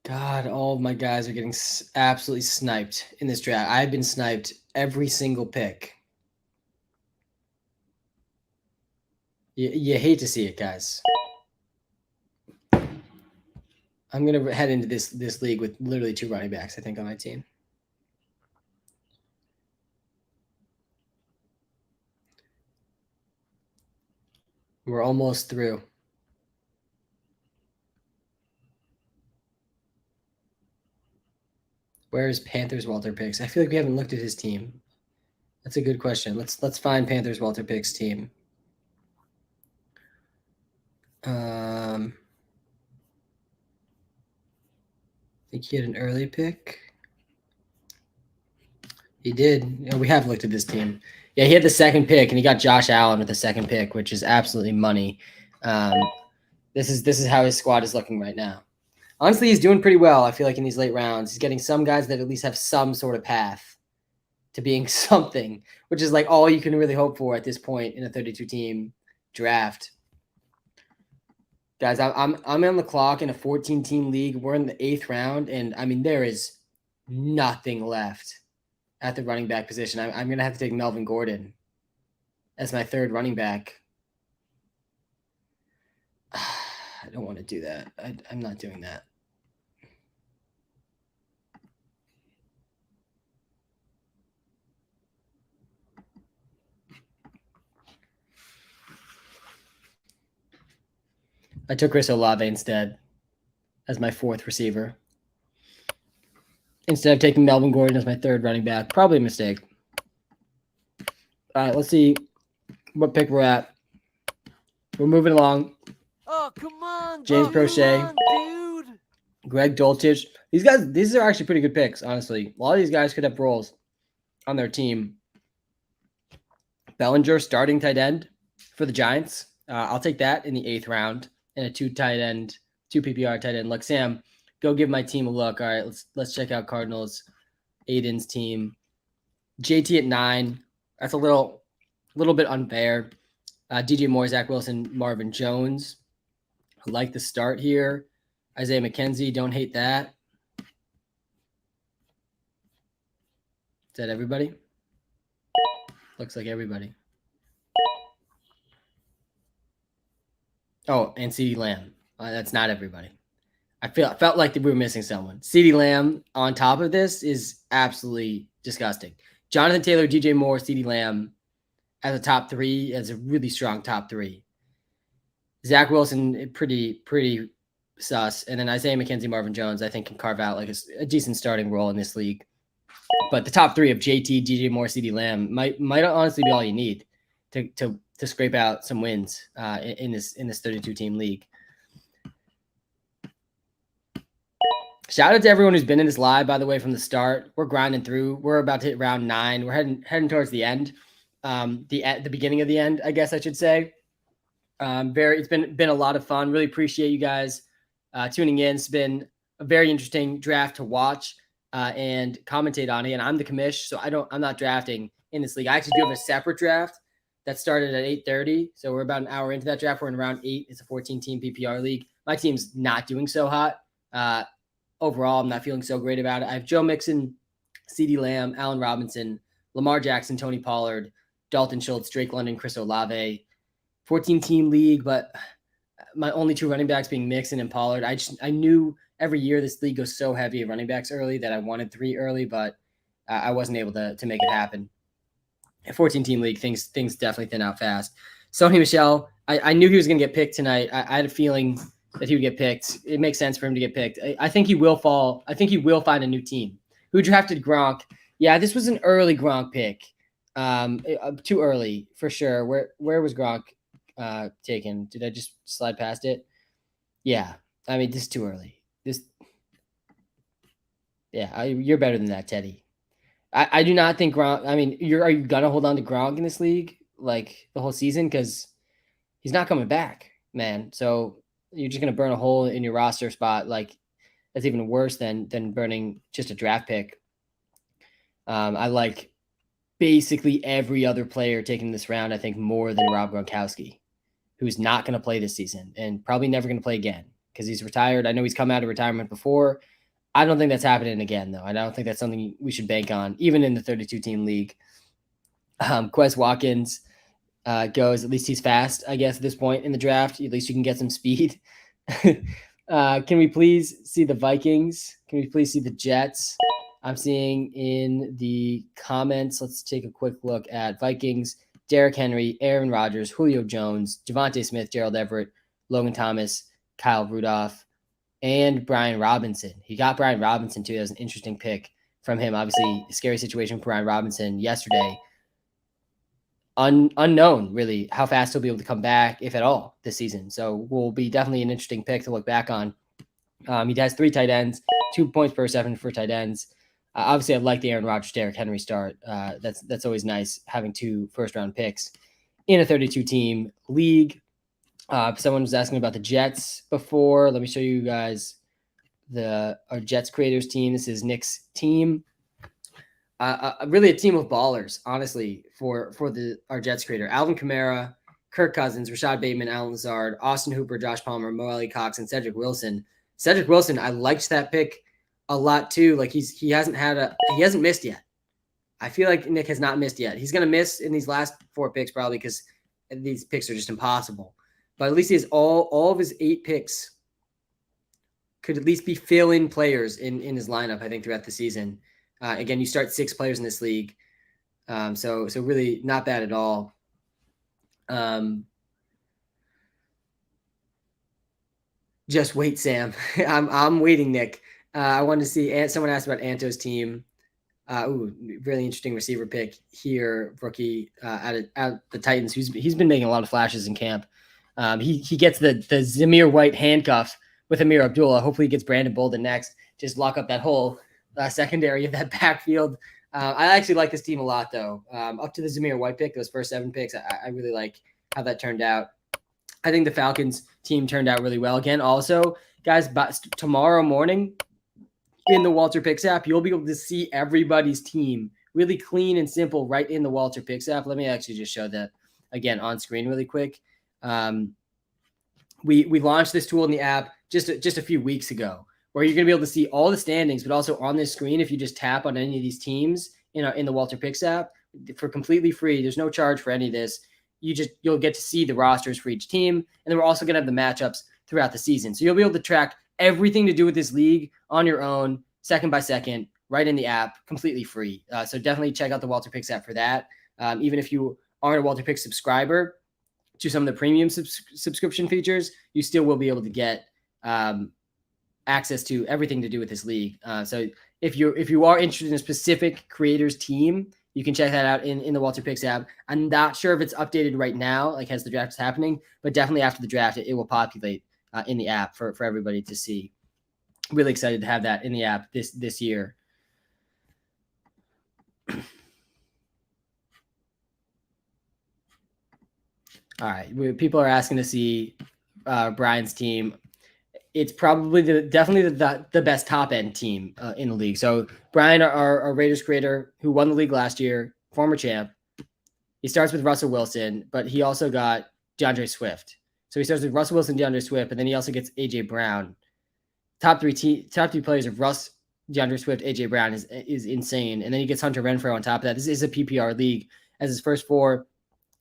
God, all of my guys are getting absolutely sniped in this draft. I've been sniped every single pick. You hate to see it, guys. I'm going to head into this league with literally 2 running backs, I think, on my team. We're almost through. Where is Panthers WalterPicks? I feel like we haven't looked at his team. That's a good question. Let's find Panthers WalterPicks team. I think he had an early pick. He did. We have looked at this team. Yeah, he had the 2nd pick, and he got Josh Allen with the 2nd pick, which is absolutely money. This is how his squad is looking right now. Honestly, he's doing pretty well, I feel like, in these late rounds. He's getting some guys that at least have some sort of path to being something, which is like all you can really hope for at this point in a 32-team draft. Guys, I'm on the clock in a 14-team league. We're in the 8th round, and I mean there is nothing left at the running back position. I'm gonna have to take Melvin Gordon as my 3rd running back. I don't want to do that. I'm not doing that. I took Chris Olave instead as my 4th receiver. Instead of taking Melvin Gordon as my 3rd running back. Probably a mistake. All right, let's see what pick we're at. We're moving along. Oh, come on, James Prochet. Come on, dude. Greg Dulcich. These are actually pretty good picks, honestly. A lot of these guys could have roles on their team. Bellinger, starting tight end for the Giants. I'll take that in the 8th round in a 2 PPR tight end. Look, Sam, go give my team a look. All right, let's check out Cardinals. Aiden's team. JT at 9. That's a little bit unfair. DJ Moore, Zach Wilson, Marvin Jones. I like the start here. Isaiah McKenzie, don't hate that. Is that everybody? Looks like everybody. Oh, and CeeDee Lamb. That's not everybody. I felt like we were missing someone. CeeDee Lamb on top of this is absolutely disgusting. Jonathan Taylor, DJ Moore, CeeDee Lamb as a top three, as a really strong top three. Zach Wilson, pretty sus. And then Isaiah McKenzie, Marvin Jones, I think can carve out like a decent starting role in this league. But the top three of JT, DJ Moore, CeeDee Lamb might honestly be all you need to scrape out some wins in this 32 team league. Shout out to everyone who's been in this live, by the way, from the start. We're grinding through. We're about to hit round 9. We're heading towards the end, the beginning of the end, I guess I should say. It's been a lot of fun. Really appreciate you guys tuning in. It's been a very interesting draft to watch and commentate on it. And I'm the commish, so I'm not drafting in this league. I actually do have a separate draft that started at 8:30. So we're about an hour into that draft. We're in round 8. It's a 14-team PPR league. My team's not doing so hot. Overall, I'm not feeling so great about it. I have Joe Mixon, CeeDee Lamb, Allen Robinson, Lamar Jackson, Tony Pollard, Dalton Schultz, Drake London, Chris Olave. 14-team league, but my only 2 running backs being Mixon and Pollard. I knew every year this league goes so heavy of running backs early that I wanted 3 early, but I wasn't able to make it happen. A 14-team league, things definitely thin out fast. Sony Michel, I knew he was going to get picked tonight. I had a feeling that he would get picked. It makes sense for him to get picked. I think he will fall. I think he will find a new team. Who drafted Gronk? Yeah, this was an early Gronk pick. Too early for sure. Where was Gronk taken? Did I just slide past it? Yeah, I mean, this is too early. You're better than that, Teddy. I do not think Gronk. I mean, are you gonna hold on to Gronk in this league like the whole season? Because he's not coming back, man. So you're just gonna burn a hole in your roster spot. Like that's even worse than burning just a draft pick. I like basically every other player taking this round. I think more than Rob Gronkowski, who's not going to play this season and probably never going to play again because he's retired. I know he's come out of retirement before. I don't think that's happening again, though. I don't think that's something we should bank on, even in the 32-team league. Quez Watkins goes. At least he's fast, I guess, at this point in the draft. At least you can get some speed. Can we please see the Vikings? Can we please see the Jets? I'm seeing in the comments. Let's take a quick look at Vikings. Derrick Henry, Aaron Rodgers, Julio Jones, Javonte Smith, Gerald Everett, Logan Thomas, Kyle Rudolph, and Brian Robinson. He got Brian Robinson, too. That was an interesting pick from him. Obviously, a scary situation for Brian Robinson yesterday. Unknown, really, how fast he'll be able to come back, if at all, this season. So will be definitely an interesting pick to look back on. He has 3 tight ends, 2 points per 7 for tight ends. Obviously, I like the Aaron Rodgers, Derrick Henry start. That's always nice, having 2 first-round picks in a 32-team league. Someone was asking about the Jets before. Let me show you guys our Jets creators team. This is Nick's team. Really a team of ballers, honestly, for our Jets creator. Alvin Kamara, Kirk Cousins, Rashad Bateman, Alan Lazard, Austin Hooper, Josh Palmer, Mo Alley Cox, and Cedric Wilson. Cedric Wilson, I liked that pick a lot too. Like he hasn't missed yet. I feel like Nick has not missed yet. He's gonna miss in these last 4 picks probably because these picks are just impossible. But at least he has all of his 8 picks could at least be fill-in players in his lineup, I think, throughout the season. Again, you start 6 players in this league. So really not bad at all. Just wait, Sam. I'm waiting, Nick. I wanted to see. Someone asked about Anto's team. Really interesting receiver pick here, rookie at the Titans. He's been making a lot of flashes in camp. He gets the Zamir White handcuff with Amir Abdullah. Hopefully, he gets Brandon Bolden next. Just lock up that whole secondary of that backfield. I actually like this team a lot, though. Up to the Zamir White pick, those first 7 picks, I really like how that turned out. I think the Falcons team turned out really well. Again, also, guys, tomorrow morning in the WalterPicks app, you'll be able to see everybody's team really clean and simple right in the WalterPicks app. Let me actually just show that again on screen really quick. We launched this tool in the app just a few weeks ago, where you're going to be able to see all the standings, but also on this screen, if you just tap on any of these teams in the WalterPicks app for completely free, there's no charge for any of this. You'll get to see the rosters for each team, and then we're also going to have the matchups throughout the season. So you'll be able to track everything to do with this league on your own, second by second, right in the app, completely free. So definitely check out the WalterPicks app for that. Even if you aren't a WalterPicks subscriber to some of the premium subscription features, you still will be able to get access to everything to do with this league. So if you are interested in a specific creator's team, you can check that out in the WalterPicks app. I'm not sure if it's updated right now, like as the draft is happening, but definitely after the draft, it will populate in the app for everybody to see. Really excited to have that in the app this year. All right, people are asking to see Brian's team. It's probably definitely the best top end team in the league. So Brian, our Raiders creator who won the league last year, former champ, he starts with Russell Wilson, but he also got DeAndre Swift. So he starts with Russell Wilson, DeAndre Swift, and then he also gets AJ Brown. Top three players of Russ, DeAndre Swift, AJ Brown is insane, and then he gets Hunter Renfrow on top of that. This is a PPR league as his first four,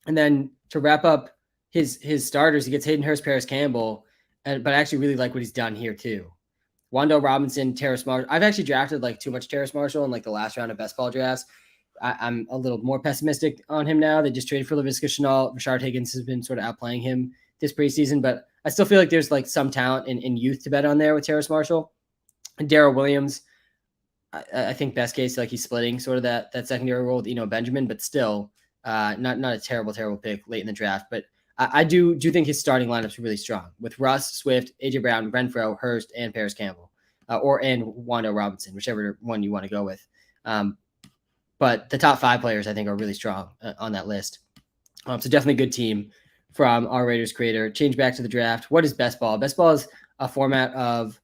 and then to wrap up his starters, he gets Hayden Hurst, Paris Campbell. But I actually really like what he's done here too. Wan'Dale Robinson, Terrace Marshall. I've actually drafted like too much Terrace Marshall in like the last round of best ball drafts. I'm a little more pessimistic on him now. They just traded for Laviska Shenault. Rashard Higgins has been sort of outplaying him this preseason, but I still feel like there's like some talent in youth to bet on there with Terrace Marshall. And Darrell Williams, I think best case, like he's splitting sort of that secondary role with Benjamin, but still not a terrible pick late in the draft. But I do think his starting lineup's really strong with Russ, Swift, AJ Brown, Renfrow, Hurst, and Paris Campbell, and Wan'Dale Robinson, whichever one you want to go with. But the top 5 players I think are really strong on that list. So definitely a good team from our Raiders creator. Change back to the draft. What is best ball? Best ball is a format of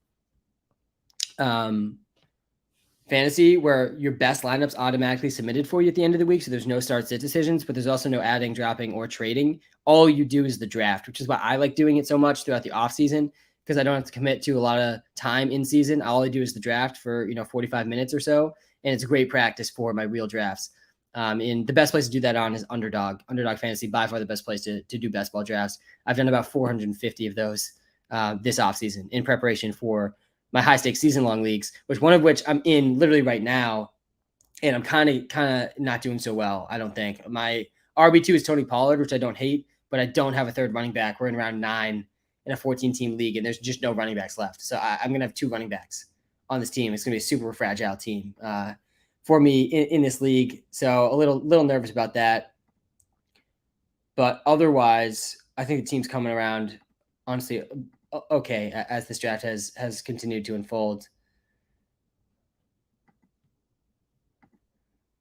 fantasy where your best lineups automatically submitted for you at the end of the week. So there's no start sit decisions, but there's also no adding, dropping, or trading. All you do is the draft, which is why I like doing it so much throughout the off season, because I don't have to commit to a lot of time in season. All I do is the draft for 45 minutes or so, and it's a great practice for my real drafts. And the best place to do that on is Underdog Fantasy, by far the best place to do best ball drafts. I've done about 450 of those this offseason in preparation for my high stakes season long leagues, one of which I'm in literally right now. And I'm kind of not doing so well. I don't think my RB2 is Tony Pollard, which I don't hate, but I don't have a third running back. We're in round 9 in a 14 team league, and there's just no running backs left. So I'm going to have 2 running backs on this team. It's going to be a super fragile team for me in this league. So a little nervous about that. But otherwise, I think the team's coming around, honestly, okay, as this draft has continued to unfold.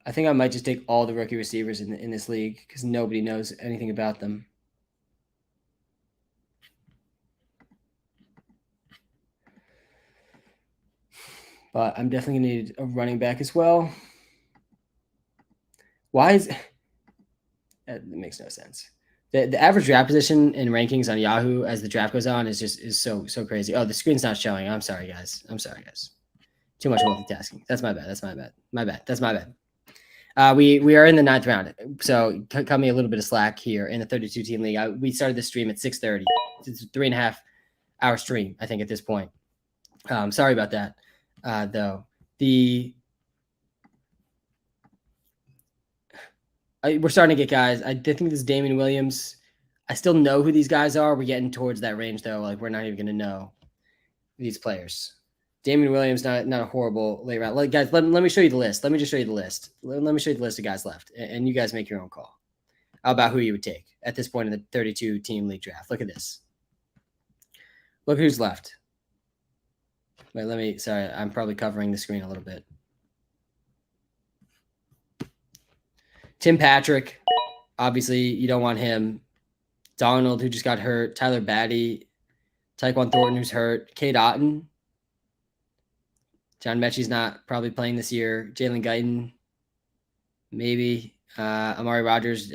I think I might just take all the rookie receivers in this league because nobody knows anything about them. But I'm definitely going to need a running back as well. Why is that makes no sense. The average draft position and rankings on Yahoo as the draft goes on is so crazy. Oh, the screen's not showing. I'm sorry, guys. Too much multitasking. That's my bad. We are in the 9th round, so cut me a little bit of slack here in the 32 team league. We started the stream at 6:30. It's a 3.5 hour stream, I think, at this point. Sorry about that, though. We're starting to get guys. I think this is Damian Williams. I still know who these guys are. We're getting towards that range, though. Like, we're not even going to know these players. Damian Williams, not a horrible late round. Like, guys, let me show you the list. Let me just show you the list. Let me show you the list of guys left, and you guys make your own call about who you would take at this point in the 32 team league draft. Look at this. Look who's left. Wait, sorry, I'm probably covering the screen a little bit. Tim Patrick, obviously you don't want him. Donald, who just got hurt. Tyler Batty, Tyquan Thornton, who's hurt. Cade Otton. John Mechie's not probably playing this year. Jalen Guyton, maybe. Amari Rogers,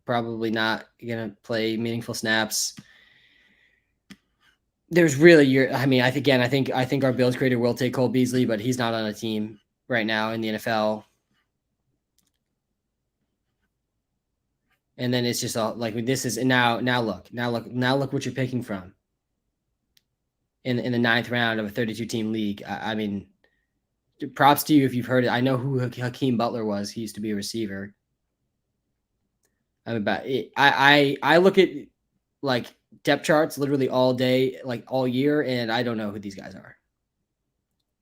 probably not going to play meaningful snaps. There's really I think our Bills creator will take Cole Beasley, but he's not on a team right now in the NFL. And then it's just all like this is now look what you're picking from in the 9th round of a 32 team league. I mean, props to you if you've heard it. I know who Hakeem Butler was. He used to be a receiver. I mean, but I look at like depth charts literally all day, like all year, and I don't know who these guys are.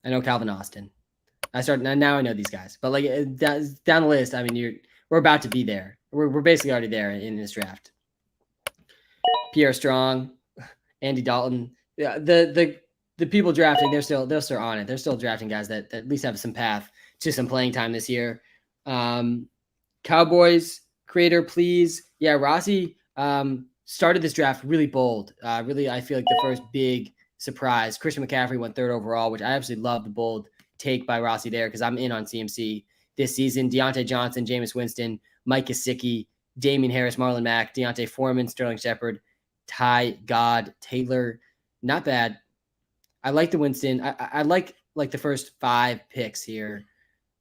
I know Calvin Austin. Now I know these guys, but like down the list, I mean, we're about to be there. We're basically already there in this draft. Pierre Strong, Andy Dalton, yeah, the people drafting, they're still on it. They're still drafting guys that at least have some path to some playing time this year. Cowboys creator, please. Yeah, Rossi started this draft really bold. Really, I feel like the first big surprise. Christian McCaffrey went 3rd overall, which I absolutely love the bold take by Rossi there because I'm in on CMC this season. Deontay Johnson, Jameis Winston, Mike Gesicki, Damian Harris, Marlon Mack, Deontay Foreman, Sterling Shepard, Ty God, Taylor. Not bad. I like the Winston. I like the first 5 picks here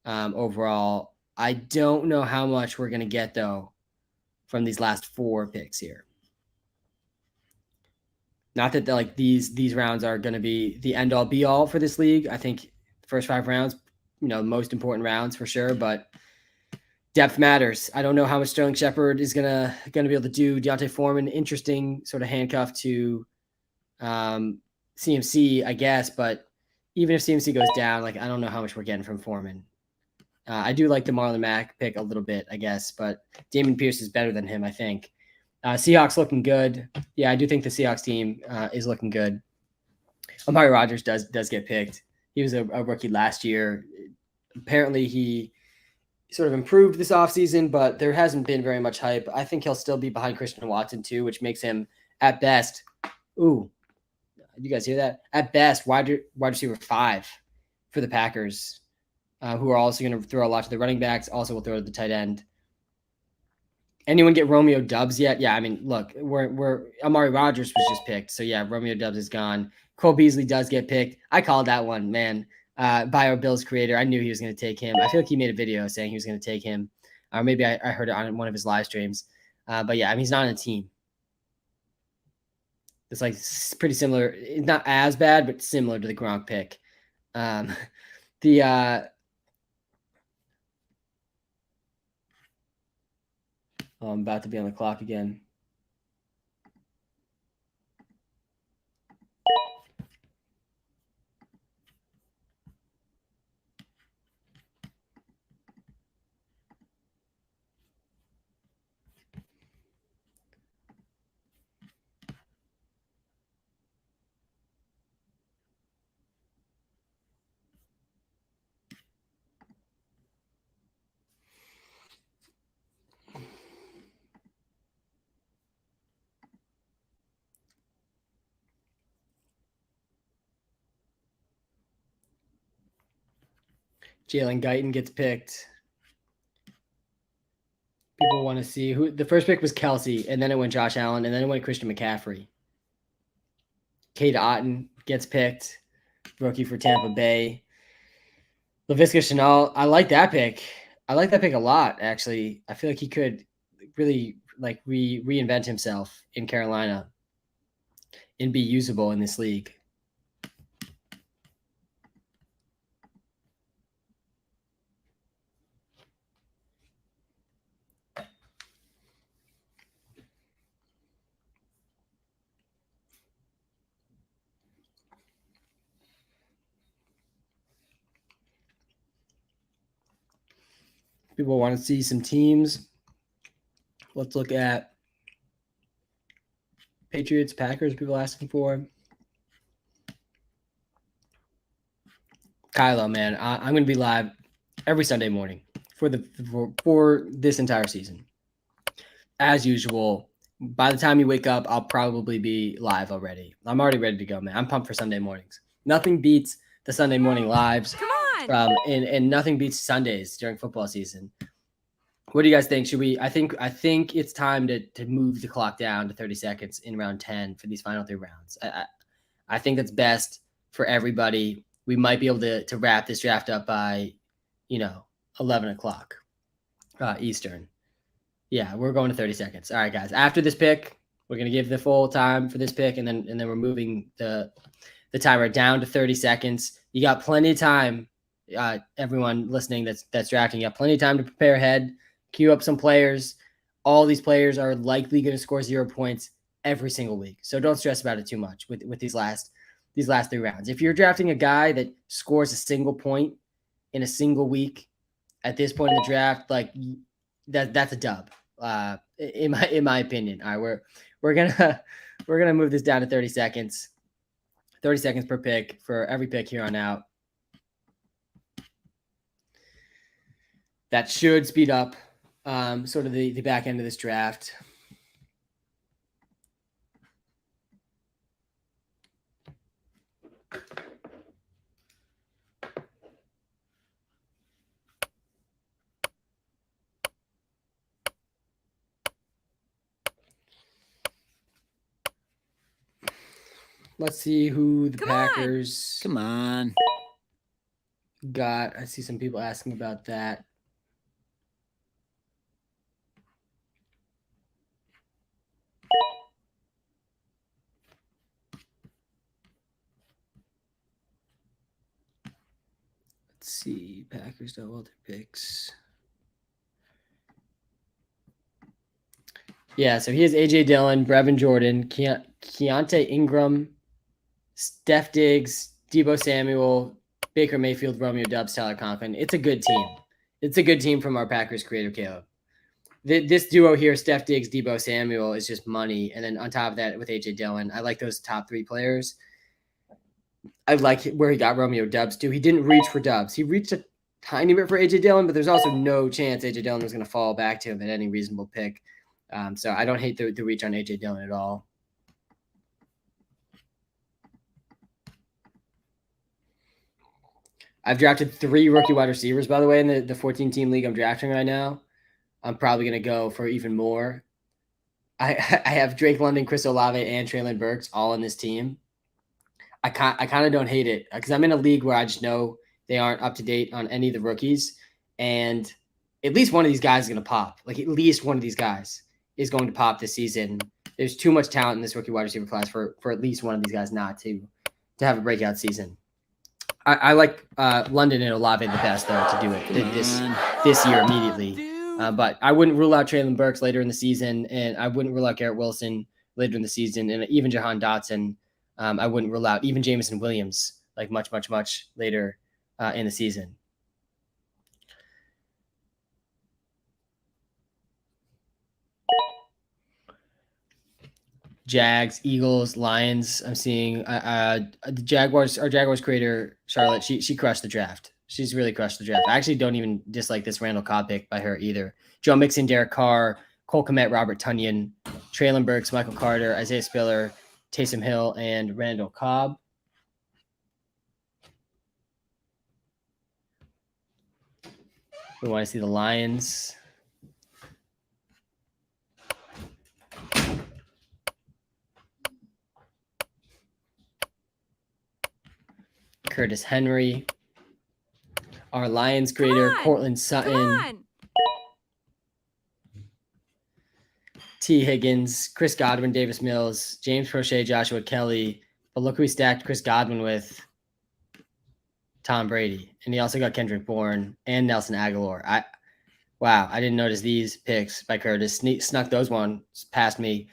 overall. I don't know how much we're going to get, though, from these last 4 picks here. Not that like these rounds are going to be the end all be all for this league. I think the first 5 rounds, most important rounds for sure, but depth matters. I don't know how much Sterling Shepard is gonna be able to do. Deontay Foreman, interesting sort of handcuff to CMC, I guess, but even if CMC goes down, like I don't know how much we're getting from Foreman. I do like the Marlon Mack pick a little bit, I guess, but Dameon Pierce is better than him, I think. Seahawks looking good. Yeah, I do think the Seahawks team is looking good. Amari Rodgers does get picked. He was a rookie last year. Apparently, he sort of improved this offseason, but there hasn't been very much hype. I think he'll still be behind Christian Watson, too, which makes him, at best, you guys hear that? At best, wide receiver 5 for the Packers, who are also going to throw a lot to the running backs, also will throw to the tight end. Anyone get Romeo Doubs yet? Yeah, I mean, look, we're Amari Rodgers was just picked, so yeah, Romeo Doubs is gone. Cole Beasley does get picked. I called that one, man. By our Bills creator, I knew he was going to take him. I feel like he made a video saying he was going to take him, or maybe I heard it on one of his live streams. But yeah, I mean, he's not on a team. It's like pretty similar. It's not as bad, but similar to the Gronk pick. I'm about to be on the clock again. Jalen Guyton gets picked. People want to see who the first pick was Kelsey, and then it went Josh Allen, and then it went Christian McCaffrey. Cade Otton gets picked, rookie for Tampa Bay. Laviska Shenault, I like that pick. I like that pick a lot, actually. I feel like he could really like reinvent himself in Carolina and be usable in this league. People want to see some teams. Let's look at Patriots, Packers, people asking for. Kylo, man, I'm going to be live every Sunday morning for this entire season. As usual, by the time you wake up, I'll probably be live already. I'm already ready to go, man. I'm pumped for Sunday mornings. Nothing beats the Sunday morning lives. Come on. And nothing beats Sundays during football season. What do you guys think? Should we? I think it's time to move the clock down to 30 seconds in round 10 for these final 3 rounds. I think that's best for everybody. We might be able to wrap this draft up by, 11 o'clock Eastern. Yeah, we're going to 30 seconds. All right, guys. After this pick, we're gonna give the full time for this pick, and then we're moving the timer down to 30 seconds. You got plenty of time. Everyone listening that's drafting, you got plenty of time to prepare ahead, queue up some players. All these players are likely going to score 0 points every single week, so don't stress about it too much with these last 3 rounds. If you're drafting a guy that scores a single point in a single week at this point in the draft, like that's a dub. In my opinion. All right, we're gonna move this down to 30 seconds. 30 seconds per pick for every pick here on out. That should speed up sort of the back end of this draft. Let's see who the Packers Come on. got. I see some people asking about that. Let's see. Packers.WalterPicks. Yeah, so he has AJ Dillon, Brevin Jordan, Keontae Ingram, Steph Diggs, Debo Samuel, Baker Mayfield, Romeo Doubs, Tyler Conklin. It's a good team. It's a good team from our Packers creator, Caleb. This duo here, Steph Diggs, Debo Samuel, is just money. And then on top of that, with AJ Dillon, I like those top 3 players. I like where he got Romeo Doubs too. He didn't reach for Doubs. He reached a tiny bit for AJ Dillon, but there's also no chance AJ Dillon was going to fall back to him at any reasonable pick. So I don't hate the reach on AJ Dillon at all. I've drafted 3 rookie wide receivers, by the way, in the 14-team league I'm drafting right now. I'm probably going to go for even more. I have Drake London, Chris Olave, and Traylon Burks all in this team. I kind of don't hate it because I'm in a league where I just know they aren't up to date on any of the rookies, and at least one of these guys is going to pop. Like at least one of these guys is going to pop this season. There's too much talent in this rookie wide receiver class for at least one of these guys not to have a breakout season. I like London and Olave the best though to do it this year immediately. But I wouldn't rule out Traylon Burks later in the season, and I wouldn't rule out Garrett Wilson later in the season, and even Jahan Dotson. I wouldn't rule out even Jameson Williams like much later in the season. Jags, Eagles, Lions. I'm seeing the Jaguars. Our Jaguars creator Charlotte. She crushed the draft. She's really crushed the draft. I actually don't even dislike this Randall Cobb pick by her either. Joe Mixon, Derek Carr, Cole Kmet, Robert Tonyan, Traylon Burks, Michael Carter, Isaiah Spiller, Taysom Hill, and Randall Cobb. We want to see the Lions. Curtis Henry. Our Lions creator, Cortland Sutton. T. Higgins, Chris Godwin, Davis Mills, James Prochet, Joshua Kelly. But look who he stacked Chris Godwin with. Tom Brady. And he also got Kendrick Bourne and Nelson Aguilar. Wow, I didn't notice these picks by Curtis. Snuck those ones past me.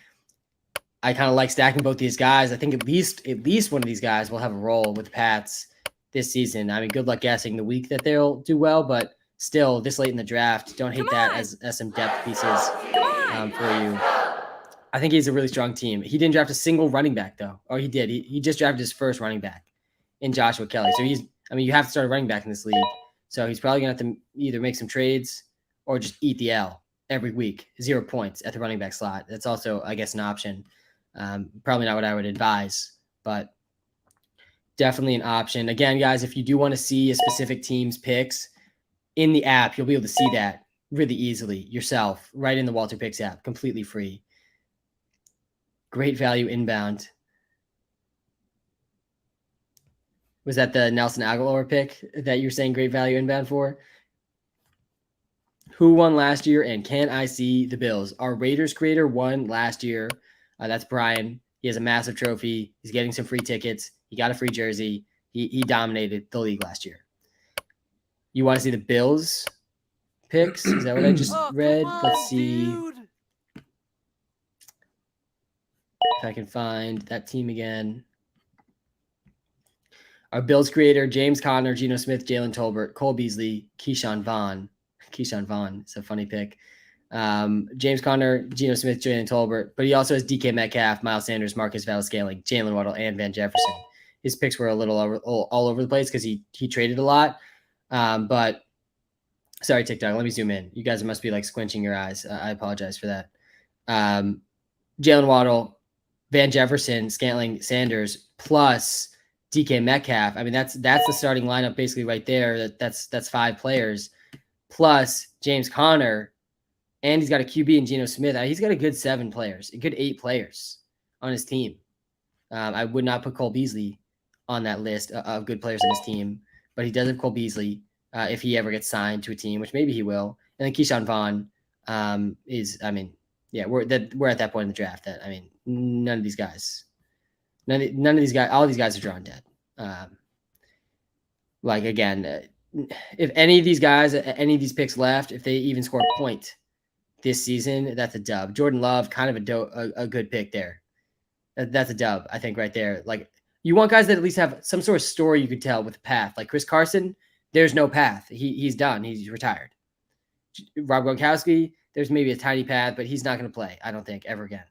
I kind of like stacking both these guys. I think at least one of these guys will have a role with the Pats this season. I mean, good luck guessing the week that they'll do well, but still, this late in the draft, don't hate that as some depth pieces for you. I think he's a really strong team. He didn't draft a single running back, though. Oh, he did. He just drafted his first running back in Joshua Kelly. So you have to start a running back in this league. So he's probably going to have to either make some trades or just eat the L every week. 0 points at the running back slot. That's also, I guess, an option. Probably not what I would advise, but definitely an option. Again, guys, if you do want to see a specific team's picks in the app, you'll be able to see that really easily yourself right in the WalterPicks app, completely free. Great value inbound. Was that the Nelson Aguilar pick that you're saying great value inbound for? Who won last year, and can I see the Bills? Our Raiders creator won last year. That's Brian. He has a massive trophy. He's getting some free tickets. He got a free jersey. He dominated the league last year. You want to see the Bills picks? Is that what I just Oh, read? come on, Let's see dude. if I can find that team again. Our Bills creator, James Conner, Geno Smith, Jalen Tolbert, Cole Beasley, Keyshawn Vaughn. Keyshawn Vaughn. It's a funny pick. James Conner, Geno Smith, Jalen Tolbert, but he also has DK Metcalf, Miles Sanders, Marcus Valdes-Scantling, Jalen Waddle, and Van Jefferson. His picks were a little all over the place because he traded a lot. But sorry, TikTok, let me zoom in. You guys must be like squinching your eyes. I apologize for that. Jalen Waddle, Van Jefferson, Scantling, Sanders, plus DK Metcalf. I mean, that's the starting lineup basically right there. That's 5 players, plus James Conner. And he's got a QB in Geno Smith. He's got a good 7 players, a good 8 players on his team. I would not put Cole Beasley on that list of good players on his team, but he does have Cole Beasley if he ever gets signed to a team, which maybe he will. And then Keyshawn Vaughn is, I mean, yeah, we're at that point in the draft that, I mean, none of these guys, all of these guys are drawn dead. Like, again, if any of these guys, any of these picks left, if they even score a point this season, that's a dub. Jordan Love, kind of a good pick there. That's a dub, I think, right there. Like, you want guys that at least have some sort of story you could tell with a path. Like Chris Carson, there's no path. He's done. He's retired. Rob Gronkowski, there's maybe a tiny path, but he's not going to play, I don't think, ever again.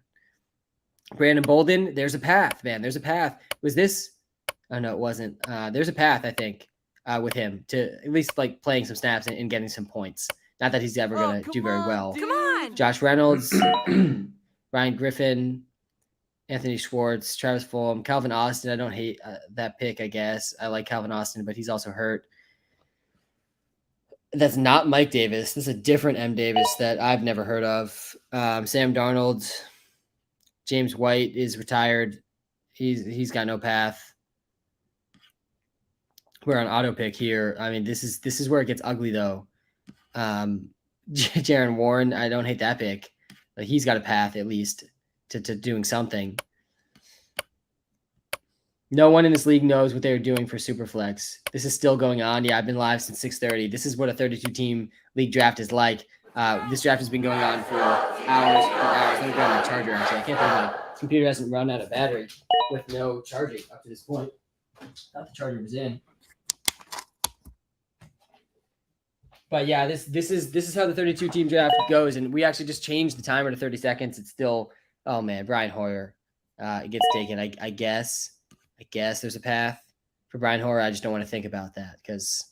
Brandon Bolden, there's a path, man. There's a path. Was this? Oh, no, it wasn't. There's a path, I think, with him to at least like playing some snaps and getting some points. Not that he's ever going to do very well. Dude. Come on. Josh Reynolds, Ryan Griffin, Anthony Schwartz, Travis Fulham, Calvin Austin. I don't hate that pick, I guess. I like Calvin Austin, but he's also hurt. That's not Mike Davis. This is a different M. Davis that I've never heard of. Sam Darnold, James White is retired. He's got no path. We're on auto pick here. I mean, this is where it gets ugly though. Jaron Warren, I don't hate that pick. Like, he's got a path at least to doing something. No one in this league knows what they're doing for Superflex. This is still going on. Yeah, I've been live since 6:30. This is what a 32-team league draft is like. This draft has been going on for hours and hours. Let me grab my charger, actually. I can't believe my computer hasn't run out of battery with no charging up to this point. Thought the charger was in. But yeah, this is how the 32-team draft goes, and we actually just changed the timer to 30 seconds. It's still, oh man, Brian Hoyer gets taken. I guess there's a path for Brian Hoyer. I just don't want to think about that because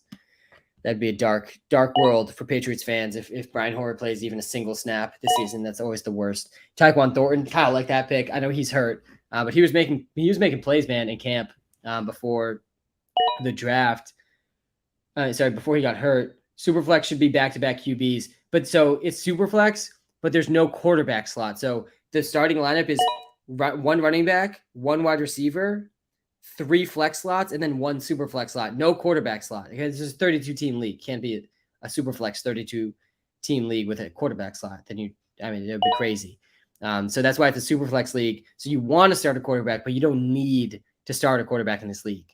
that'd be a dark world for Patriots fans if Brian Hoyer plays even a single snap this season. That's always the worst. Tyquan Thornton, kind of like that pick. I know he's hurt, but he was making plays, man, in camp before the draft. Before he got hurt. Superflex should be back-to-back QBs. But so it's Superflex, but there's no quarterback slot. So the starting lineup is 1 running back, 1 wide receiver, 3 flex slots, and then 1 Superflex slot. No quarterback slot. Because this is a 32-team league. Can't be a Superflex 32-team league with a quarterback slot. Then it would be crazy. So that's why it's a Superflex league. So you want to start a quarterback, but you don't need to start a quarterback in this league.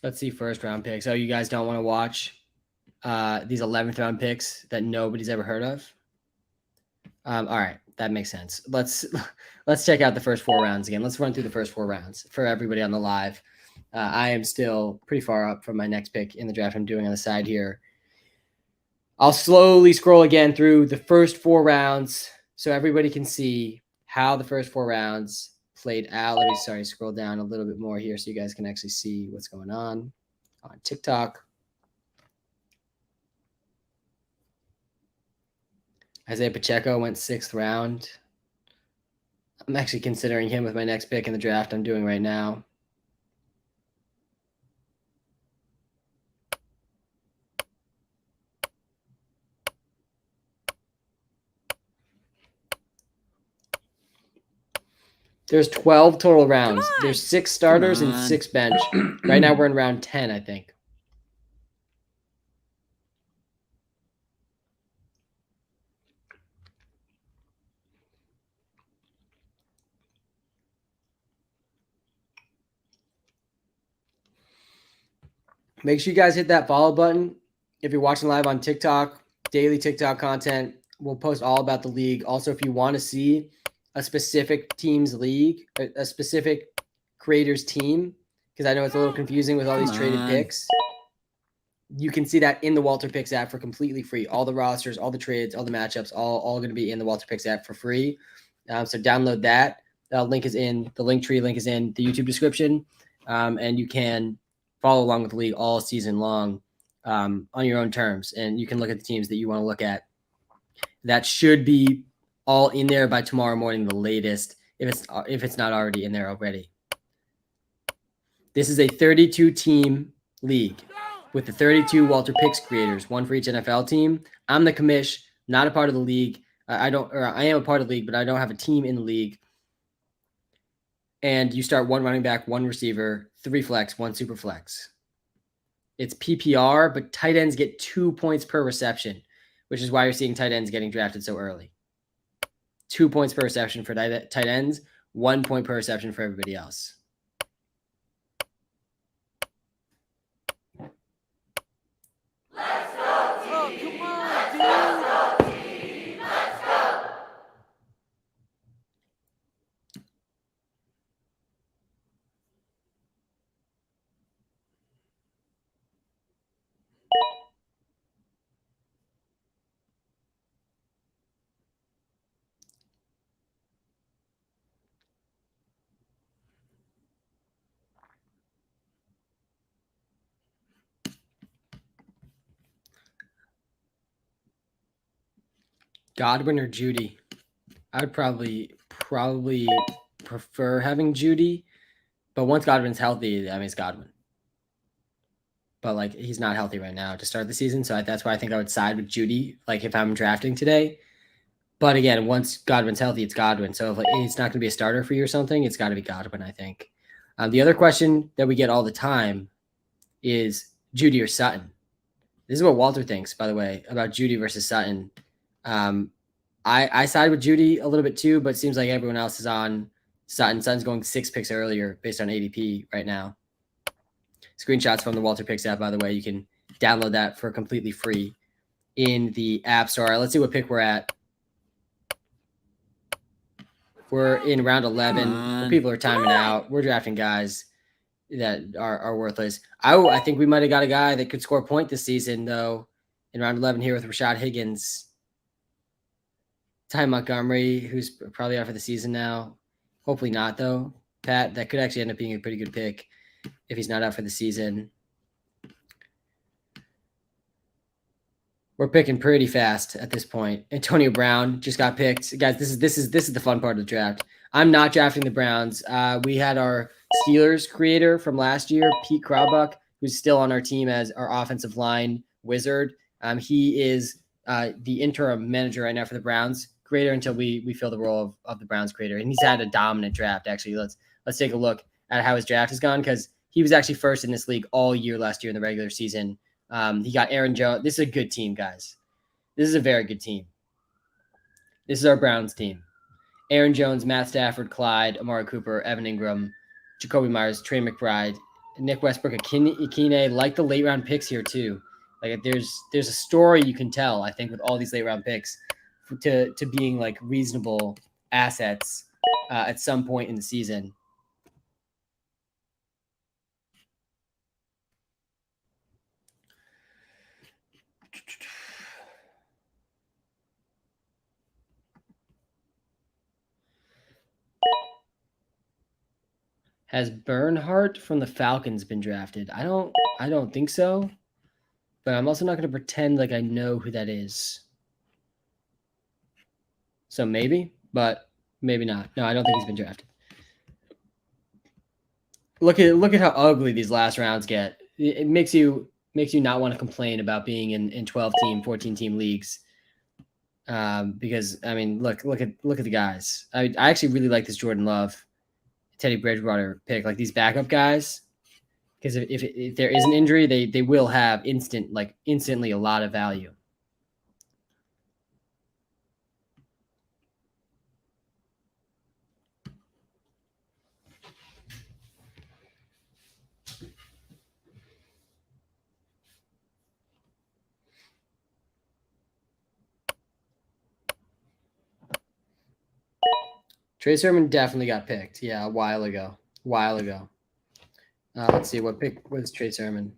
Let's see first round picks. Oh, you guys don't want to watch these 11th round picks that nobody's ever heard of? All right, that makes sense. Let's check out the first 4 rounds again. Let's run through the first 4 rounds for everybody on the live. I am still pretty far up from my next pick in the draft I'm doing on the side here. I'll slowly scroll again through the first 4 rounds so everybody can see how the first 4 rounds played out. Let me scroll down a little bit more here so you guys can actually see what's going on TikTok. Isaiah Pacheco went 6th round. I'm actually considering him with my next pick in the draft I'm doing right now. There's 12 total rounds. There's 6 starters and 6 bench. Right now we're in round 10, I think. Make sure you guys hit that follow button. If you're watching live on TikTok, daily TikTok content, we'll post all about the league. Also, if you want to see a specific team's league, a specific creator's team, because I know it's a little confusing with all these traded picks, you can see that in the WalterPicks app for completely free. All the rosters, all the trades, all the matchups, all going to be in the WalterPicks app for free. So download that. Link is in the link tree. Link is in the YouTube description, and you can follow along with the league all season long on your own terms. And you can look at the teams that you want to look at. That should be all in there by tomorrow morning, the latest, if it's not already in there already. This is a 32 team league with the 32 WalterPicks creators, one for each NFL team. I'm the commish, not a part of the league. I am a part of the league, but I don't have a team in the league. And you start 1 running back, 1 receiver, 3 flex, 1 super flex. It's PPR, but tight ends get 2 points per reception, which is why you're seeing tight ends getting drafted so early. 2 points per reception for tight ends, 1 point per reception for everybody else. Let's go, team. Oh, come on, dude. Let's go. Godwin or Judy? I would probably prefer having Judy, but once Godwin's healthy, I mean, it's Godwin. But like he's not healthy right now to start the season, so that's why I think I would side with Judy. Like if I'm drafting today, but again, once Godwin's healthy, it's Godwin. So if like, it's not going to be a starter for you or something, it's got to be Godwin, I think. The other question that we get all the time is Judy or Sutton. This is what Walter thinks, by the way, about Judy versus Sutton. I side with Judy a little bit too, but it seems like everyone else is on Sutton. Sutton's going 6 picks earlier based on ADP right now. Screenshots from the WalterPicks app, by the way. You can download that for completely free in the App Store. Let's see what pick we're at. We're in round 11. People are timing out. We're drafting guys that are worthless. I think we might have got a guy that could score a point this season, though, in round 11 here with Rashad Higgins. Ty Montgomery, who's probably out for the season now. Hopefully not, though. Pat, that could actually end up being a pretty good pick if he's not out for the season. We're picking pretty fast at this point. Antonio Brown just got picked. Guys, this is the fun part of the draft. I'm not drafting the Browns. We had our Steelers creator from last year, Pete Kraubuck, who's still on our team as our offensive line wizard. He is the interim manager right now for the Browns creator until we fill the role of the Browns creator. And he's had a dominant draft, actually. Let's take a look at how his draft has gone, because he was actually first in this league all year last year in the regular season. He got Aaron Jones. This is a good team, guys. This is a very good team. This is our Browns team. Aaron Jones, Matt Stafford, Clyde, Amari Cooper, Evan Ingram, Jacoby Myers, Trey McBride, Nick Westbrook, Akine. Like the late round picks here too. Like there's a story you can tell, I think, with all these late round picks to being like reasonable assets at some point in the season. Has Bernhardt from the Falcons been drafted? I don't think so. But I'm also not going to pretend like I know who that is. So maybe, but maybe not. No, I don't think he's been drafted. Look at how ugly these last rounds get. It makes you not want to complain about being in 12 team, 14 team leagues. Because I mean, look at the guys. I actually really like this Jordan Love, Teddy Bridgewater pick. Like these backup guys, because if there is an injury, they will have instantly a lot of value. Trey Sermon definitely got picked. Yeah, a while ago. Let's see, what pick was Trey Sermon?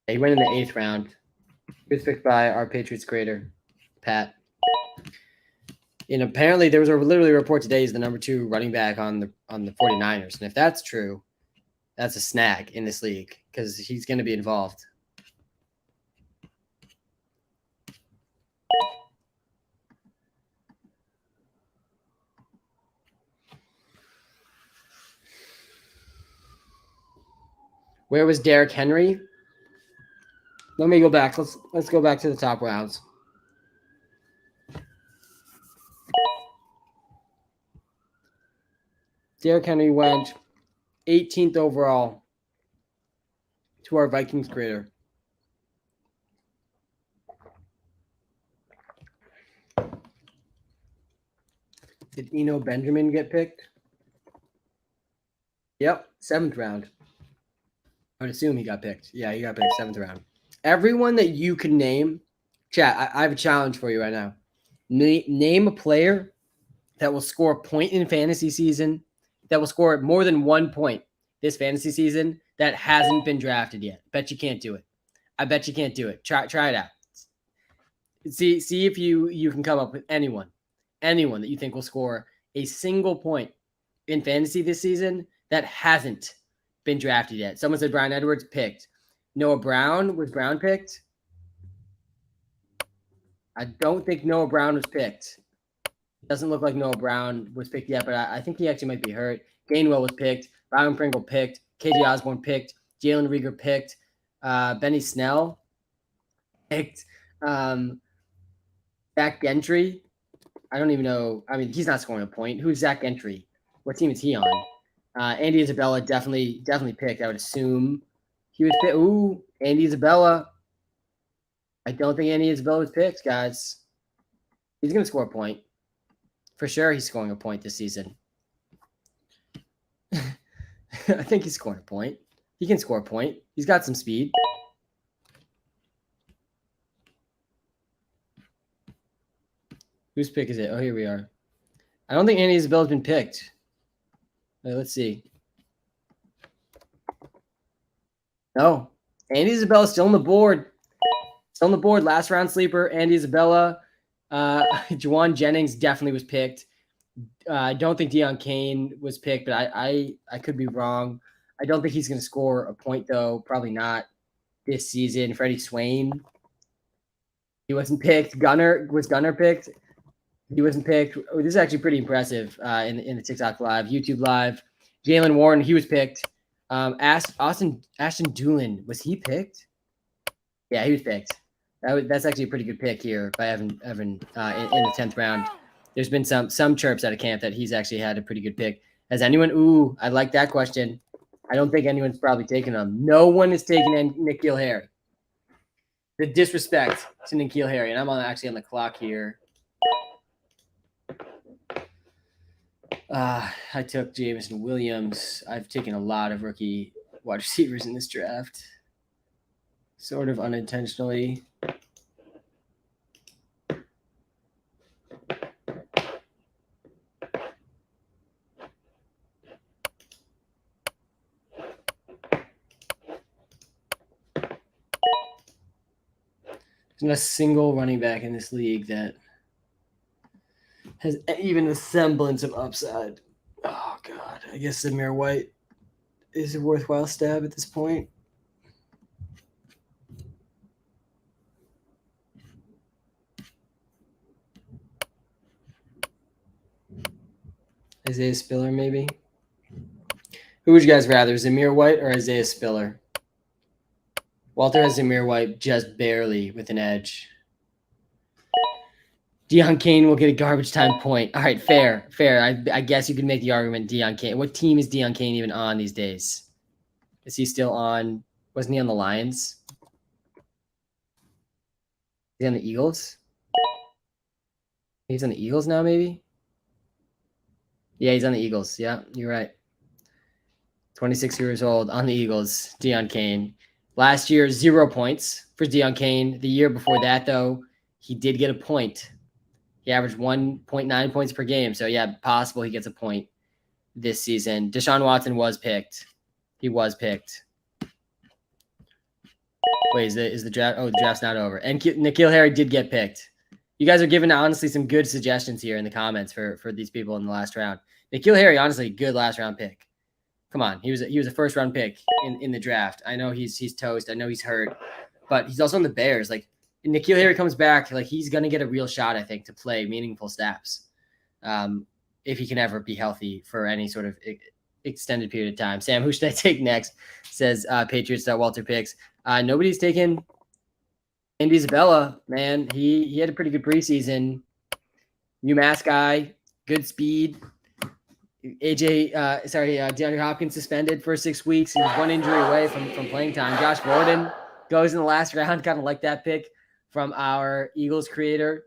He went in the 8th round. He was picked by our Patriots grader, Pat. And apparently there was literally a report today he's the number 2 running back on the 49ers. And if that's true, that's a snag in this league because he's going to be involved. Where was Derrick Henry? Let me go back. Let's go back to the top rounds. Derrick Henry went 18th overall to our Vikings grader. Did Eno Benjamin get picked? Yep, 7th round. I would assume he got picked. Yeah, he got picked 7th round. Everyone that you can name, chat, I have a challenge for you right now. Name a player that will score a point in fantasy season, that will score more than 1 point this fantasy season that hasn't been drafted yet. Bet you can't do it. I bet you can't do it. Try it out. See if you can come up with anyone that you think will score a single point in fantasy this season that hasn't been drafted yet. Someone said Brian Edwards picked. Noah Brown, was Brown picked? I don't think Noah Brown was picked. Doesn't look like Noah Brown was picked yet, but I think he actually might be hurt. Gainwell was picked. Byron Pringle picked. KJ Osborne picked. Jalen Rieger picked. Benny Snell picked. Zach Gentry. I don't even know. I mean, he's not scoring a point. Who's Zach Gentry? What team is he on? Andy Isabella definitely picked. I would assume he was picked. Ooh, Andy Isabella. I don't think Andy Isabella was picked, guys. He's going to score a point. For sure, he's scoring a point this season. I think he's scoring a point. He can score a point. He's got some speed. Whose pick is it? Oh, here we are. I don't think Andy Isabella's been picked. Let's see. No. Andy Isabella's still on the board. Still on the board. Last round sleeper, Andy Isabella. Juwan Jennings definitely was picked. I don't think Deion Kane was picked, but I could be wrong. I don't think he's going to score a point, though. Probably not this season. Freddie Swain. He wasn't picked. Was Gunner picked? He wasn't picked. Oh, this is actually pretty impressive in the TikTok live, YouTube live. Jalen Warren, he was picked. Ashton Doolin, was he picked? Yeah, he was picked. That's actually a pretty good pick here by Evan in the 10th round. There's been some chirps out of camp that he's actually had a pretty good pick. Has anyone? Ooh, I like that question. I don't think anyone's probably taken him. No one is taking N'Keal Harry. The disrespect to N'Keal Harry, and I'm actually on the clock here. I took Jameson Williams. I've taken a lot of rookie wide receivers in this draft. sort of unintentionally. There's not a single running back in this league that has even a semblance of upside. Oh, God. I guess Zamir White is a worthwhile stab at this point. Isaiah Spiller, maybe? Who would you guys rather, Zamir White or Isaiah Spiller? Walter has Zamir White just barely with an edge. Deion Kane will get a garbage time point. All right, fair. I guess you could make the argument Deion Kane. What team is Deion Kane even on these days? Is he still on? Wasn't he on the Lions? Is he on the Eagles? He's on the Eagles now, maybe? Yeah, he's on the Eagles. Yeah, you're right. 26 years old on the Eagles, Deion Kane. Last year, 0 points for Deion Kane. The year before that, though, he did get a point. He averaged 1.9 points per game. So, yeah, possible he gets a point this season. Deshaun Watson was picked. He was picked. Wait, is the draft? Oh, the draft's not over. And N'Keal Harry did get picked. You guys are giving, honestly, some good suggestions here in the comments for these people in the last round. N'Keal Harry, honestly, good last-round pick. Come on, he was a first-round pick in the draft. I know he's toast. I know he's hurt, but he's also on the Bears. Like, N'Keal Harry comes back, like he's gonna get a real shot, I think, to play meaningful snaps, if he can ever be healthy for any sort of extended period of time. Sam, who should I take next? Says Patriots.WalterPicks. Nobody's taken Andy Isabella. Man, he had a pretty good preseason. UMass guy, good speed. DeAndre Hopkins suspended for 6 weeks. He was one injury away from playing time. Josh Gordon goes in the last round. Kind of like that pick from our Eagles creator.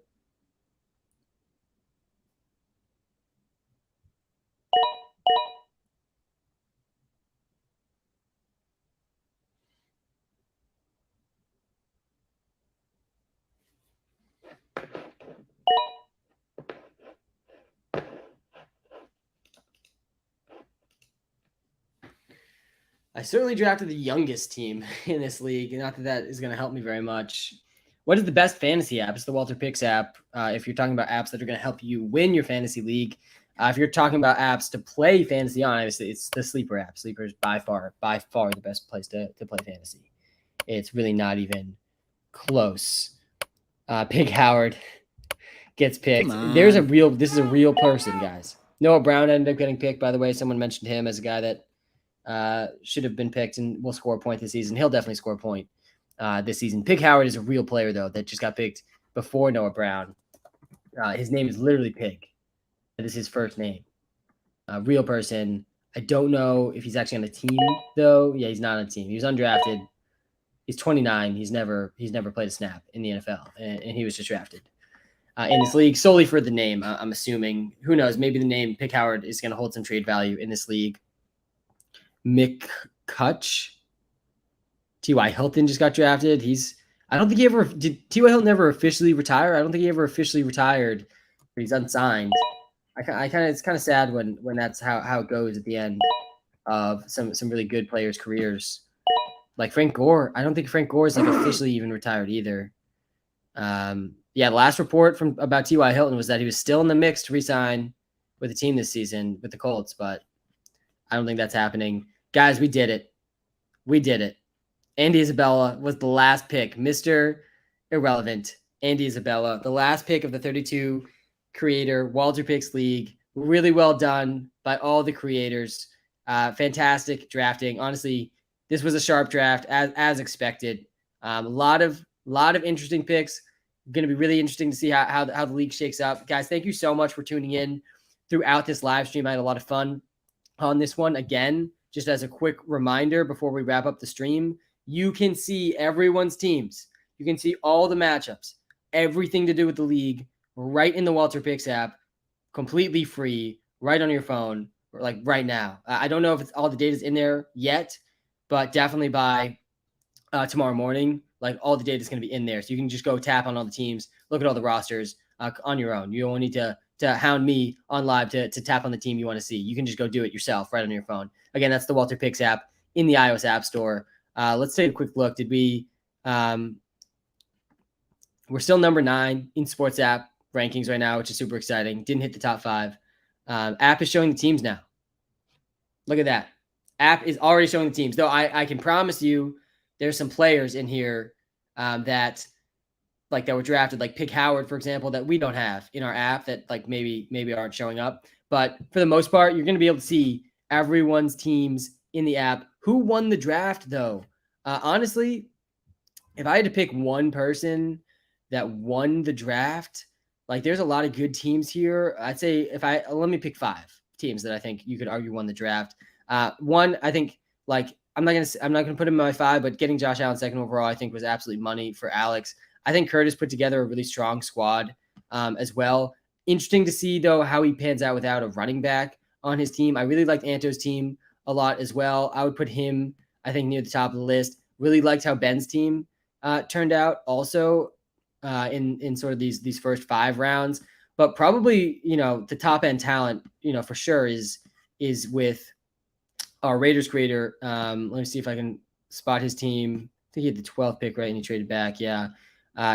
I certainly drafted the youngest team in this league. Not that that is going to help me very much. What is the best fantasy app? It's the WalterPicks app. If you're talking about apps that are going to help you win your fantasy league, if you're talking about apps to play fantasy on, obviously it's the Sleeper app. Sleeper is by far the best place to play fantasy. It's really not even close. Pig Howard gets picked. This is a real person, guys. Noah Brown ended up getting picked, by the way. Someone mentioned him as a guy that should have been picked and will score a point this season. He'll definitely score a point this season. Pig Howard is a real player, though, that just got picked before Noah Brown. His name is literally Pig. That is his first name. Real person. I don't know if he's actually on a team, though. Yeah, he's not on a team. He was undrafted. He's 29. He's never played a snap in the NFL, and he was just drafted in this league solely for the name. I'm assuming. Who knows? Maybe the name Pig Howard is going to hold some trade value in this league. Mick Kutch. T.Y. Hilton just got drafted. I don't think he ever did. T.Y. Hilton never officially retire. I don't think he ever officially retired, but he's unsigned. It's kind of sad when that's how it goes at the end of some really good players' careers. Like Frank Gore. I don't think Frank Gore is like officially even retired either. The last report about T.Y. Hilton was that he was still in the mix to resign with the team this season with the Colts, but I don't think that's happening. Guys, we did it. Andy Isabella was the last pick. Mr. Irrelevant. Andy Isabella, the last pick of the 32 creator WalterPicks League. Really well done by all the creators. Fantastic drafting. Honestly, this was a sharp draft as expected. A lot of interesting picks. Going to be really interesting to see how the league shakes up. Guys, thank you so much for tuning in throughout this live stream. I had a lot of fun on this one. Again, just as a quick reminder before we wrap up the stream, you can see everyone's teams. You can see all the matchups, everything to do with the league right in the WalterPicks app, completely free, right on your phone, like right now. I don't know if all the data's in there yet, but definitely by tomorrow morning, like all the data is going to be in there. So you can just go tap on all the teams, look at all the rosters on your own. You don't need to hound me on live to tap on the team you want to see. You can just go do it yourself right on your phone. Again, that's the WalterPicks app in the iOS App Store. Let's take a quick look. Did we we're still number 9 in sports app rankings right now, which is super exciting. Didn't hit the top 5. App is showing the teams now. Look at that. App is already showing the teams. Though I can promise you there's some players in here that were drafted, like Pig Howard, for example, that we don't have in our app that like maybe aren't showing up. But for the most part, you're going to be able to see everyone's teams in the app. Who won the draft, though? Honestly, if I had to pick one person that won the draft, like there's a lot of good teams here. I'd say let me pick 5 teams that I think you could argue won the draft. One, I think like I'm not gonna put him in my 5, but getting Josh Allen second overall, I think was absolutely money for Alex. I think Curtis put together a really strong squad as well. Interesting to see though how he pans out without a running back on his team. I really liked Anto's team a lot as well. I would put him, I think, near the top of the list. Really liked how Ben's team turned out also in sort of these first 5 rounds. But probably, the top end talent, for sure is with our Raiders creator. Let me see if I can spot his team. I think he had the 12th pick, right? And he traded back. Yeah.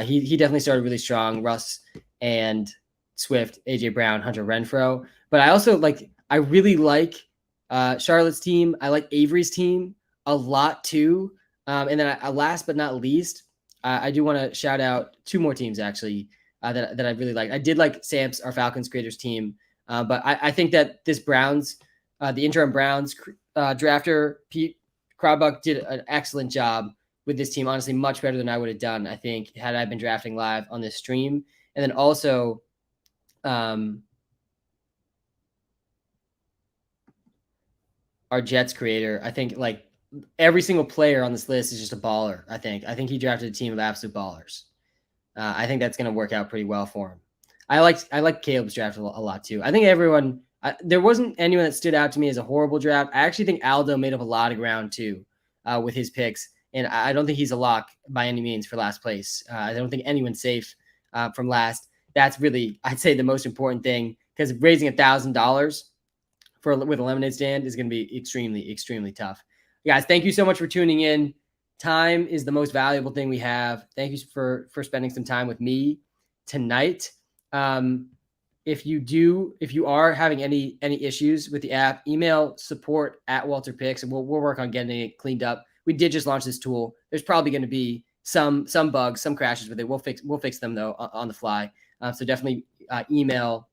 He definitely started really strong. Russ and Swift, AJ Brown, Hunter Renfrow. But I really like Charlotte's team. I like Avery's team a lot too. And then last but not least, I do want to shout out 2 more teams actually that I really like. I did like Samps, our Falcons creators team, but I think that this Browns, the interim Browns drafter Pete Crowbuck did an excellent job with this team. Honestly, much better than I would have done, I think, had I been drafting live on this stream. And then also, our Jets creator, I think like every single player on this list is just a baller. I think he drafted a team of absolute ballers. I think that's going to work out pretty well for him. I like Caleb's draft a lot too. I think everyone. There wasn't anyone that stood out to me as a horrible draft. I actually think Aldo made up a lot of ground too with his picks, and I don't think he's a lock by any means for last place. I don't think anyone's safe from last. That's really, I'd say, the most important thing, because raising $1,000 with a lemonade stand is going to be extremely, extremely tough. Guys, thank you so much for tuning in. Time is the most valuable thing we have. Thank you for spending some time with me tonight. If you are having any issues with the app, email support@WalterPicks, and we'll work on getting it cleaned up. We did just launch this tool. There's probably going to be some bugs, some crashes with it. We'll fix them though on the fly. So definitely email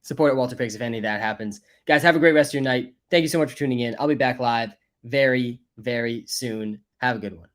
support@WalterPicks if any of that happens. Guys, have a great rest of your night. Thank you so much for tuning in. I'll be back live very, very soon. Have a good one.